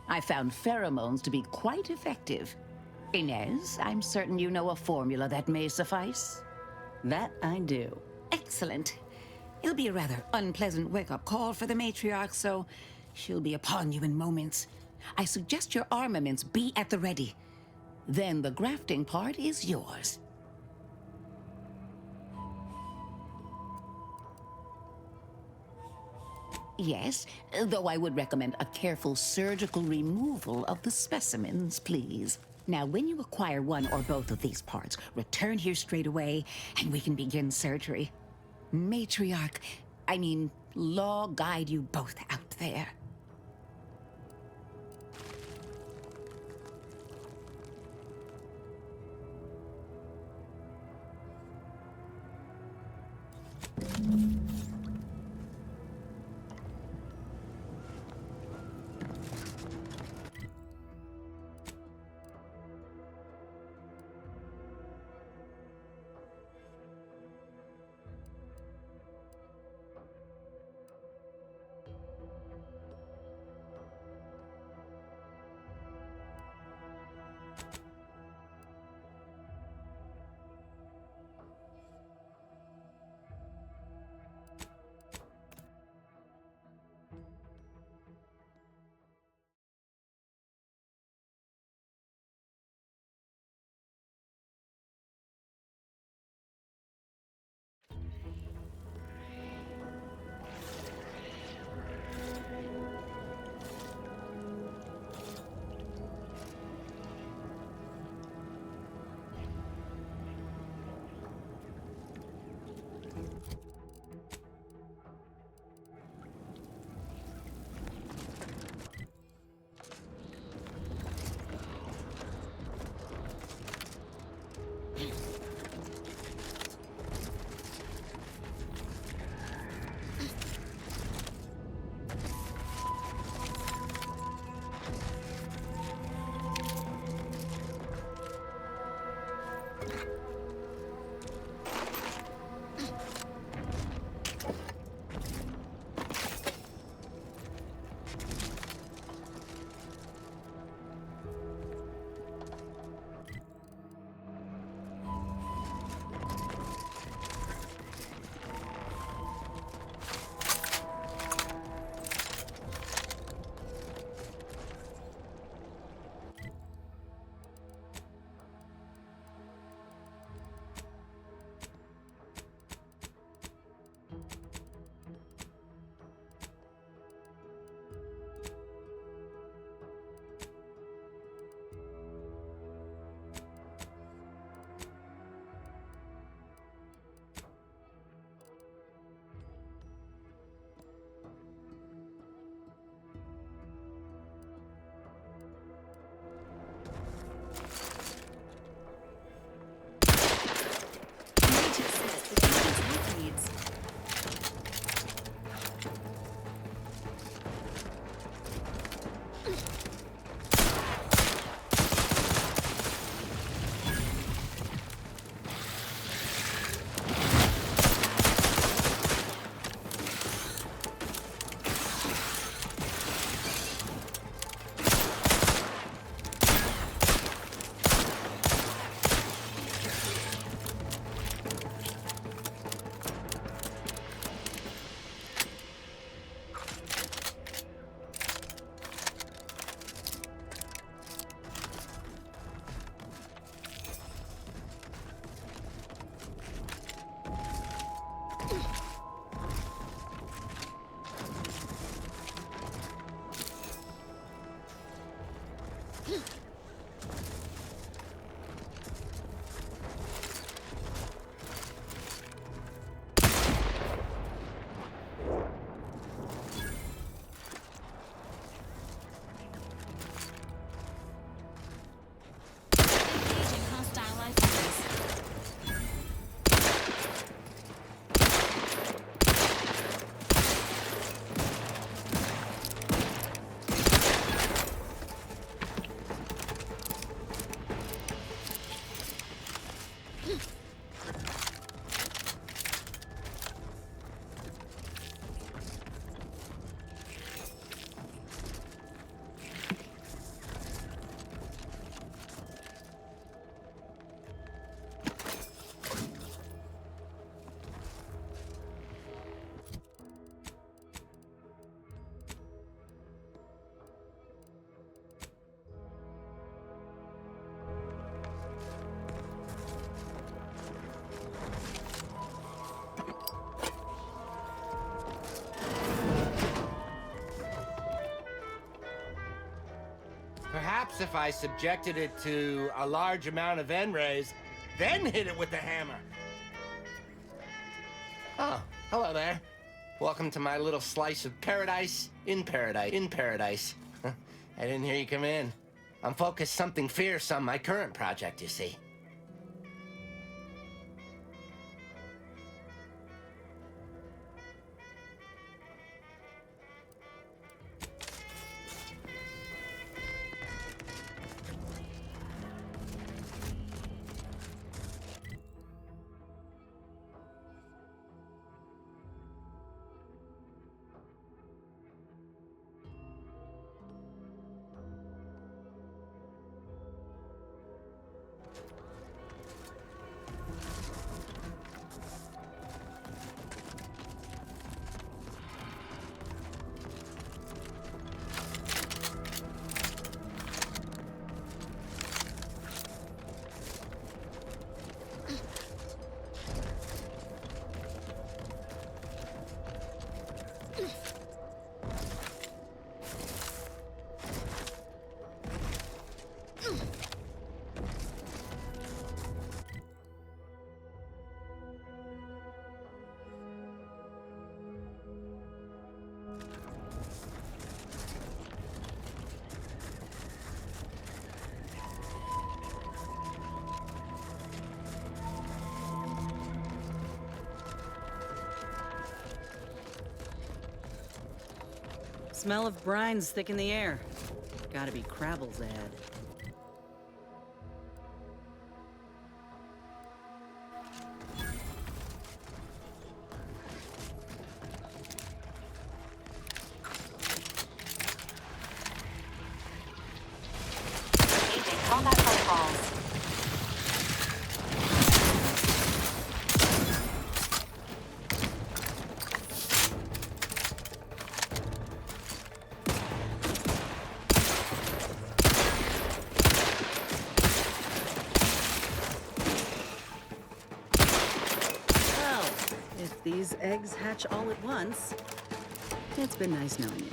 I found pheromones to be quite effective. Inez, I'm certain you know a formula that may suffice. That I do. Excellent. It'll be a rather unpleasant wake-up call for the matriarch, so she'll be upon you in moments. I suggest your armaments be at the ready. Then the grafting part is yours. Yes, though I would recommend a careful surgical removal of the specimens, please. Now, when you acquire one or both of these parts, return here straight away, and we can begin surgery. Matriarch, Law guide you both out there. Perhaps if I subjected it to a large amount of N-rays, then hit it with the hammer. Oh, hello there. Welcome to my little slice of paradise in paradise. I didn't hear you come in. I'm focused something fierce on my current project, you see. Smell of brine's thick in the air. Gotta be Crabble's ad. Combat protocols. These eggs hatch all at once. It's been nice knowing you.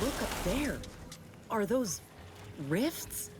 Look up there. Are those rifts?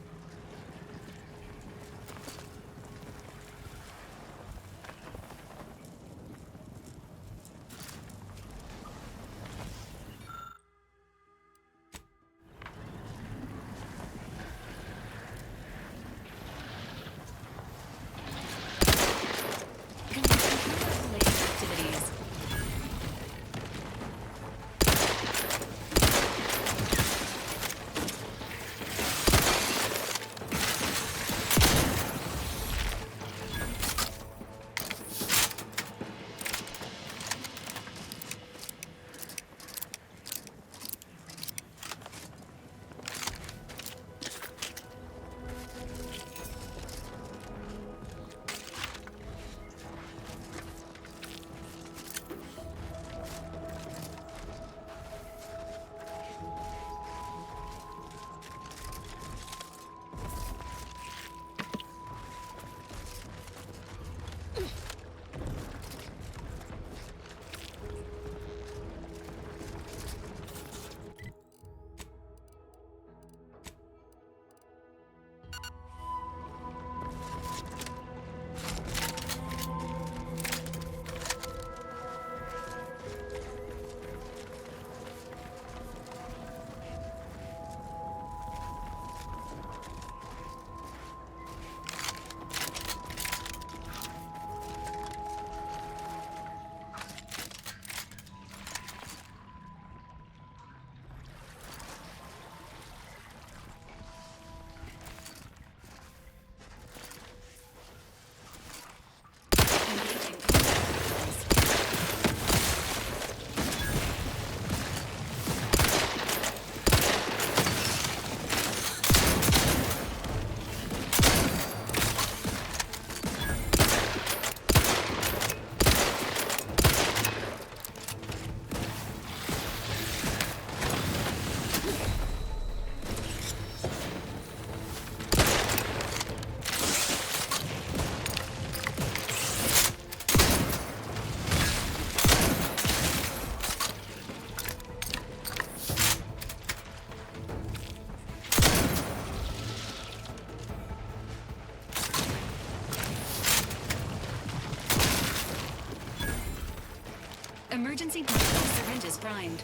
Emergency medical syringes primed.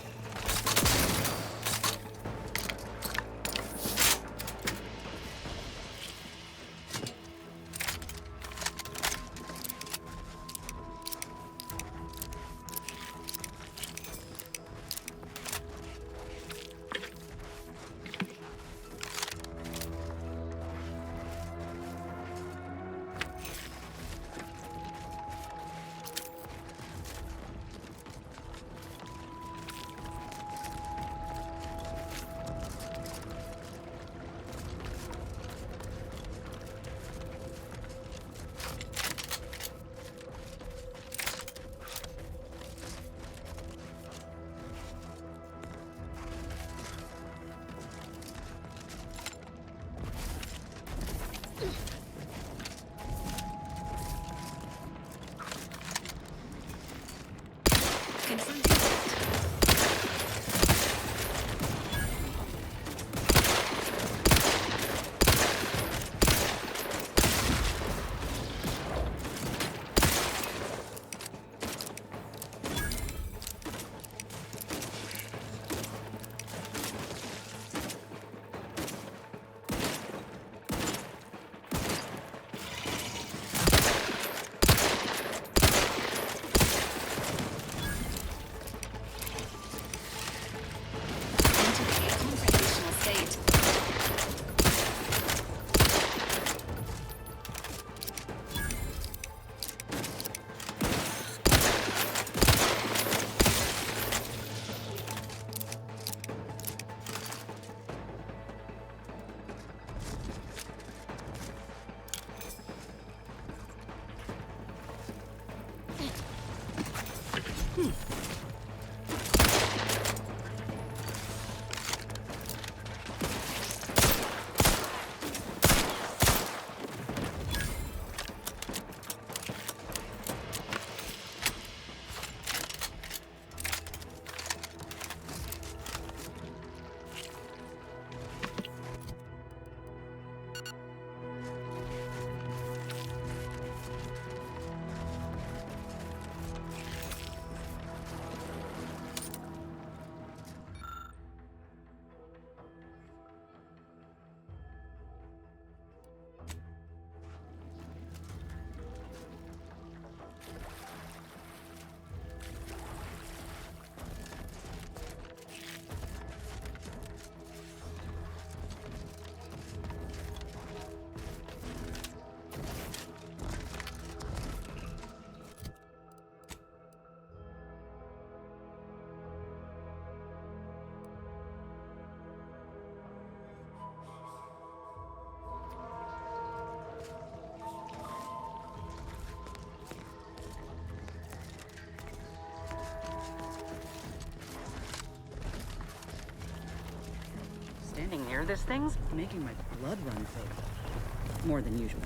Standing near this thing's making my blood run cold. More than usual.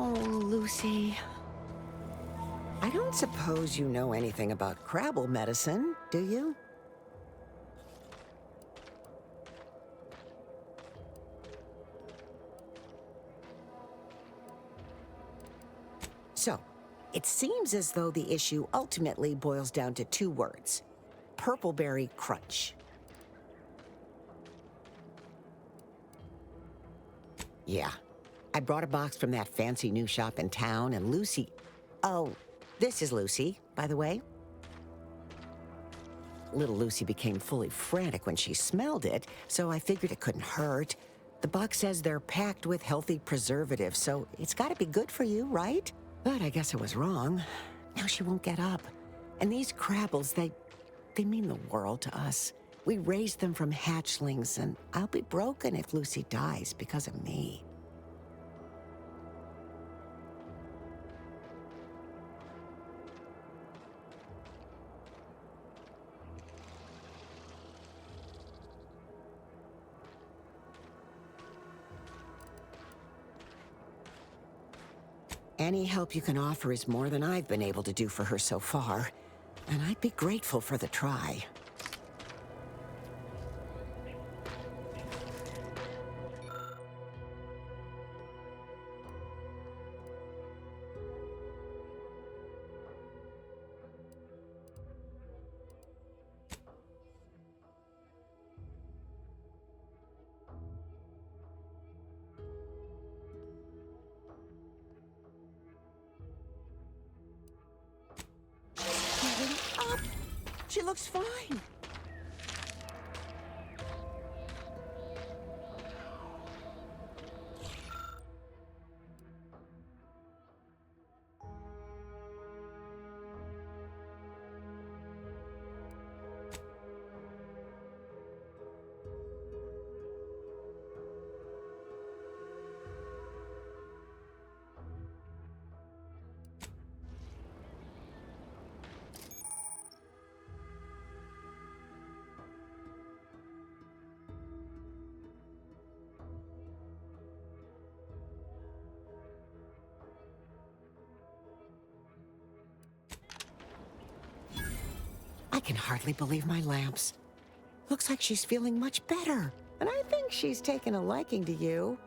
Oh, Lucy. I don't suppose you know anything about crabble medicine, do you? So, it seems as though the issue ultimately boils down to 2 words. Purpleberry crunch. Yeah. I brought a box from that fancy new shop in town, and Lucy... Oh, this is Lucy, by the way. Little Lucy became fully frantic when she smelled it, so I figured it couldn't hurt. The box says they're packed with healthy preservatives, so it's gotta be good for you, right? But I guess I was wrong. Now she won't get up. And these crabbles, they mean the world to us. We raised them from hatchlings, and I'll be broken if Lucy dies because of me. Any help you can offer is more than I've been able to do for her so far, and I'd be grateful for the try. Getting up! She looks fine. I can hardly believe my lamps. Looks like she's feeling much better, and I think she's taken a liking to you.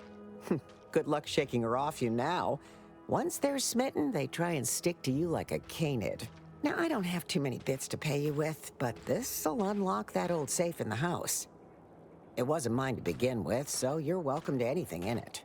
Good luck shaking her off you now. Once they're smitten, they try and stick to you like a canid. Now, I don't have too many bits to pay you with, but this'll unlock that old safe in the house. It wasn't mine to begin with, so you're welcome to anything in it.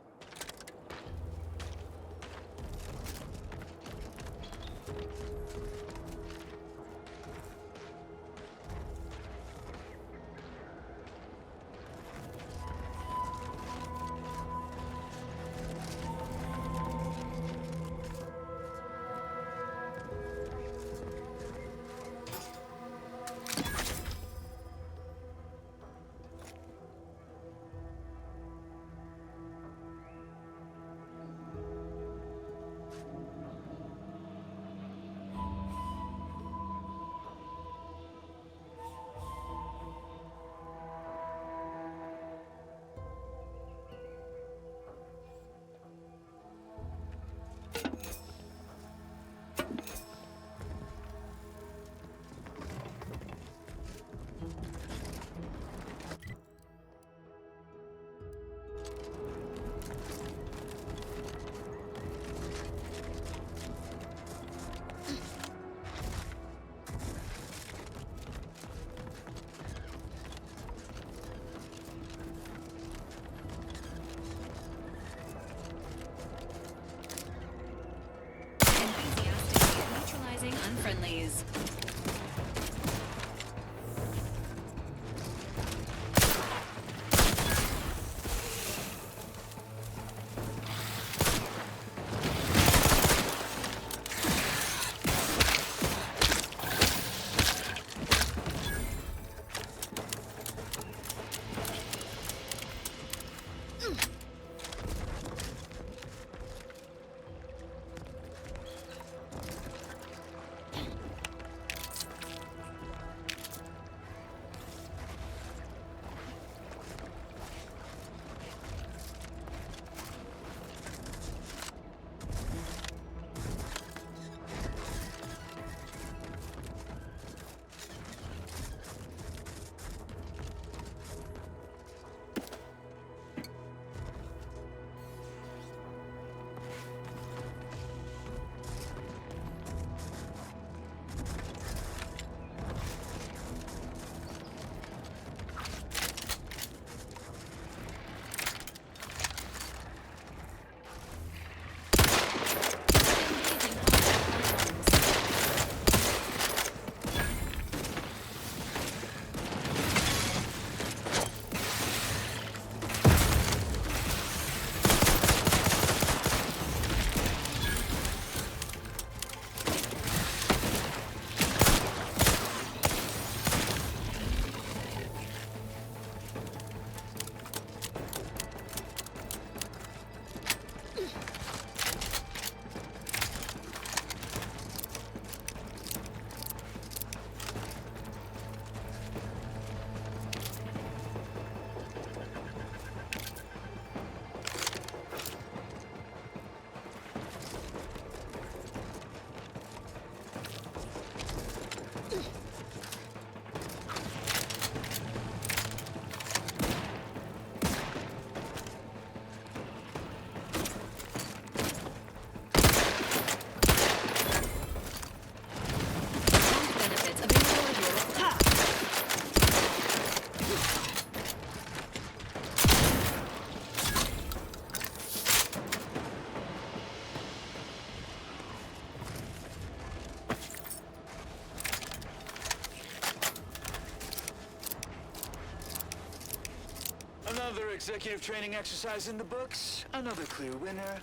Another executive training exercise in the books. Another clear winner.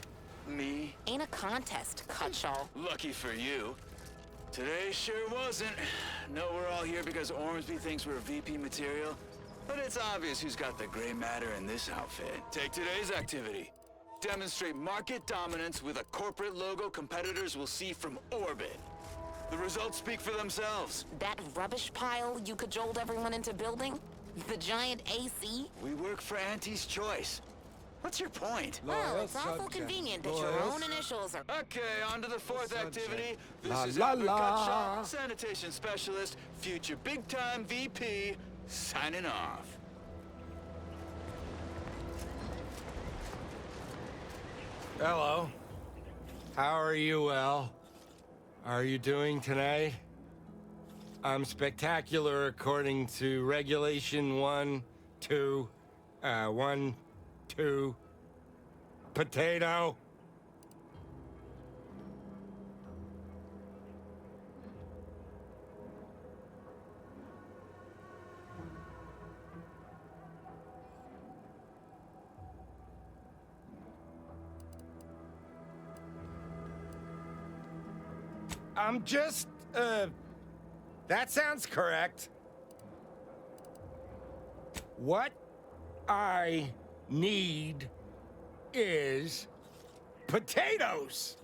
Me. Ain't a contest, Cutshaw. Lucky for you. Today sure wasn't. No, we're all here because Ormsby thinks we're VP material. But it's obvious who's got the gray matter in this outfit. Take today's activity. Demonstrate market dominance with a corporate logo competitors will see from orbit. The results speak for themselves. That rubbish pile you cajoled everyone into building? The giant AC? We work for Auntie's Choice. What's your point? Well, it's awful convenient that your own initials are... Okay, on to the fourth activity. This La is la Albert la. Cutshaw, sanitation specialist, future big-time VP, signing off. Hello. How are you, El? Are you doing tonight? I'm spectacular according to regulation 1, 2, potato. I'm just, that sounds correct. What I need is potatoes.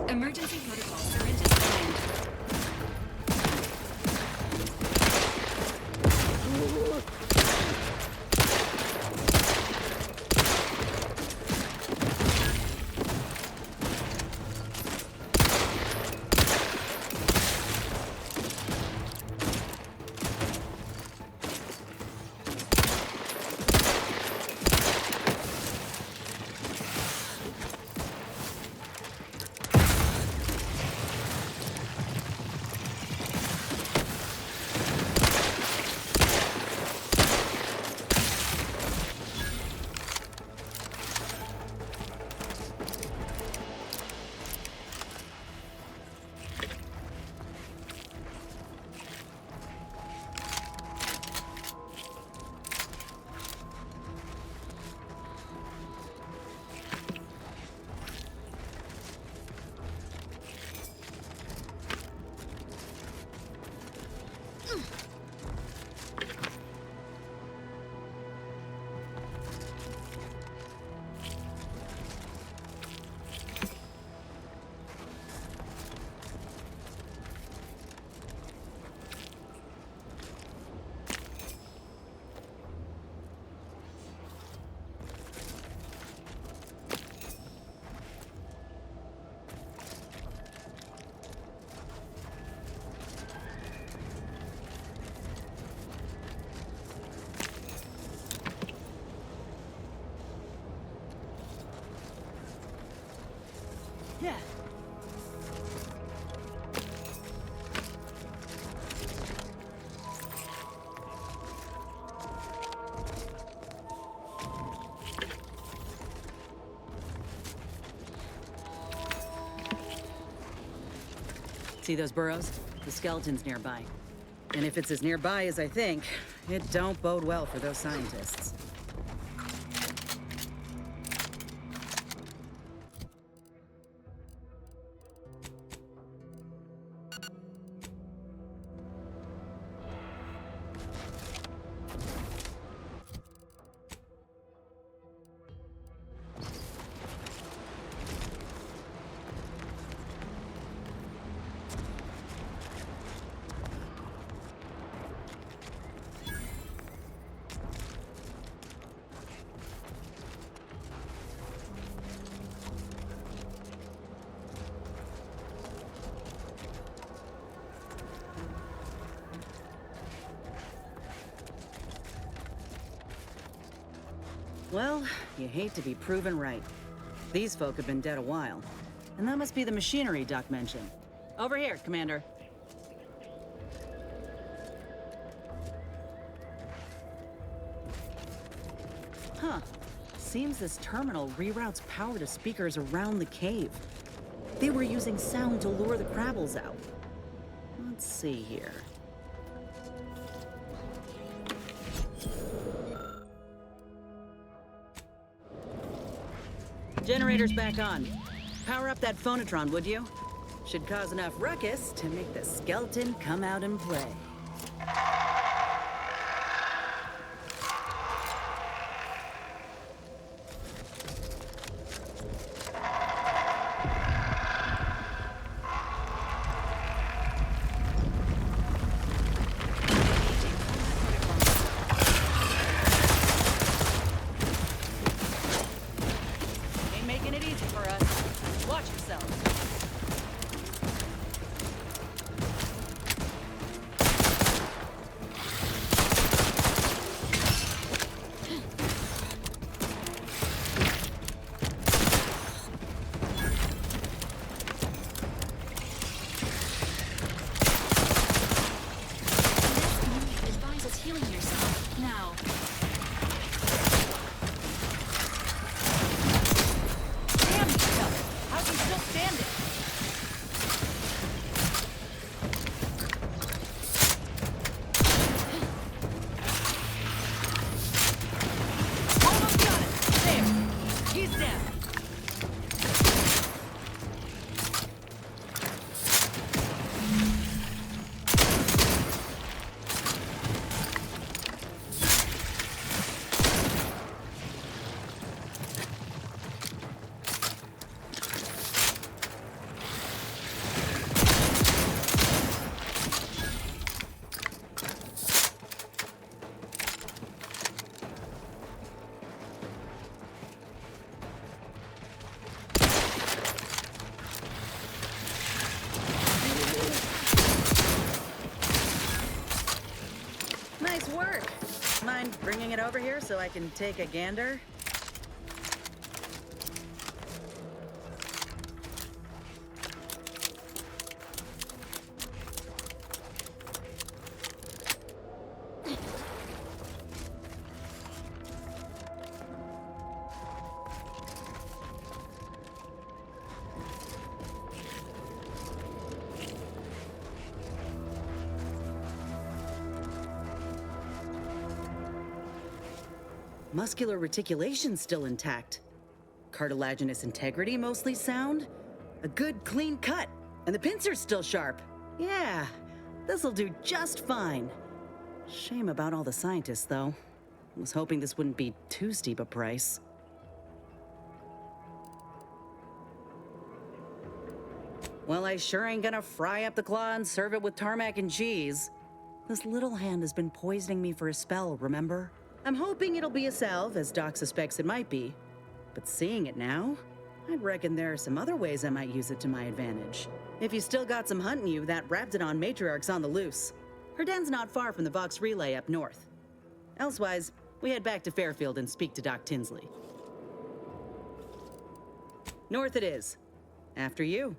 Emergency protocol syringes primed. Yeah. See those burrows? The skeleton's nearby. And if it's as nearby as I think, it don't bode well for those scientists. Well, you hate to be proven right. These folk have been dead a while. And that must be the machinery Doc mentioned. Over here, Commander. Huh. Seems this terminal reroutes power to speakers around the cave. They were using sound to lure the Crabbles out. Let's see here. Generator's back on. Power up that phonotron, would you? Should cause enough ruckus to make the skeleton come out and play. Ain't making it easy for us. Watch yourself. Advises healing yourself now. Damn yourself! How's he still standing? Almost got it! There! He's down! Nice work. Mind bringing it over here so I can take a gander? Muscular reticulation's still intact. Cartilaginous integrity mostly sound. A good clean cut. And the pincer's still sharp. Yeah, this'll do just fine. Shame about all the scientists, though. Was hoping this wouldn't be too steep a price. Well, I sure ain't gonna fry up the claw and serve it with tarmac and cheese. This little hand has been poisoning me for a spell, remember? I'm hoping it'll be a salve, as Doc suspects it might be. But seeing it now, I reckon there are some other ways I might use it to my advantage. If you still got some hunting you, that Raptidon matriarch's on the loose. Her den's not far from the Vox Relay up north. Elsewise, we head back to Fairfield and speak to Doc Tinsley. North it is. After you.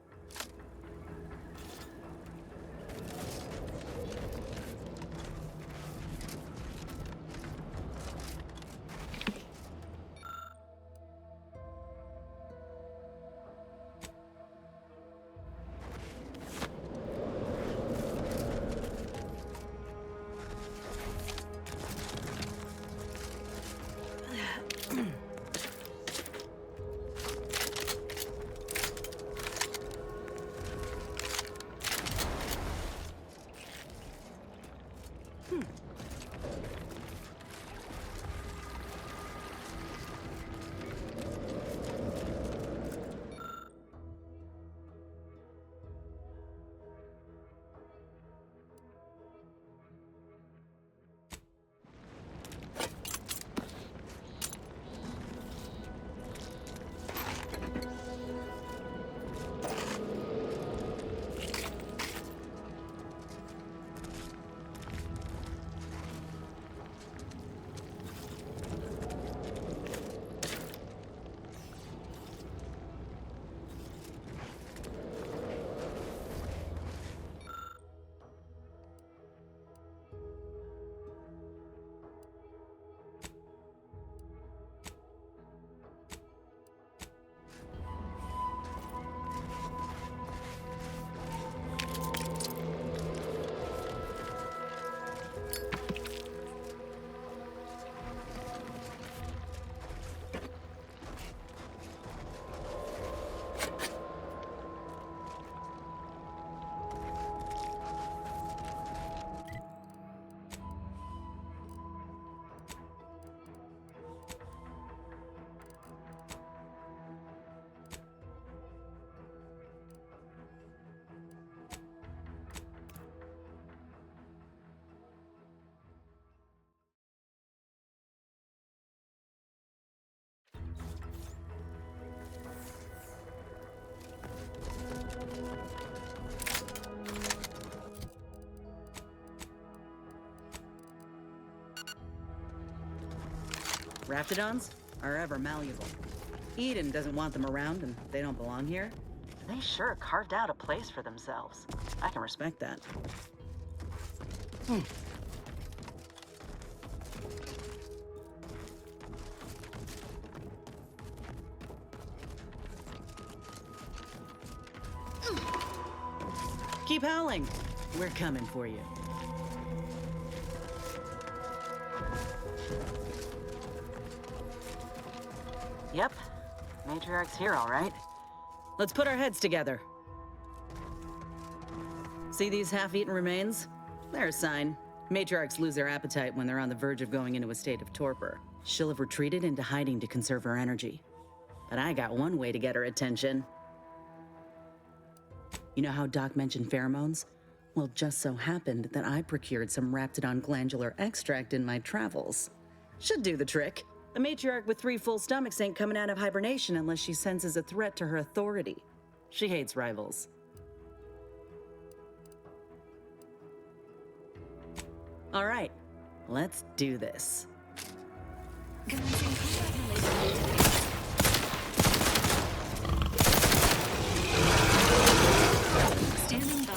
Raptidons are ever malleable. Eden doesn't want them around and they don't belong here. They sure carved out a place for themselves. I can respect that. Keep howling. We're coming for you. Yep. Matriarch's here, all right. Let's put our heads together. See these half-eaten remains? They're a sign. Matriarchs lose their appetite when they're on the verge of going into a state of torpor. She'll have retreated into hiding to conserve her energy. But I got one way to get her attention. You know how Doc mentioned pheromones? Well, just so happened that I procured some Raptidon glandular extract in my travels. Should do the trick. A matriarch with 3 full stomachs ain't coming out of hibernation unless she senses a threat to her authority. She hates rivals. All right, let's do this. Standing by.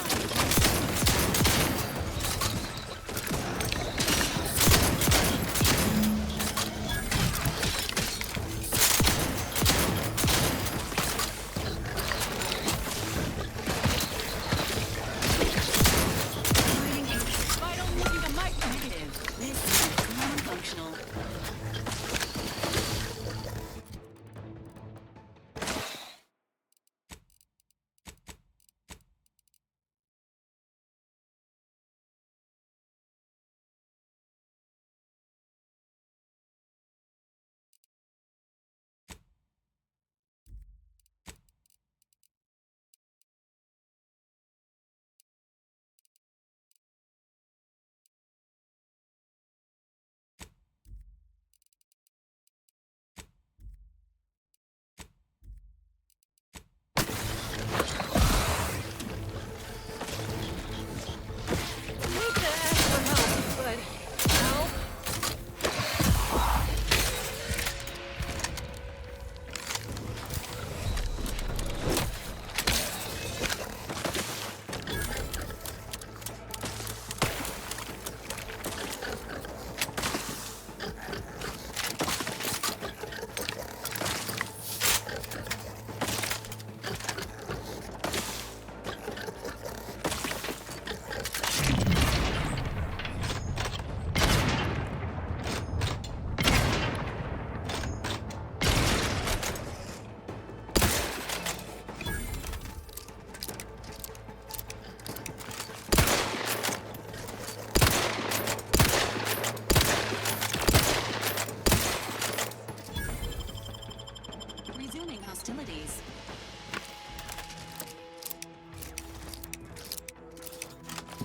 Hostilities.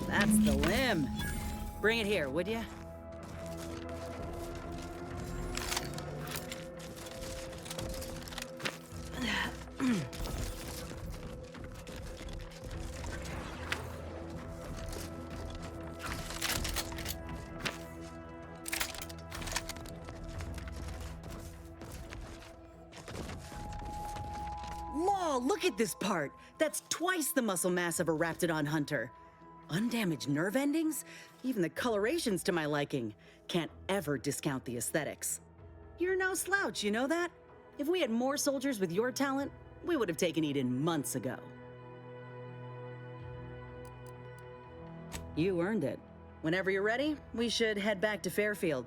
That's the limb. Bring it here, would you? Law, look at this part. That's twice the muscle mass of a Raptidon hunter. Undamaged nerve endings? Even the coloration's to my liking. Can't ever discount the aesthetics. You're no slouch, you know that? If we had more soldiers with your talent, we would have taken Eden months ago. You earned it. Whenever you're ready, we should head back to Fairfield.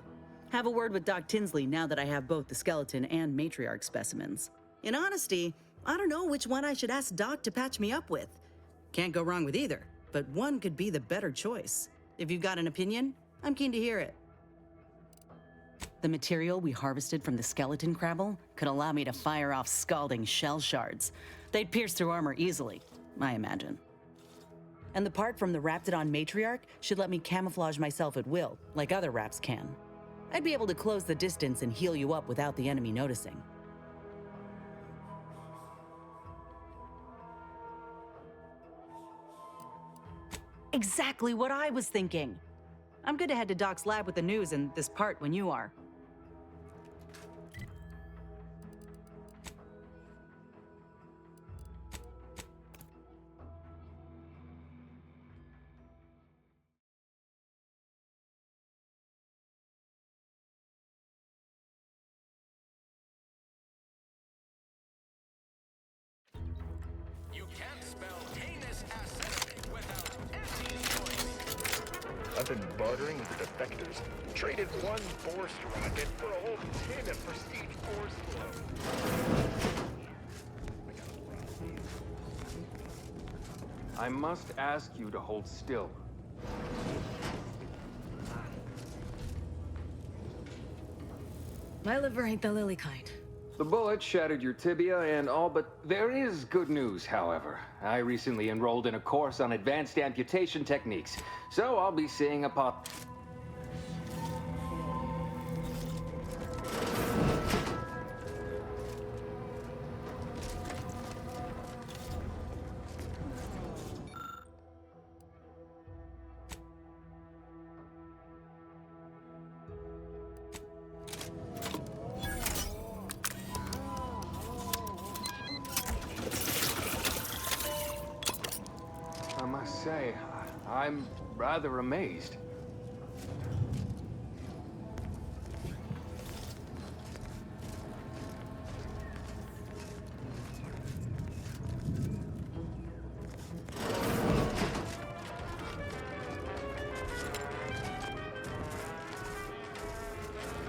Have a word with Doc Tinsley now that I have both the skeleton and matriarch specimens. In honesty, I don't know which one I should ask Doc to patch me up with. Can't go wrong with either, but one could be the better choice. If you've got an opinion, I'm keen to hear it. The material we harvested from the skeleton crabble could allow me to fire off scalding shell shards. They'd pierce through armor easily, I imagine. And the part from the Raptidon matriarch should let me camouflage myself at will, like other Raps can. I'd be able to close the distance and heal you up without the enemy noticing. Exactly what I was thinking. I'm good to head to Doc's lab with the news and this part when you are. I've been bartering with the defectors. Traded one force rocket for a whole tin of prestige force flow. I must ask you to hold still. My liver ain't the lily kind. The bullet shattered your tibia and all, but there is good news, however. I recently enrolled in a course on advanced amputation techniques, so I'll be seeing a pop. I must say, I'm rather amazed.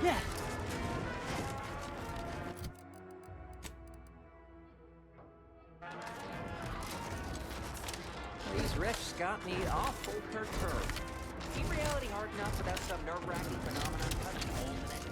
Yeah. These rifts got me awful perturbed. Ain't reality hard enough without some nerve-wracking phenomenon touching holes in it?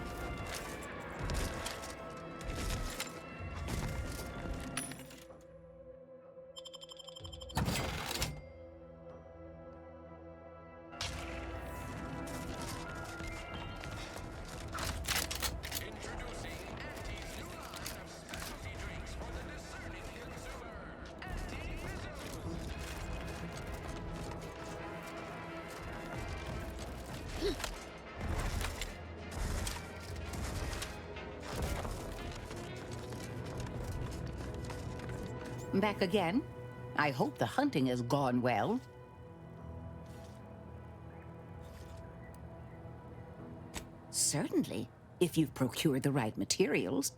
Back again? I hope the hunting has gone well. Certainly, if you've procured the right materials.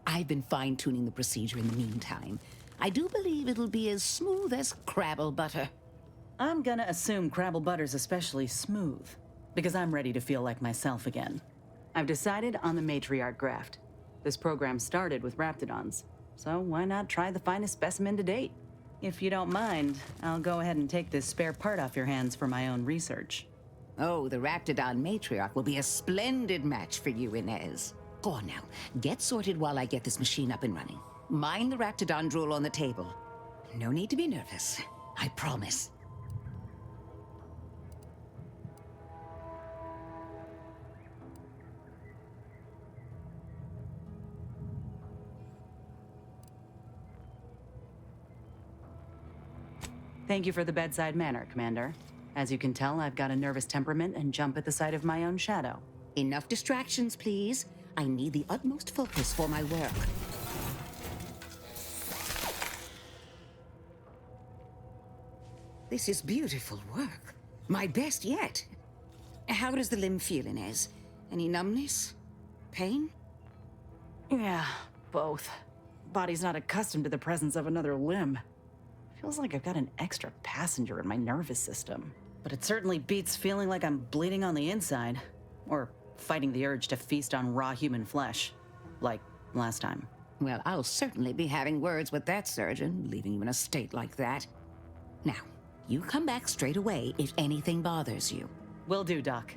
I've been fine-tuning the procedure in the meantime. I do believe it'll be as smooth as crabble butter. I'm gonna assume crabble butter's especially smooth, because I'm ready to feel like myself again. I've decided on the matriarch graft. This program started with raptidons, so why not try the finest specimen to date? If you don't mind, I'll go ahead and take this spare part off your hands for my own research. Oh, the raptidon matriarch will be a splendid match for you, Inez. Go on now, get sorted while I get this machine up and running. Mind the raptidon drool on the table. No need to be nervous, I promise. Thank you for the bedside manner, Commander. As you can tell, I've got a nervous temperament and jump at the sight of my own shadow. Enough distractions, please. I need the utmost focus for my work. This is beautiful work. My best yet. How does the limb feel, Inez? Any numbness? Pain? Yeah, both. Body's not accustomed to the presence of another limb. Feels like I've got an extra passenger in my nervous system. But it certainly beats feeling like I'm bleeding on the inside. Or fighting the urge to feast on raw human flesh. Like last time. Well, I'll certainly be having words with that surgeon, leaving you in a state like that. Now, you come back straight away if anything bothers you. Will do, Doc.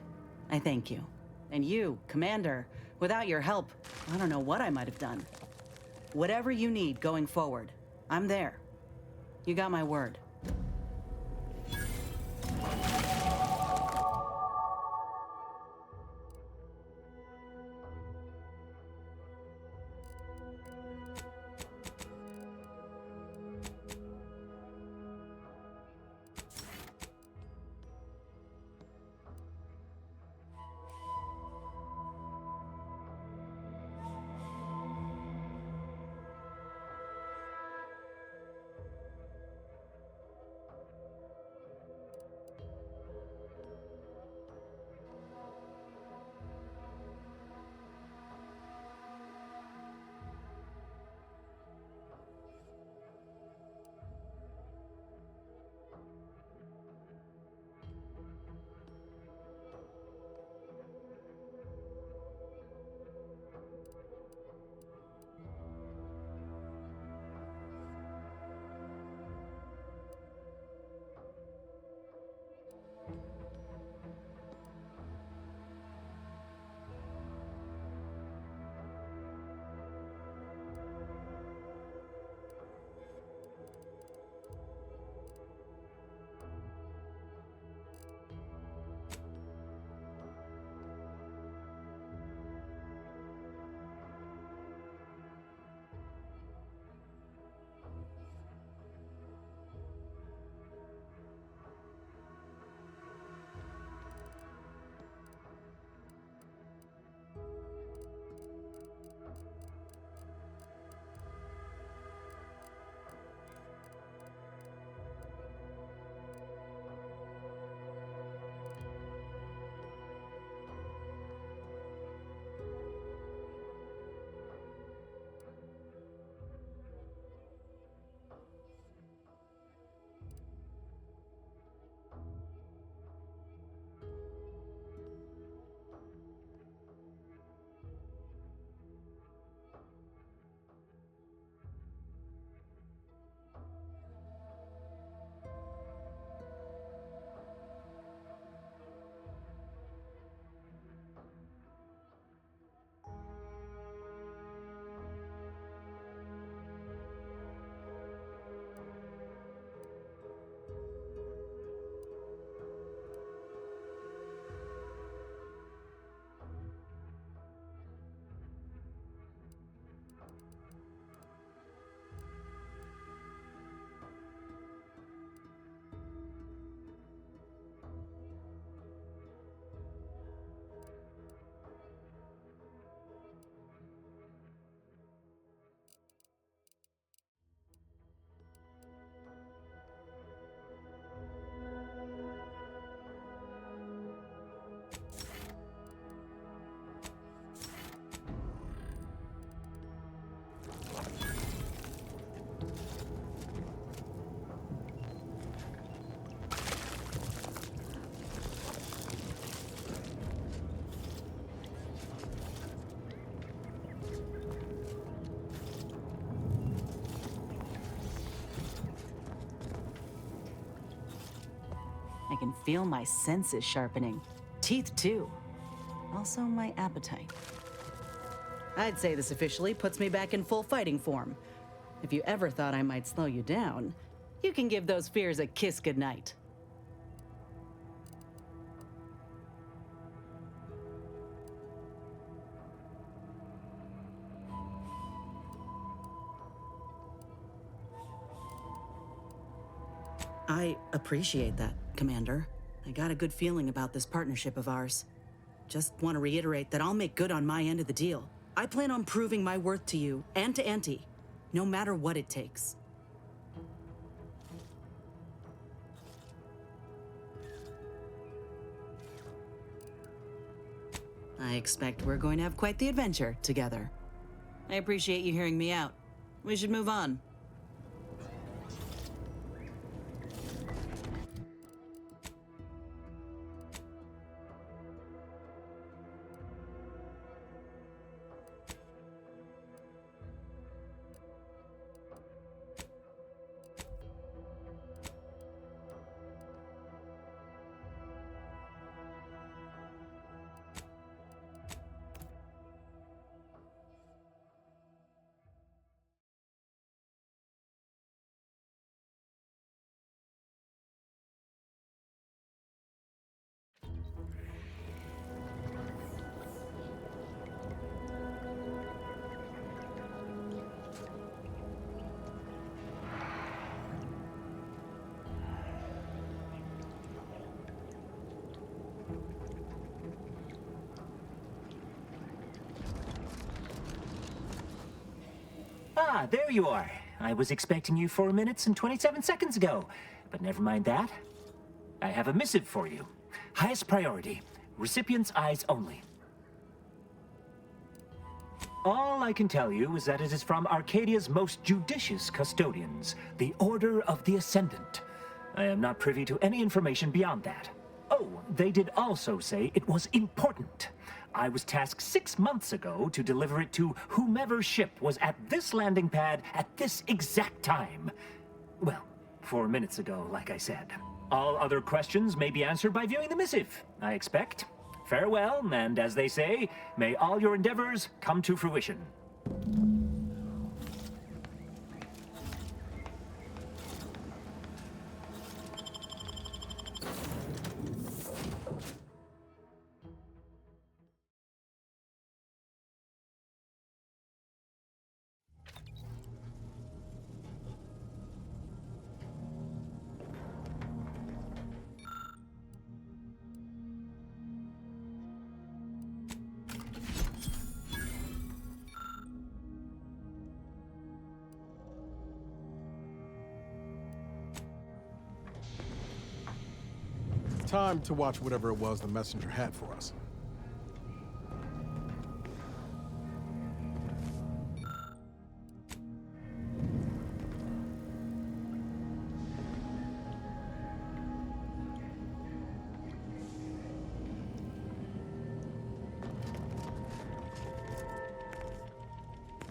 I thank you. And you, Commander, without your help, I don't know what I might have done. Whatever you need going forward, I'm there. You got my word. I can feel my senses sharpening. Teeth, too. Also, my appetite. I'd say this officially puts me back in full fighting form. If you ever thought I might slow you down, you can give those fears a kiss goodnight. I appreciate that, Commander. I got a good feeling about this partnership of ours. Just want to reiterate that I'll make good on my end of the deal. I plan on proving my worth to you and to Auntie, no matter what it takes. I expect we're going to have quite the adventure together. I appreciate you hearing me out. We should move on. Ah, there you are. I was expecting you 4 minutes and 27 seconds ago. But never mind that. I have a missive for you. Highest priority. Recipient's eyes only. All I can tell you is that it is from Arcadia's most judicious custodians, the Order of the Ascendant. I am not privy to any information beyond that. Oh, they did also say it was important. I was tasked 6 months ago to deliver it to whomever ship was at this landing pad at this exact time. Well, 4 minutes ago, like I said. All other questions may be answered by viewing the missive, I expect. Farewell, and as they say, may all your endeavors come to fruition. Time to watch whatever it was the messenger had for us.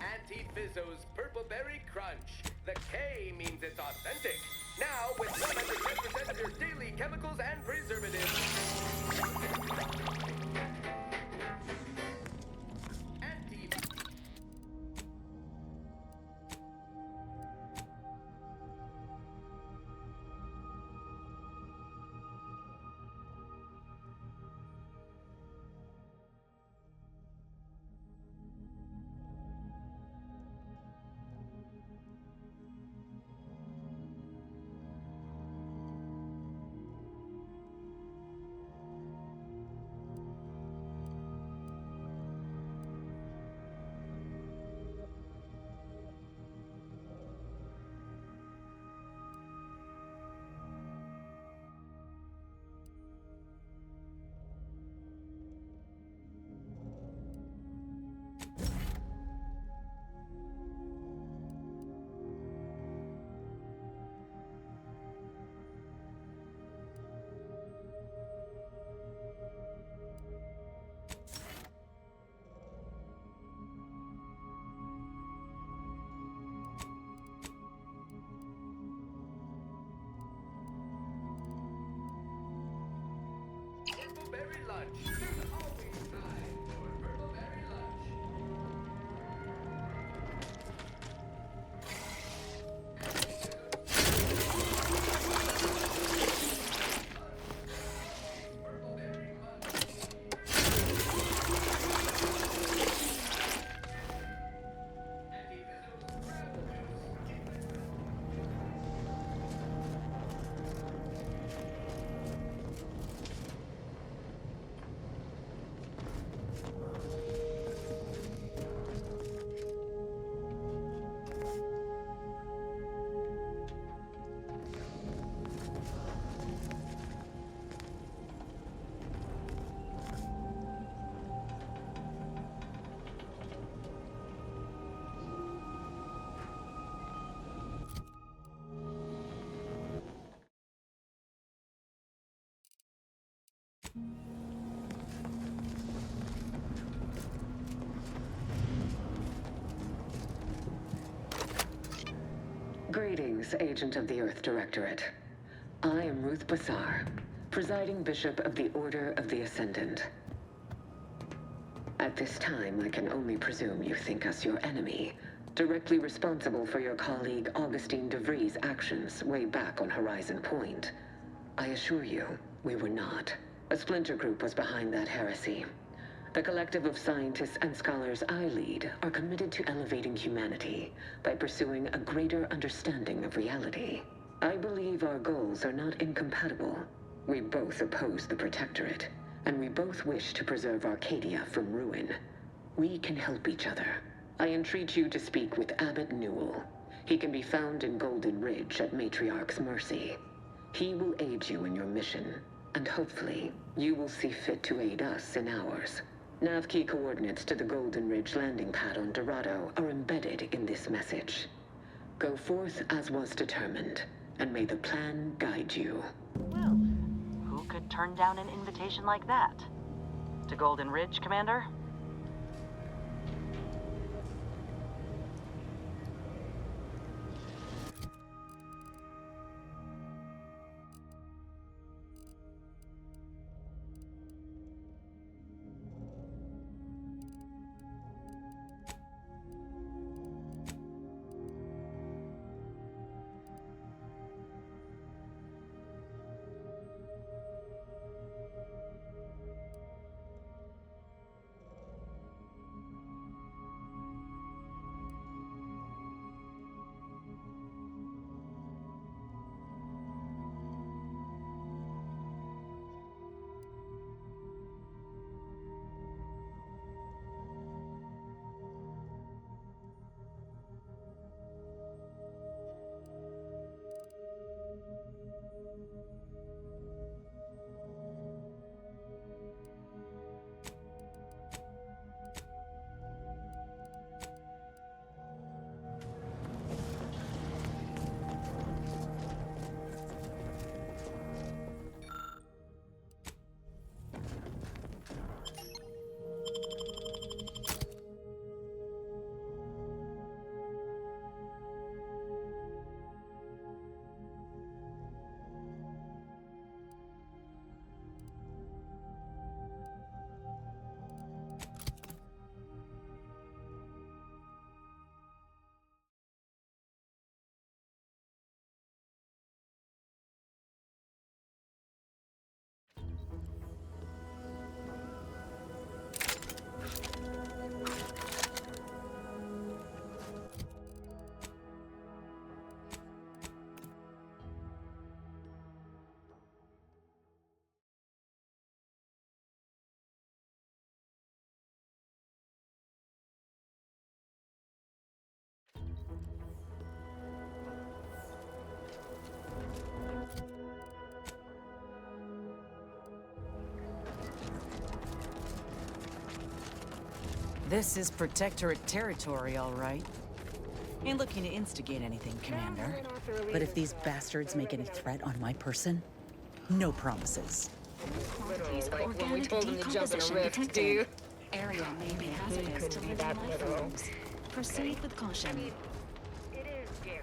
Auntie Fizzo's Purple Berry Crunch. The K means it's authentic. Now with 110% of your daily chemicals and preservatives. Greetings, Agent of the Earth Directorate. I am Ruth Bassar, presiding Bishop of the Order of the Ascendant. At this time, I can only presume you think us your enemy, directly responsible for your colleague Augustine de Vries' actions way back on Horizon Point. I assure you, we were not. A splinter group was behind that heresy. The collective of scientists and scholars I lead are committed to elevating humanity by pursuing a greater understanding of reality. I believe our goals are not incompatible. We both oppose the Protectorate, and we both wish to preserve Arcadia from ruin. We can help each other. I entreat you to speak with Abbot Newell. He can be found in Golden Ridge at Matriarch's Mercy. He will aid you in your mission, and hopefully, you will see fit to aid us in ours. Nav key coordinates to the Golden Ridge landing pad on Dorado are embedded in this message. Go forth as was determined, and may the plan guide you. Well, who could turn down an invitation like that? To Golden Ridge, Commander? This is Protectorate territory, all right. Ain't looking to instigate anything, Commander. But if these bastards make any threat on my person, no promises. Like when we told him to jump in a rift, dude. Area may be hazardous to living life forms. Proceed with caution. It is scary.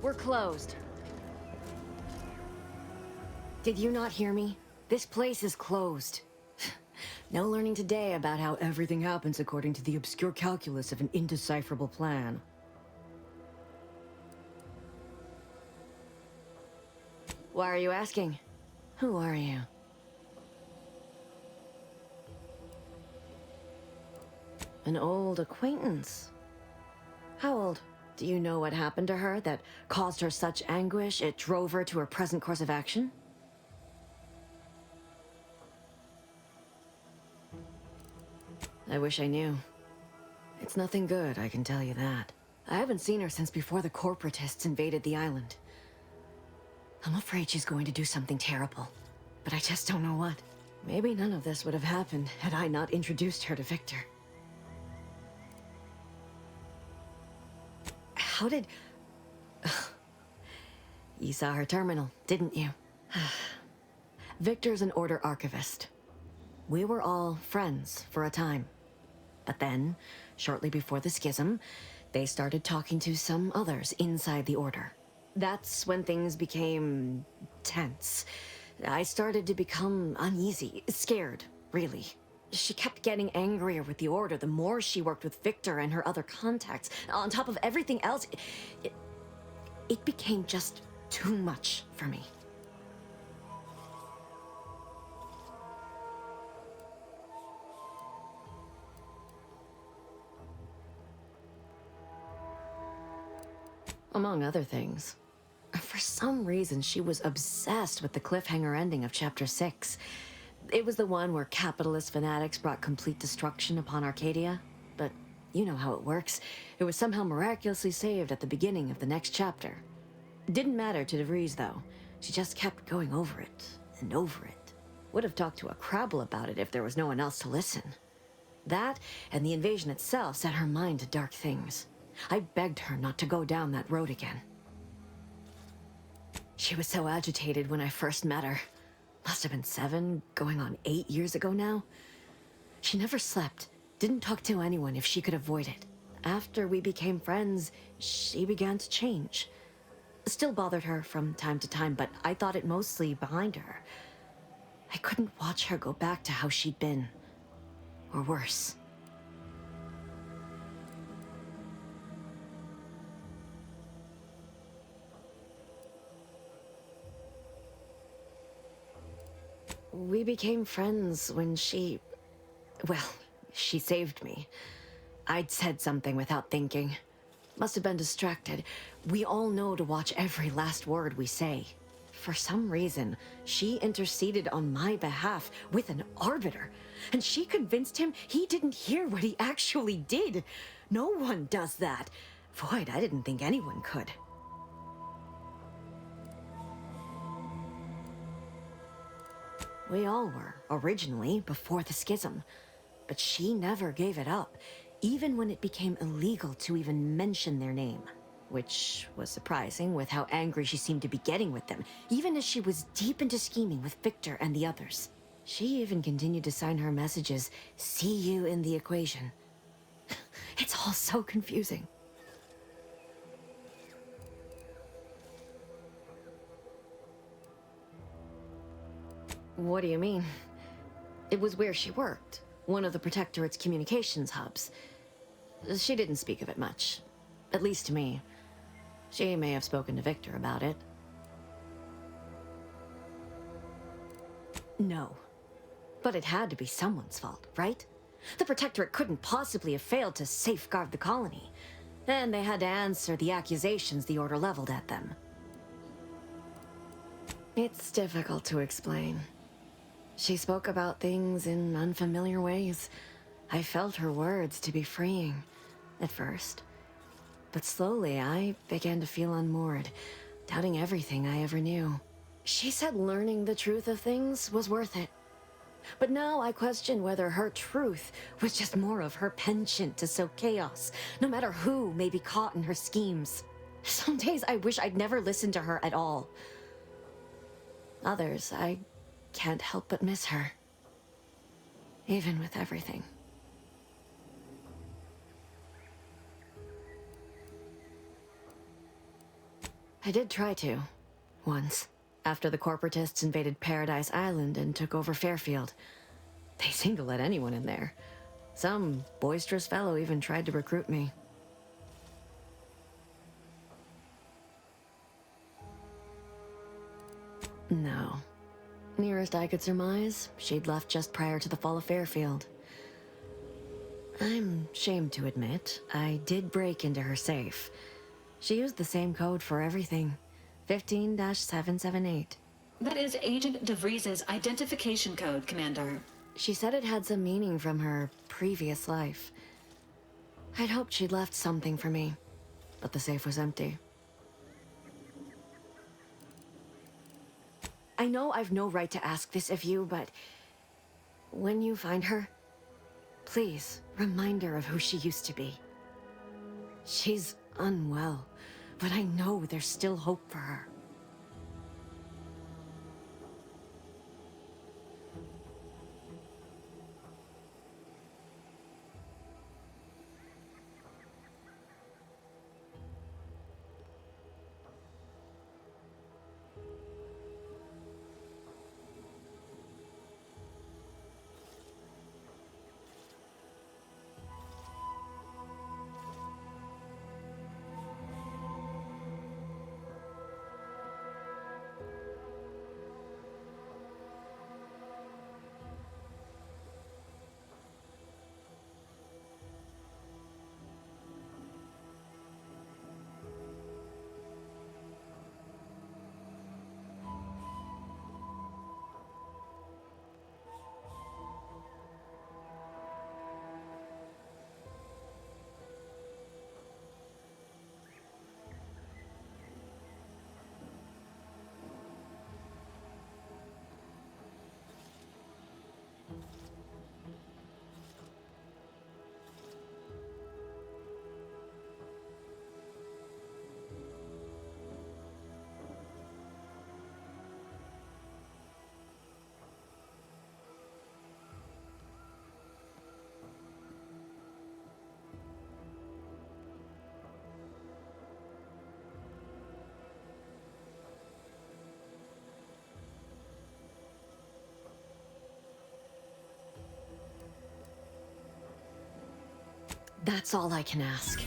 We're closed. Did you not hear me? This place is closed. No learning today about how everything happens according to the obscure calculus of an indecipherable plan. Why are you asking? Who are you? An old acquaintance. How old? Do you know what happened to her that caused her such anguish it drove her to her present course of action? I wish I knew. It's nothing good, I can tell you that. I haven't seen her since before the corporatists invaded the island. I'm afraid she's going to do something terrible, but I just don't know what. Maybe none of this would have happened had I not introduced her to Victor. How did... You saw her terminal, didn't you? Victor's an Order archivist. We were all friends for a time. But then, shortly before the schism, they started talking to some others inside the Order. That's when things became tense. I started to become uneasy, scared, really. She kept getting angrier with the Order the more she worked with Victor and her other contacts. On top of everything else, it became just too much for me. Among other things. For some reason, she was obsessed with the cliffhanger ending of Chapter 6. It was the one where capitalist fanatics brought complete destruction upon Arcadia. But you know how it works. It was somehow miraculously saved at the beginning of the next chapter. Didn't matter to DeVries, though. She just kept going over it and over it. Would have talked to a Crabble about it if there was no one else to listen. That, and the invasion itself, set her mind to dark things. I begged her not to go down that road again. She was so agitated when I first met her. Must have been 7, going on 8 years ago now. She never slept, didn't talk to anyone if she could avoid it. After we became friends, she began to change. Still bothered her from time to time, but I thought it mostly behind her. I couldn't watch her go back to how she'd been. Or worse. We became friends when she... Well, she saved me. I'd said something without thinking. Must have been distracted. We all know to watch every last word we say. For some reason, she interceded on my behalf with an arbiter. And she convinced him he didn't hear what he actually did. No one does that. Void, I didn't think anyone could. We all were, originally, before the schism. But she never gave it up, even when it became illegal to even mention their name. Which was surprising with how angry she seemed to be getting with them, even as she was deep into scheming with Victor and the others. She even continued to sign her messages, "See you in the equation." It's all so confusing. What do you mean? It was where she worked, one of the Protectorate's communications hubs. She didn't speak of it much, at least to me. She may have spoken to Victor about it. No. But it had to be someone's fault, right? The Protectorate couldn't possibly have failed to safeguard the colony. And they had to answer the accusations the Order leveled at them. It's difficult to explain. She spoke about things in unfamiliar ways. I felt her words to be freeing, at first. But slowly, I began to feel unmoored, doubting everything I ever knew. She said learning the truth of things was worth it. But now I question whether her truth was just more of her penchant to sow chaos, no matter who may be caught in her schemes. Some days I wish I'd never listened to her at all. Others, I can't help but miss her. Even with everything. I did try to, once, after the corporatists invaded Paradise Island and took over Fairfield. They seemed to let anyone in there. Some boisterous fellow even tried to recruit me. No. Nearest I could surmise, she'd left just prior to the fall of Fairfield. I'm ashamed to admit, I did break into her safe. She used the same code for everything. 15-778. That is Agent DeVries' identification code, Commander. She said it had some meaning from her previous life. I'd hoped she'd left something for me, but the safe was empty. I know I've no right to ask this of you, but when you find her, please remind her of who she used to be. She's unwell, but I know there's still hope for her. That's all I can ask.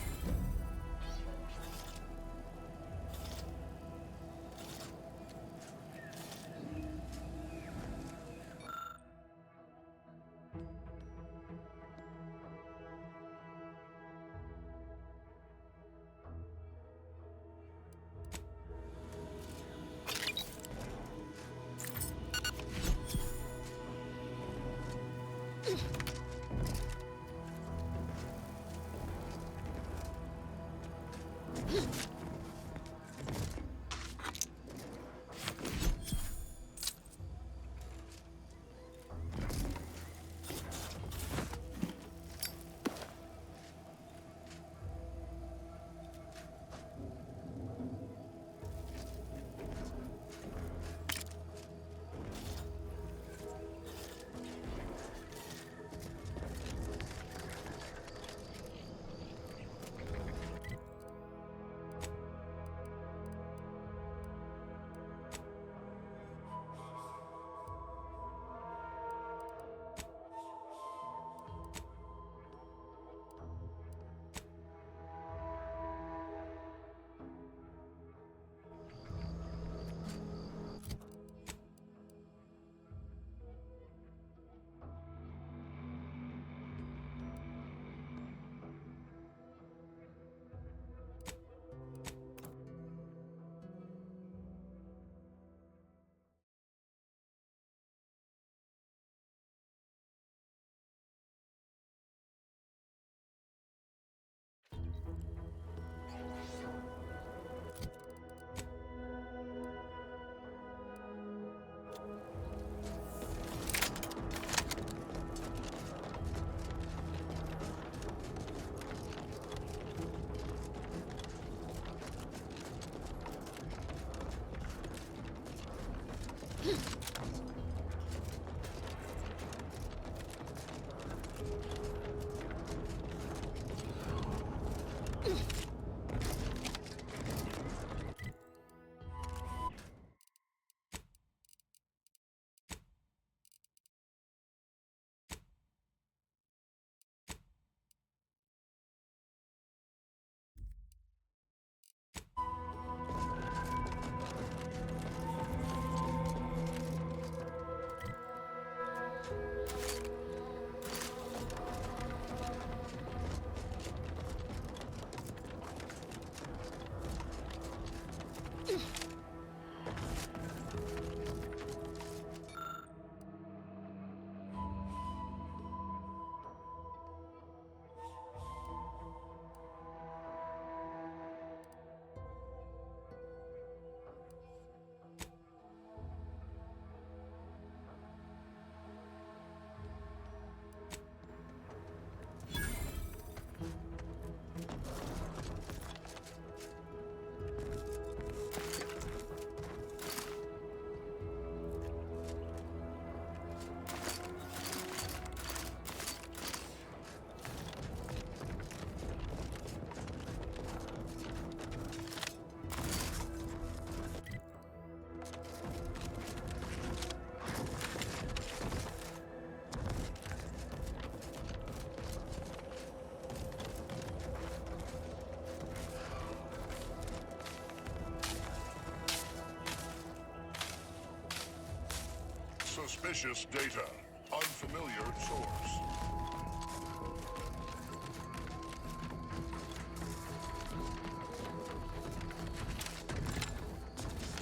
Suspicious data. Unfamiliar source.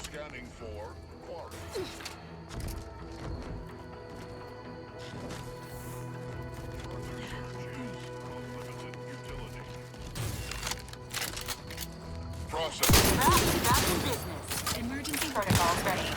Scanning for quarry. Process. Back in business. Emergency protocols ready.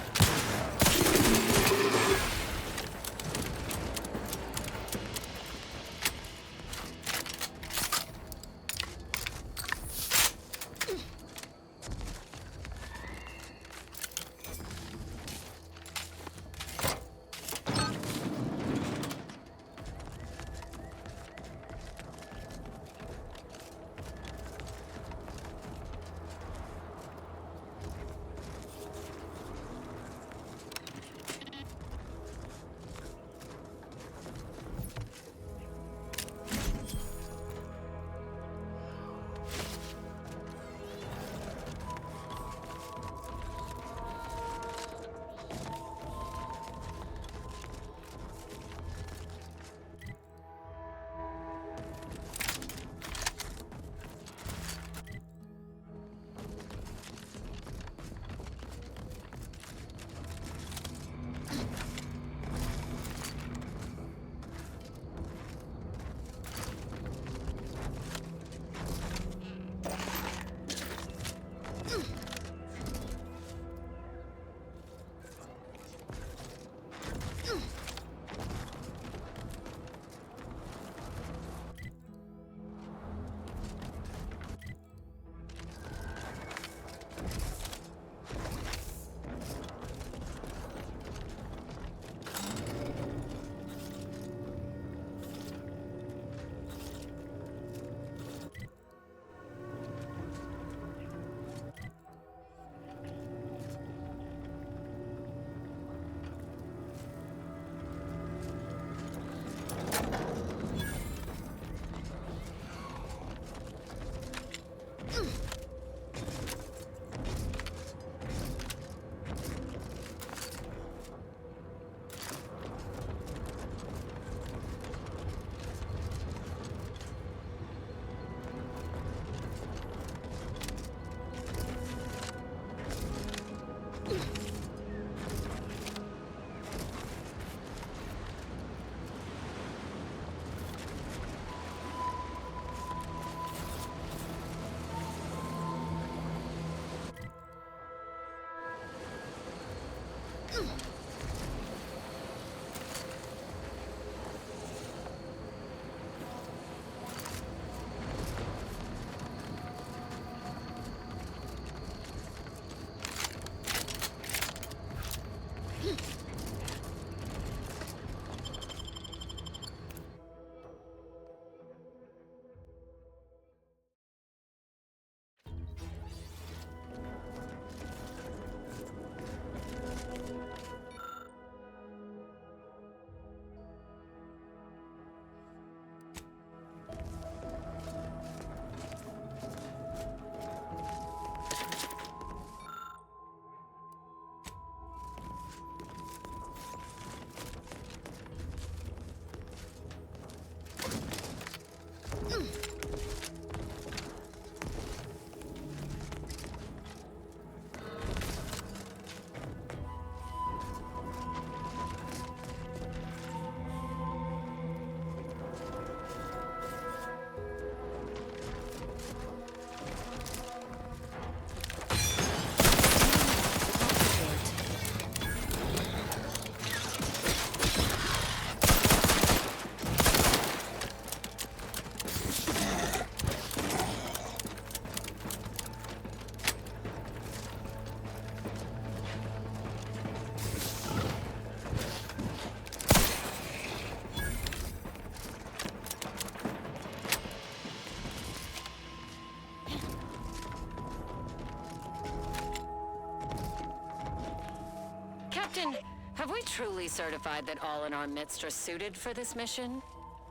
Captain, have we truly certified that all in our midst are suited for this mission?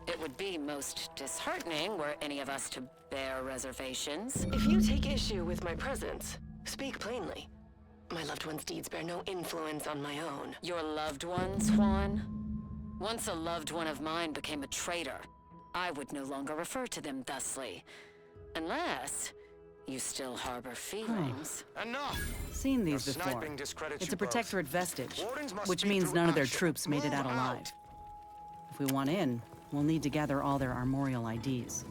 It would be most disheartening were any of us to bear reservations. If you take issue with my presence, speak plainly. My loved one's deeds bear no influence on my own. Your loved ones, Juan? Once a loved one of mine became a traitor, I would no longer refer to them thusly. Unless you still harbor feelings. Enough! Seen these Your before. sniping discredits It's you a protectorate vestige, Wardens must which speak means through none of their action. troops made it out Move alive. If we want in, we'll need to gather all their armorial IDs.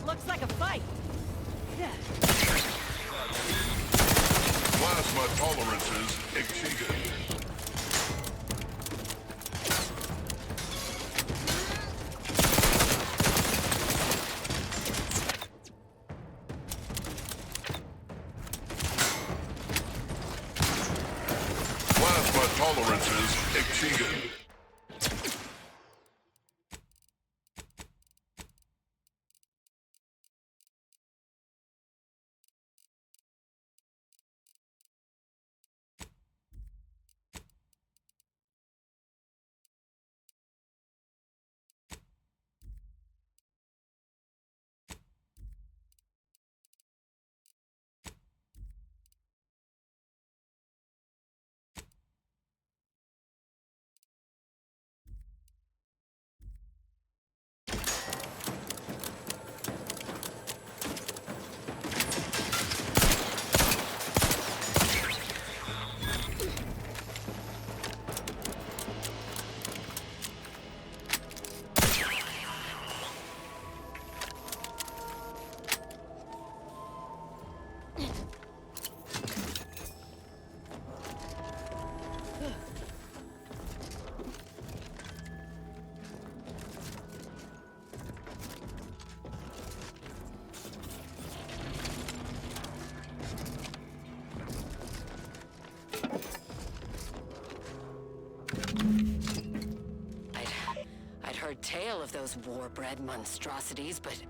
Looks like a fight. Plasma tolerances exceeded. Plasma tolerances exceeded. I'd heard tale of those war-bred monstrosities, but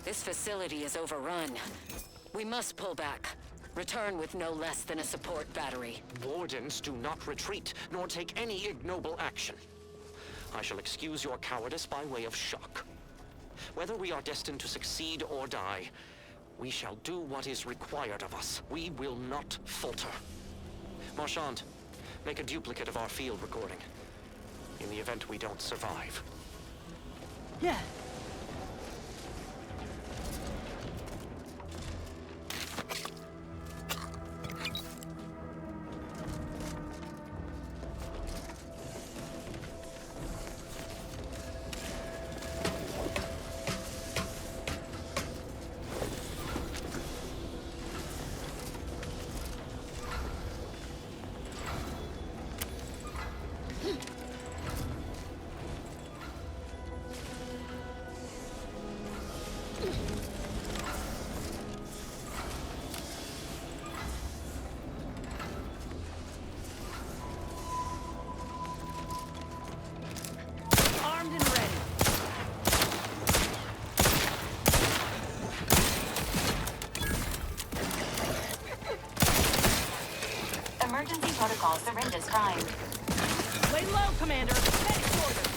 this facility is overrun. We must pull back. Return with no less than a support battery. Wardens do not retreat, nor take any ignoble action. I shall excuse your cowardice by way of shock. Whether we are destined to succeed or die, we shall do what is required of us. We will not falter. Marchand, make a duplicate of our field recording, in the event we don't survive. Yeah. Emergency protocol syringes primed. Lay low, Commander. Medic orders.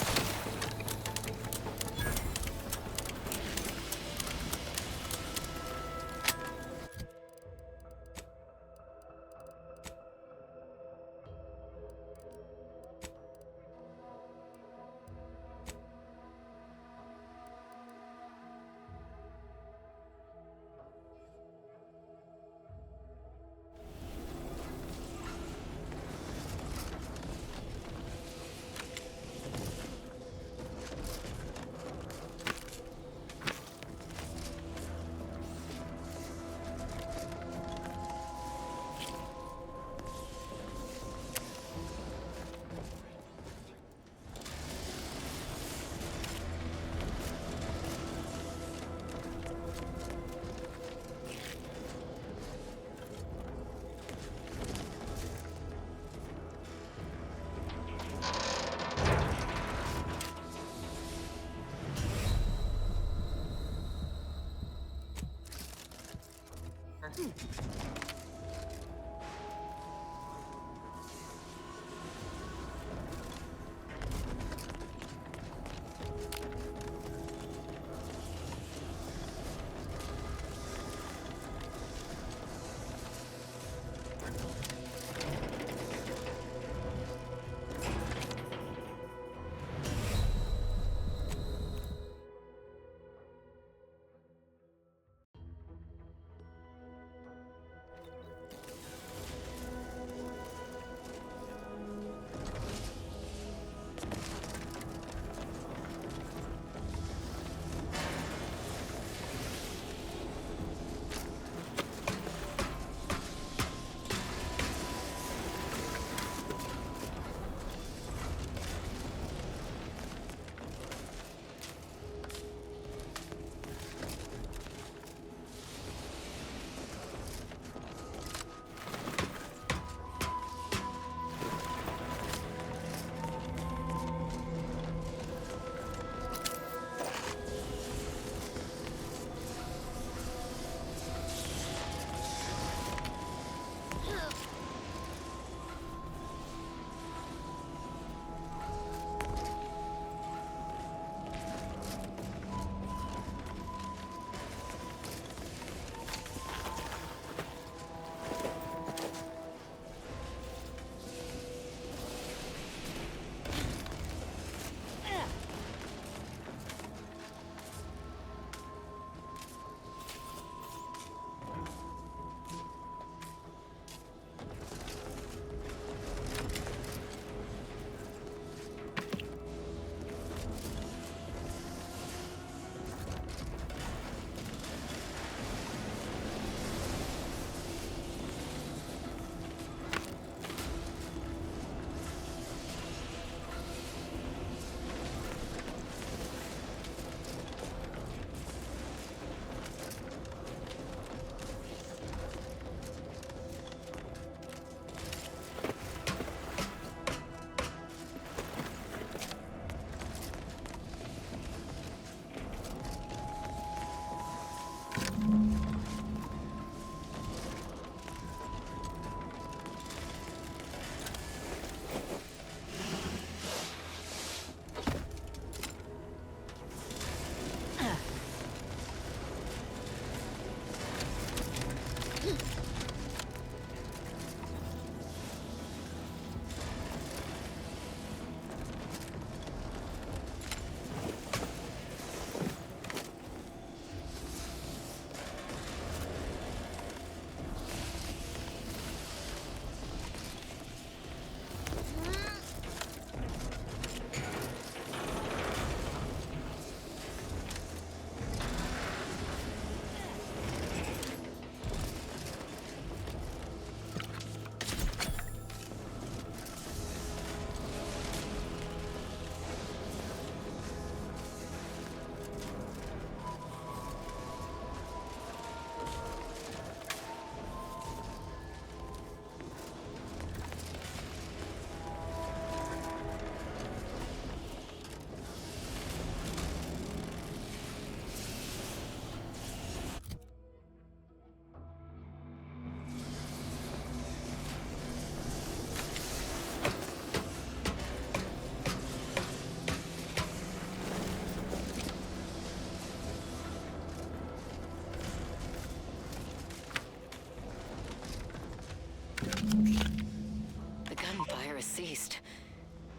The gunfire has ceased.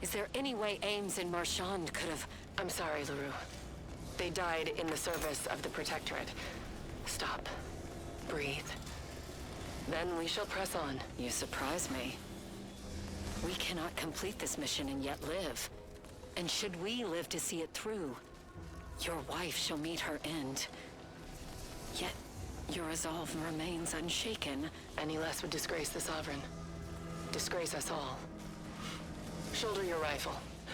Is there any way Ames and Marchand could have... I'm sorry, LaRue. They died in the service of the Protectorate. Stop. Breathe. Then we shall press on. You surprise me. We cannot complete this mission and yet live. And should we live to see it through, your wife shall meet her end. Yet, your resolve remains unshaken. Any less would disgrace the Sovereign. Disgrace us all. Shoulder your rifle.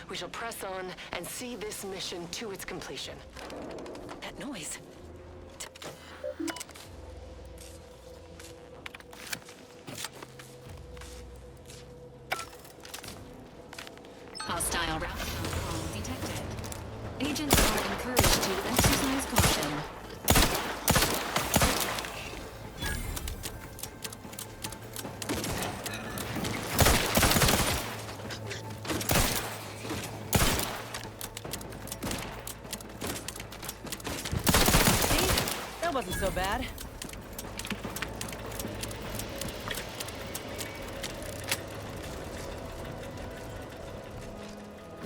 We shall press on and see this mission to its completion. That noise. Hostile route detected. Agents are encouraged to exercise caution. wasn't so bad.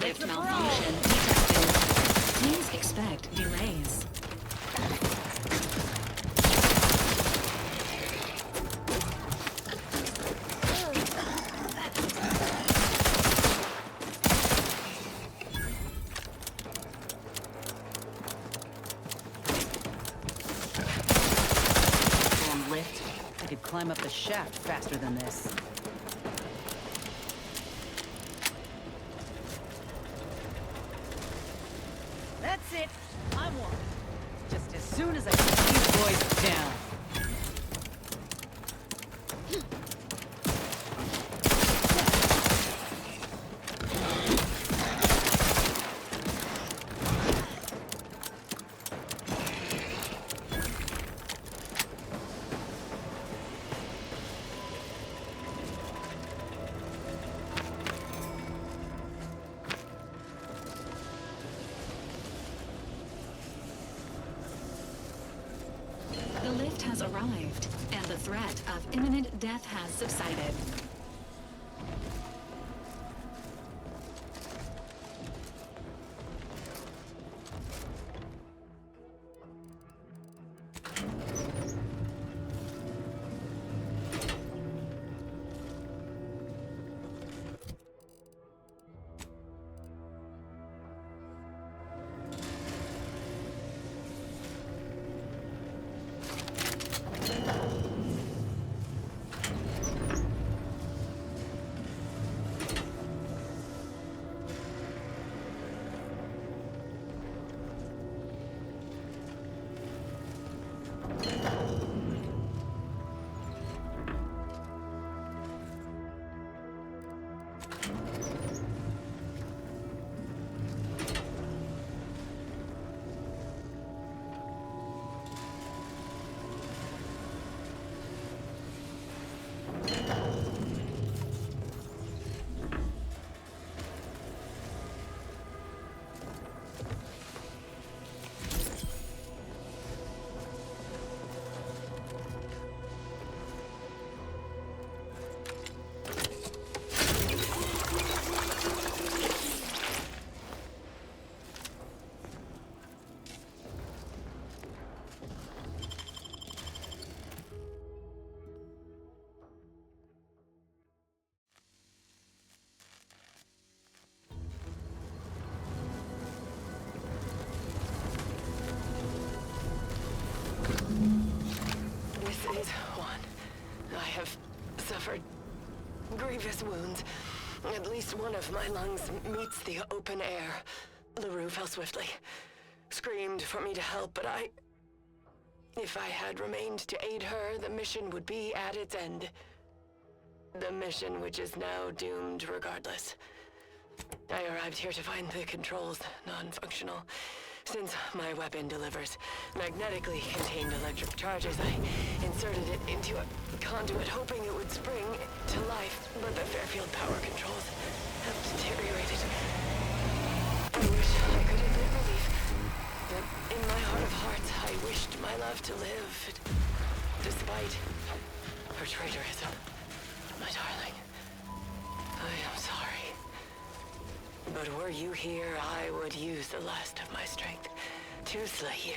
Lift malfunction detected. Please expect delays. Lift. I could climb up the shaft faster than this. That's it. I'm one. Just as soon as I put these boys down. The lift has arrived, and the threat of imminent death has subsided. This is one. I have suffered grievous wounds. At least one of my lungs meets the open air. LaRue fell swiftly. Screamed for me to help, but if I had remained to aid her, the mission would be at its end. The mission which is now doomed regardless. I arrived here to find the controls non-functional. Since my weapon delivers magnetically contained electric charges, I inserted it into a conduit hoping it would spring to life, but the Fairfield power controls have deteriorated. I wish I could admit relief, but in my heart of hearts, I wished my love to live, despite her traitorism. My darling, I am sorry. But were you here, I would use the last of my strength to slay you.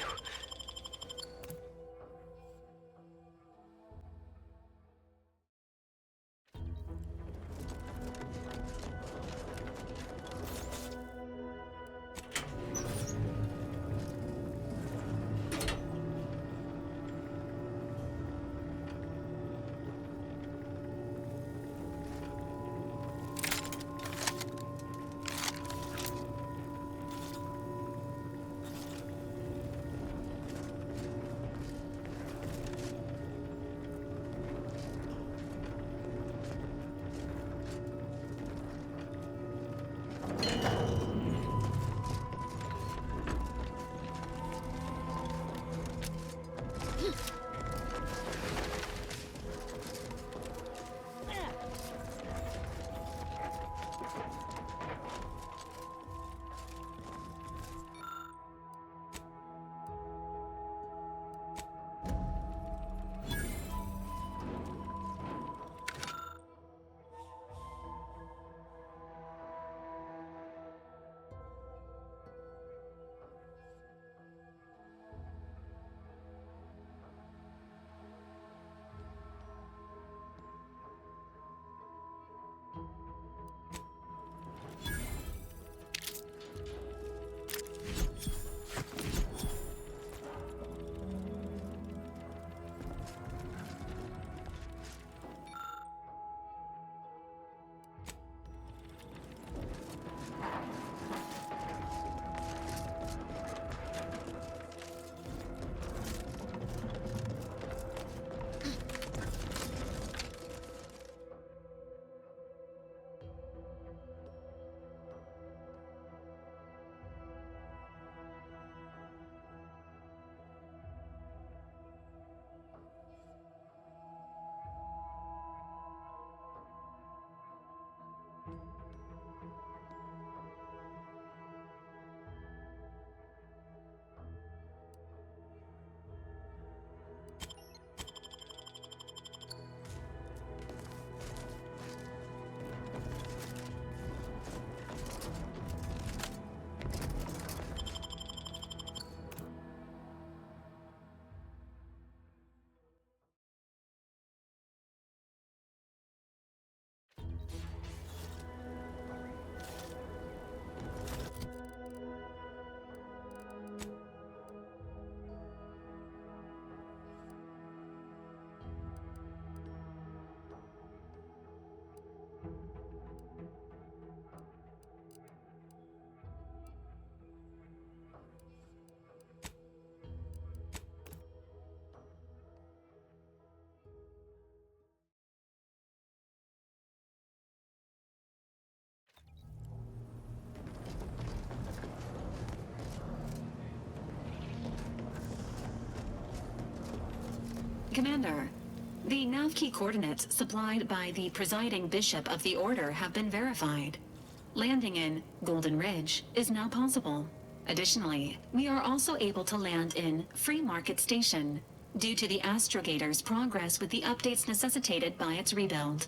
Commander, the nav key coordinates supplied by the presiding bishop of the Order have been verified. Landing in Golden Ridge is now possible. Additionally, we are also able to land in Free Market Station due to the astrogator's progress with the updates necessitated by its rebuild.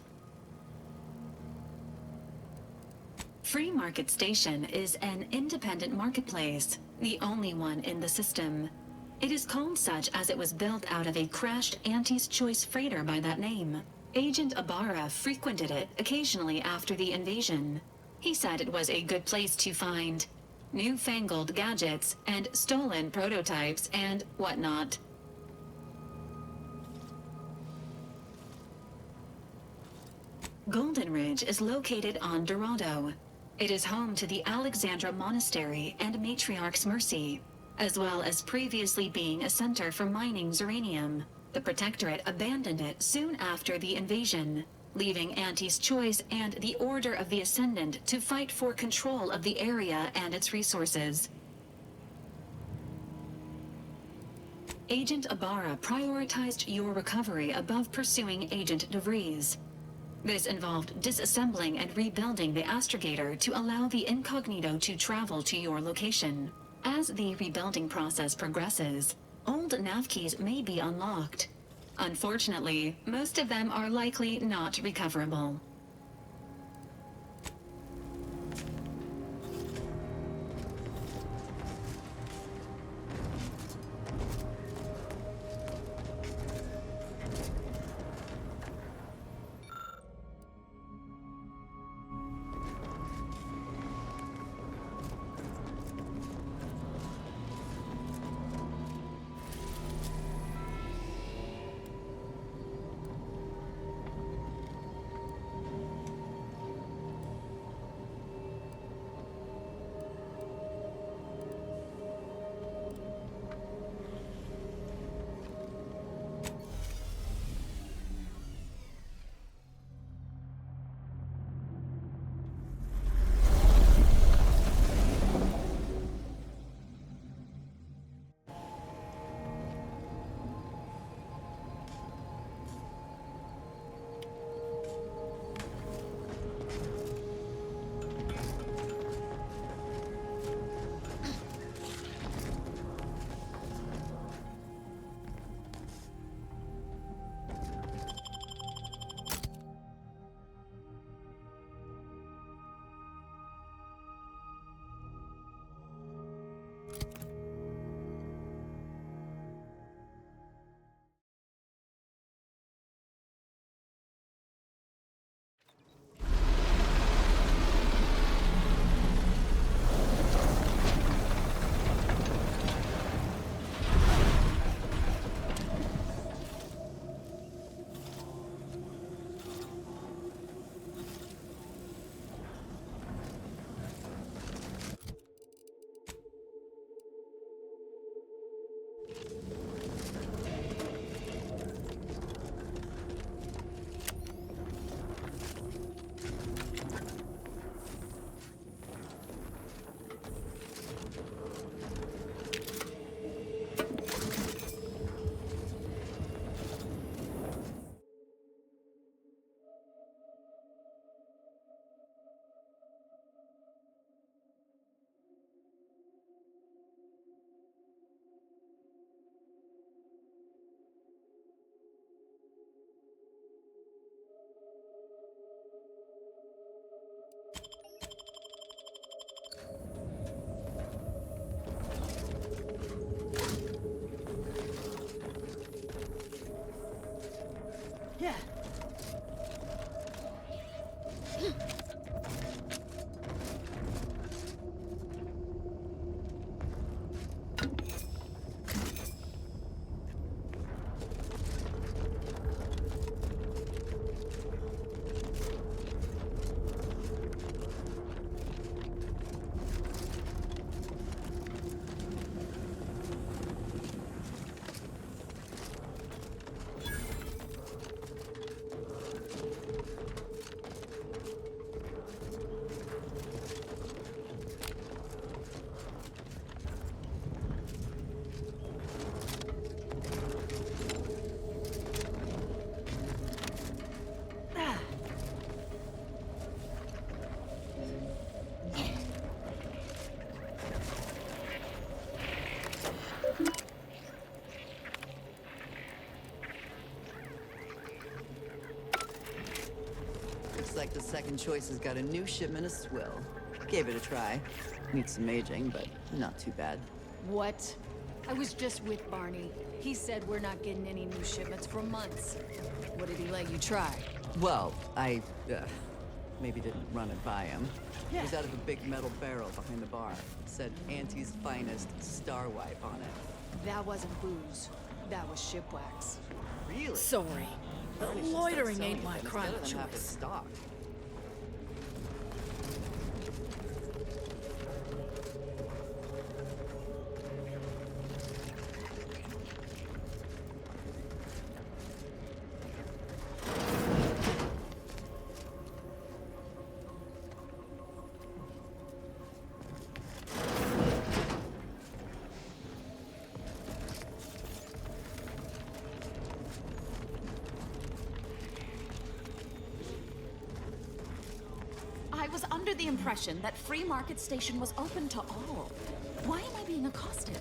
Free Market Station is an independent marketplace, the only one in the system. It is called such as it was built out of a crashed Auntie's Choice freighter by that name. Agent Ibarra frequented it occasionally after the invasion. He said it was a good place to find newfangled gadgets and stolen prototypes and whatnot. Golden Ridge is located on Dorado. It is home to the Alexandra Monastery and Matriarch's Mercy, as well as previously being a center for mining Zeranium. The Protectorate abandoned it soon after the invasion, leaving Auntie's Choice and the Order of the Ascendant to fight for control of the area and its resources. Agent Ibarra prioritized your recovery above pursuing Agent DeVries. This involved disassembling and rebuilding the astrogator to allow the incognito to travel to your location. As the rebuilding process progresses, old nav keys may be unlocked. Unfortunately, most of them are likely not recoverable. Yeah. like the second choice has got a new shipment of swill. Gave it a try. Needs some aging, but not too bad. What? I was just with Barney. He said we're not getting any new shipments for months. What did he let you try? Well, I, maybe didn't run it by him. It was out of a big metal barrel behind the bar. Said Auntie's finest star wipe on it. That wasn't booze. That was shipwax. Really? Sorry. But loitering ain't my crime of choice. Stock. I was under the impression that Free Market Station was open to all. Why am I being accosted?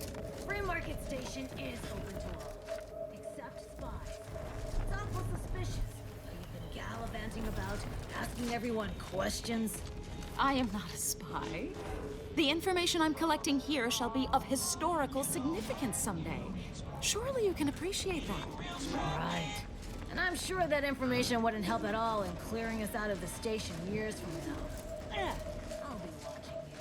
Free Market Station is open to all, except spies. It's awful suspicious. You've been gallivanting about, asking everyone questions. I am not a spy. The information I'm collecting here shall be of historical significance someday. Surely you can appreciate that. Right. And I'm sure that information wouldn't help at all in clearing us out of the station years from now. I'll be watching you.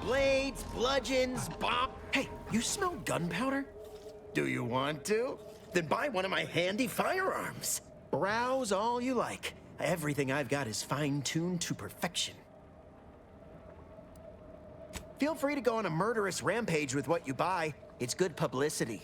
Blades, bludgeons, bomb. Hey, you smell gunpowder? Do you want to? Then buy one of my handy firearms. Browse all you like. Everything I've got is fine-tuned to perfection. Feel free to go on a murderous rampage with what you buy. It's good publicity.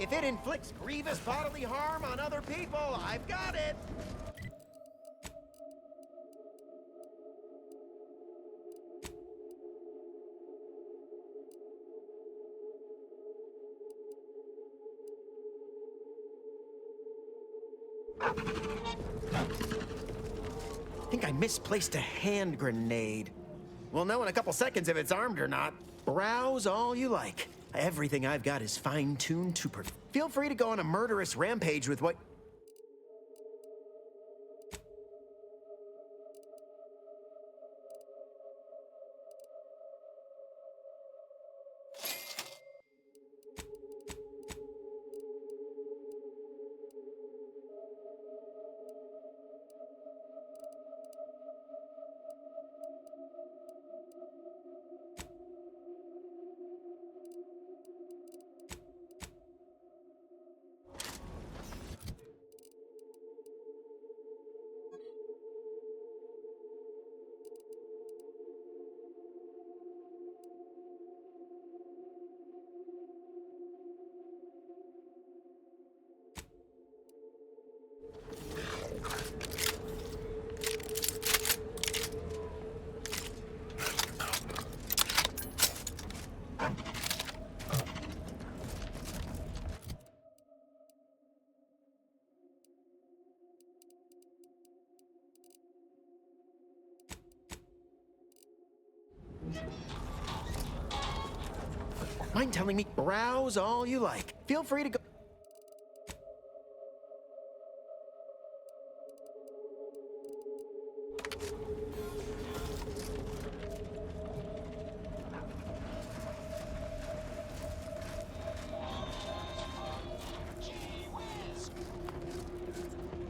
If it inflicts grievous bodily harm on other people, I've got it! I think I misplaced a hand grenade. We'll know in a couple seconds if it's armed or not. Browse all you like. Everything I've got is fine-tuned to Feel free to go on a murderous rampage with what... Mind telling me? Browse all you like. Feel free to go.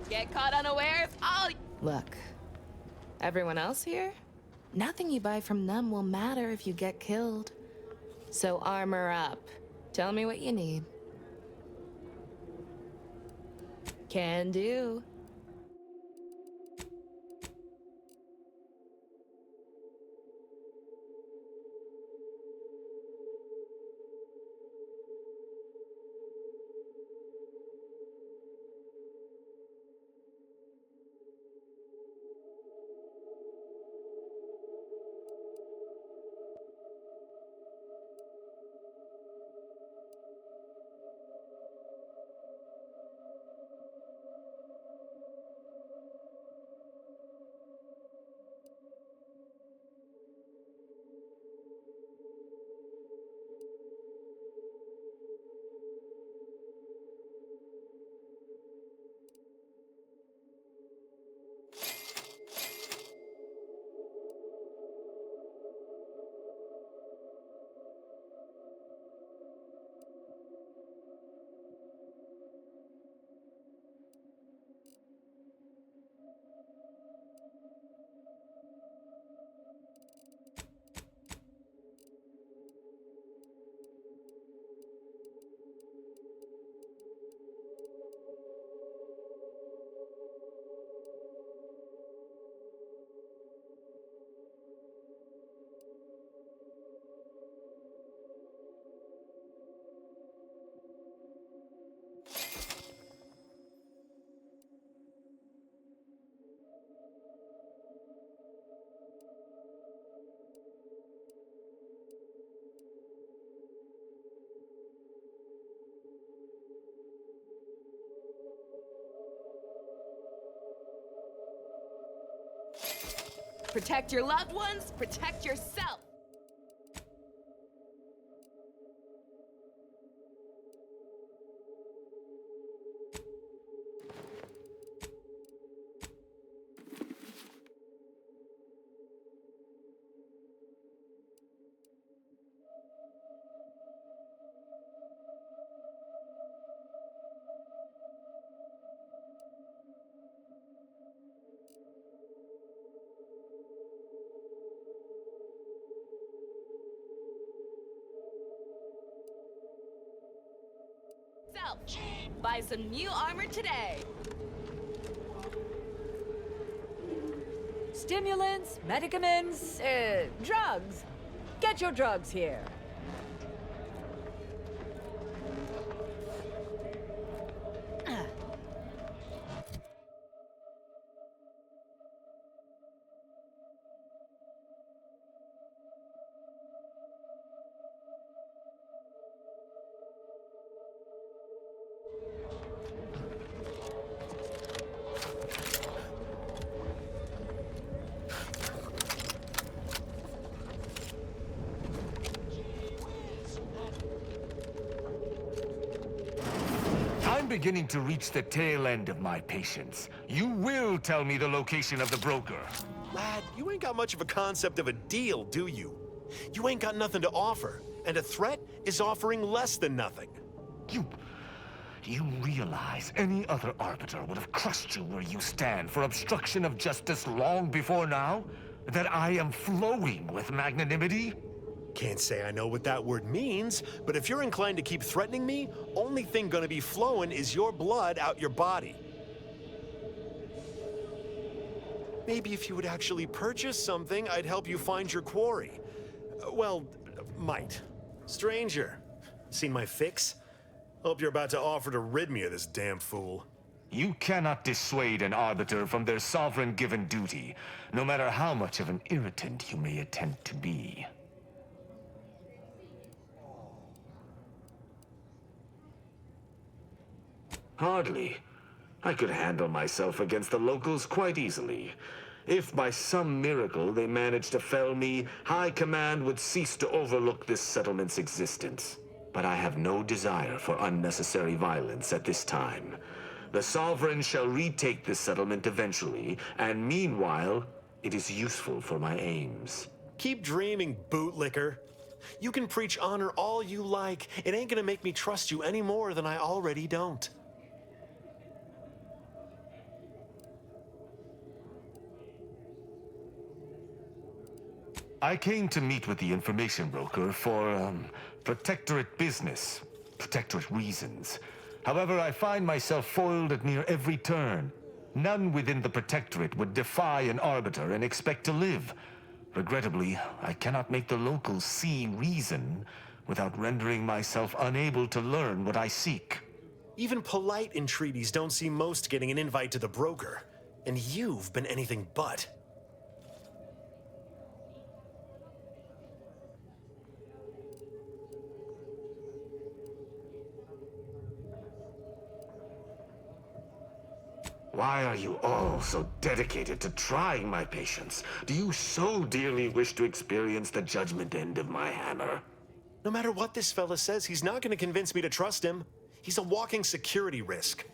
Get caught unawares? Look, everyone else here? Nothing you buy from them will matter if you get killed. So armor up. Tell me what you need. Can do. Protect your loved ones, protect yourself. Buy some new armor today. Stimulants, medicaments, drugs. Get your drugs here. I'm beginning to reach the tail end of my patience. You will tell me the location of the broker. Lad, you ain't got much of a concept of a deal, do you? You ain't got nothing to offer, and a threat is offering less than nothing. You realize any other arbiter would have crushed you where you stand for obstruction of justice long before now? That I am flowing with magnanimity? Can't say I know what that word means, but if you're inclined to keep threatening me, only thing gonna be flowing is your blood out your body. Maybe if you would actually purchase something, I'd help you find your quarry. Well, might. Stranger, seen my fix? Hope you're about to offer to rid me of this damn fool. You cannot dissuade an arbiter from their sovereign-given duty, no matter how much of an irritant you may attempt to be. Hardly. I could handle myself against the locals quite easily. If by some miracle they managed to fell me, High Command would cease to overlook this settlement's existence. But I have no desire for unnecessary violence at this time. The Sovereign shall retake this settlement eventually, and meanwhile, it is useful for my aims. Keep dreaming, bootlicker. You can preach honor all you like. It ain't gonna make me trust you any more than I already don't. I came to meet with the information broker for, Protectorate business. Protectorate reasons. However, I find myself foiled at near every turn. None within the Protectorate would defy an Arbiter and expect to live. Regrettably, I cannot make the locals see reason without rendering myself unable to learn what I seek. Even polite entreaties don't see most getting an invite to the broker. And you've been anything but. Why are you all so dedicated to trying my patience? Do you so dearly wish to experience the judgment end of my hammer? No matter what this fella says, he's not gonna convince me to trust him. He's a walking security risk.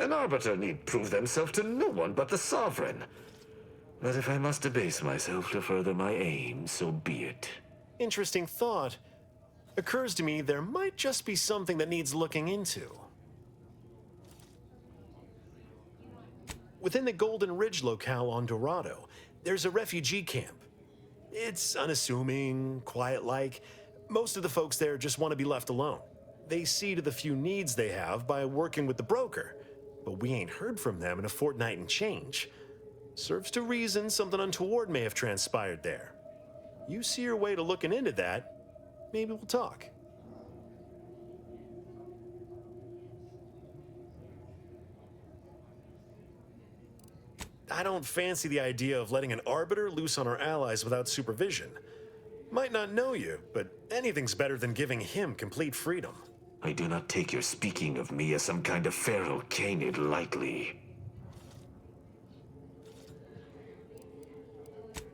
An Arbiter need prove themselves to no one but the Sovereign. But if I must debase myself to further my aim, so be it. Interesting thought. Occurs to me there might just be something that needs looking into. Within the Golden Ridge locale on Dorado, there's a refugee camp. It's unassuming, quiet-like. Most of the folks there just want to be left alone. They see to the few needs they have by working with the broker. But we ain't heard from them in a fortnight and change. Serves to reason something untoward may have transpired there. You see your way to looking into that, maybe we'll talk. I don't fancy the idea of letting an Arbiter loose on our allies without supervision. Might not know you, but anything's better than giving him complete freedom. I do not take your speaking of me as some kind of feral canid lightly.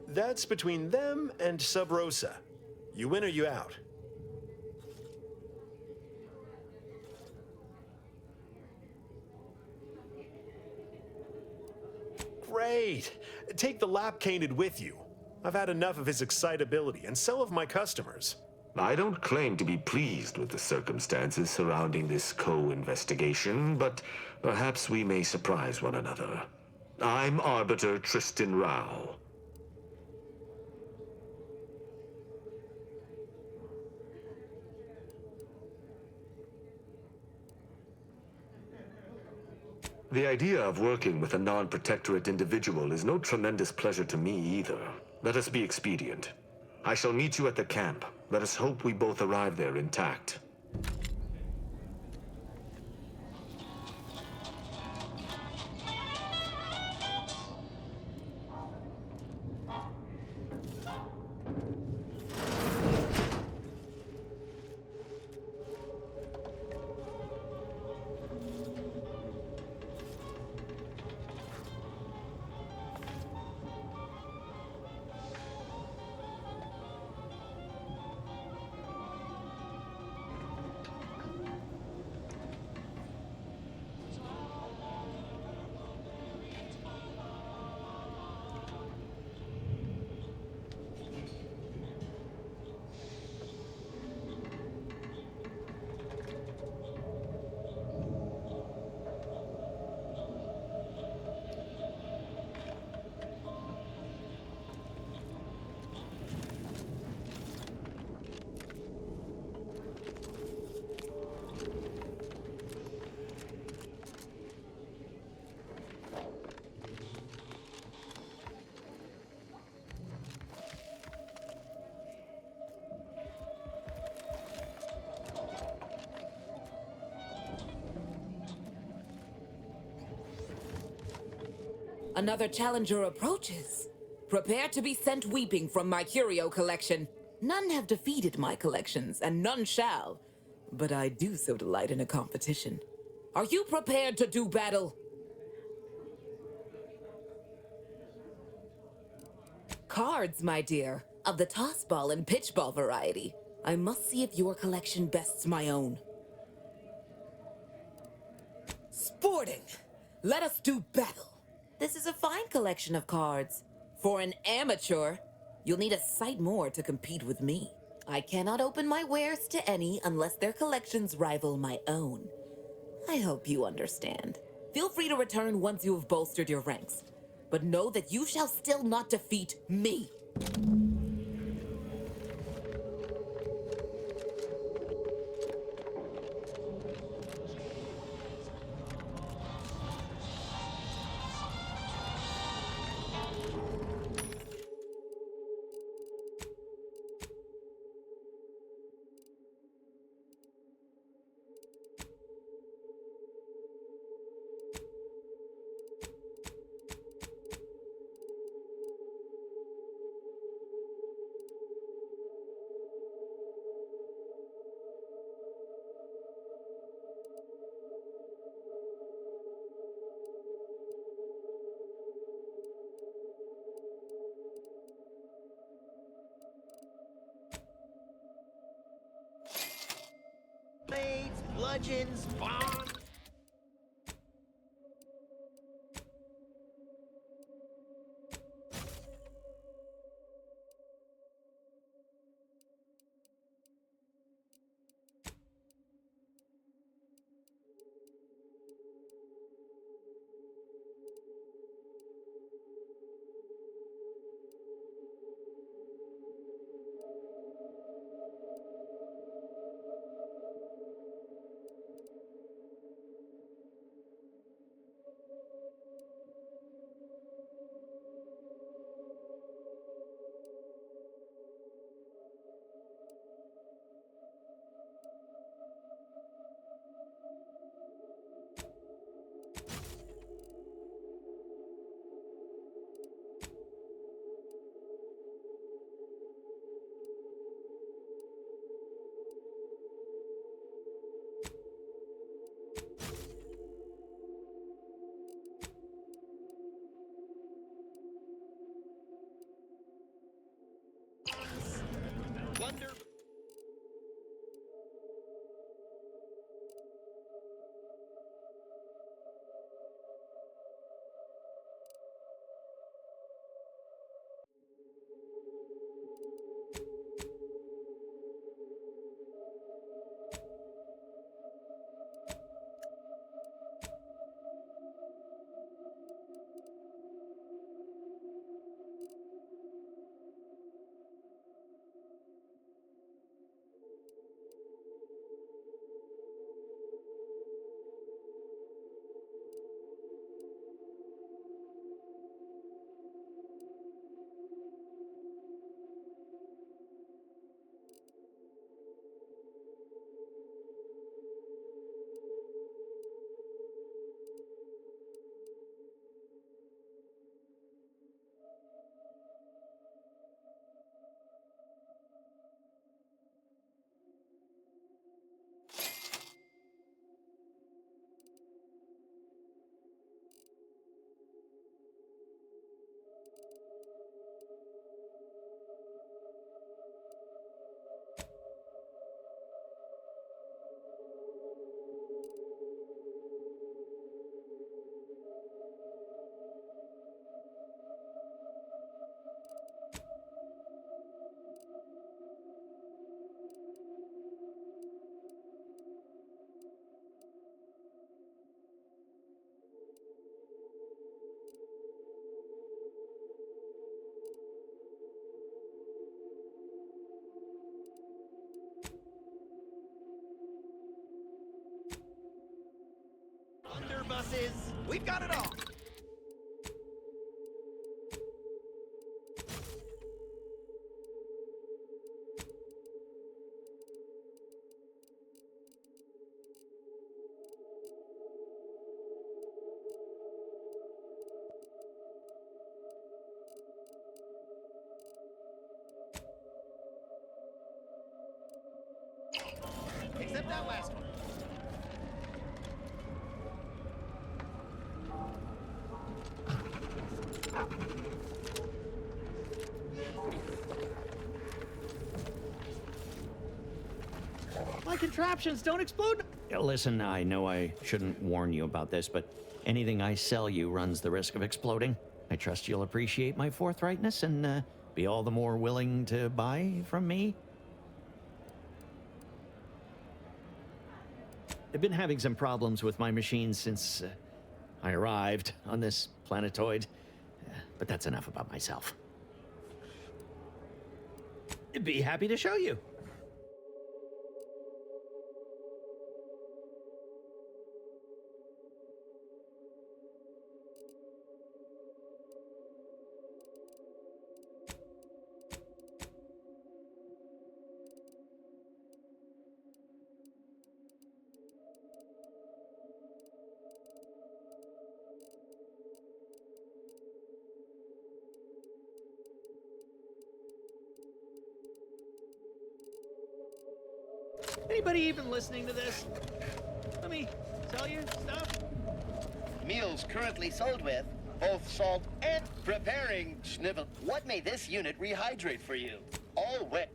That's between them and Sub Rosa. You in or you out? Great! Take the lap canid with you. I've had enough of his excitability, and so have my customers. I don't claim to be pleased with the circumstances surrounding this co-investigation, but perhaps we may surprise one another. I'm Arbiter Tristan Rao. The idea of working with a non-protectorate individual is no tremendous pleasure to me either. Let us be expedient. I shall meet you at the camp. Let us hope we both arrive there intact. Another challenger approaches. Prepare to be sent weeping from my curio collection. None have defeated my collections, and none shall. But I do so delight in a competition. Are you prepared to do battle? Cards, my dear, of the tossball and pitchball variety. I must see if your collection bests my own. Sporting! Let us do battle! This is a fine collection of cards. For an amateur, you'll need a sight more to compete with me. I cannot open my wares to any unless their collections rival my own. I hope you understand. Feel free to return once you have bolstered your ranks. But know that you shall still not defeat me. Blades, bludgeons, bombs. Wonder. Underbuses. We've got it all. Except that last one. My contraptions don't explode. Listen, I know I shouldn't warn you about this, but anything I sell you runs the risk of exploding. I trust you'll appreciate my forthrightness and be all the more willing to buy from me. I've been having some problems with my machines since I arrived on this planetoid, but that's enough about myself. I'd be happy to show you. Anybody even listening to this? Let me sell you stuff. Meals currently sold with both salt and preparing snivel. What made this unit rehydrate for you? All wet.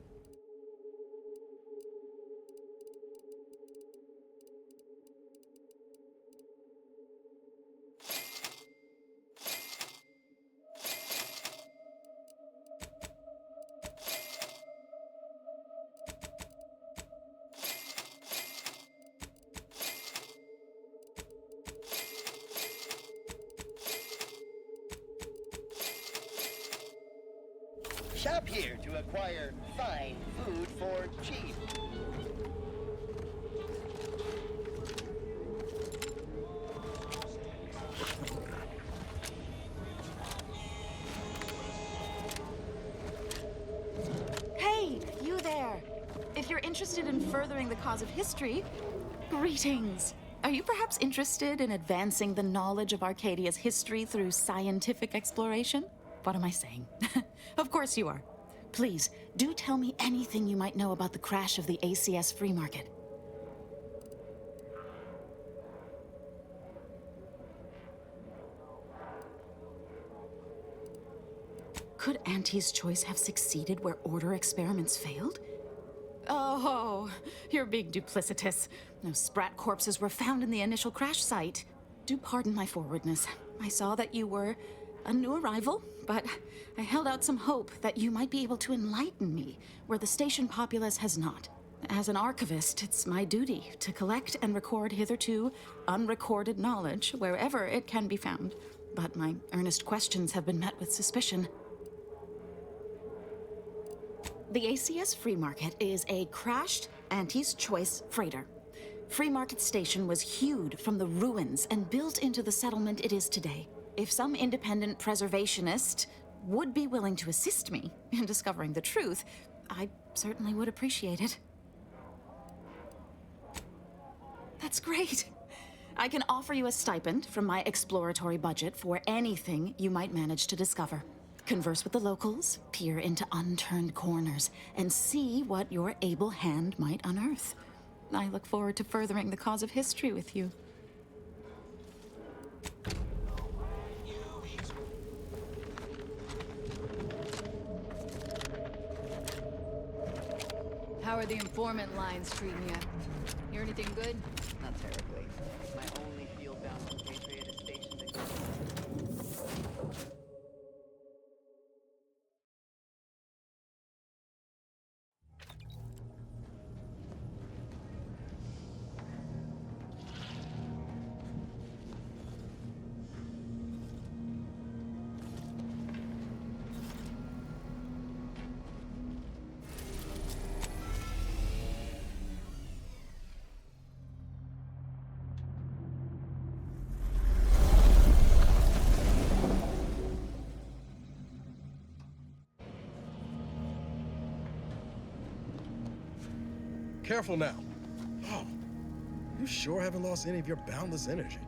Shop here to acquire fine food for cheap. Hey, you there! If you're interested in furthering the cause of history, greetings! Are you perhaps interested in advancing the knowledge of Arcadia's history through scientific exploration? What am I saying? Of course you are. Please, do tell me anything you might know about the crash of the ACS free market. Could Auntie's choice have succeeded where order experiments failed? Oh, you're being duplicitous. No sprat corpses were found in the initial crash site. Do pardon my forwardness. I saw that you were a new arrival, but I held out some hope that you might be able to enlighten me where the station populace has not. As an archivist, it's my duty to collect and record hitherto unrecorded knowledge wherever it can be found. But my earnest questions have been met with suspicion. The ACS Free Market is a crashed Auntie's Choice freighter. Free Market Station was hewed from the ruins and built into the settlement it is today. If some independent preservationist would be willing to assist me in discovering the truth, I certainly would appreciate it. That's great. I can offer you a stipend from my exploratory budget for anything you might manage to discover. Converse with the locals, peer into unturned corners, and see what your able hand might unearth. I look forward to furthering the cause of history with you. How are the informant lines treating you? Hear anything good? Not terribly. My only field-bound compatriot is stationed at... Careful now. Oh, you sure haven't lost any of your boundless energy.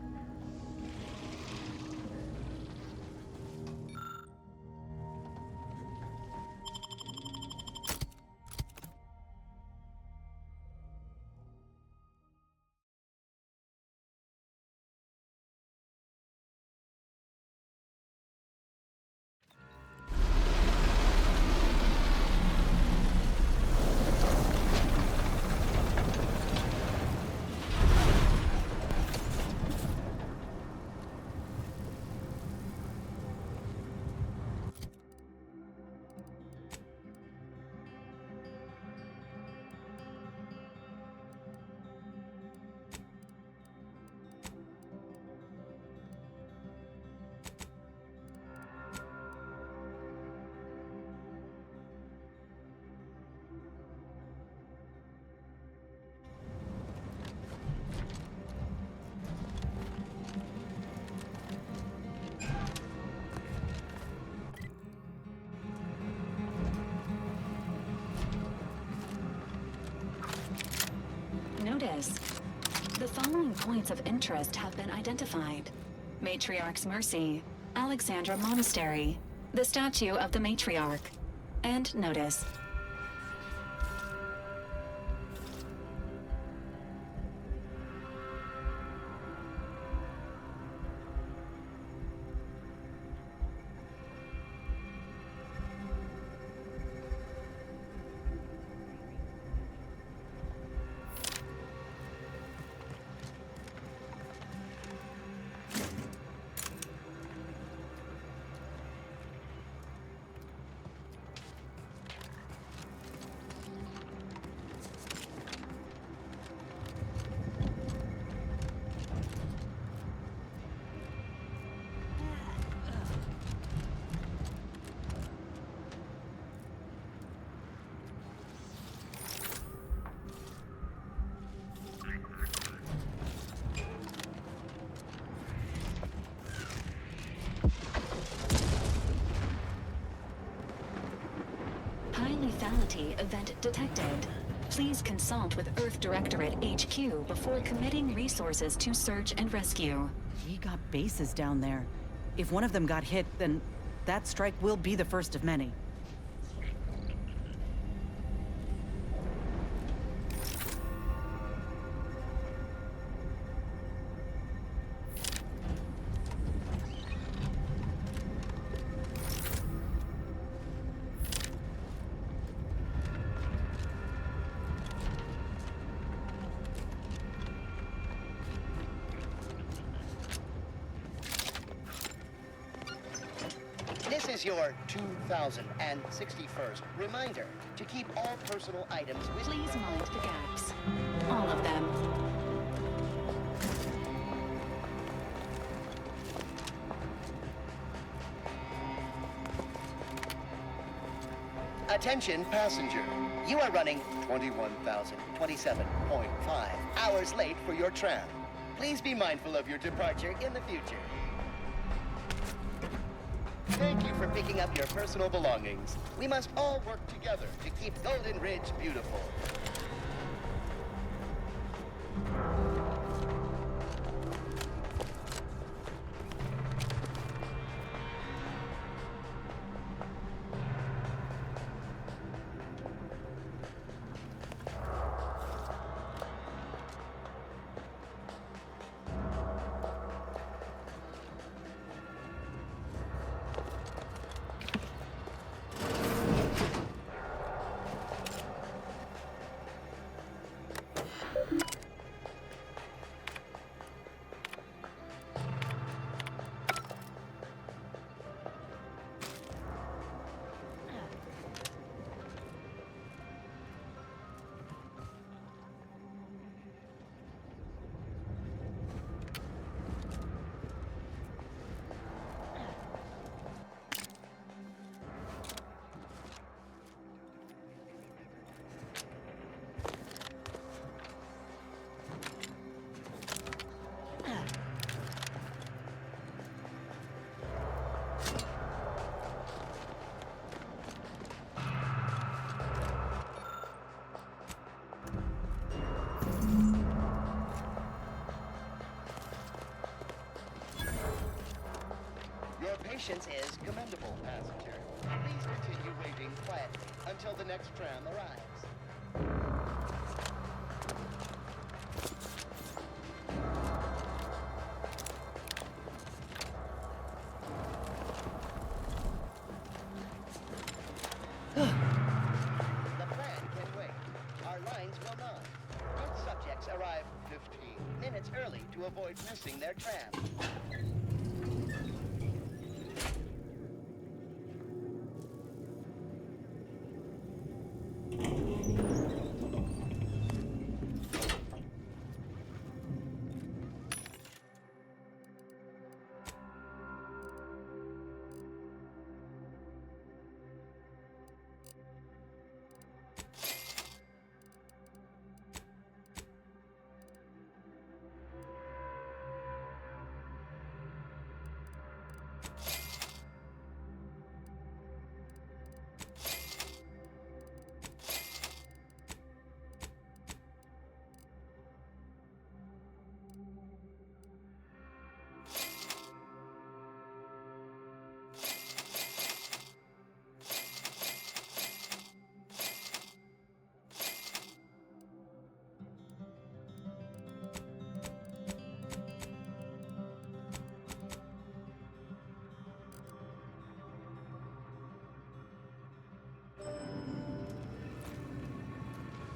Notice. The following points of interest have been identified. Matriarch's Mercy, Alexandra Monastery, the statue of the Matriarch, and notice. High lethality event detected. Please consult with Earth Directorate HQ before committing resources to search and rescue. We got bases down there. If one of them got hit, then that strike will be the first of many. This is your 2061st reminder to keep all personal items with... Please mind the gaps. All of them. Attention passenger. You are running 21,027.5 hours late for your tram. Please be mindful of your departure in the future. Thank you for picking up your personal belongings. We must all work together to keep Golden Ridge beautiful. Your patience is commendable, passenger. Please continue waiting quietly until the next tram arrives. The plan can wait. Our lines will not. Good subjects arrive 15 minutes early to avoid missing their tram.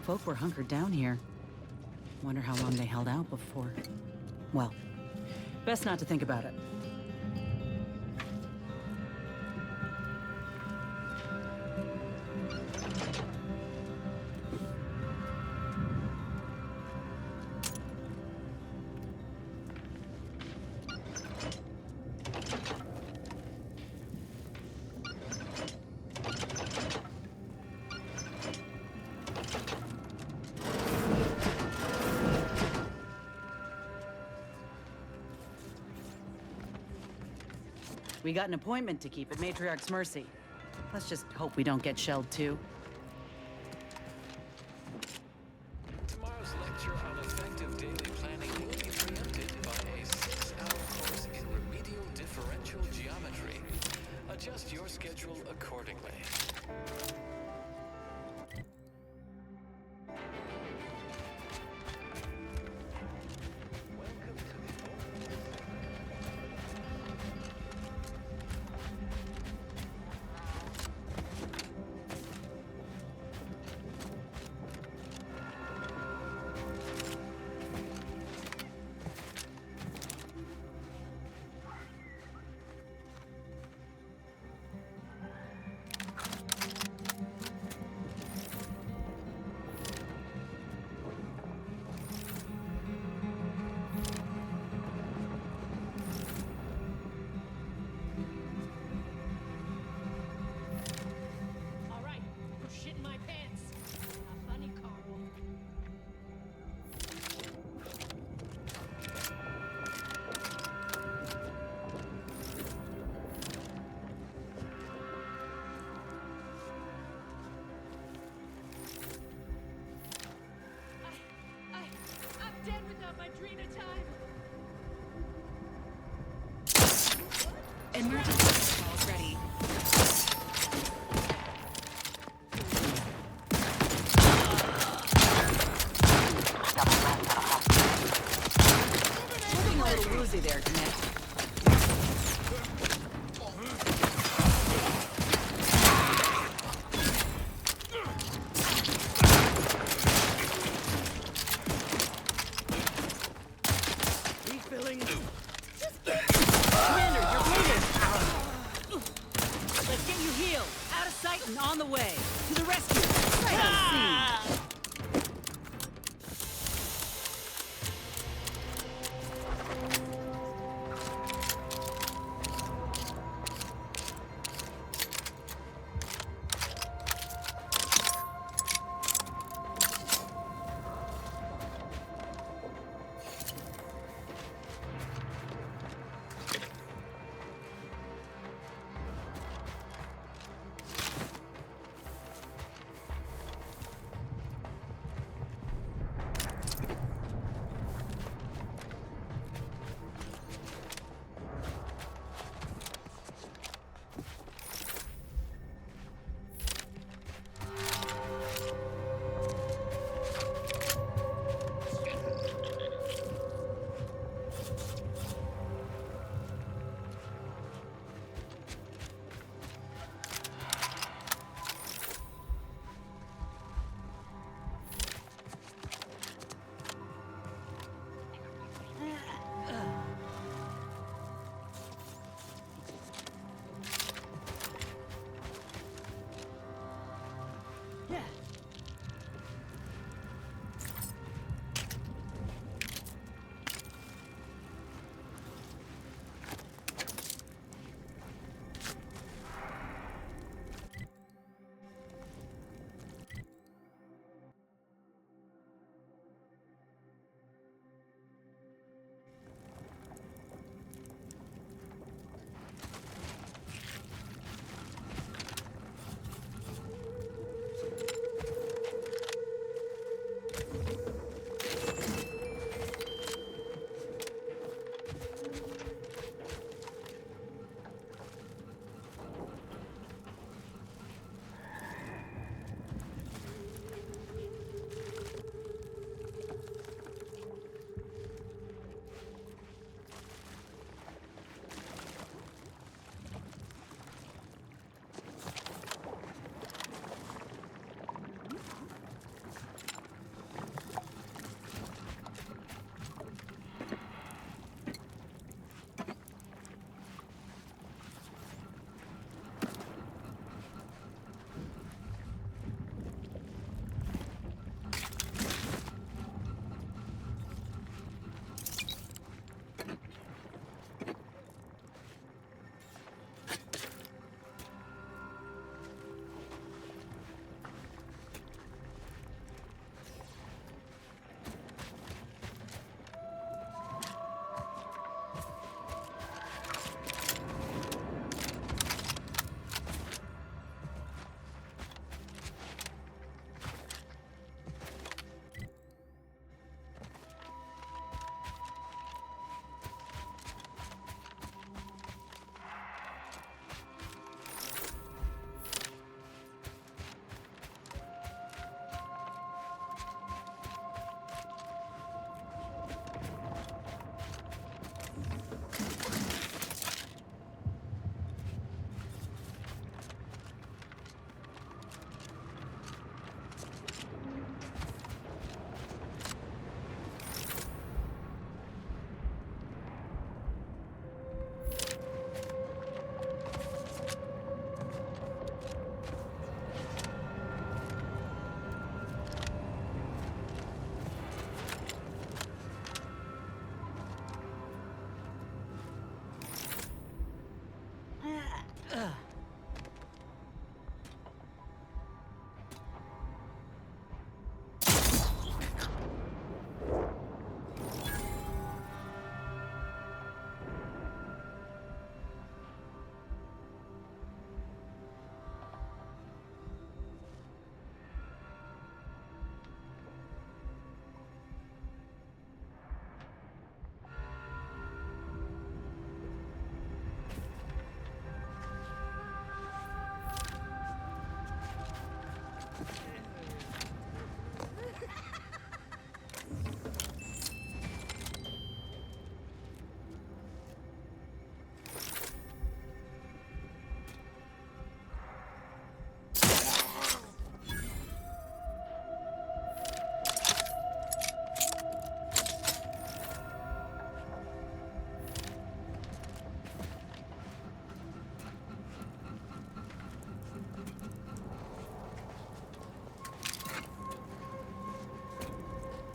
folk were hunkered down here. Wonder how long they held out before. Well, best not to think about it. We got an appointment to keep at Matriarch's Mercy. Let's just hope we don't get shelled too. Tomorrow's lecture on effective daily planning will be preempted by a 6-hour course in remedial differential geometry. Adjust your schedule accordingly. Emergency protocols ready. Looking a little woozy there, Connect. Refilling. Commander, you're wounded! Let's get you healed. Out of sight and on the way. To the rescue. Right on scene.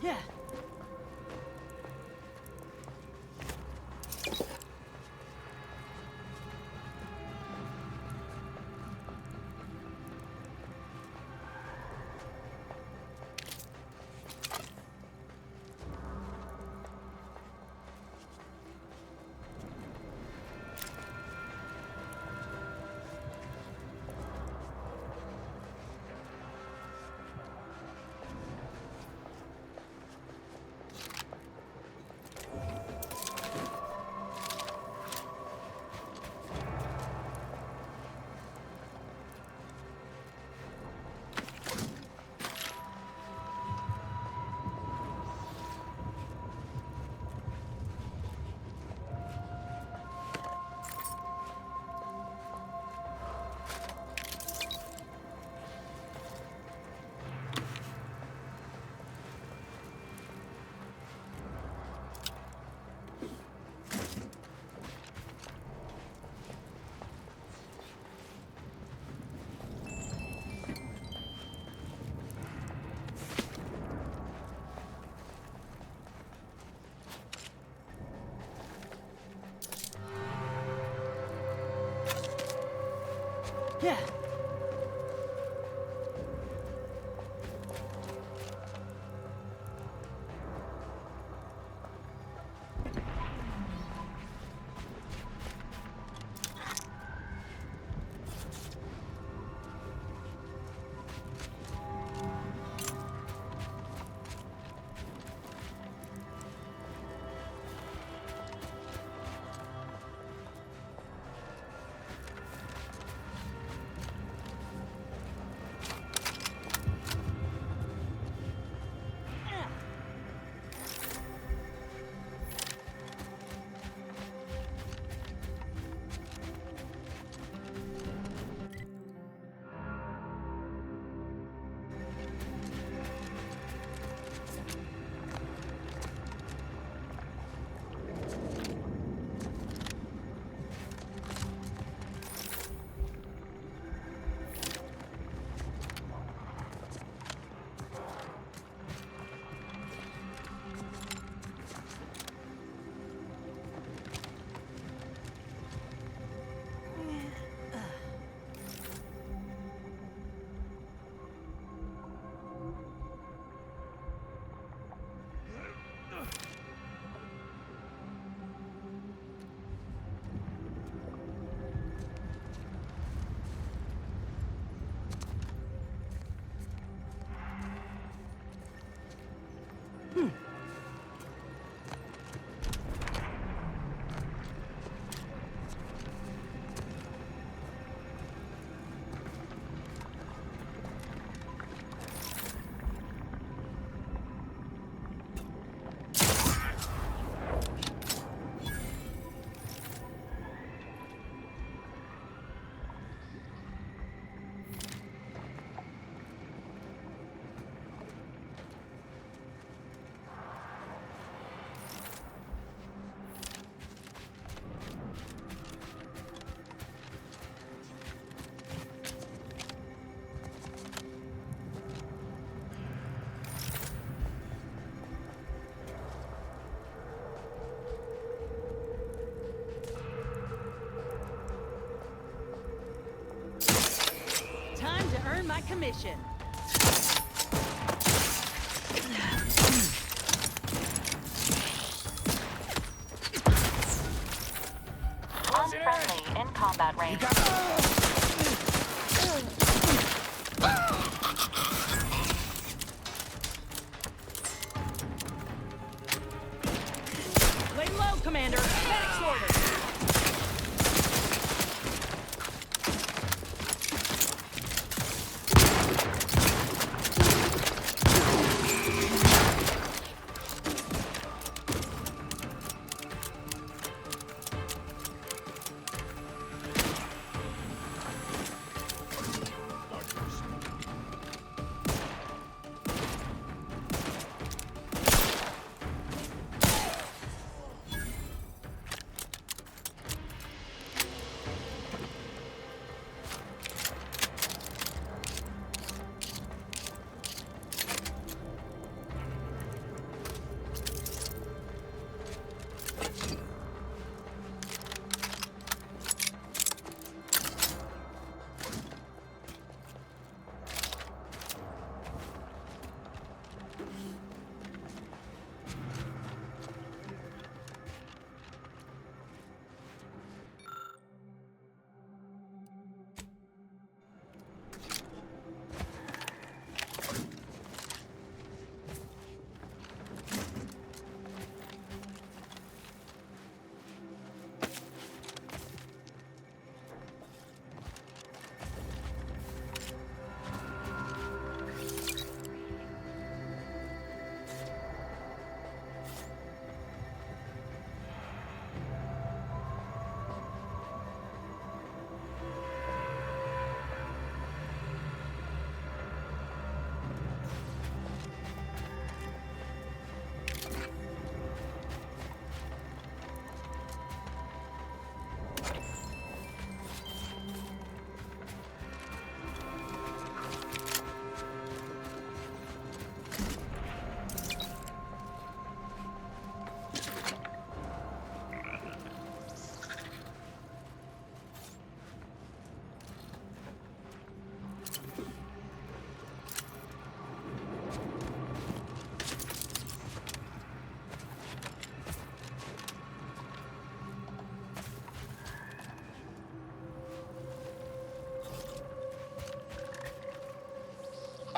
Yeah. Yeah. Time to earn my commission. Unfriendly in combat range. Lay low, Commander. Medics ordered.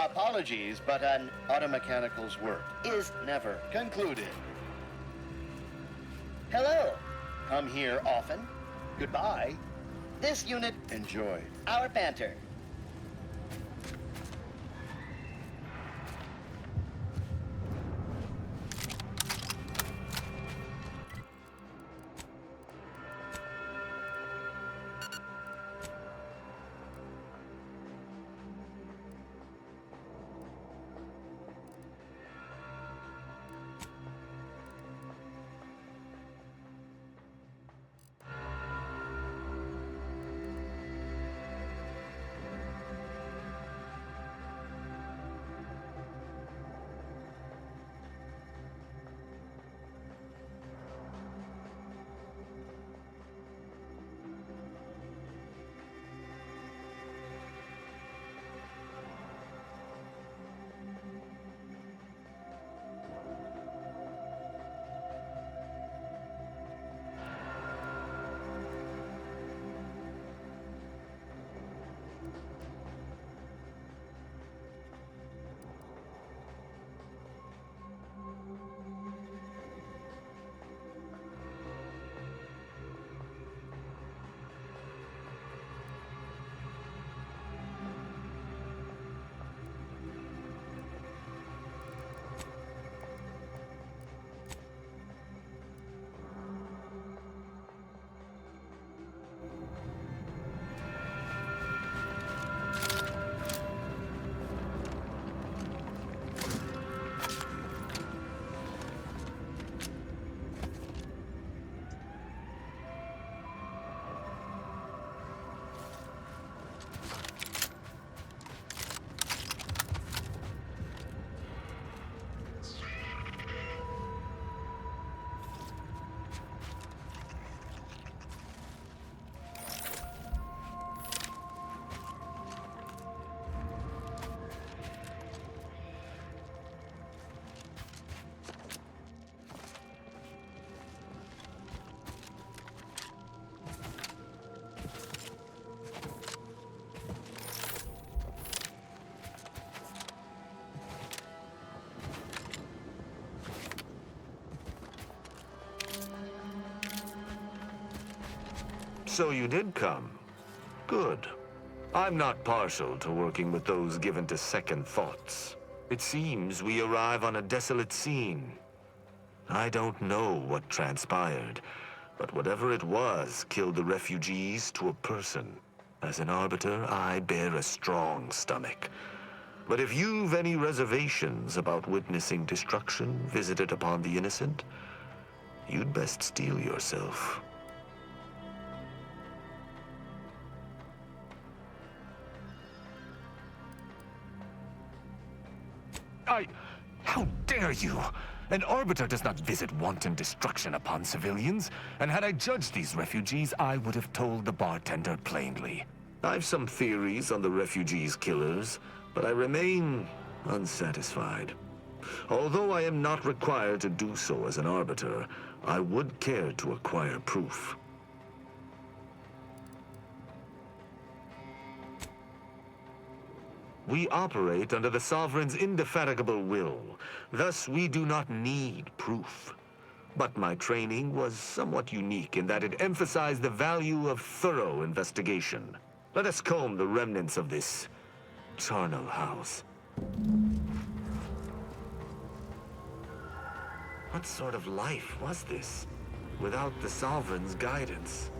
Apologies, but an automechanical's work is never concluded. Hello. Come here often. Goodbye. This unit enjoyed our banter. So you did come. Good. I'm not partial to working with those given to second thoughts. It seems we arrive on a desolate scene. I don't know what transpired, but whatever it was killed the refugees to a person. As an Arbiter, I bear a strong stomach. But if you've any reservations about witnessing destruction visited upon the innocent, you'd best steel yourself. How dare you? An Arbiter does not visit wanton destruction upon civilians, and had I judged these refugees, I would have told the bartender plainly. I've some theories on the refugees' killers, but I remain unsatisfied. Although I am not required to do so as an Arbiter, I would care to acquire proof. We operate under the Sovereign's indefatigable will. Thus, we do not need proof. But my training was somewhat unique in that it emphasized the value of thorough investigation. Let us comb the remnants of this charnel house. What sort of life was this, without the Sovereign's guidance?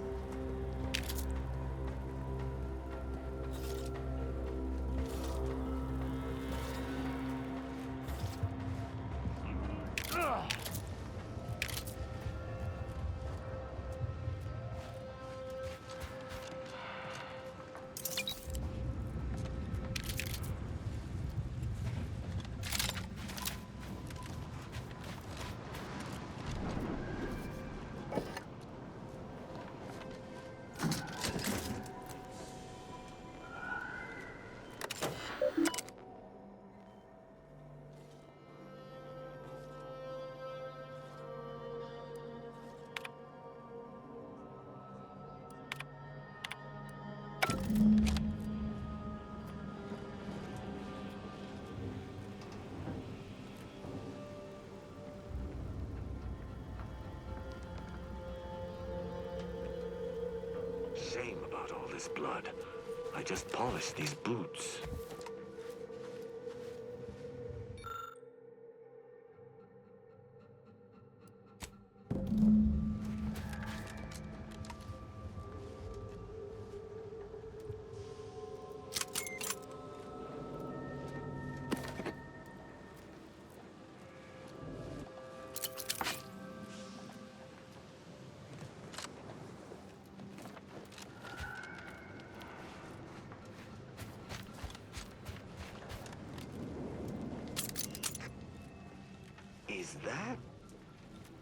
shame about all this blood. I just polished these boots. Is that?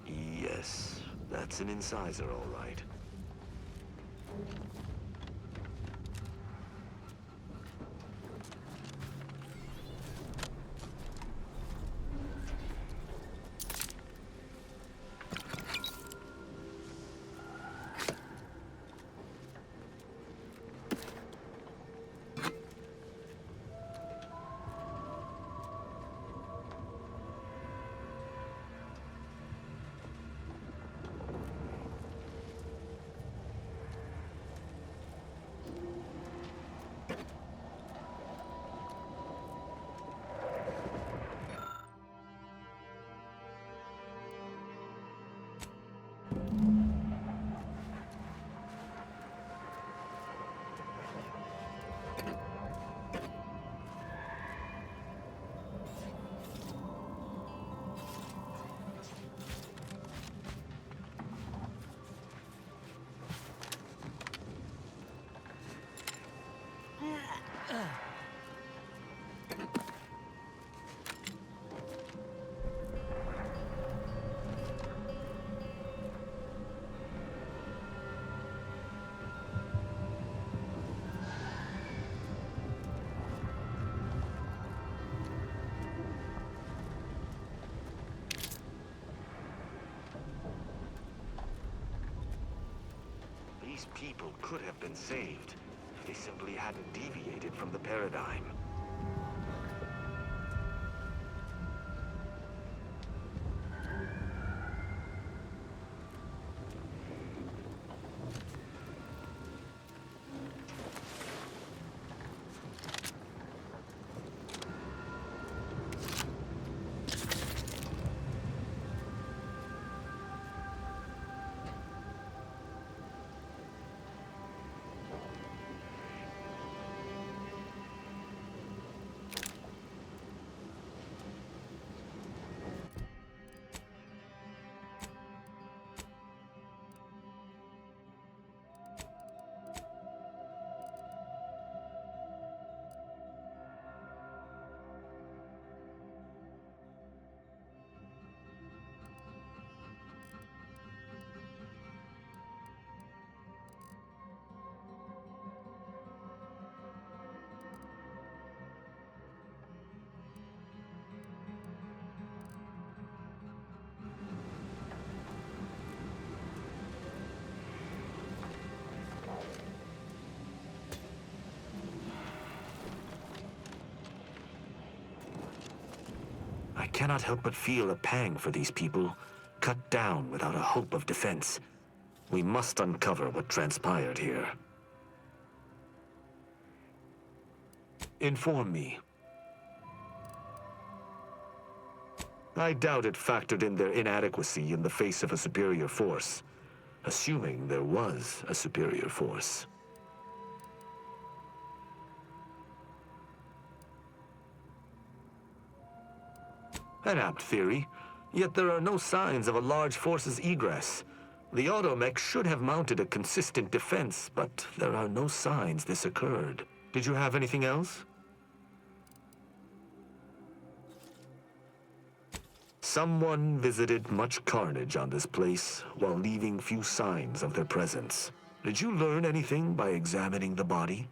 Yes, that's an incisor, all right. These people could have been saved if they simply hadn't deviated from the paradigm. I cannot help but feel a pang for these people, cut down without a hope of defense. We must uncover what transpired here. Inform me. I doubt it factored in their inadequacy in the face of a superior force, assuming there was a superior force. An apt theory, yet there are no signs of a large force's egress. The automech should have mounted a consistent defense, but there are no signs this occurred. Did you have anything else? Someone visited much carnage on this place while leaving few signs of their presence. Did you learn anything by examining the body?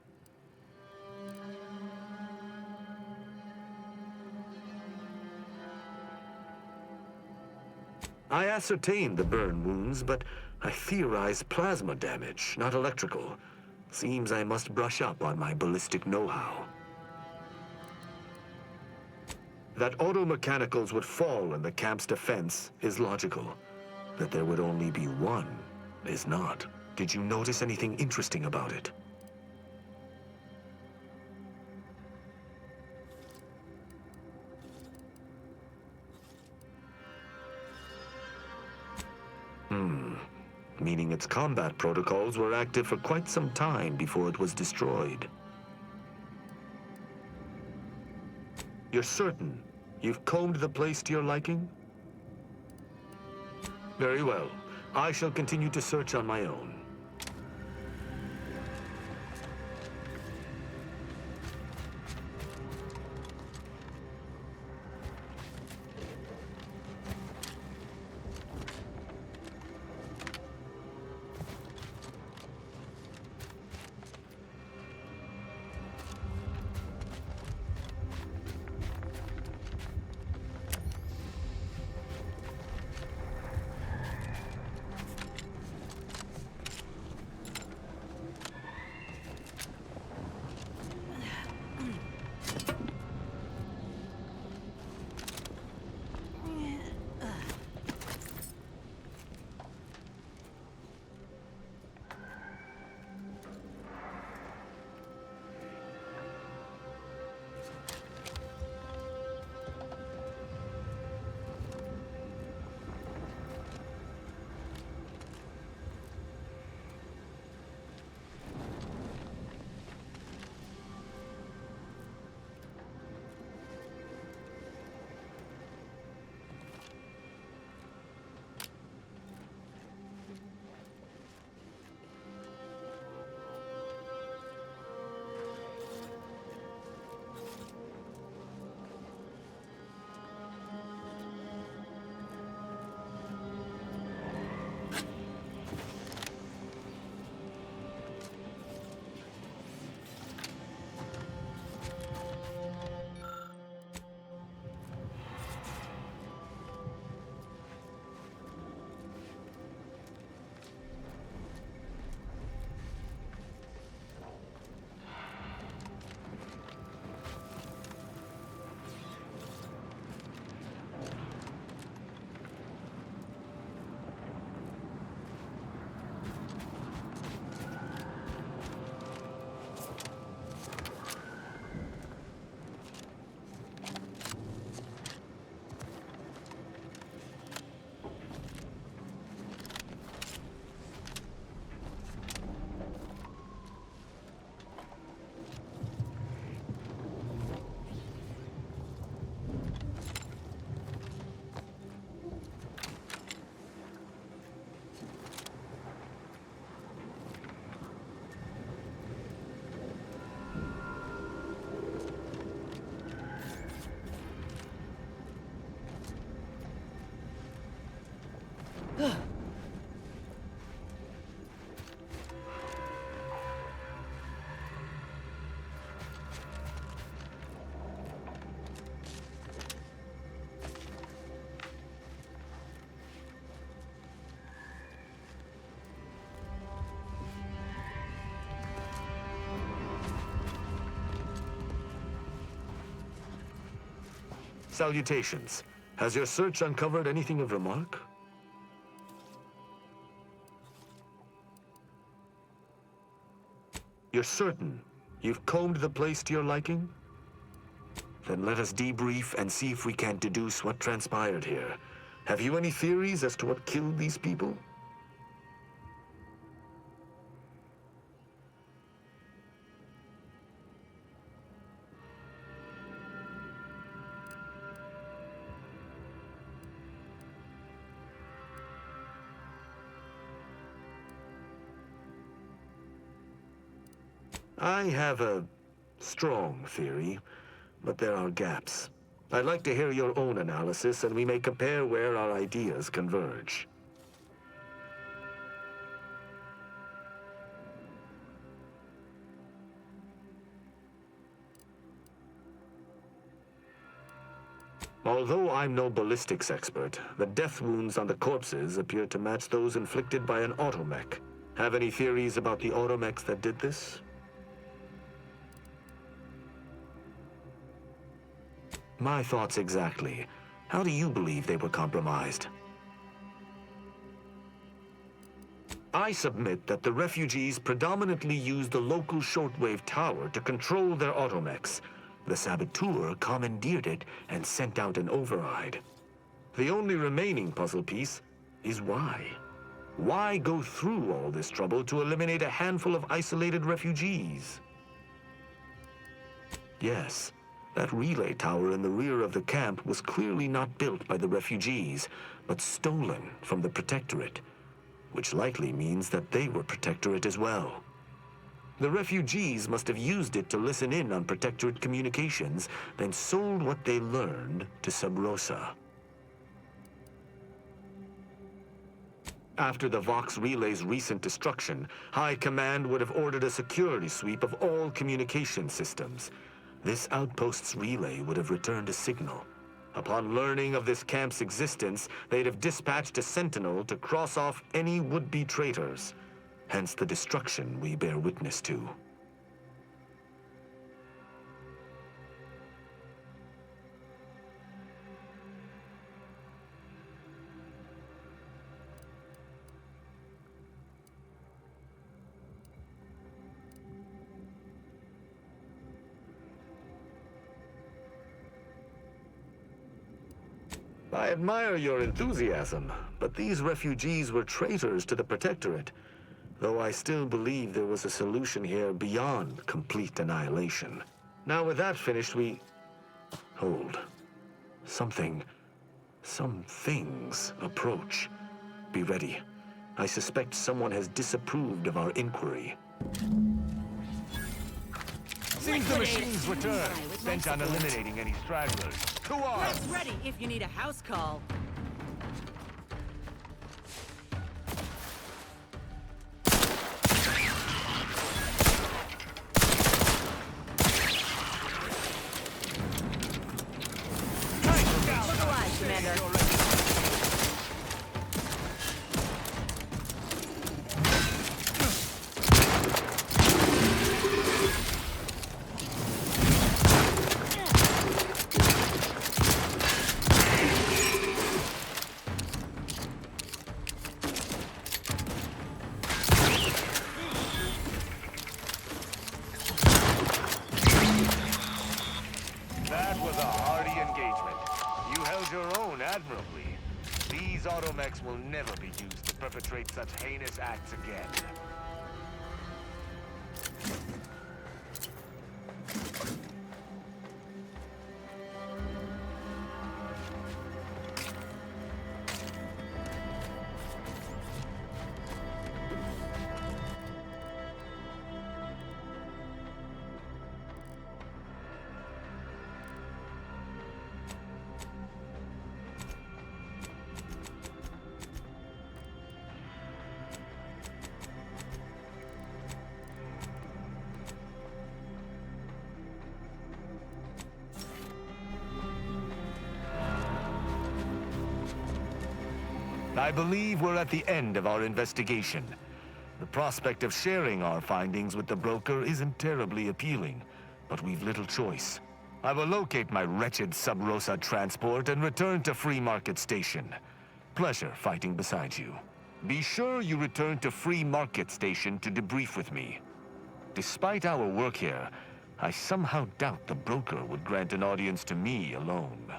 I ascertained the burn wounds, but I theorized plasma damage, not electrical. Seems I must brush up on my ballistic know-how. That automechanicals would fall in the camp's defense is logical. That there would only be one is not. Did you notice anything interesting about it? Meaning its combat protocols were active for quite some time before it was destroyed. You're certain you've combed the place to your liking? Very well. I shall continue to search on my own. Salutations. Has your search uncovered anything of remark? You're certain you've combed the place to your liking? Then let us debrief and see if we can deduce what transpired here. Have you any theories as to what killed these people? I have a strong theory, but there are gaps. I'd like to hear your own analysis, and we may compare where our ideas converge. Although I'm no ballistics expert, the death wounds on the corpses appear to match those inflicted by an automech. Have any theories about the automechs that did this? My thoughts exactly. How do you believe they were compromised? I submit that the refugees predominantly use the local shortwave tower to control their automechs. The saboteur commandeered it and sent out an override. The only remaining puzzle piece is why. Why go through all this trouble to eliminate a handful of isolated refugees? Yes, that relay tower in the rear of the camp was clearly not built by the refugees, but stolen from the Protectorate, which likely means that they were Protectorate as well. The refugees must have used it to listen in on Protectorate communications, then sold what they learned to Sub Rosa. After the Vox Relay's recent destruction, High Command would have ordered a security sweep of all communication systems. This outpost's relay would have returned a signal. Upon learning of this camp's existence, they'd have dispatched a sentinel to cross off any would-be traitors. Hence the destruction we bear witness to. I admire your enthusiasm, but these refugees were traitors to the Protectorate, though I still believe there was a solution here beyond complete annihilation. Now with that finished, Hold. Some things approach. Be ready. I suspect someone has disapproved of our inquiry. Seems the machines return, bent on eliminating any stragglers. To arms! Red's ready if you need a house call. Look alive, Commander. That was a hearty engagement. You held your own admirably. These automechs will never be used to perpetrate such heinous acts again. I believe we're at the end of our investigation. The prospect of sharing our findings with the broker isn't terribly appealing, but we've little choice. I will locate my wretched Sub Rosa transport and return to Free Market Station. Pleasure fighting beside you. Be sure you return to Free Market Station to debrief with me. Despite our work here, I somehow doubt the broker would grant an audience to me alone.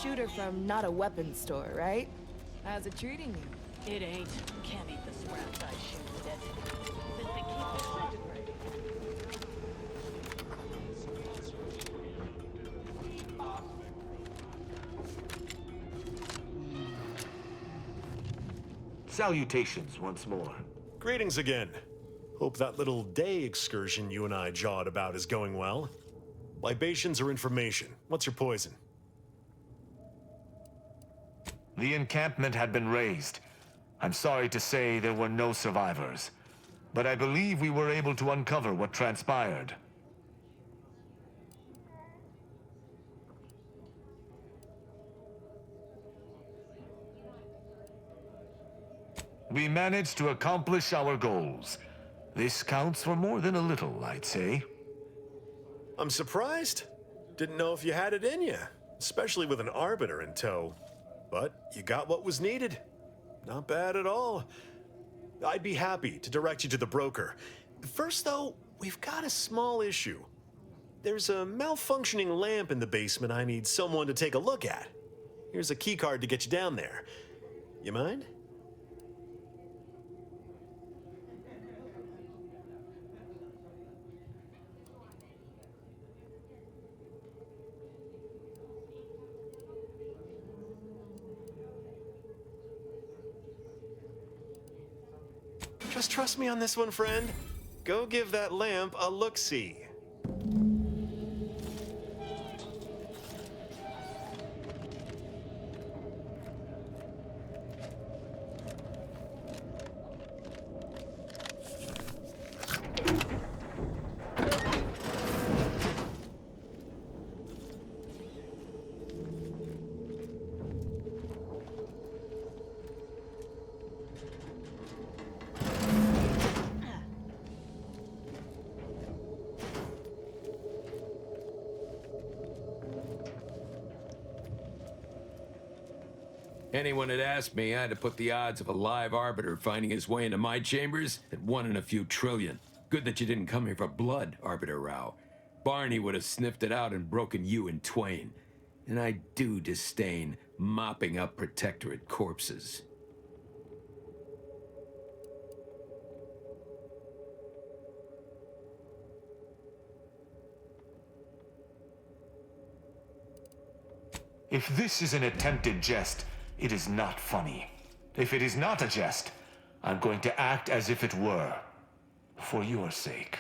shooter from not a weapons store, right? How's it treating you? It ain't. Can't eat the scraps I shoot with it. Since they keep disintegrating. Salutations once more. Greetings again. Hope that little day excursion you and I jawed about is going well. Libations or information? What's your poison? The encampment had been razed. I'm sorry to say there were no survivors, but I believe we were able to uncover what transpired. We managed to accomplish our goals. This counts for more than a little, I'd say. I'm surprised. Didn't know if you had it in you, especially with an Arbiter in tow. But you got what was needed. Not bad at all. I'd be happy to direct you to the broker. First, though, we've got a small issue. There's a malfunctioning lamp in the basement I need someone to take a look at. Here's a keycard to get you down there. You mind? Just trust me on this one, friend. Go give that lamp a look-see. Anyone had asked me, I had to put the odds of a live arbiter finding his way into my chambers at 1 in a few trillion. Good that you didn't come here for blood, Arbiter Rao. Barney would have sniffed it out and broken you in twain. And I do disdain mopping up Protectorate corpses. If this is an attempted jest, it is not funny. If it is not a jest, I'm going to act as if it were. For your sake.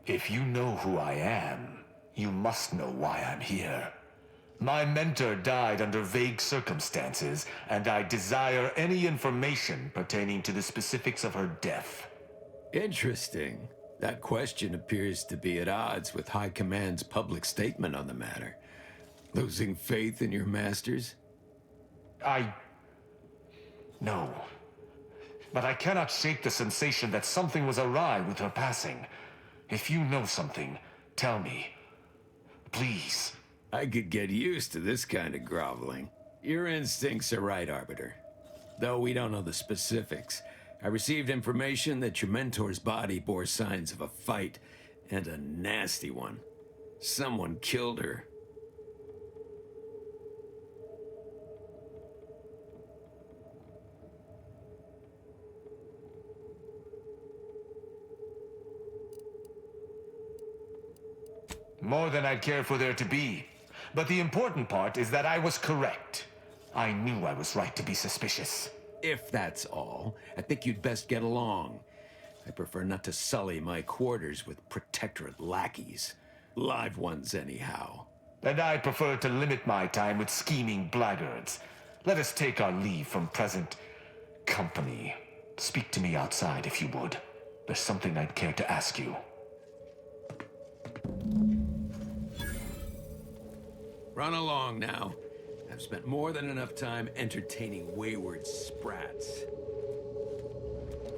If you know who I am, you must know why I'm here. My mentor died under vague circumstances, and I desire any information pertaining to the specifics of her death. Interesting. That question appears to be at odds with High Command's public statement on the matter. Losing faith in your masters? No. But I cannot shake the sensation that something was awry with her passing. If you know something, tell me. Please. I could get used to this kind of groveling. Your instincts are right, Arbiter. Though we don't know the specifics. I received information that your mentor's body bore signs of a fight, and a nasty one. Someone killed her. More than I'd care for there to be. But the important part is that I was correct. I knew I was right to be suspicious. If that's all, I think you'd best get along. I prefer not to sully my quarters with Protectorate lackeys. Live ones, anyhow. And I prefer to limit my time with scheming blackguards. Let us take our leave from present company. Speak to me outside, if you would. There's something I'd care to ask you. Run along now. I've spent more than enough time entertaining wayward sprats.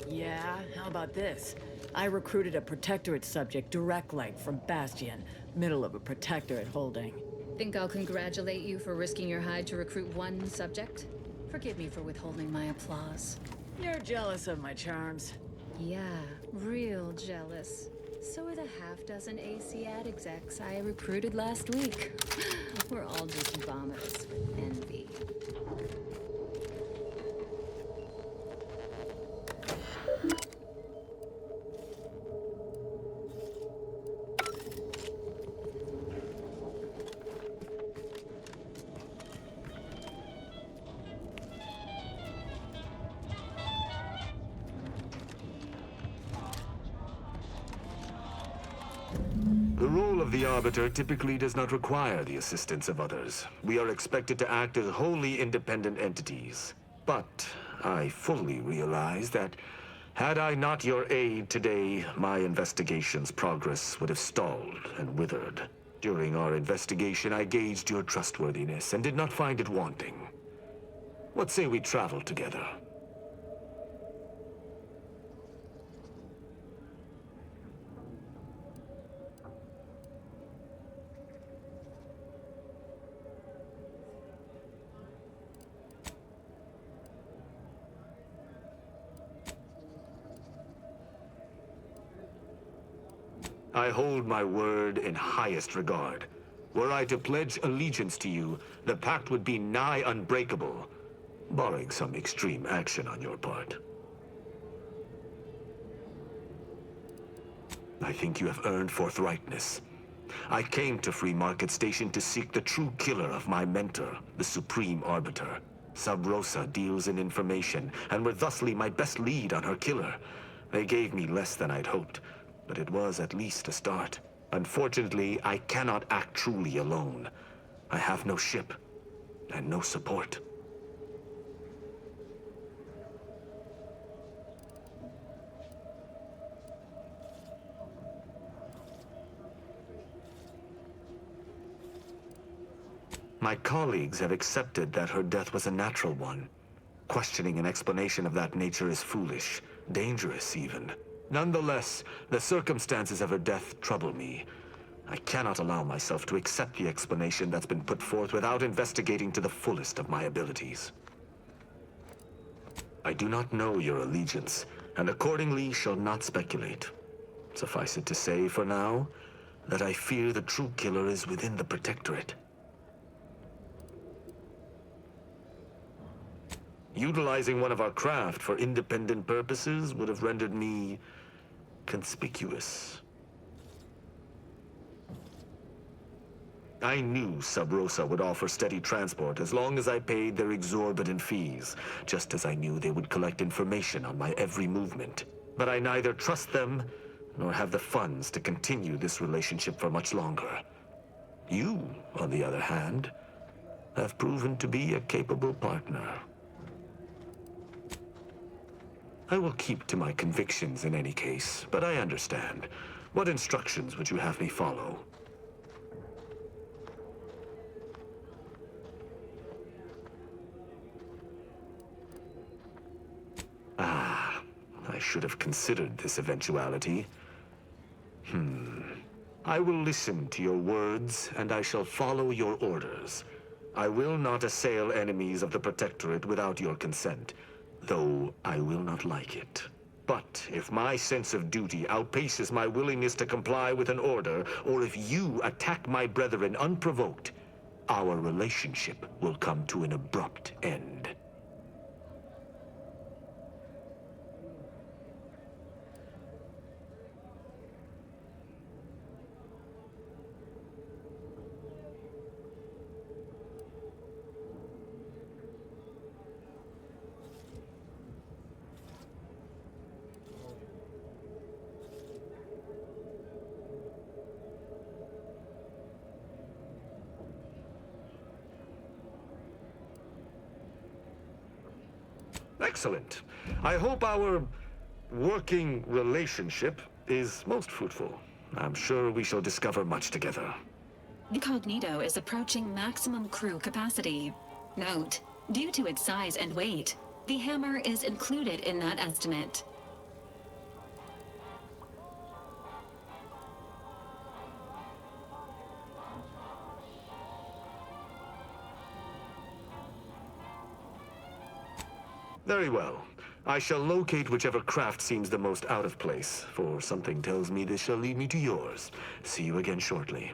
Yeah, how about this? I recruited a Protectorate subject direct like from Bastion, middle of a Protectorate holding. Think I'll congratulate you for risking your hide to recruit one subject? Forgive me for withholding my applause. You're jealous of my charms. Yeah, real jealous. So are the half-dozen AC ad execs I recruited last week. We're all just vomitous with envy. The role of the Arbiter typically does not require the assistance of others. We are expected to act as wholly independent entities. But I fully realize that had I not your aid today, my investigation's progress would have stalled and withered. During our investigation, I gauged your trustworthiness and did not find it wanting. What say we travel together? I hold my word in highest regard. Were I to pledge allegiance to you, the pact would be nigh unbreakable, barring some extreme action on your part. I think you have earned forthrightness. I came to Free Market Station to seek the true killer of my mentor, the Supreme Arbiter. Sub Rosa deals in information, and were thusly my best lead on her killer. They gave me less than I'd hoped, but it was at least a start. Unfortunately, I cannot act truly alone. I have no ship, and no support. My colleagues have accepted that her death was a natural one. Questioning an explanation of that nature is foolish, dangerous even. Nonetheless, the circumstances of her death trouble me. I cannot allow myself to accept the explanation that's been put forth without investigating to the fullest of my abilities. I do not know your allegiance, and accordingly shall not speculate. Suffice it to say, for now, that I fear the true killer is within the Protectorate. Utilizing one of our craft for independent purposes would have rendered me conspicuous. I knew Sub Rosa would offer steady transport as long as I paid their exorbitant fees, just as I knew they would collect information on my every movement. But I neither trust them nor have the funds to continue this relationship for much longer. You, on the other hand, have proven to be a capable partner. I will keep to my convictions in any case, but I understand. What instructions would you have me follow? Ah, I should have considered this eventuality. I will listen to your words, and I shall follow your orders. I will not assail enemies of the Protectorate without your consent, though I will not like it. But if my sense of duty outpaces my willingness to comply with an order, or if you attack my brethren unprovoked, our relationship will come to an abrupt end. Excellent. I hope our working relationship is most fruitful. I'm sure we shall discover much together. Incognito is approaching maximum crew capacity. Note, due to its size and weight, the hammer is included in that estimate. Very well. I shall locate whichever craft seems the most out of place, for something tells me this shall lead me to yours. See you again shortly.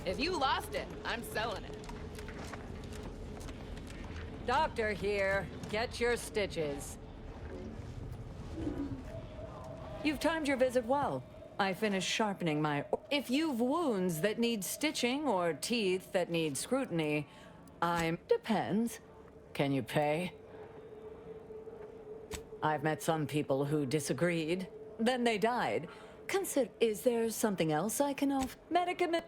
If you lost it, I'm selling it. Doctor here. Get your stitches. You've timed your visit well. I finished sharpening my... If you've wounds that need stitching or teeth that need scrutiny, I'm... Depends. Can you pay? I've met some people who disagreed. Then they died. Consider... Is there something else I can offer? Medicament...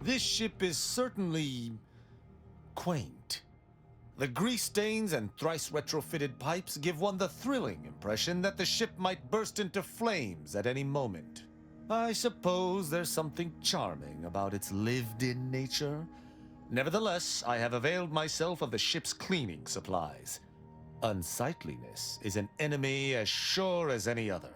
This ship is certainly quaint. The grease stains and thrice retrofitted pipes give one the thrilling impression that the ship might burst into flames at any moment. I suppose there's something charming about its lived-in nature. Nevertheless, I have availed myself of the ship's cleaning supplies. Unsightliness is an enemy as sure as any other.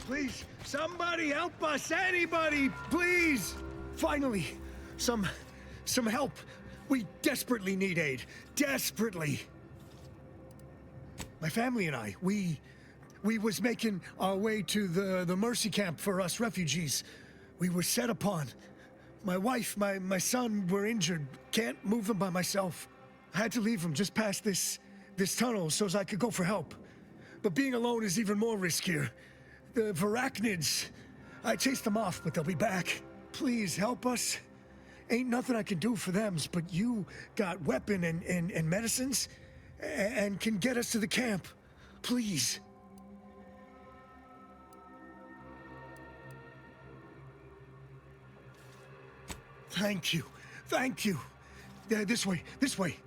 Please, somebody help us! Anybody, please! Finally, some help. We desperately need aid. Desperately. My family and I, we We was making our way to the mercy camp for us refugees. We were set upon. My wife, my son were injured. Can't move them by myself. I had to leave them just past this tunnel so as I could go for help. But being alone is even more riskier. The Varachnids, I chased them off, but they'll be back. Please help us. Ain't nothing I can do for them, but you got weapon and medicines and can get us to the camp. Please. Thank you. Thank you. This way. This way.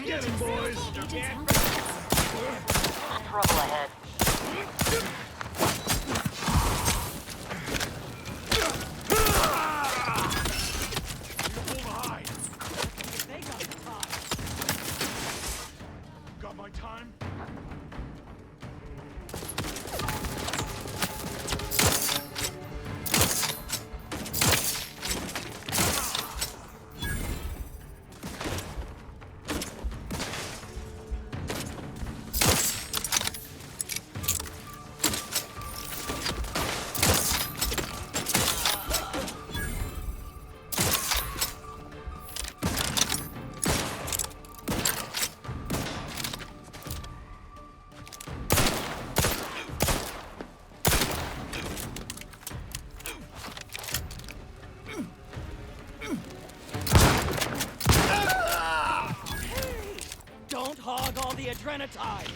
Get him, boys! Trouble ahead. Got my time? Don't hog all the adrenatide!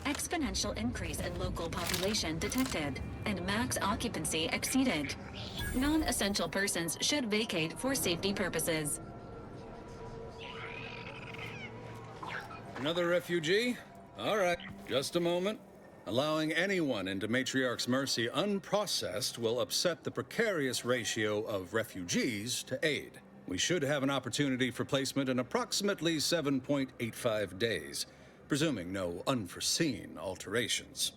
Exponential increase in local population detected, and max occupancy exceeded. Non-essential persons should vacate for safety purposes. Another refugee? All right, just a moment. Allowing anyone into Matriarch's Mercy unprocessed will upset the precarious ratio of refugees to aid. We should have an opportunity for placement in approximately 7.85 days, presuming no unforeseen alterations.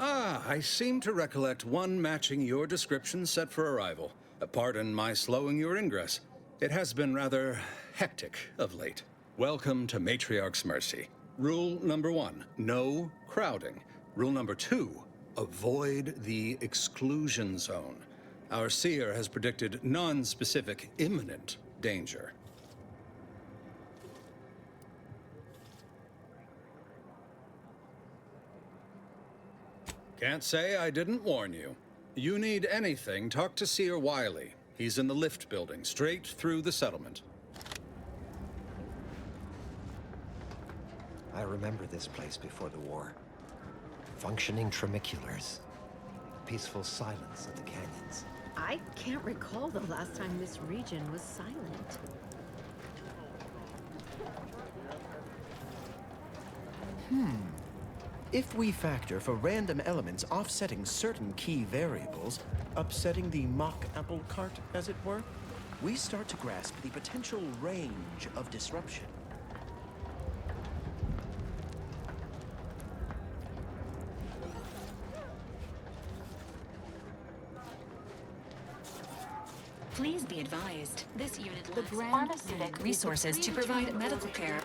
Ah, I seem to recollect one matching your description set for arrival. Pardon my slowing your ingress. It has been rather hectic of late. Welcome to Matriarch's Mercy. Rule number 1, no crowding. Rule number 2, avoid the exclusion zone. Our seer has predicted non-specific imminent danger. Can't say I didn't warn you. You need anything, talk to Seer Wiley. He's in the lift building, straight through the settlement. I remember this place before the war. Functioning tramiculars. Peaceful silence of the canyons. I can't recall the last time this region was silent. If we factor for random elements offsetting certain key variables, upsetting the mock apple cart, as it were, we start to grasp the potential range of disruption. Please be advised, this unit lacks pharmaceutic resources to provide medical care.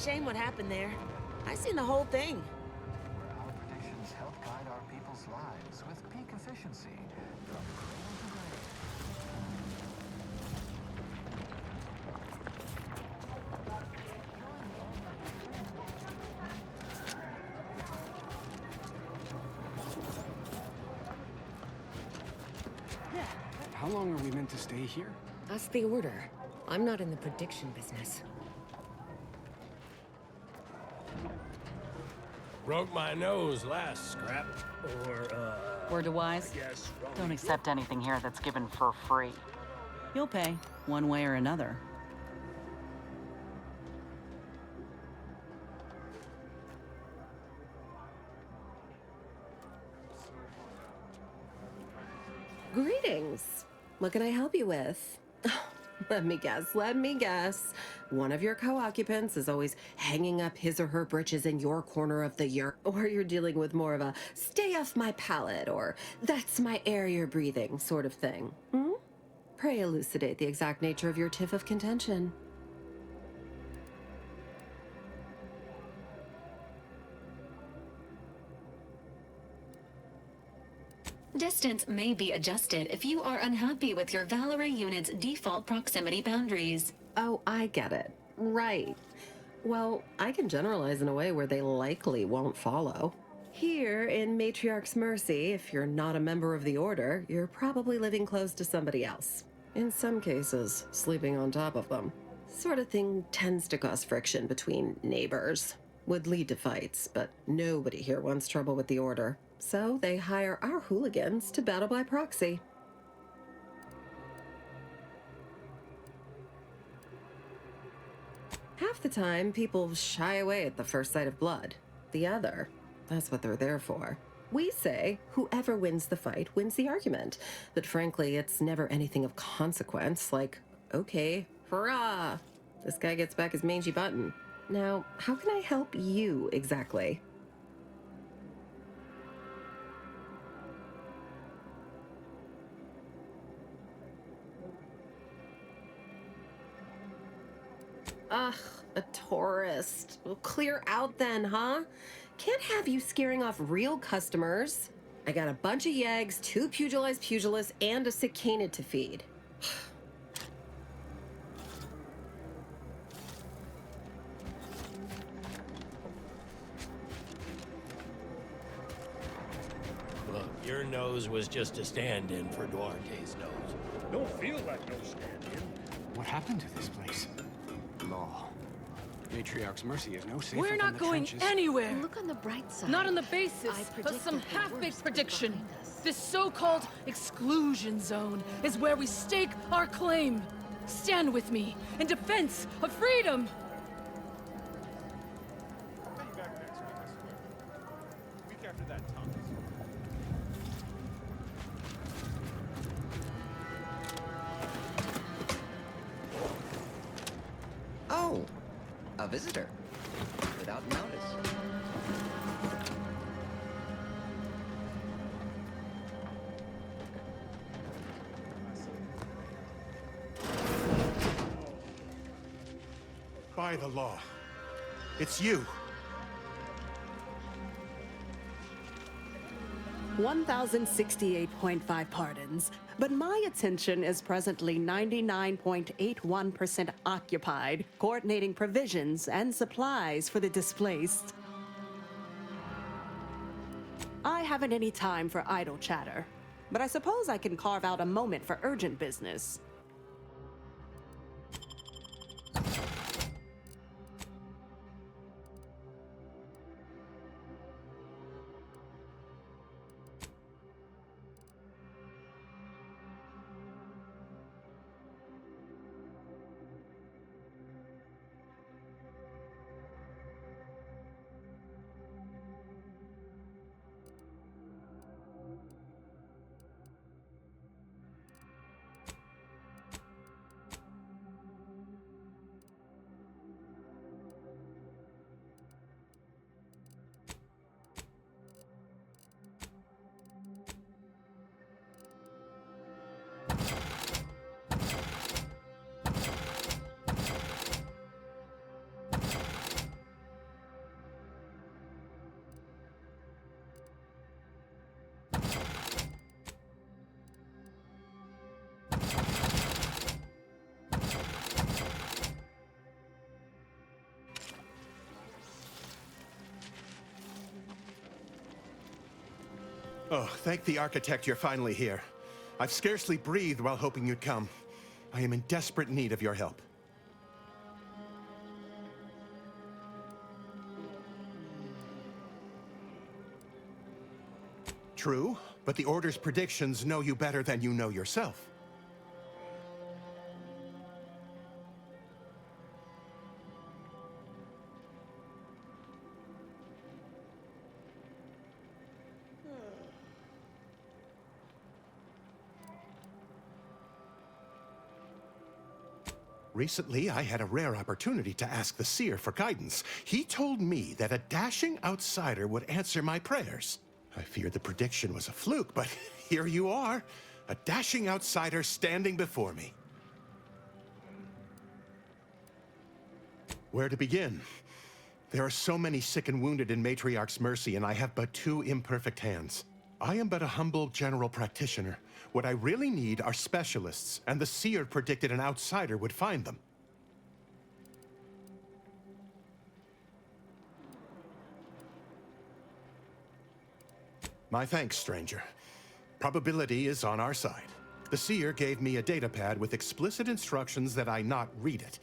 Shame what happened there. I seen the whole thing. Our predictions help guide our people's lives with peak efficiency from cradle to grave. How long are we meant to stay here? That's the order. I'm not in the prediction business. Broke my nose last scrap. Word to wise? Don't accept anything here that's given for free. You'll pay, one way or another. Greetings. What can I help you with? Let me guess. One of your co-occupants is always hanging up his or her britches in your corner of the yurt, or you're dealing with more of a stay off my palate or that's my air you're breathing sort of thing. Pray elucidate the exact nature of your tiff of contention. Distance may be adjusted if you are unhappy with your Valerie unit's default proximity boundaries. Oh, I get it. Right. Well, I can generalize in a way where they likely won't follow. Here in Matriarch's Mercy, if you're not a member of the Order, you're probably living close to somebody else. In some cases, sleeping on top of them. Sort of thing tends to cause friction between neighbors. Would lead to fights, but nobody here wants trouble with the Order. So they hire our hooligans to battle by proxy. Half the time, people shy away at the first sight of blood. The other, that's what they're there for. We say whoever wins the fight wins the argument. But frankly, it's never anything of consequence, like, okay, hurrah! This guy gets back his mangy button. Now, how can I help you exactly? Ugh, a tourist. Well, clear out then, huh? Can't have you scaring off real customers. I got a bunch of yeggs, 2 pugilized pugilists, and a cicada to feed. Look, your nose was just a stand-in for Duarte's nose. Don't feel like no stand-in. What happened to this place? Law. Matriarch's Mercy is no safer We're than not the going trenches. anywhere. Look on the bright side. Not on the basis I of predicted some the half-baked worst prediction. behind us. This so-called exclusion zone is where we stake our claim. Stand with me in defense of freedom! Oh, a visitor. Without notice. By the law, it's you. 1,068.5 pardons, but my attention is presently 99.81% occupied, coordinating provisions and supplies for the displaced. I haven't any time for idle chatter, but I suppose I can carve out a moment for urgent business. Oh, thank the architect you're finally here. I've scarcely breathed while hoping you'd come. I am in desperate need of your help. True, but the Order's predictions know you better than you know yourself. Recently, I had a rare opportunity to ask the Seer for guidance. He told me that a dashing outsider would answer my prayers. I feared the prediction was a fluke, but here you are, a dashing outsider standing before me. Where to begin? There are so many sick and wounded in Matriarch's mercy, and I have but two imperfect hands. I am but a humble general practitioner. What I really need are specialists, and the Seer predicted an outsider would find them. My thanks, stranger. Probability is on our side. The Seer gave me a datapad with explicit instructions that I not read it,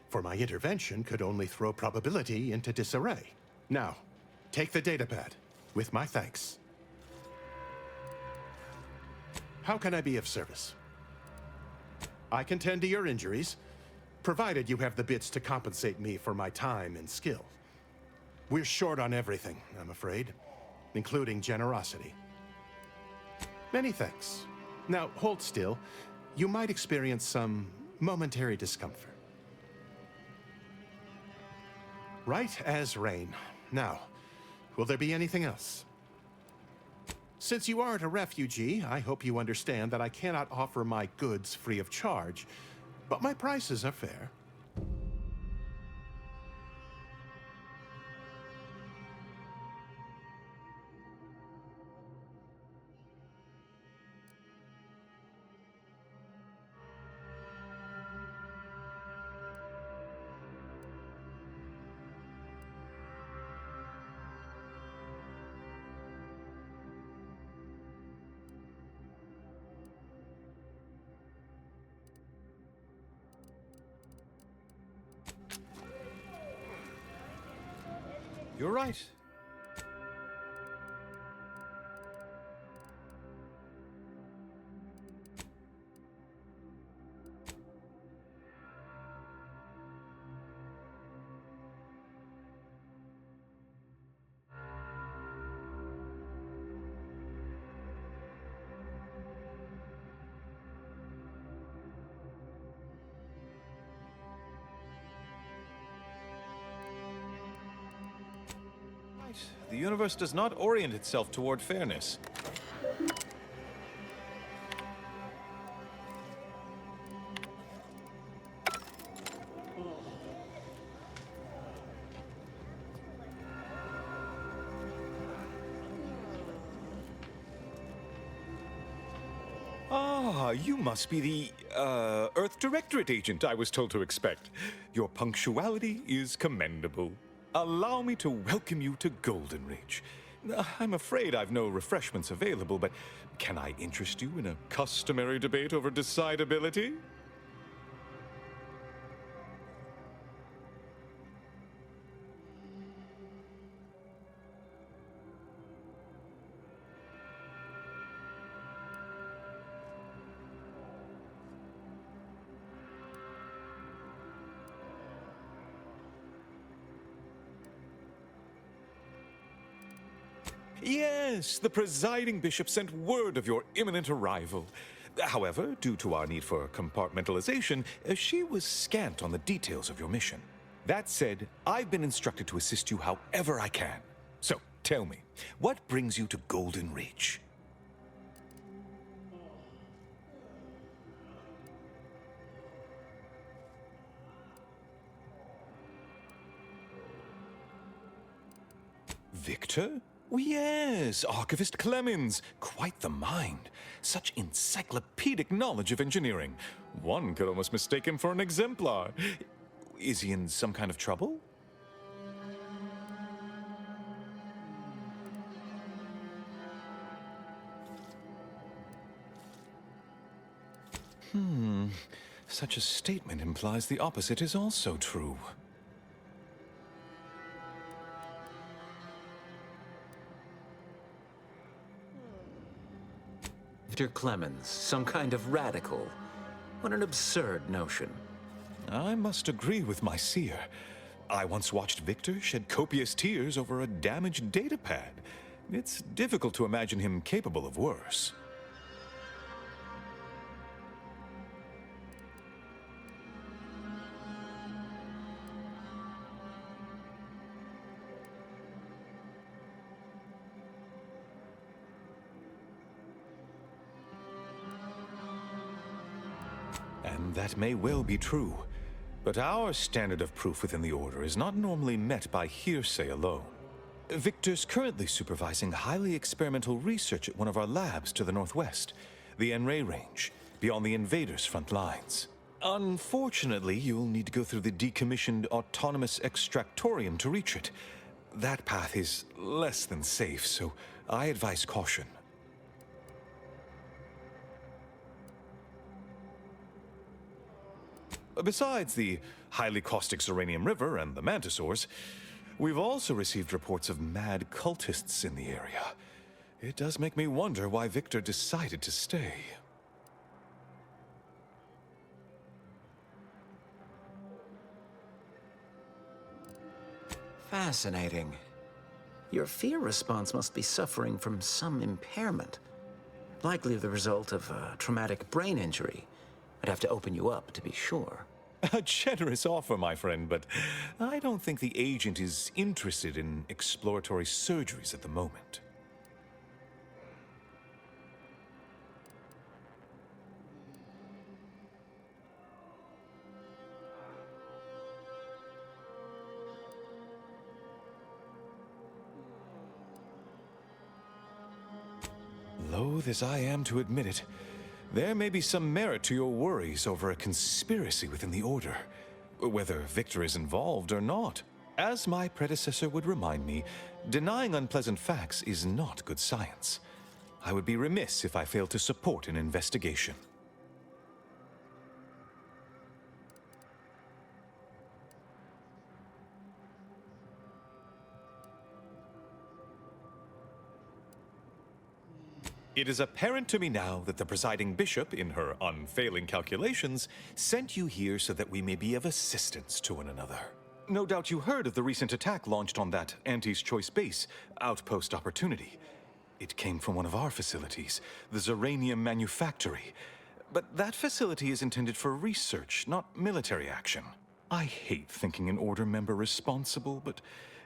for my intervention could only throw probability into disarray. Now, take the datapad, with my thanks. How can I be of service? I can tend to your injuries, provided you have the bits to compensate me for my time and skill. We're short on everything, I'm afraid, including generosity. Many thanks. Now, hold still. You might experience some momentary discomfort. Right as rain. Now, will there be anything else? Since you aren't a refugee, I hope you understand that I cannot offer my goods free of charge, but my prices are fair. You're right. The universe does not orient itself toward fairness. Ah, you must be the, Earth Directorate agent I was told to expect. Your punctuality is commendable. Allow me to welcome you to Golden Ridge. I'm afraid I've no refreshments available, but can I interest you in a customary debate over decidability? Yes, the presiding bishop sent word of your imminent arrival. However, due to our need for compartmentalization, she was scant on the details of your mission. That said, I've been instructed to assist you however I can. So, tell me, what brings you to Golden Ridge? Victor? Oh, yes, Archivist Clemens. Quite the mind. Such encyclopedic knowledge of engineering. One could almost mistake him for an exemplar. Is he in some kind of trouble? Such a statement implies the opposite is also true. Victor Clemens, some kind of radical. What an absurd notion. I must agree with my seer. I once watched Victor shed copious tears over a damaged datapad. It's difficult to imagine him capable of worse. And that may well be true. But our standard of proof within the Order is not normally met by hearsay alone. Victor's currently supervising highly experimental research at one of our labs to the northwest, the Enray Range, beyond the invaders' front lines. Unfortunately, you'll need to go through the decommissioned autonomous extractorium to reach it. That path is less than safe, so I advise caution. Besides the highly caustic Zeranium River and the Mantisaurs, we've also received reports of mad cultists in the area. It does make me wonder why Victor decided to stay. Fascinating. Your fear response must be suffering from some impairment. Likely the result of a traumatic brain injury. I'd have to open you up to be sure. A generous offer, my friend, but I don't think the agent is interested in exploratory surgeries at the moment. Loath as I am to admit it, there may be some merit to your worries over a conspiracy within the Order, whether Victor is involved or not. As my predecessor would remind me, denying unpleasant facts is not good science. I would be remiss if I failed to support an investigation. It is apparent to me now that the presiding bishop, in her unfailing calculations, sent you here so that we may be of assistance to one another. No doubt you heard of the recent attack launched on that Anti's Choice base, Outpost Opportunity. It came from one of our facilities, the Zeranium Manufactory. But that facility is intended for research, not military action. I hate thinking an Order member responsible, but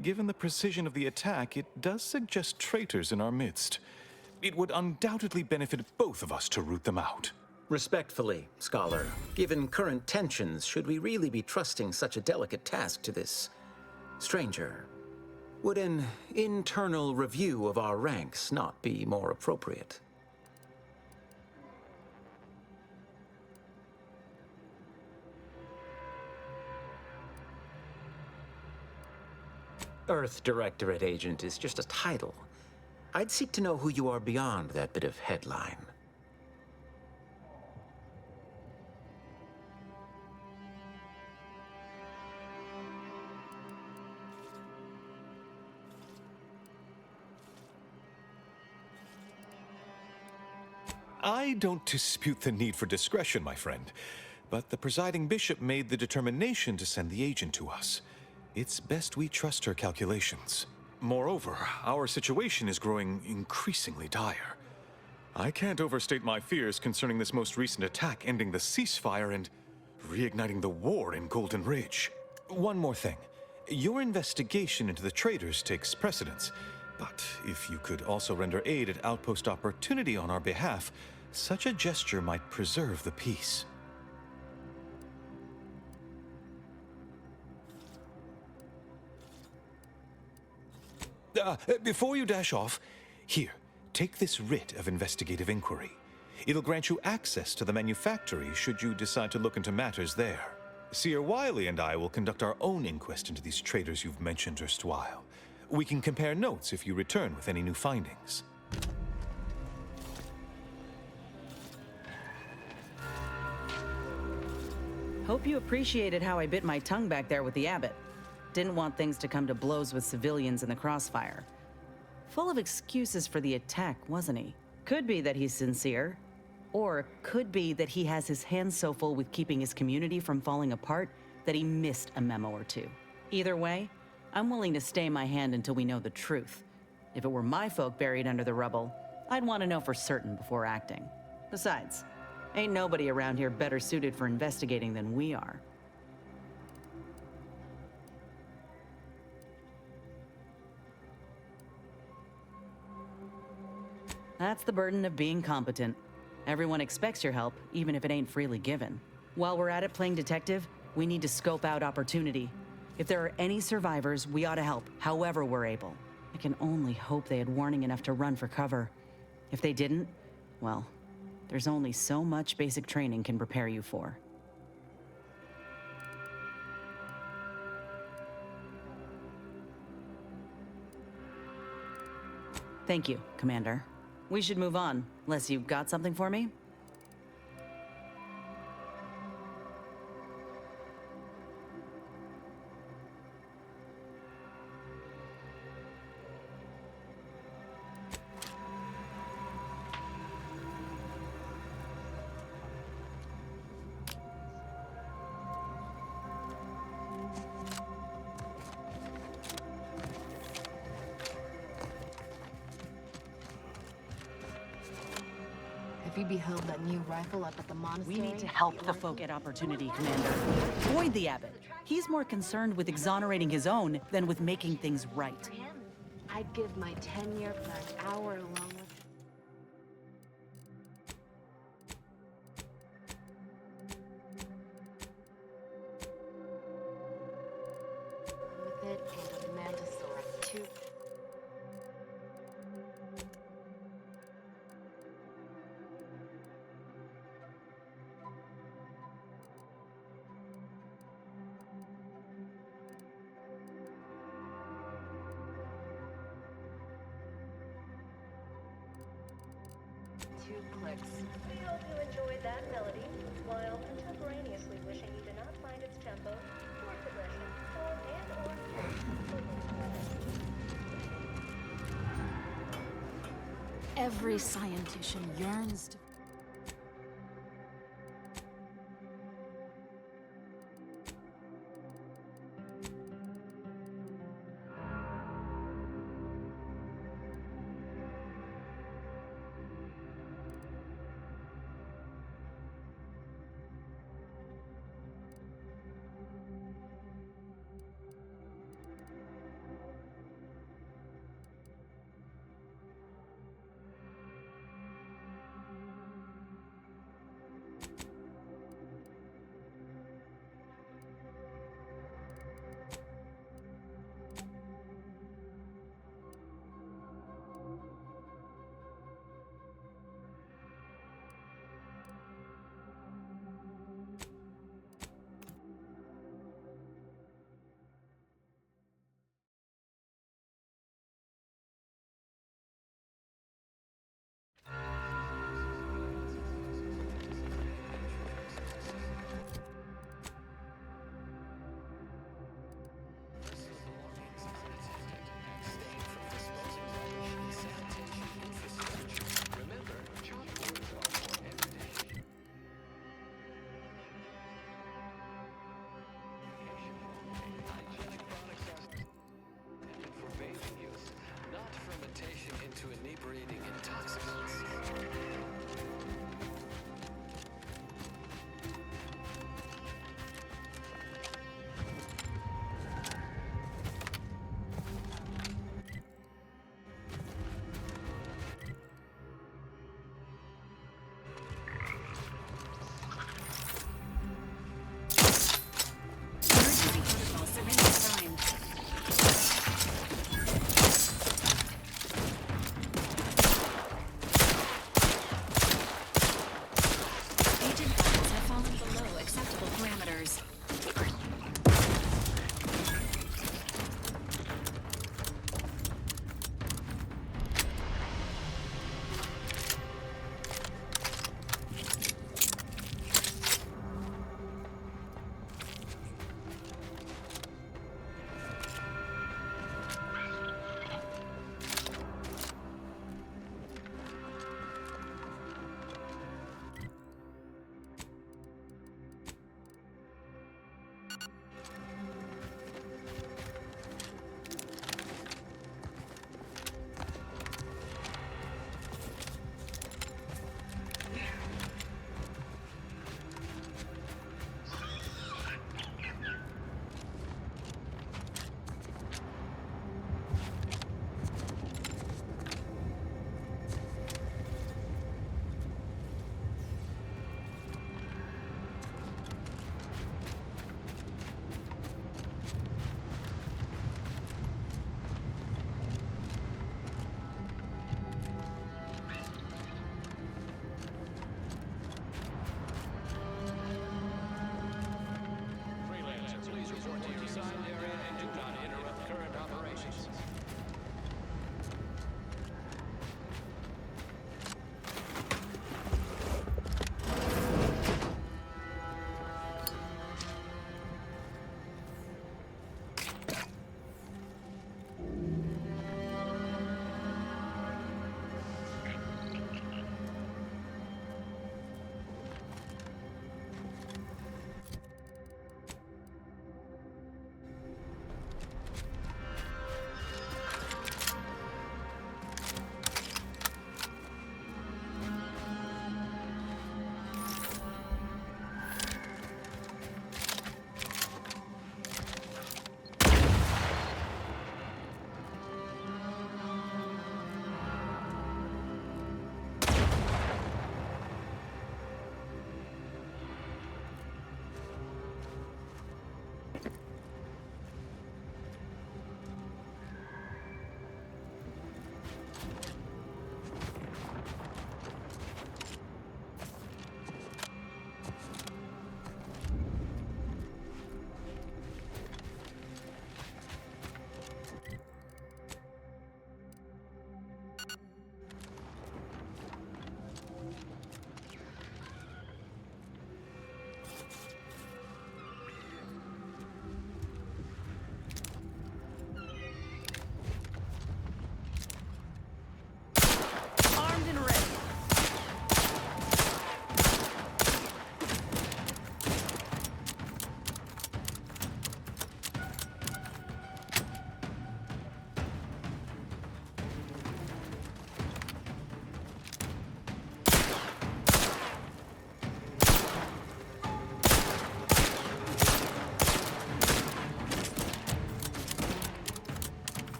given the precision of the attack, it does suggest traitors in our midst. It would undoubtedly benefit both of us to root them out. Respectfully, Scholar, given current tensions, should we really be trusting such a delicate task to this stranger? Would an internal review of our ranks not be more appropriate? Earth Directorate Agent is just a title. I'd seek to know who you are beyond that bit of headline. I don't dispute the need for discretion, my friend, but the presiding bishop made the determination to send the agent to us. It's best we trust her calculations. Moreover, our situation is growing increasingly dire. I can't overstate my fears concerning this most recent attack ending the ceasefire and reigniting the war in Golden Ridge. One more thing. Your investigation into the traitors takes precedence, but if you could also render aid at Outpost Opportunity on our behalf, such a gesture might preserve the peace. Before you dash off, here, take this writ of investigative inquiry. It'll grant you access to the manufactory should you decide to look into matters there. Seer Wiley and I will conduct our own inquest into these traitors you've mentioned erstwhile. We can compare notes if you return with any new findings. Hope you appreciated how I bit my tongue back there with the abbot. Didn't want things to come to blows with civilians in the crossfire. Full of excuses for the attack, wasn't he? Could be that he's sincere, or could be that he has his hands so full with keeping his community from falling apart that he missed a memo or two. Either way, I'm willing to stay my hand until we know the truth. If it were my folk buried under the rubble, I'd want to know for certain before acting. Besides, ain't nobody around here better suited for investigating than we are. That's the burden of being competent. Everyone expects your help, even if it ain't freely given. While we're at it playing detective, we need to scope out opportunity. If there are any survivors, we ought to help, however we're able. I can only hope they had warning enough to run for cover. If they didn't, well, there's only so much basic training can prepare you for. Thank you, Commander. We should move on, unless you got something for me? Have you beheld that new rifle up at the monastery? We need to help the folk at Opportunity, Commander. Avoid the abbot. He's more concerned with exonerating his own than with making things right. I'd give my tenure for an hour alone with it and a mantisaur too. Clicks. We hope you enjoyed that melody, while contemporaneously wishing you did not find its tempo or progression or Every scientician yearns to...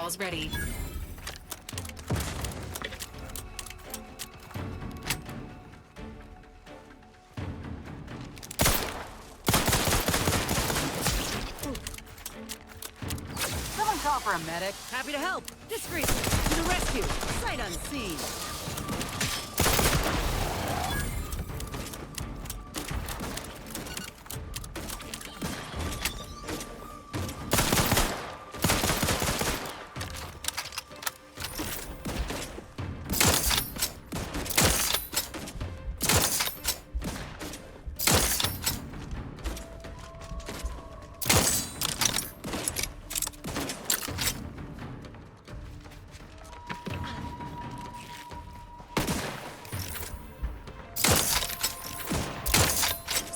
protocols ready. Someone call for a medic. Happy to help. Discreetly. To the rescue. Sight unseen.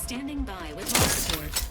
Standing by with life support.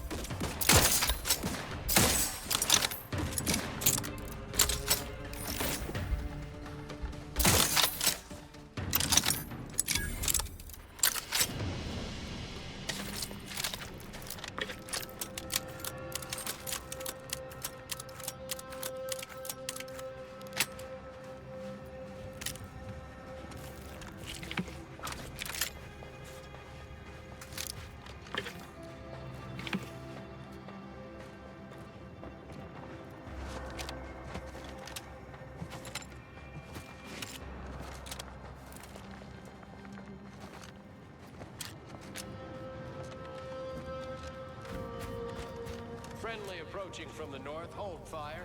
Friendly approaching from the north. Hold fire.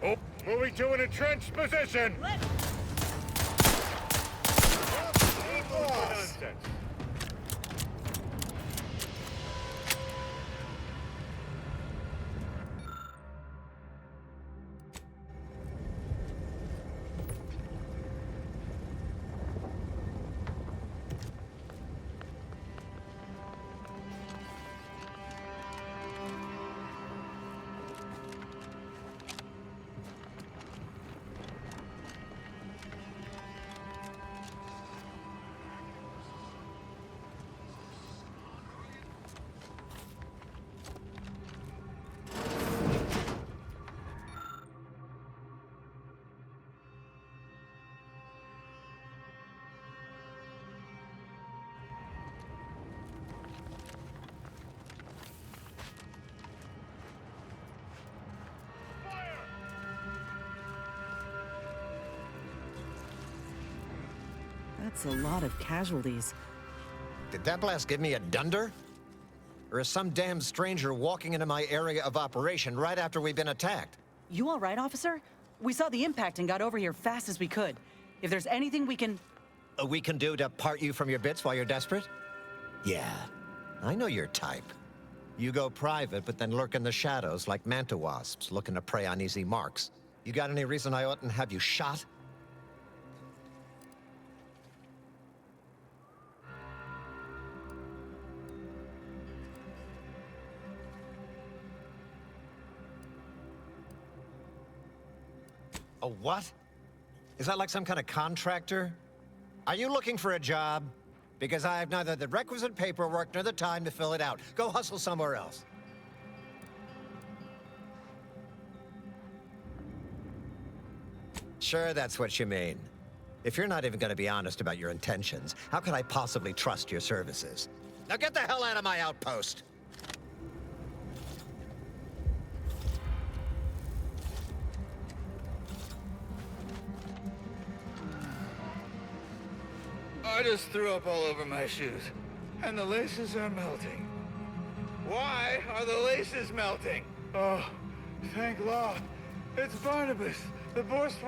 Oh, moving to an entrenched position! Nonsense. That's a lot of casualties. Did that blast give me a dunder? Or is some damn stranger walking into my area of operation right after we've been attacked? You all right, officer? We saw the impact and got over here fast as we could. If there's anything we can... We can do to part you from your bits while you're desperate? Yeah, I know your type. You go private, but then lurk in the shadows like manta wasps looking to prey on easy marks. You got any reason I oughtn't have you shot? A what? Is that like some kind of contractor? Are you looking for a job? Because I have neither the requisite paperwork nor the time to fill it out. Go hustle somewhere else. Sure, that's what you mean. If you're not even going to be honest about your intentions, how could I possibly trust your services? Now get the hell out of my outpost! I just threw up all over my shoes, and the laces are melting. Why are the laces melting? Oh, thank God. It's Barnabas, the Borst.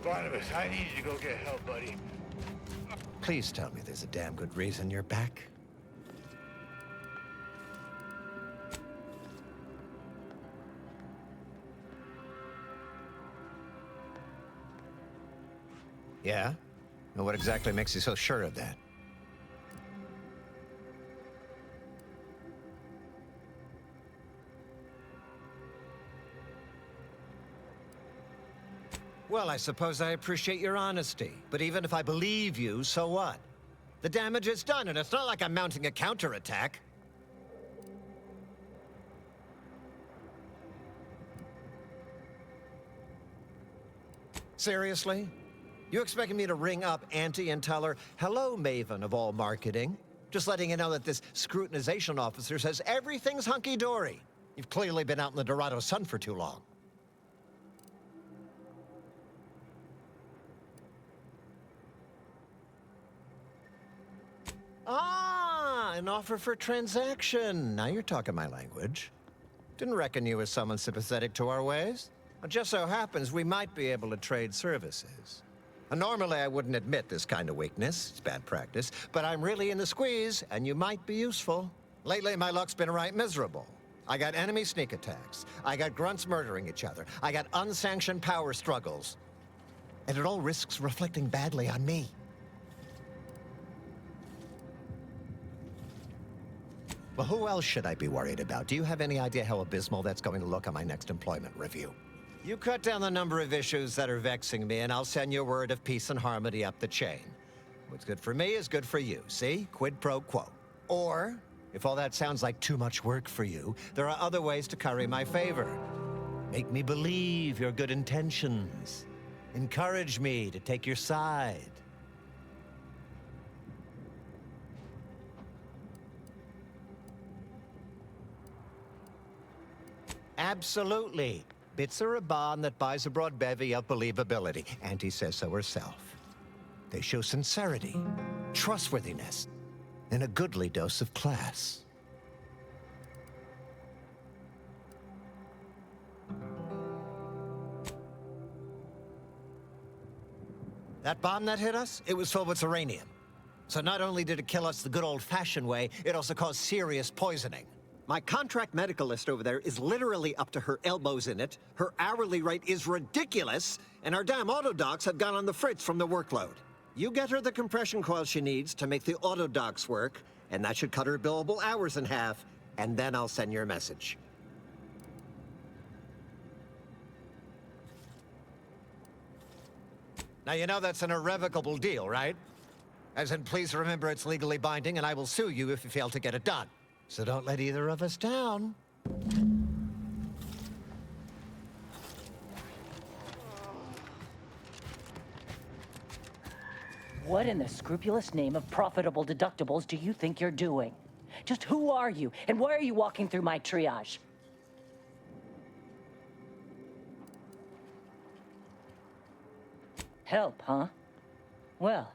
Barnabas, I need you to go get help, buddy. Please tell me there's a damn good reason you're back. Yeah? And what exactly makes you so sure of that? Well, I suppose I appreciate your honesty. But even if I believe you, so what? The damage is done, and it's not like I'm mounting a counterattack. Seriously? You expecting me to ring up Auntie and tell her, hello, Maven of all marketing? Just letting you know that this scrutinization officer says everything's hunky-dory. You've clearly been out in the Dorado sun for too long. Ah, an offer for transaction. Now you're talking my language. Didn't reckon you as someone sympathetic to our ways. It just so happens we might be able to trade services. Normally, I wouldn't admit this kind of weakness. It's bad practice. But I'm really in the squeeze, and you might be useful. Lately, my luck's been right miserable. I got enemy sneak attacks. I got grunts murdering each other. I got unsanctioned power struggles. And it all risks reflecting badly on me. Well, who else should I be worried about? Do you have any idea how abysmal that's going to look on my next employment review? You cut down the number of issues that are vexing me, and I'll send you a word of peace and harmony up the chain. What's good for me is good for you, see? Quid pro quo. Or, if all that sounds like too much work for you, there are other ways to curry my favor. Make me believe your good intentions. Encourage me to take your side. Absolutely. Bits are a bond that buys a broad bevy of believability. Auntie says so herself. They show sincerity, trustworthiness, and a goodly dose of class. That bomb that hit us, it was filled with uranium. So not only did it kill us the good old-fashioned way, it also caused serious poisoning. My contract medicalist over there is literally up to her elbows in it, her hourly rate is ridiculous, and our damn autodocs have gone on the fritz from the workload. You get her the compression coil she needs to make the autodocs work, and that should cut her billable hours in half, and then I'll send your message. Now, you know that's an irrevocable deal, right? As in, please remember it's legally binding, and I will sue you if you fail to get it done. So don't let either of us down. What in the scrupulous name of profitable deductibles do you think you're doing? Just who are you, and why are you walking through my triage? Help, huh? Well,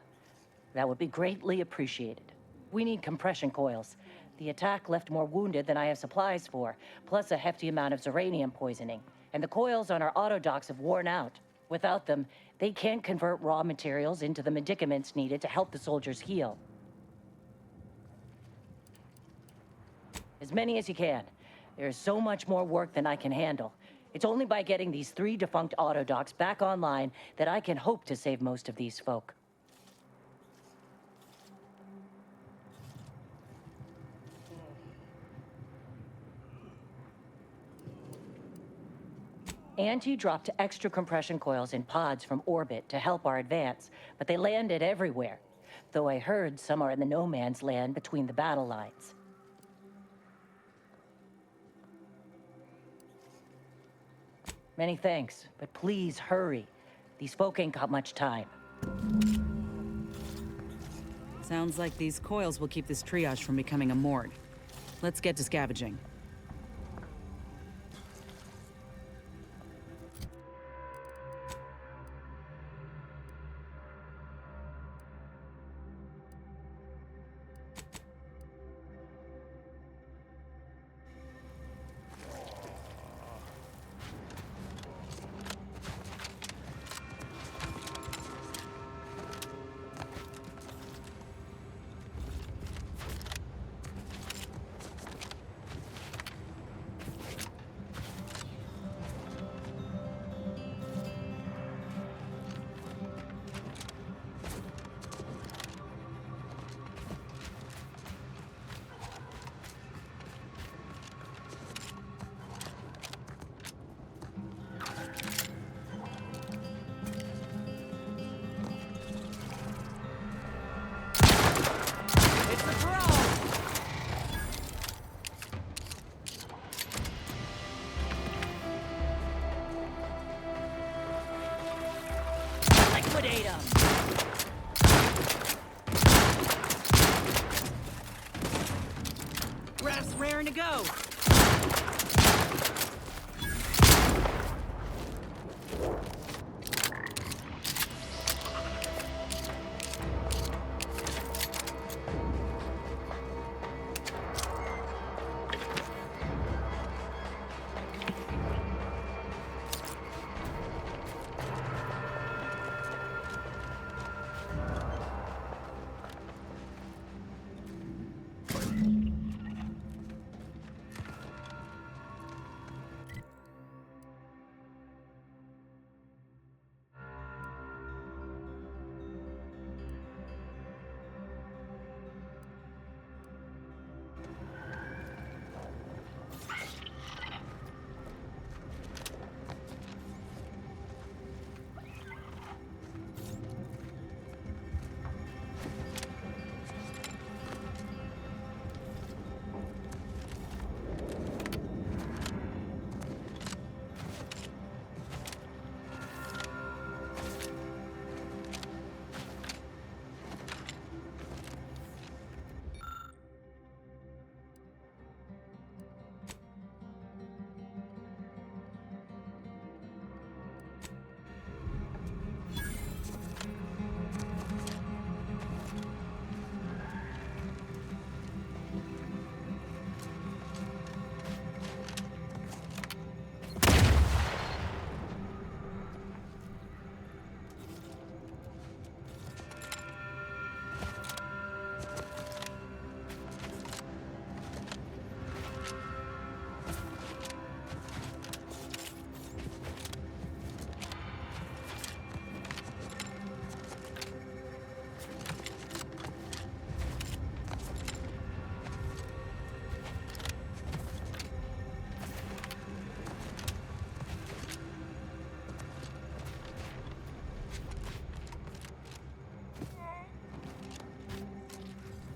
that would be greatly appreciated. We need compression coils. The attack left more wounded than I have supplies for, plus a hefty amount of uranium poisoning. And the coils on our autodocs have worn out. Without them, they can't convert raw materials into the medicaments needed to help the soldiers heal. As many as you can. There's so much more work than I can handle. It's only by getting these 3 defunct autodocs back online that I can hope to save most of these folk. Auntie dropped extra compression coils in pods from orbit to help our advance, but they landed everywhere. though I heard some are in the no man's land between the battle lines. Many thanks, but please hurry. These folk ain't got much time. Sounds like these coils will keep this triage from becoming a morgue. Let's get to scavenging. Liquidate 'em! Graph's raring to go!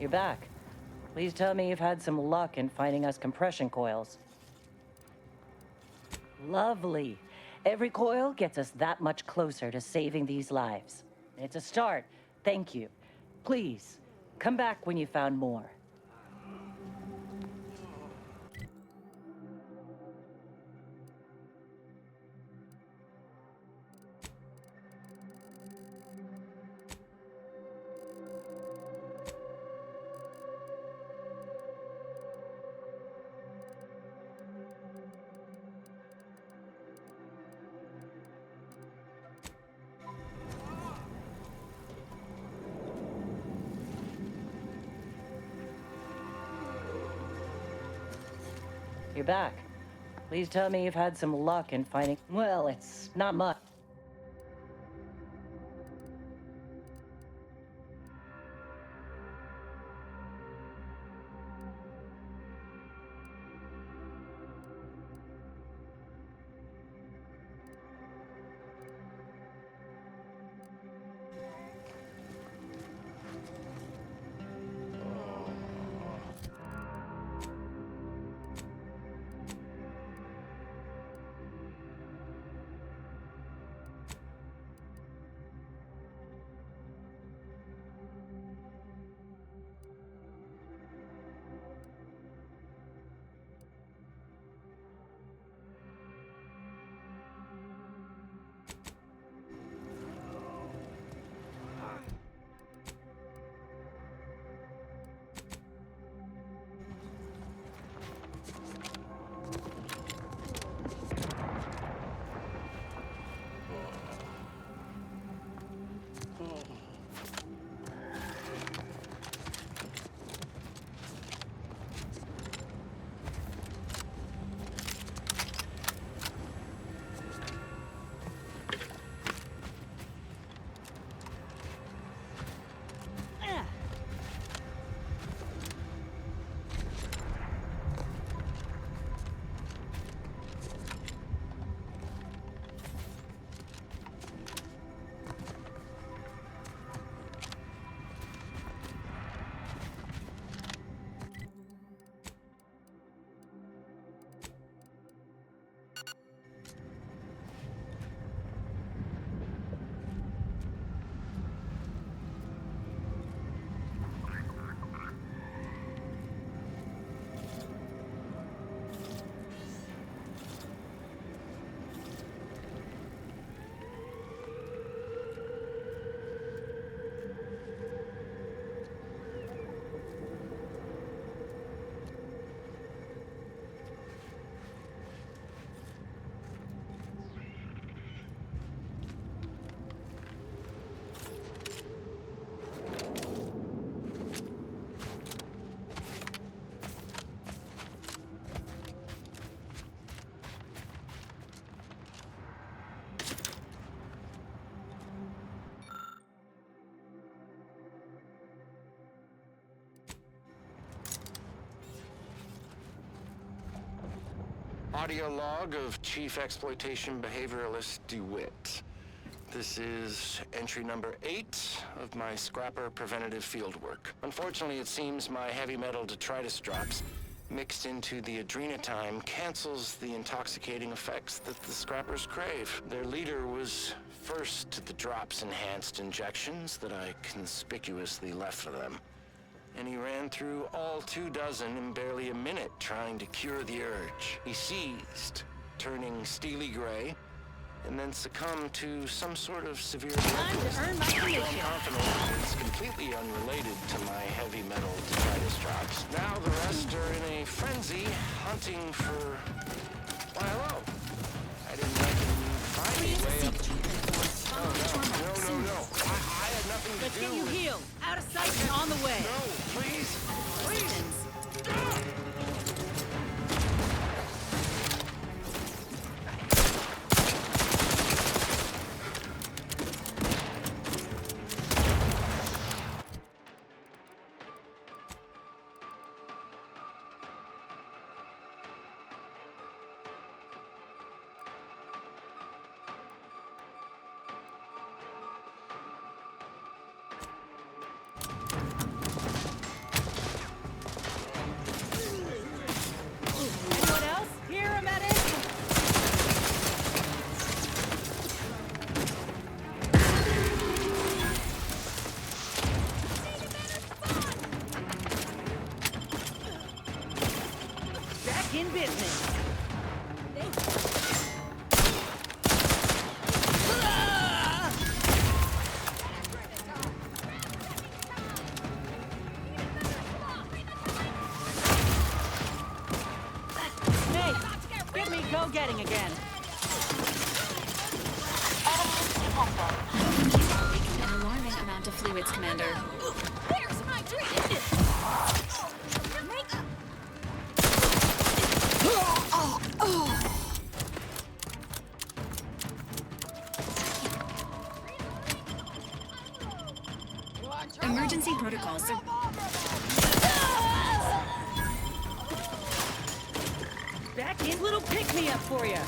You're back. Please tell me you've had some luck in finding us compression coils. Lovely. Every coil gets us that much closer to saving these lives. It's a start. Thank you. Please, come back when you found more. You're back. Please tell me you've had some luck in finding... Well, it's not much. audio log of Chief Exploitation Behavioralist DeWitt. This is entry number 8 of my scrapper preventative fieldwork. Unfortunately, it seems my heavy metal detritus drops mixed into the adrenatime cancels the intoxicating effects that the scrappers crave. Their leader was first to the drops-enhanced injections that I conspicuously left for them. And he ran through all 24 in barely a minute trying to cure the urge. He seized, turning steely gray, and then succumbed to some sort of severe Time to earn my commission. I'm confident it's completely unrelated to my heavy metal detritus drops. Now the rest are in a frenzy, hunting for... Why, hello. I didn't reckon find me way up... No. I had nothing to Let's do get you with... healed. Out of sight and on the way. No, please. Anyone else? Here, a medic? Back in business. Hey, get me go-getting again. Leaking an alarming amount of fluids, Commander. Where's my drink? Emergency protocols. Back in, little pick-me-up for you.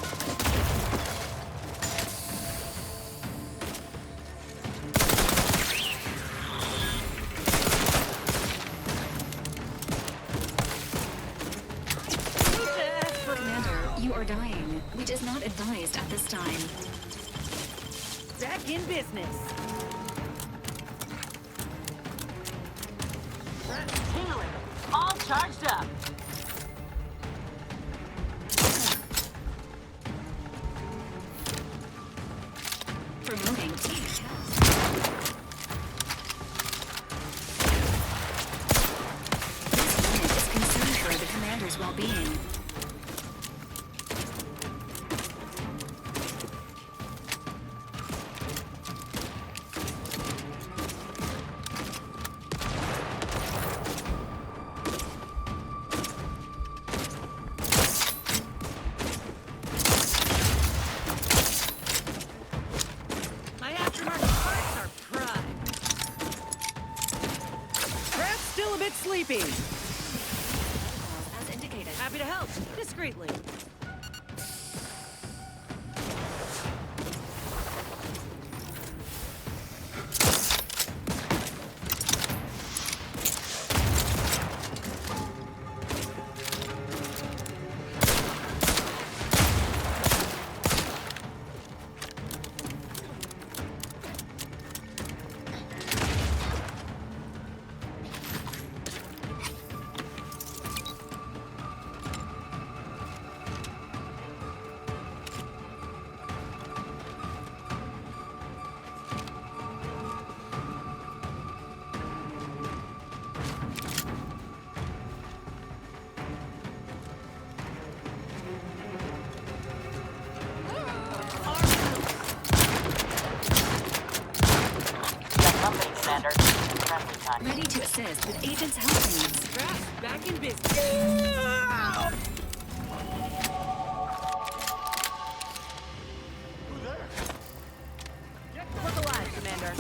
Commander, you are dying, which is not advised at this time. Back in business. Healing. All charged up. Promoting team. This unit is concerned for the commander's well-being. My aftermarket parts are prime. Perhaps still a bit sleepy. As indicated. Happy to help, discreetly. Commander. Ready to assist with agent's health needs. Craft back in business. Look alive, Commander.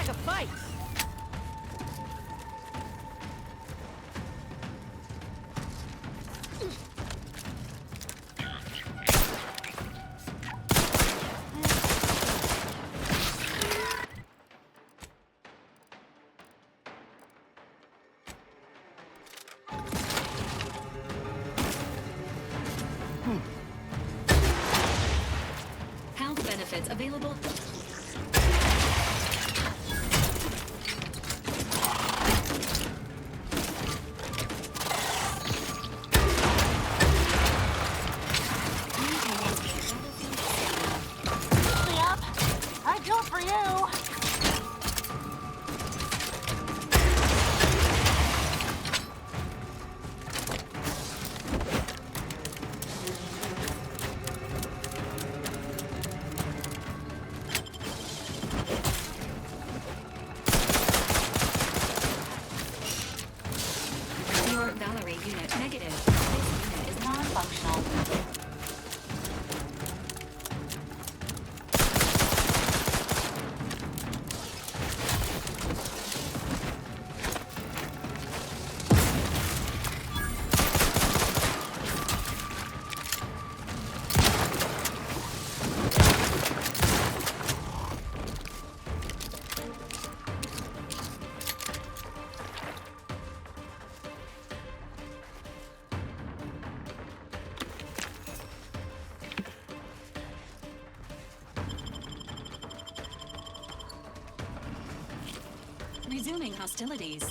a fight! Health benefits available. Yep, I'd do it for you. Your Valerie unit negative. This unit is non-functional. Resuming hostilities.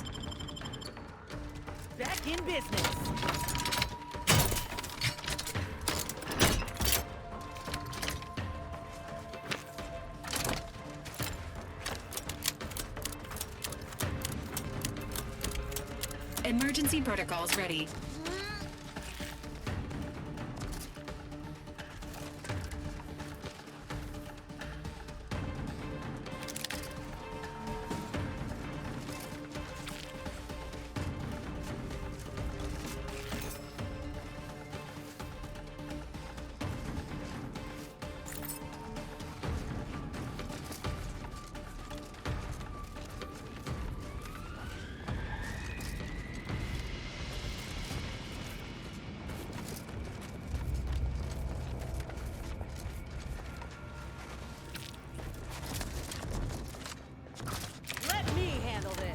Back in business. Emergency protocols ready. Let me handle this.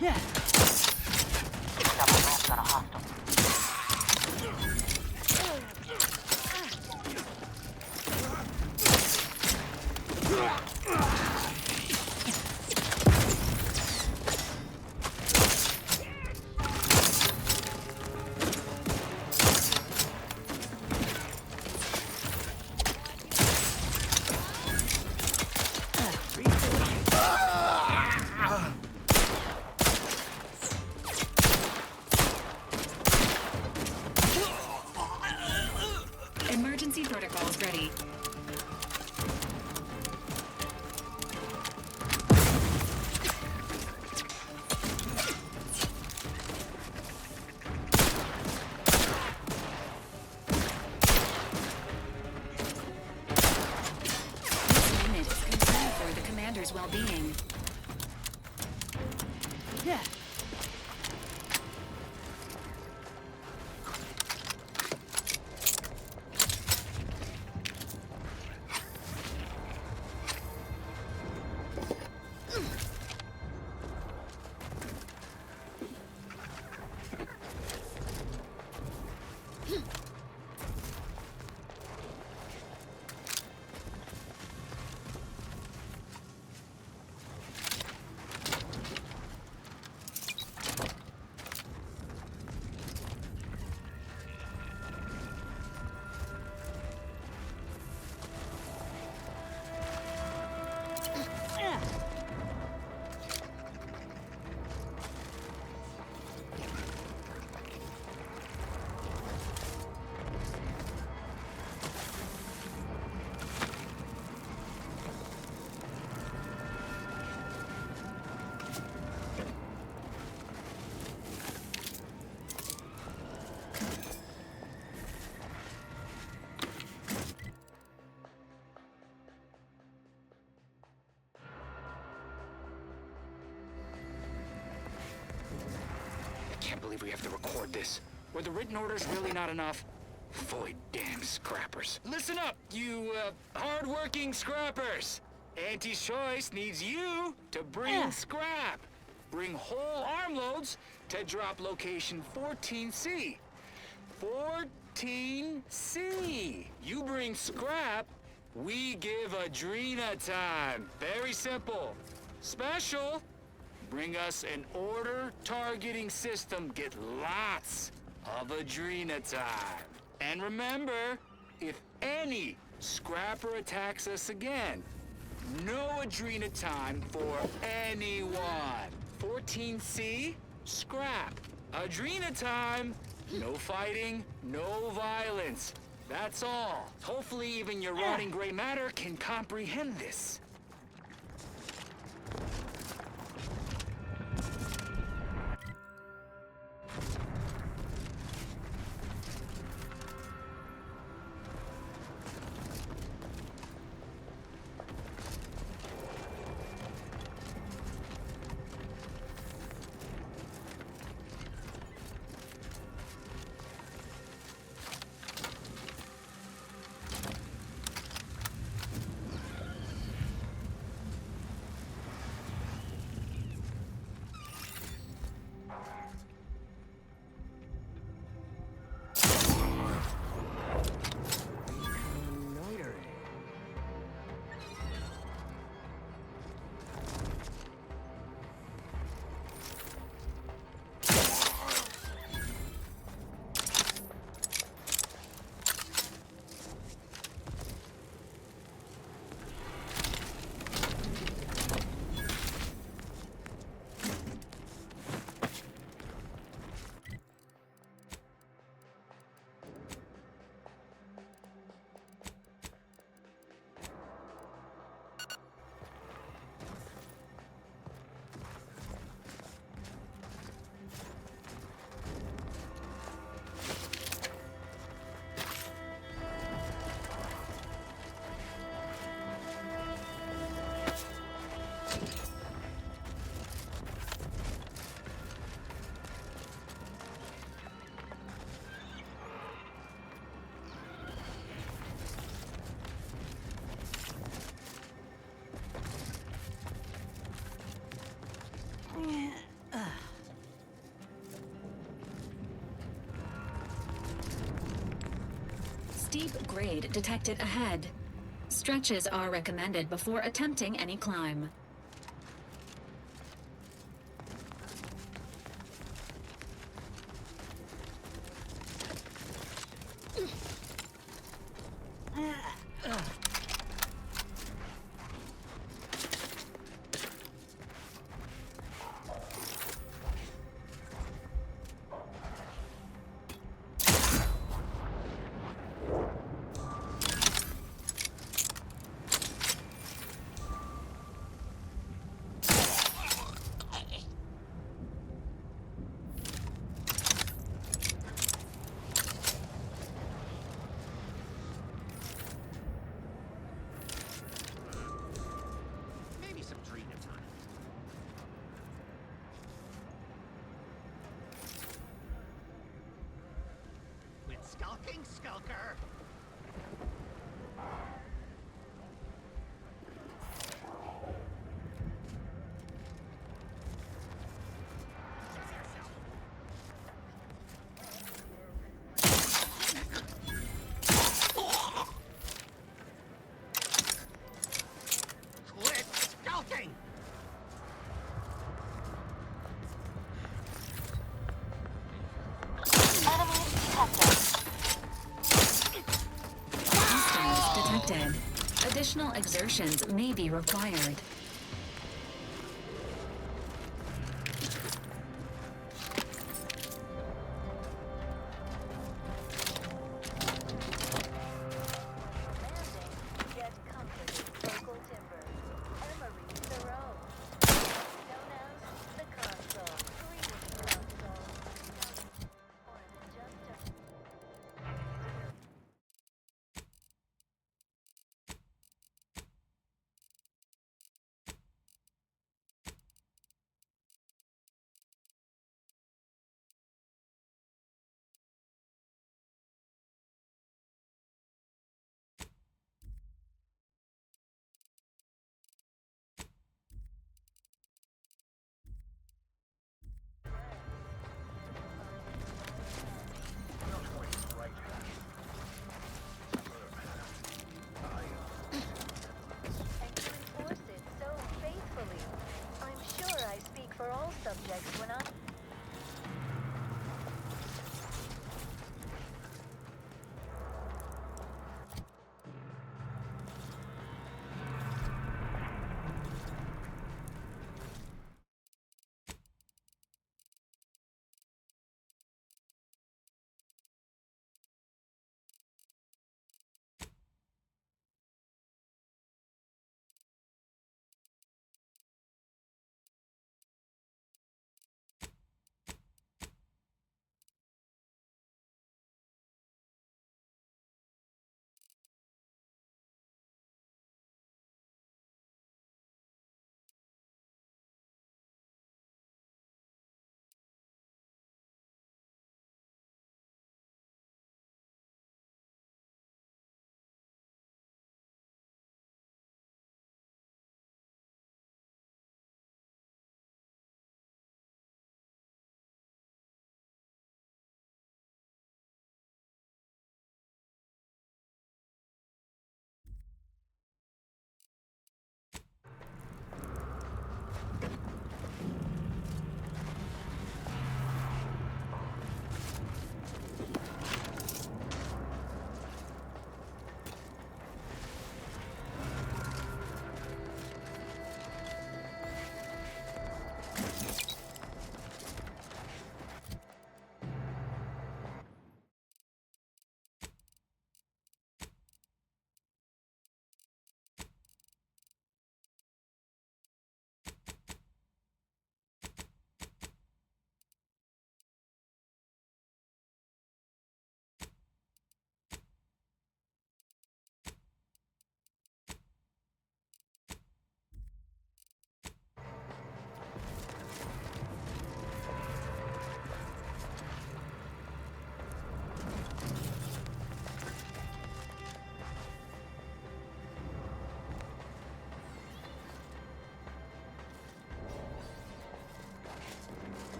Yeah. Double ramp got a hostile. Emergency protocols ready. This unit is concerned for the commander's well-being. Yeah. I can't believe we have to record this. Were the written orders really not enough? Void damn scrappers. Listen up, you, hard-working scrappers. Anti-Choice needs you to bring scrap. Bring whole armloads to drop location 14C. 14C. You bring scrap, we give Adrena time. Very simple. Special. Bring us an order targeting system. Get lots of Adrena time. And remember, if any scrapper attacks us again, no Adrena time for anyone. 14C, scrap. Adrena time, no fighting, no violence. That's all. Hopefully even your rotting gray matter can comprehend this. steep grade detected ahead. Stretches are recommended before attempting any climb. Maybe some Drina time. Quit skulking, skulker! Quit skulking! Hostiles detected. Additional exertions may be required.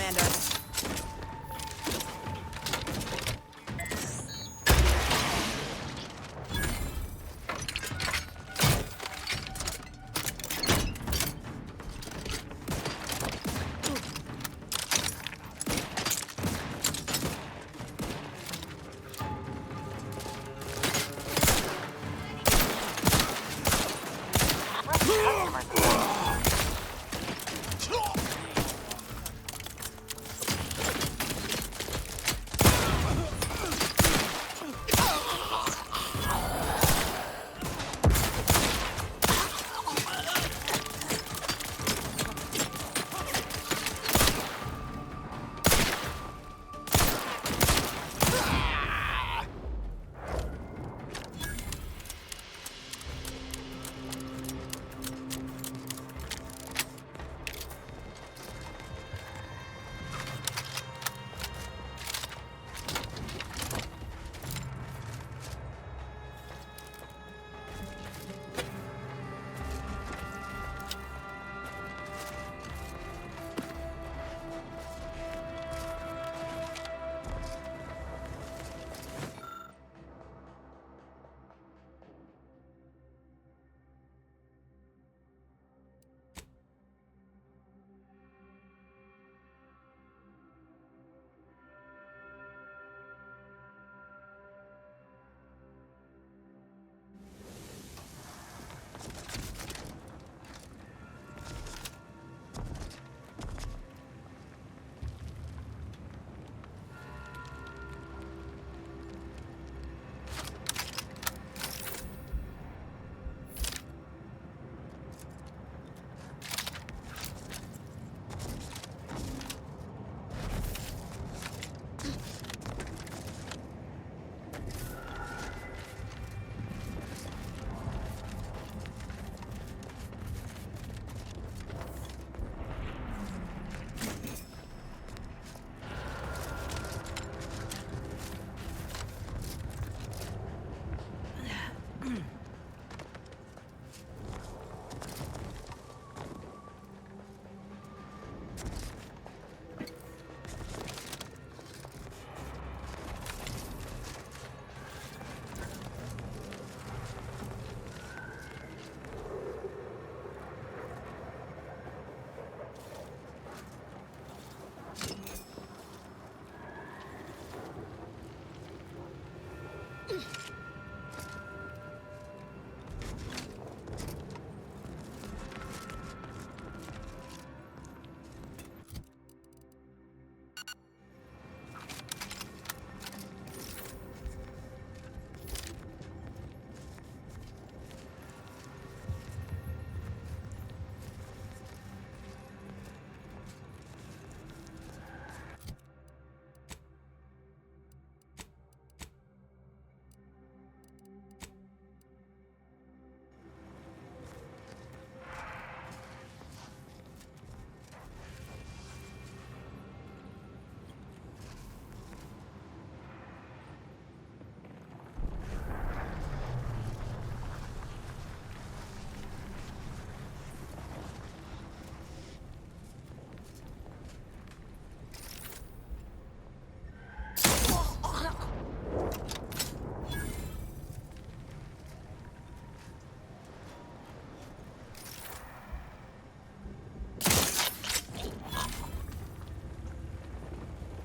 Commander.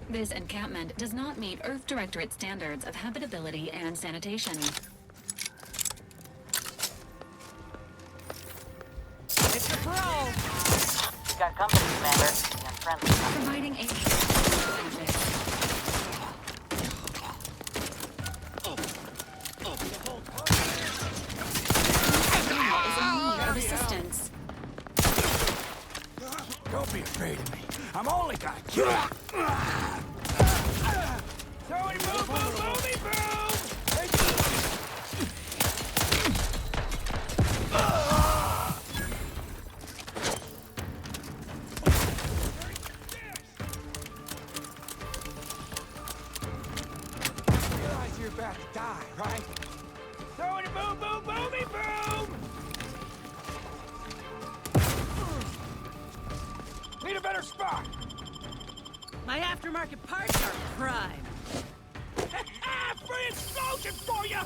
This encampment does not meet Earth Directorate standards of habitability and sanitation. It's a pro! We got company, Commander. The unfriendly company. Providing a is in need of assistance. Don't be afraid of me. I'm only gonna kill you. Joey, move, move, move! Realize you're about to die, right? Joey, boom, boom, boomy, boom! Need a better spot. My aftermarket parts are prime. Free explosion for you!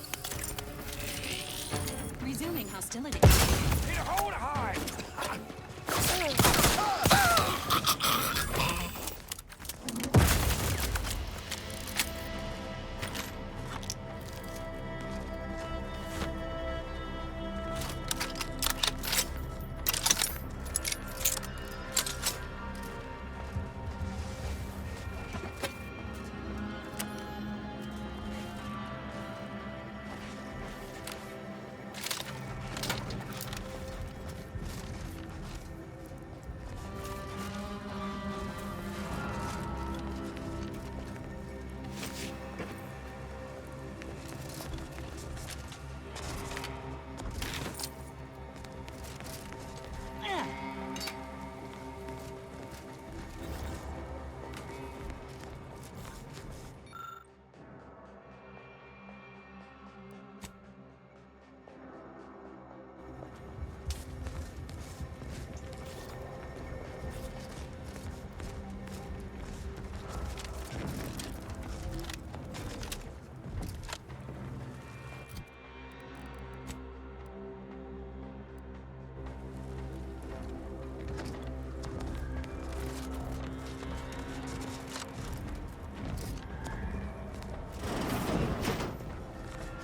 Resuming hostility. Here, hold high!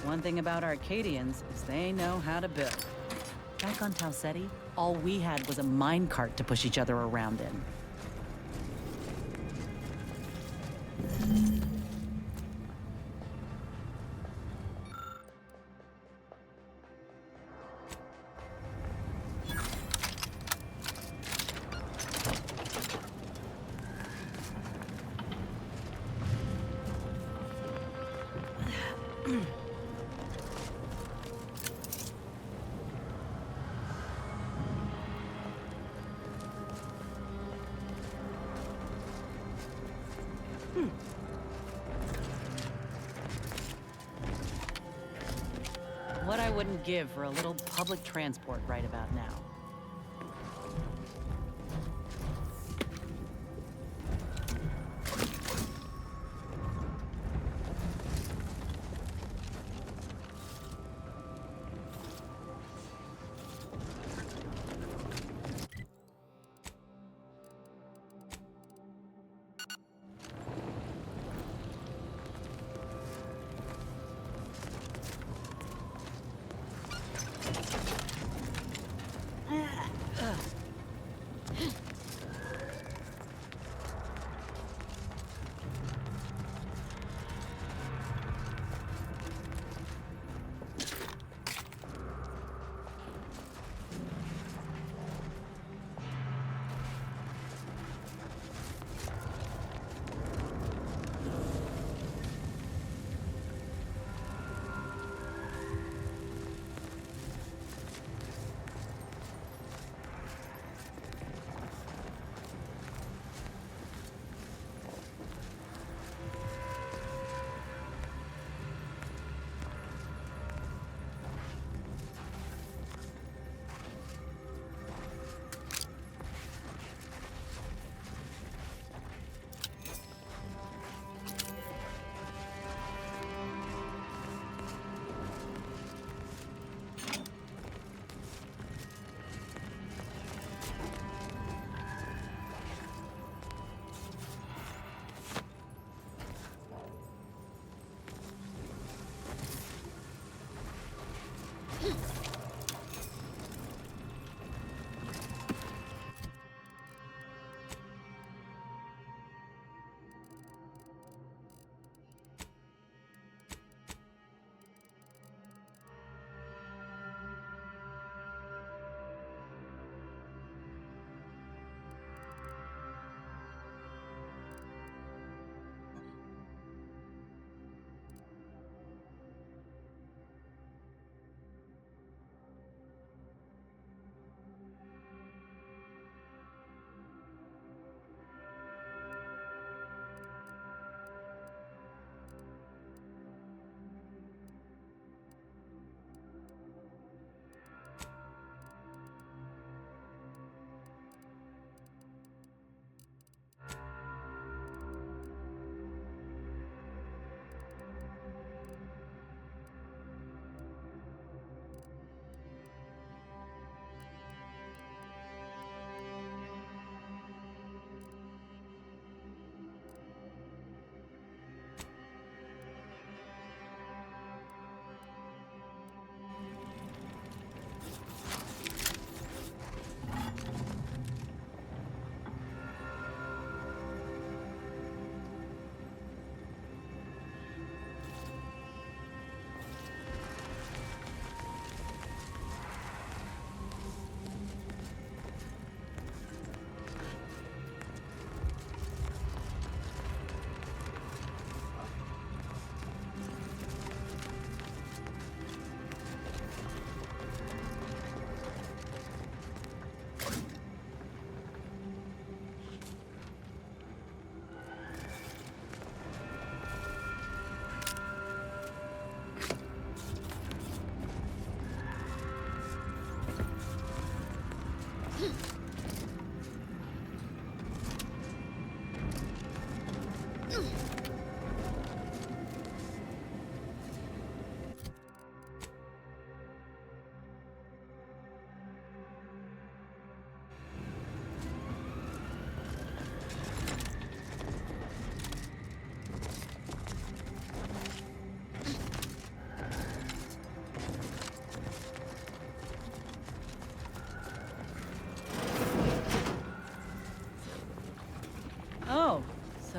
One thing about Arcadians is they know how to build. Back on Tau Ceti, all we had was a minecart to push each other around in. What I wouldn't give for a little public transport right about now.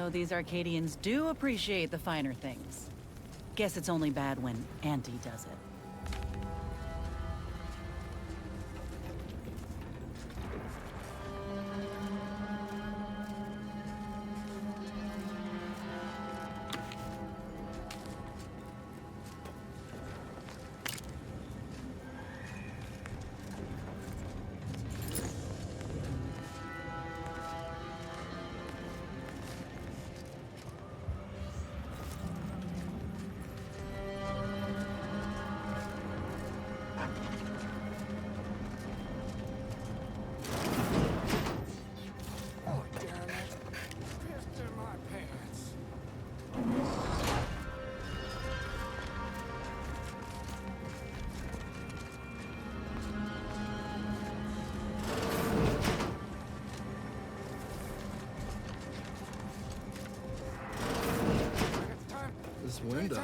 So these Arcadians do appreciate the finer things. Guess it's only bad when Auntie does it. This window.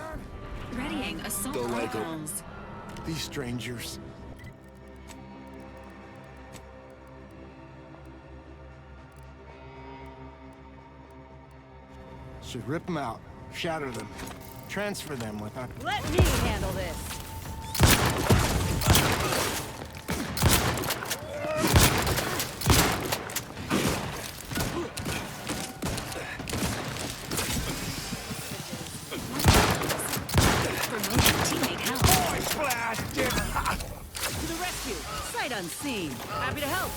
Readying assault Go like protocols. These strangers. Should rip them out, shatter them, transfer them without... Let me handle this. To the rescue! Sight unseen! Happy to help!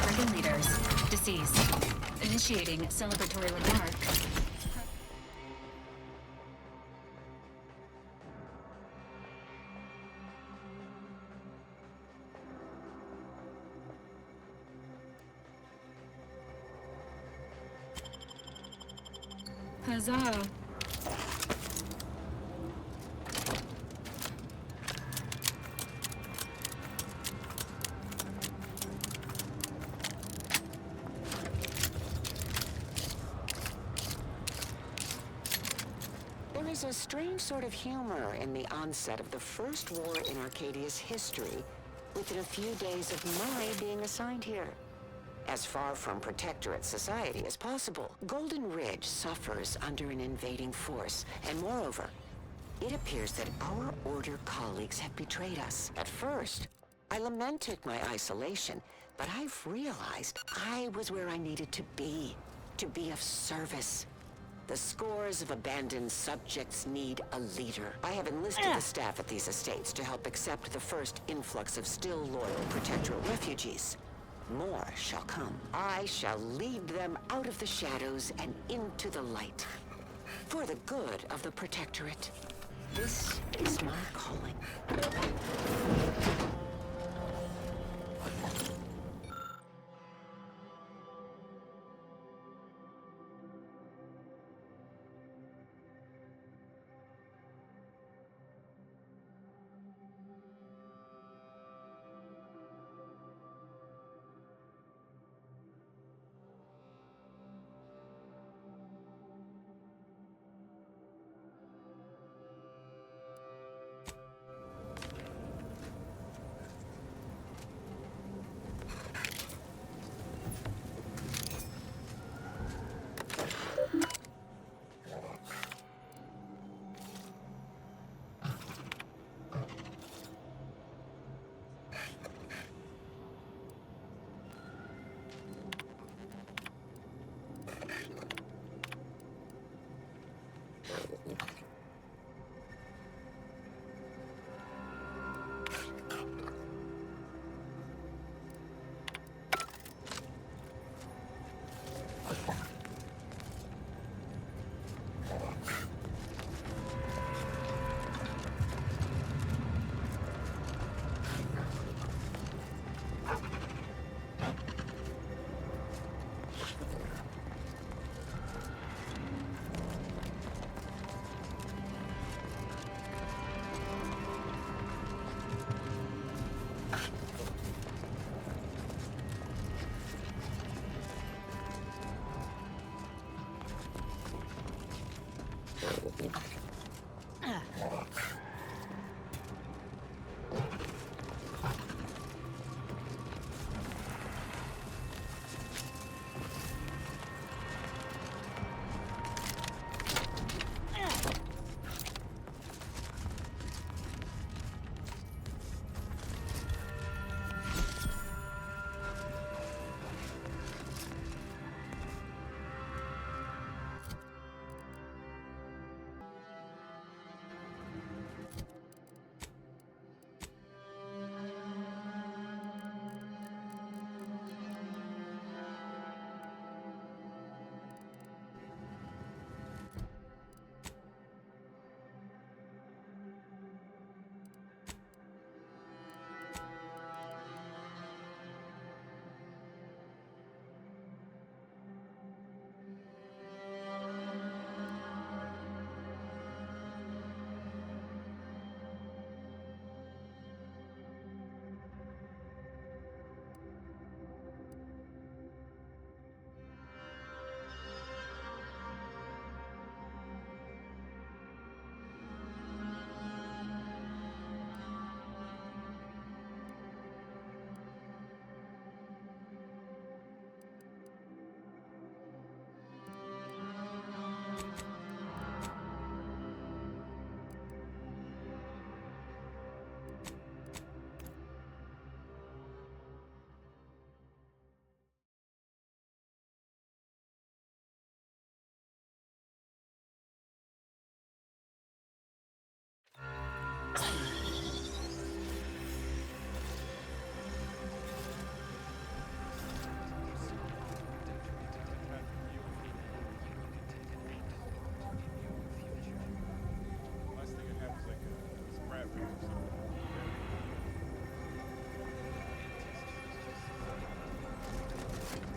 Brigand leaders. Deceased. Initiating celebratory remark. Huzzah. There is a strange sort of humor in the onset of the first war in Arcadia's history, within a few days of my being assigned here. As far from Protectorate society as possible, Golden Ridge suffers under an invading force, and moreover, it appears that our Order colleagues have betrayed us. At first, I lamented my isolation, but I've realized I was where I needed to be of service. The scores of abandoned subjects need a leader. I have enlisted the staff at these estates to help accept the first influx of still loyal Protectorate refugees. More shall come. I shall lead them out of the shadows and into the light. For the good of the Protectorate. This is my calling.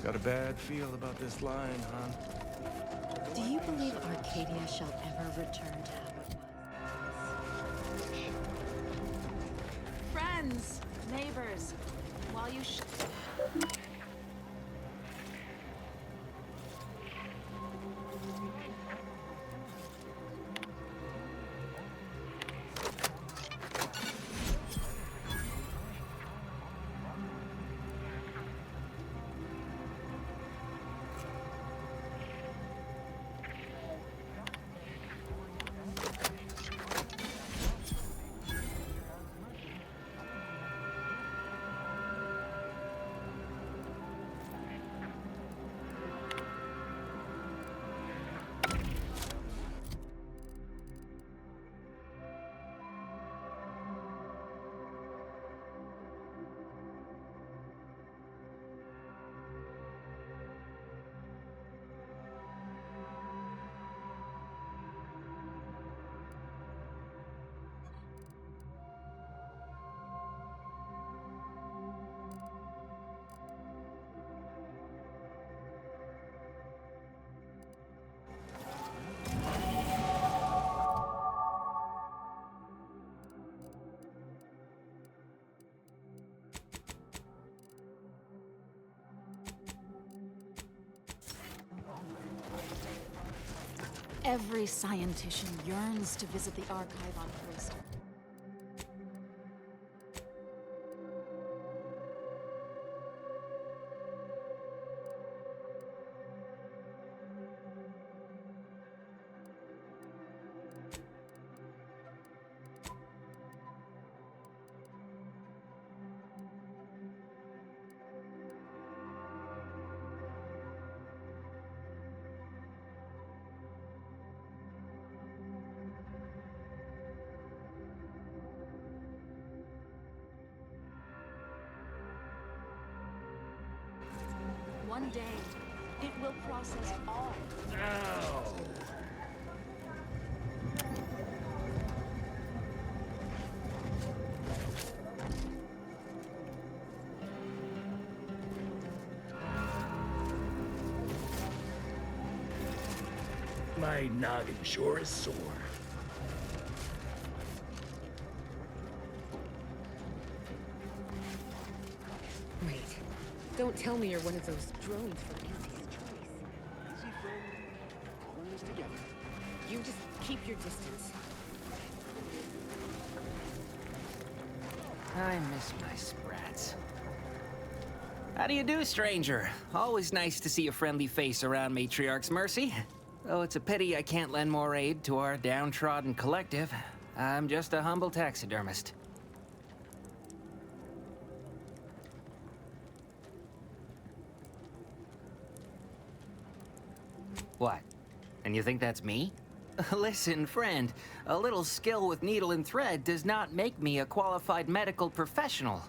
Got a bad feel about this line, huh? Do you believe Arcadia shall ever return to how it was? Friends, neighbors, while you Every scientician yearns to visit the archive on Callisto. One day, it will process all. Ow! My noggin sure is sore. Wait. Don't tell me you're one of those drones from Andy's choice. Easy, friend. All in this together. You just Keep your distance. I miss my sprats. How do you do, stranger? Always nice to see a friendly face around Matriarch's mercy. Though it's a pity I can't lend more aid to our downtrodden collective. I'm just a humble taxidermist. What? And you think that's me? Listen, friend, a little skill with needle and thread does not make me a qualified medical professional.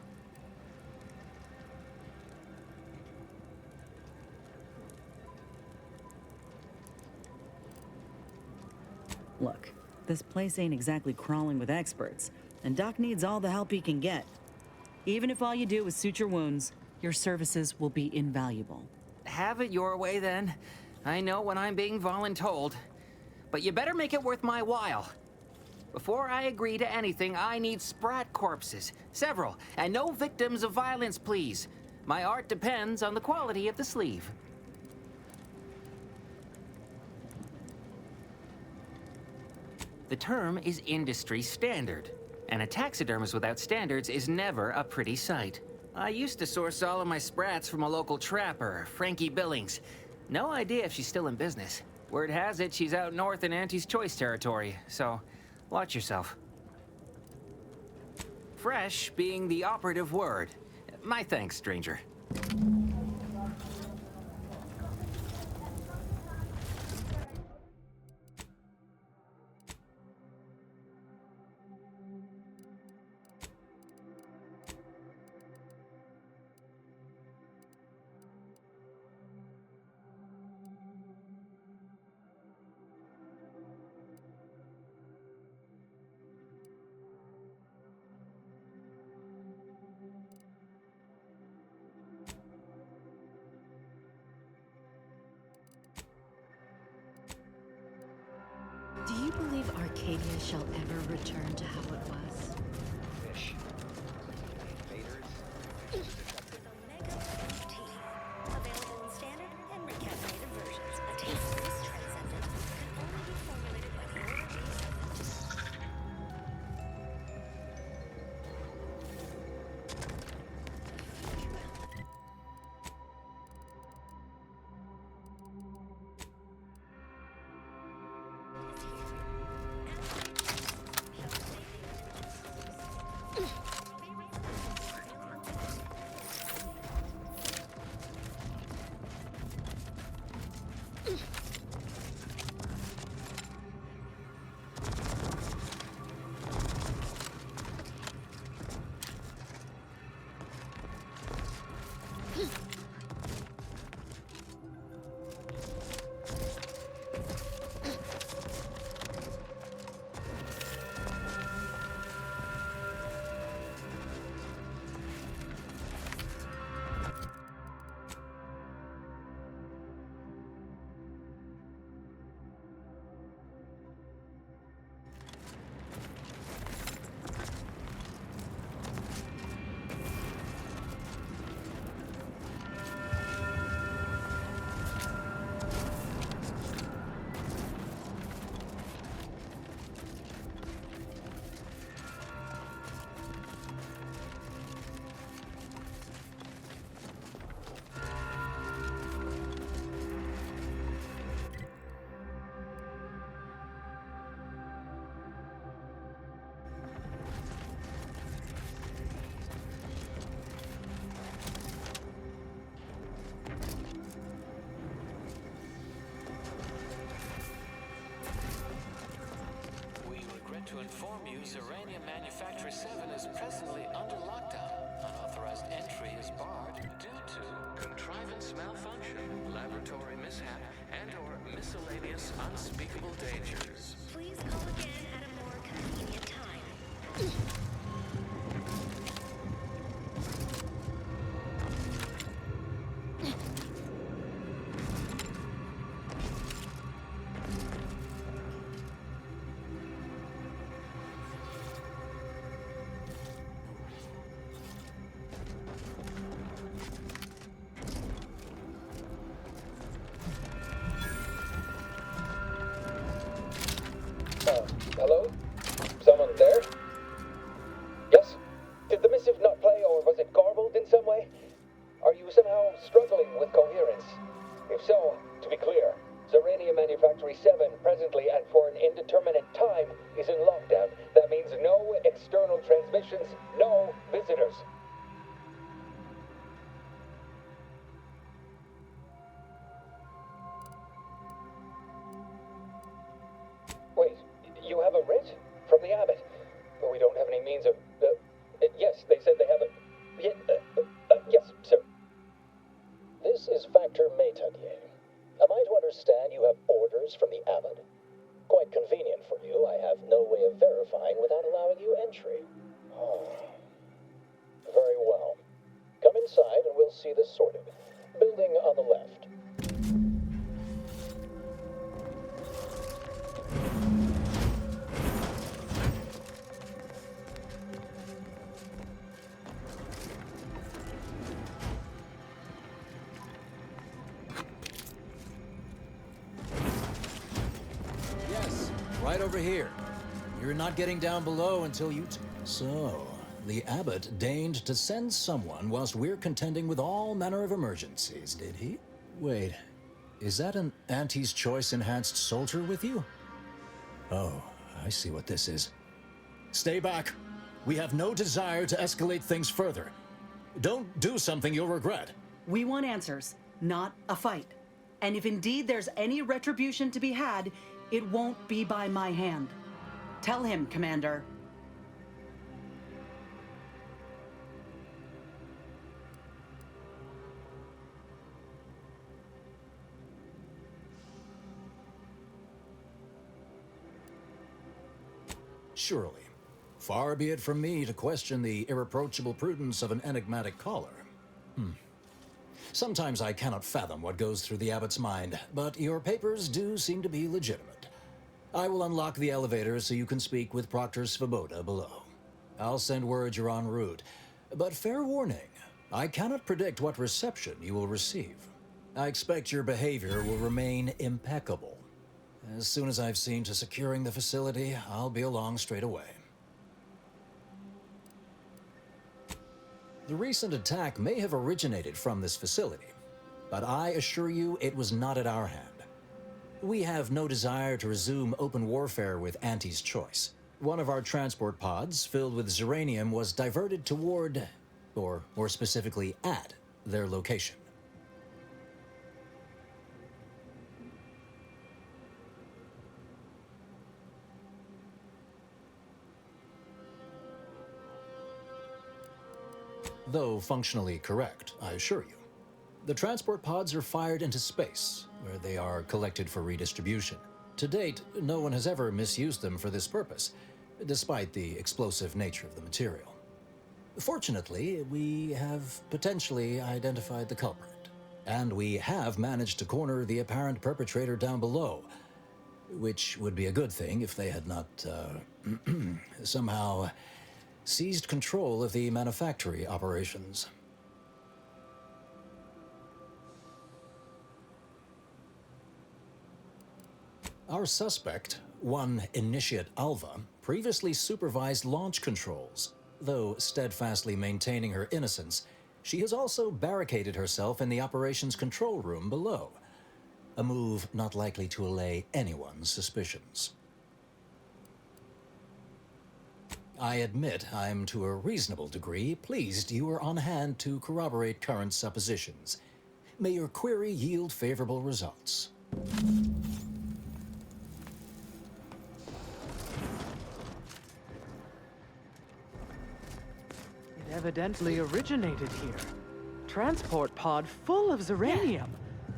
Look, this place ain't exactly crawling with experts, and Doc needs all the help he can get. Even if all you do is suture wounds, your services will be invaluable. Have it your way, then. I know when I'm being voluntold. But you better make it worth my while. Before I agree to anything, I need sprat corpses. Several. And no victims of violence, please. My art depends on the quality of the sleeve. The term is industry standard. And a taxidermist without standards is never a pretty sight. I used to source all of my sprats from a local trapper, Frankie Billings. No idea if she's still in business. Word has it she's out north in Auntie's Choice territory, so watch yourself. Fresh being the operative word. My thanks, stranger. Do you believe Arcadia shall ever return to how it was? Available in standard and recaffeinated versions. A taste this transcendent can only be formulated by the order To inform you, Zeranium Manufacturer 7 is presently under lockdown. Unauthorized entry is barred due to contrivance malfunction, laboratory mishap, and/or miscellaneous unspeakable dangers. Please call again at a more convenient time. Hello? Someone there? Yes? Did the missive not play, or was it garbled in some way? Are you somehow struggling with coherence? If so, to be clear, Zeranium Manufactory 7 presently and for an indeterminate time is in lockdown. That means no external transmissions, no visitors. Wait, you have a writ? From the abbot? But we don't have any means of... yes, they said they have a... yes, sir. This is Factor Métanier. Am I to understand you have orders from the abbot? Quite convenient for you. I have no way of verifying without allowing you entry. Oh. Very well. Come inside and we'll see this sorted. Building on the left. Yes, right over here. You're not getting down below until you... So, the abbot deigned to send someone whilst we're contending with all manner of emergencies, did he? Wait, is that an Auntie's Choice enhanced soldier with you? Oh, I see what this is. Stay back. We have no desire to escalate things further. Don't do something you'll regret. We want answers, not a fight. And if indeed there's any retribution to be had, it won't be by my hand. Tell him, Commander. Surely. Far be it from me to question the irreproachable prudence of an enigmatic caller. Sometimes I cannot fathom what goes through the abbot's mind, but your papers do seem to be legitimate. I will unlock the elevator so you can speak with Proctor Svoboda below. I'll send word you're en route, but fair warning, I cannot predict what reception you will receive. I expect your behavior will remain impeccable. As soon as I've seen to securing the facility, I'll be along straight away. The recent attack may have originated from this facility, but I assure you it was not at our hand. We have no desire to resume open warfare with Auntie's Choice. One of our transport pods, filled with Zeranium, was diverted toward, or more specifically at, their location. Though functionally correct, I assure you. The transport pods are fired into space, where they are collected for redistribution. To date, no one has ever misused them for this purpose, despite the explosive nature of the material. Fortunately, we have potentially identified the culprit, and we have managed to corner the apparent perpetrator down below, which would be a good thing if they had not, somehow seized control of the manufactory operations. Our suspect, one Initiate Alva, previously supervised launch controls. Though steadfastly maintaining her innocence, she has also barricaded herself in the operations control room below. A move not likely to allay anyone's suspicions. I admit I'm to a reasonable degree pleased you are on hand to corroborate current suppositions. May your query yield favorable results. It evidently originated here. Transport pod full of Zeranium.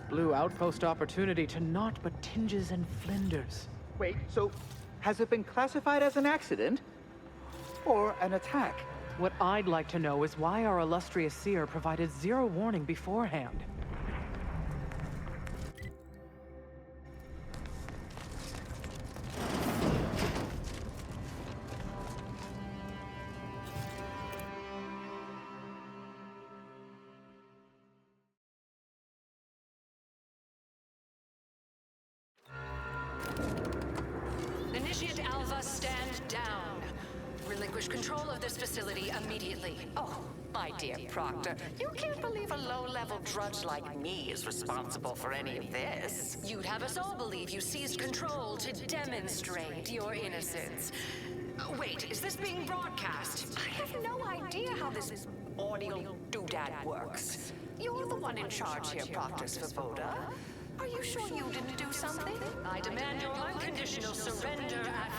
Blue outpost opportunity to naught but tinges and flinders. Wait, so has it been classified as an accident? Or an attack? What I'd like to know is why our illustrious seer provided zero warning beforehand. Initiate Alpha, stand down. Relinquish control of this facility immediately. Oh, my dear Proctor, you can't believe a low-level drudge like me is responsible for any of this. You'd have us all believe you seized control to demonstrate your innocence. Wait, is this being broadcast? I have no idea how this audio doodad works. You're the one in charge here, Proctor Svoboda. Are you sure you didn't do something? I demand your unconditional surrender at...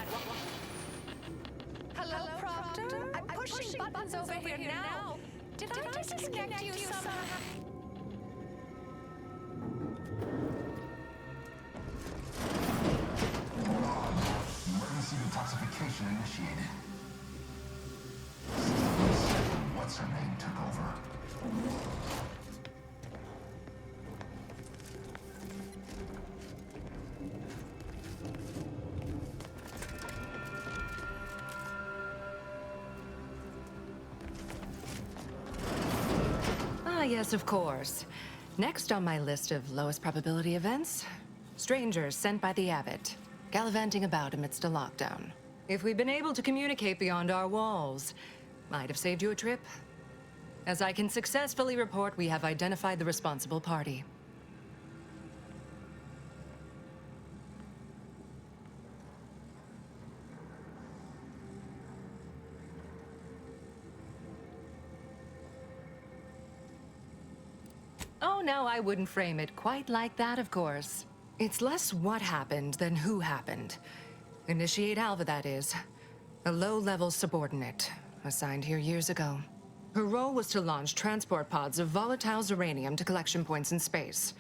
Hello, Proctor? I'm pushing buttons over here now. Did I disconnect you somehow? Emergency detoxification initiated. What's her name took over? Yes, of course. Next on my list of lowest probability events, strangers sent by the Abbot, gallivanting about amidst a lockdown. If we'd been able to communicate beyond our walls, might have saved you a trip. As I can successfully report, we have identified the responsible party. Oh, no, I wouldn't frame it quite like that, of course. It's less what happened than who happened. Initiate Alva, that is. A low-level subordinate, assigned here years ago. Her role was to launch transport pods of volatile uranium to collection points in space.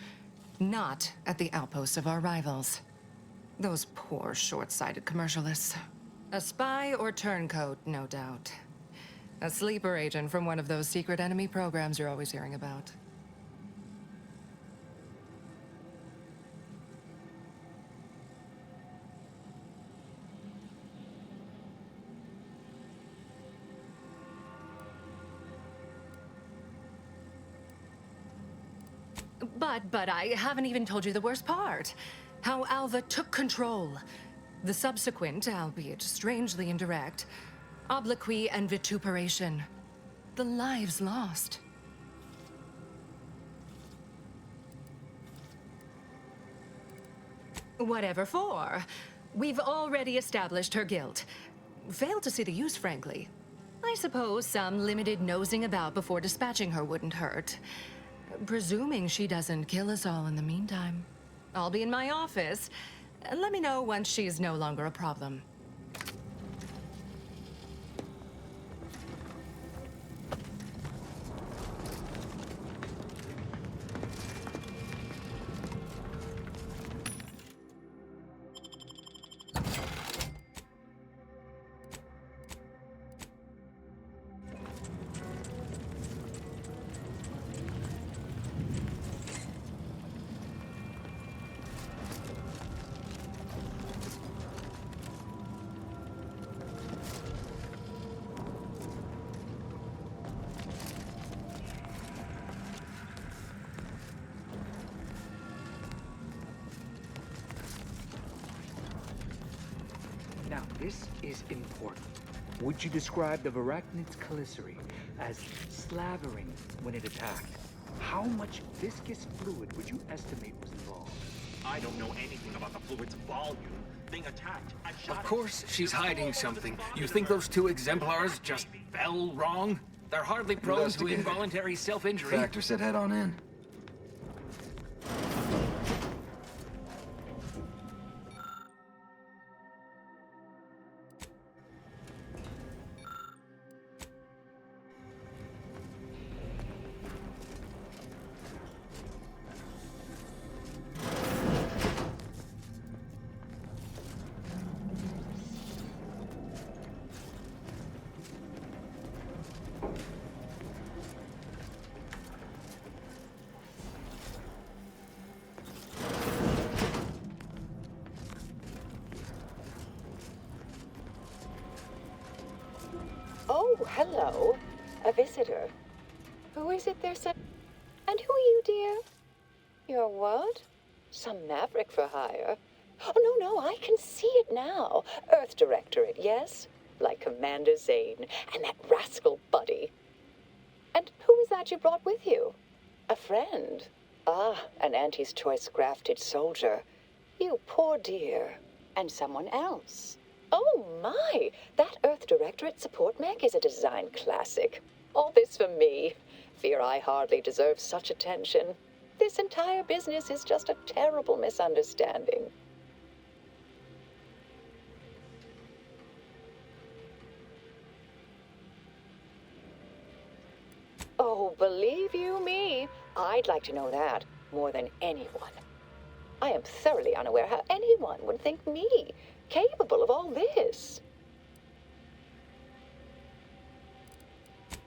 Not at the outposts of our rivals. Those poor, short-sighted commercialists. A spy or turncoat, no doubt. A sleeper agent from one of those secret enemy programs you're always hearing about. But I haven't even told you the worst part. How Alva took control. The subsequent, albeit strangely indirect, obloquy and vituperation. The lives lost. Whatever for. We've already established her guilt. Failed to see the use, frankly. I suppose some limited nosing about before dispatching her wouldn't hurt. Presuming she doesn't kill us all in the meantime. I'll be in my office. Let me know once she's no longer a problem. Now, this is important. Would you describe the Varachnid's Calicity as slavering when it attacked? How much viscous fluid would you estimate was involved? I don't know anything about the fluid's volume. Thing attacked. I shot Of course she's hiding something. You think those two exemplars just fell wrong? They're hardly prone to involuntary self-injury. Factor said head on in. Oh, hello. A visitor. Who is it they're sent? And who are you, dear? You're what? Some maverick for hire. Oh, no, I can see it now. Earth Directorate, yes? Like Commander Zane and that rascal Buddy. And who is that you brought with you? A friend? Ah, an Auntie's Choice grafted soldier. You poor dear. And someone else. Oh, my! That Earth Directorate support mech is a design classic. All this for me. Fear I hardly deserve such attention. This entire business is just a terrible misunderstanding. Oh, believe you me, I'd like to know that more than anyone. I am thoroughly unaware how anyone would think me capable of all this.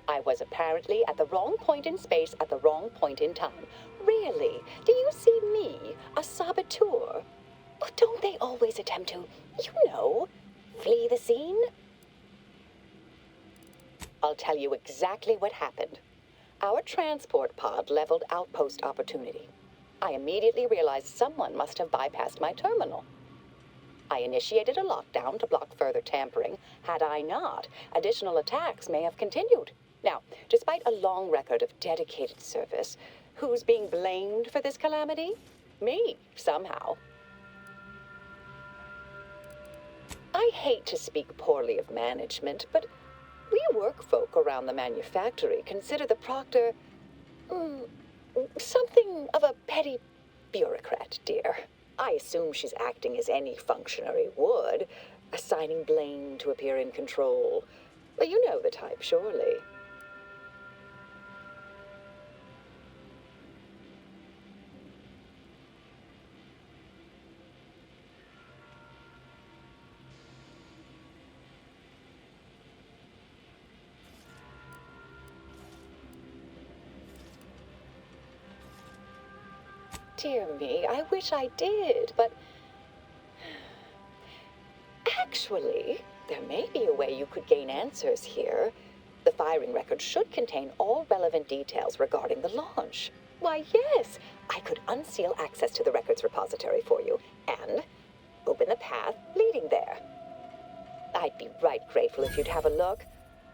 I was apparently at the wrong point in space at the wrong point in time. Really? Do you see me, a saboteur? Oh, don't they always attempt to, flee the scene? I'll tell you exactly what happened. Our transport pod leveled outpost opportunity. I immediately realized someone must have bypassed my terminal. I initiated a lockdown to block further tampering. Had I not, additional attacks may have continued. Now, despite a long record of dedicated service, who's being blamed for this calamity? Me, somehow. I hate to speak poorly of management, but we work folk around the manufactory consider the proctor something of a petty bureaucrat, dear. I assume she's acting as any functionary would, assigning blame to appear in control. Well, you know the type, surely. Dear me, I wish I did, but actually, there may be a way you could gain answers here. The firing record should contain all relevant details regarding the launch. Why, yes, I could unseal access to the records repository for you and open the path leading there. I'd be right grateful if you'd have a look.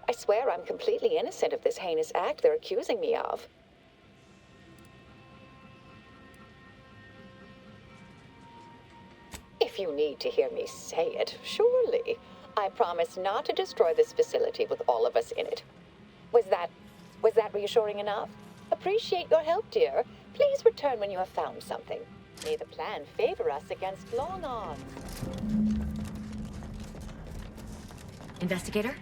I swear I'm completely innocent of this heinous act they're accusing me of. If you need to hear me say it, surely. I promise not to destroy this facility with all of us in it. Was that reassuring enough? Appreciate your help, dear. Please return when you have found something. May the plan favor us against long odds. Investigator?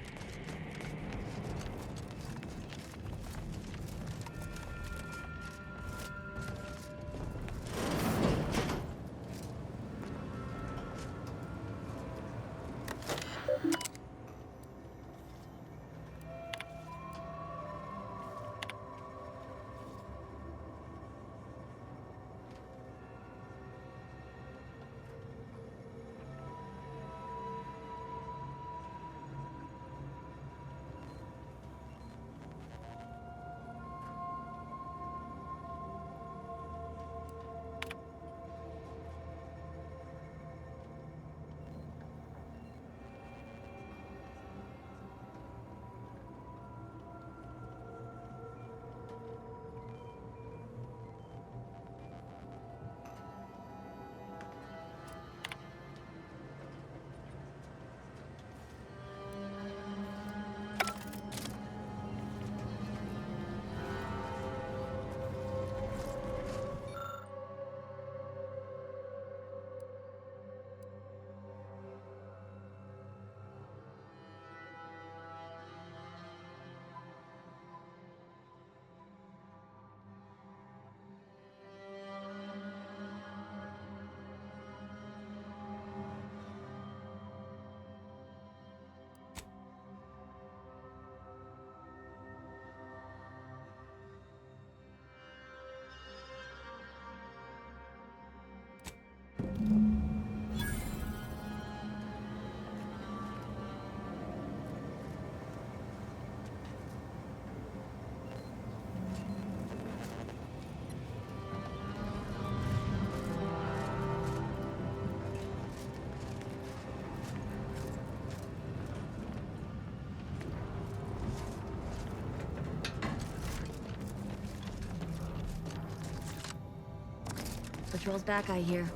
patrol's back, I hear.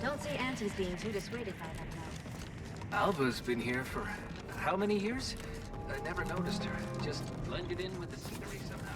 Don't see Auntie's being too dissuaded by them, though. Alva's been here for how many years? I never noticed her. Just blended in with the scenery somehow.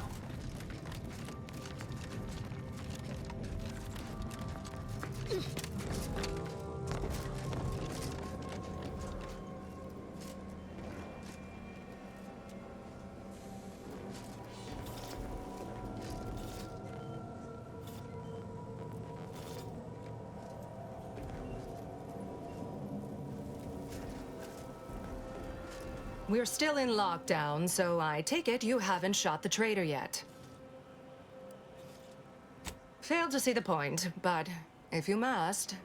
We're still in lockdown, so I take it you haven't shot the traitor yet. Failed to see the point, but if you must...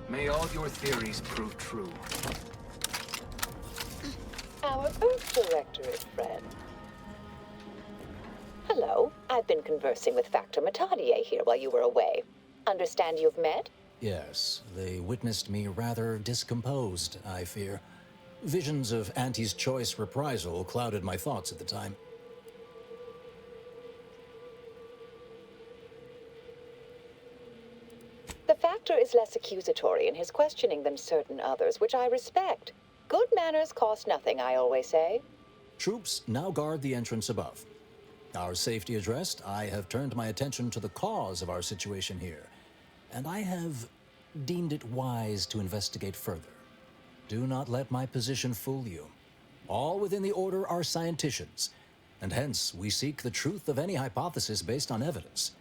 May all your theories prove true. Our Earth Directorate friend. Hello. I've been conversing with Factor Matadier here while you were away. Understand you've met? Yes, they witnessed me rather discomposed, I fear. Visions of Auntie's choice reprisal clouded my thoughts at the time. The Factor is less accusatory in his questioning than certain others, which I respect. Good manners cost nothing, I always say. Troops now guard the entrance above. Our safety addressed, I have turned my attention to the cause of our situation here, and I have deemed it wise to investigate further. Do not let my position fool you. All within the Order are scienticians, and hence we seek the truth of any hypothesis based on evidence.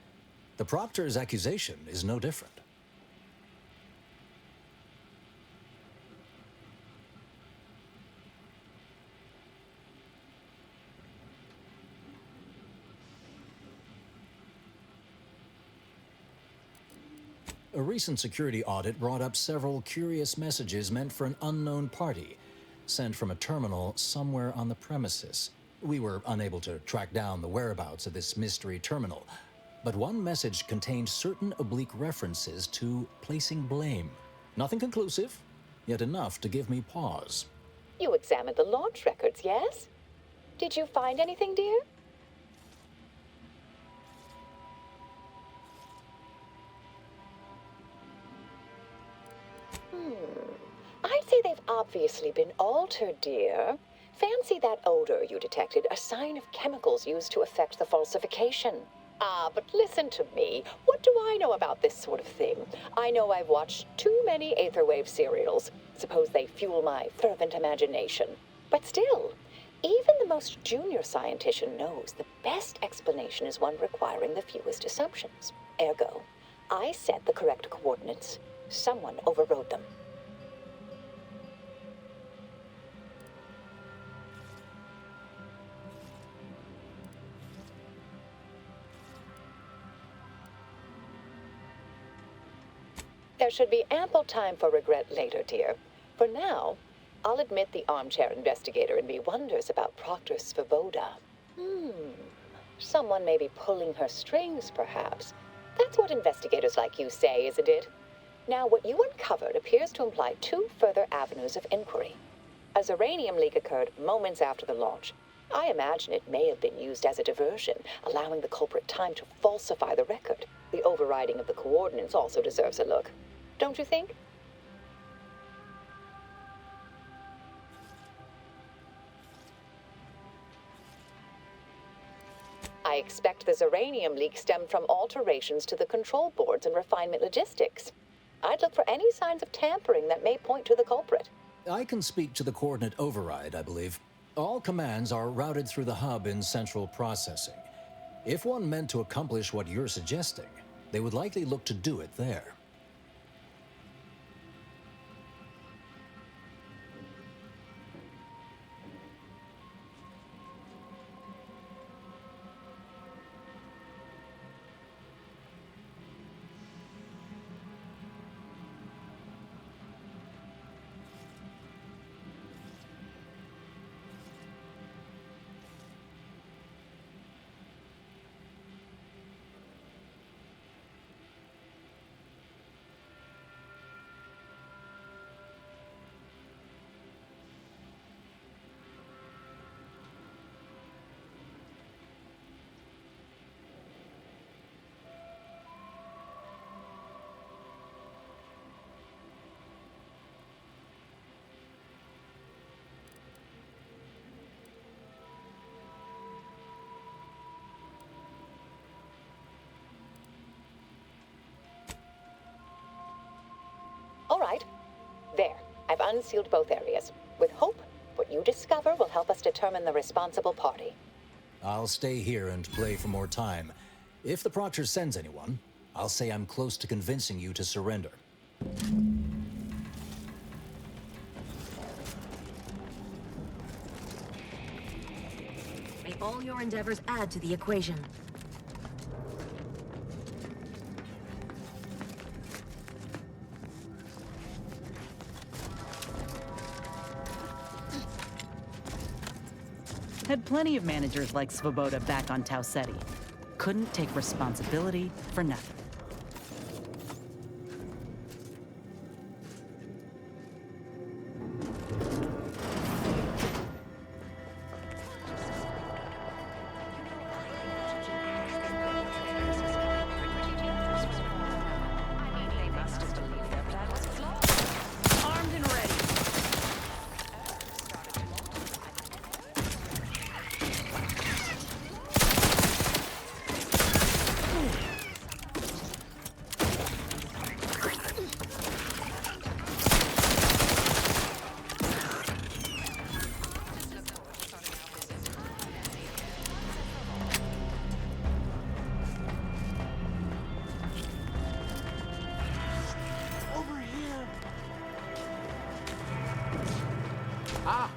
The Proctor's accusation is no different. A recent security audit brought up several curious messages meant for an unknown party, sent from a terminal somewhere on the premises. We were unable to track down the whereabouts of this mystery terminal, but one message contained certain oblique references to placing blame. Nothing conclusive, yet enough to give me pause. You examined the launch records, yes? Did you find anything, dear? I'd say they've obviously been altered, dear. Fancy that odor you detected, a sign of chemicals used to effect the falsification. Ah, but listen to me. What do I know about this sort of thing? I know I've watched too many Aetherwave serials. Suppose they fuel my fervent imagination. But still, even the most junior scientician knows the best explanation is one requiring the fewest assumptions. Ergo, I set the correct coordinates. Someone overrode them. There should be ample time for regret later, dear. For now, I'll admit the armchair investigator in me wonders about Proctor Svoboda. Someone may be pulling her strings, perhaps. That's what investigators like you say, isn't it? Now, what you uncovered appears to imply two further avenues of inquiry. A Zeranium leak occurred moments after the launch. I imagine it may have been used as a diversion, allowing the culprit time to falsify the record. The overriding of the coordinates also deserves a look. Don't you think? I expect the Zeranium leak stemmed from alterations to the control boards and refinement logistics. I'd look for any signs of tampering that may point to the culprit. I can speak to the coordinate override, I believe. All commands are routed through the hub in central processing. If one meant to accomplish what you're suggesting, they would likely look to do it there. I've unsealed both areas. With hope, what you discover will help us determine the responsible party. I'll stay here and play for more time. If the Proctor sends anyone, I'll say I'm close to convincing you to surrender. May all your endeavors add to the equation. Had plenty of managers like Svoboda back on Tau Ceti. Couldn't take responsibility for nothing. Armed and ready. Ah,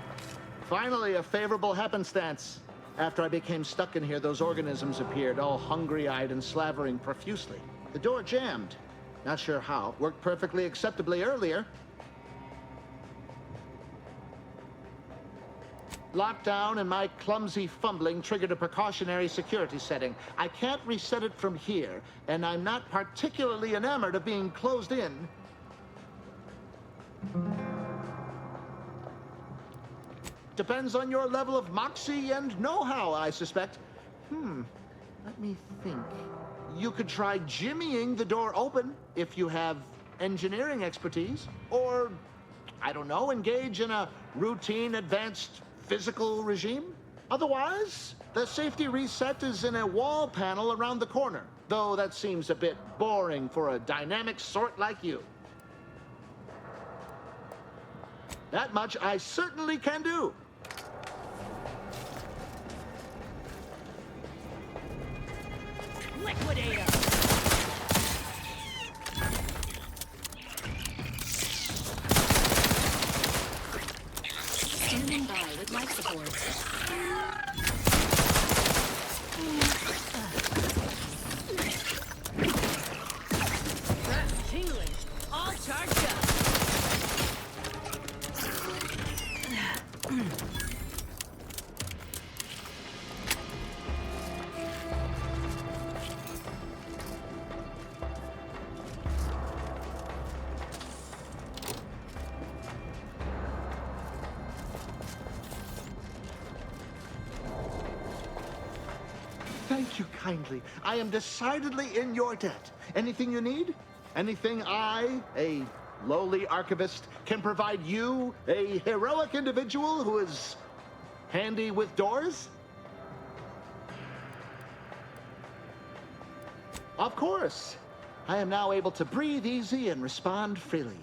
finally a favorable happenstance. After I became stuck in here, those organisms appeared, all hungry-eyed and slavering profusely. The door jammed. Not sure how. Worked perfectly acceptably earlier. Lockdown and my clumsy fumbling triggered a precautionary security setting. I can't reset it from here, and I'm not particularly enamored of being closed in. Depends on your level of moxie and know-how, I suspect. Let me think. You could try jimmying the door open if you have engineering expertise. Or, I don't know, engage in a routine advanced physical regime. Otherwise, the safety reset is in a wall panel around the corner. Though that seems a bit boring for a dynamic sort like you. That much I certainly can do. Liquidator. Standing by with life support. That's tingling. All charged up. Thank you kindly. I am decidedly in your debt. Anything you need? Anything I, a lowly archivist, can provide you, a heroic individual who is handy with doors? Of course. I am now able to breathe easy and respond freely.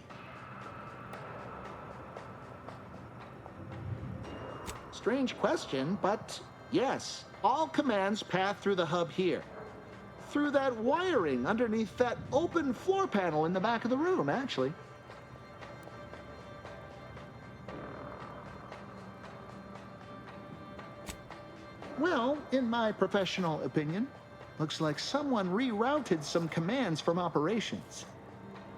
Strange question, but yes. All commands pass through the hub here. Through that wiring underneath that open floor panel in the back of the room, actually. Well, in my professional opinion, looks like someone rerouted some commands from operations.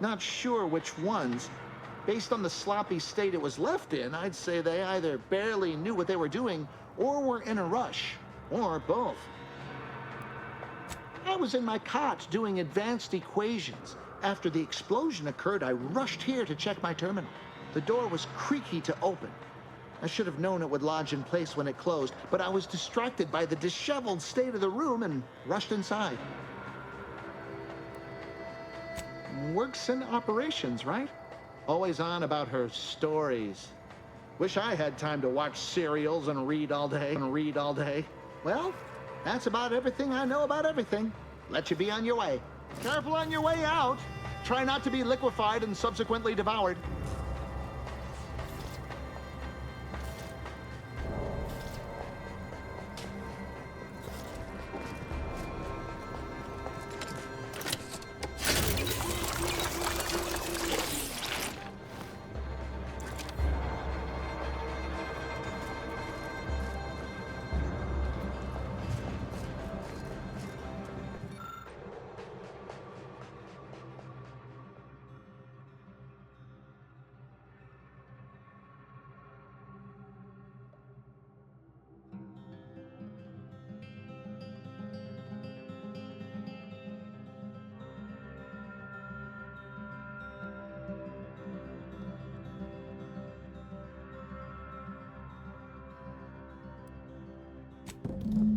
Not sure which ones. Based on the sloppy state it was left in, I'd say they either barely knew what they were doing or were in a rush. Or both. I was in my cot doing advanced equations. After the explosion occurred, I rushed here to check my terminal. The door was creaky to open. I should have known it would lodge in place when it closed, but I was distracted by the disheveled state of the room and rushed inside. Works in operations, right? Always on about her stories. Wish I had time to watch serials and read all day. Well, that's about everything I know about everything. Let you be on your way. Careful on your way out. Try not to be liquefied and subsequently devoured. Thank you.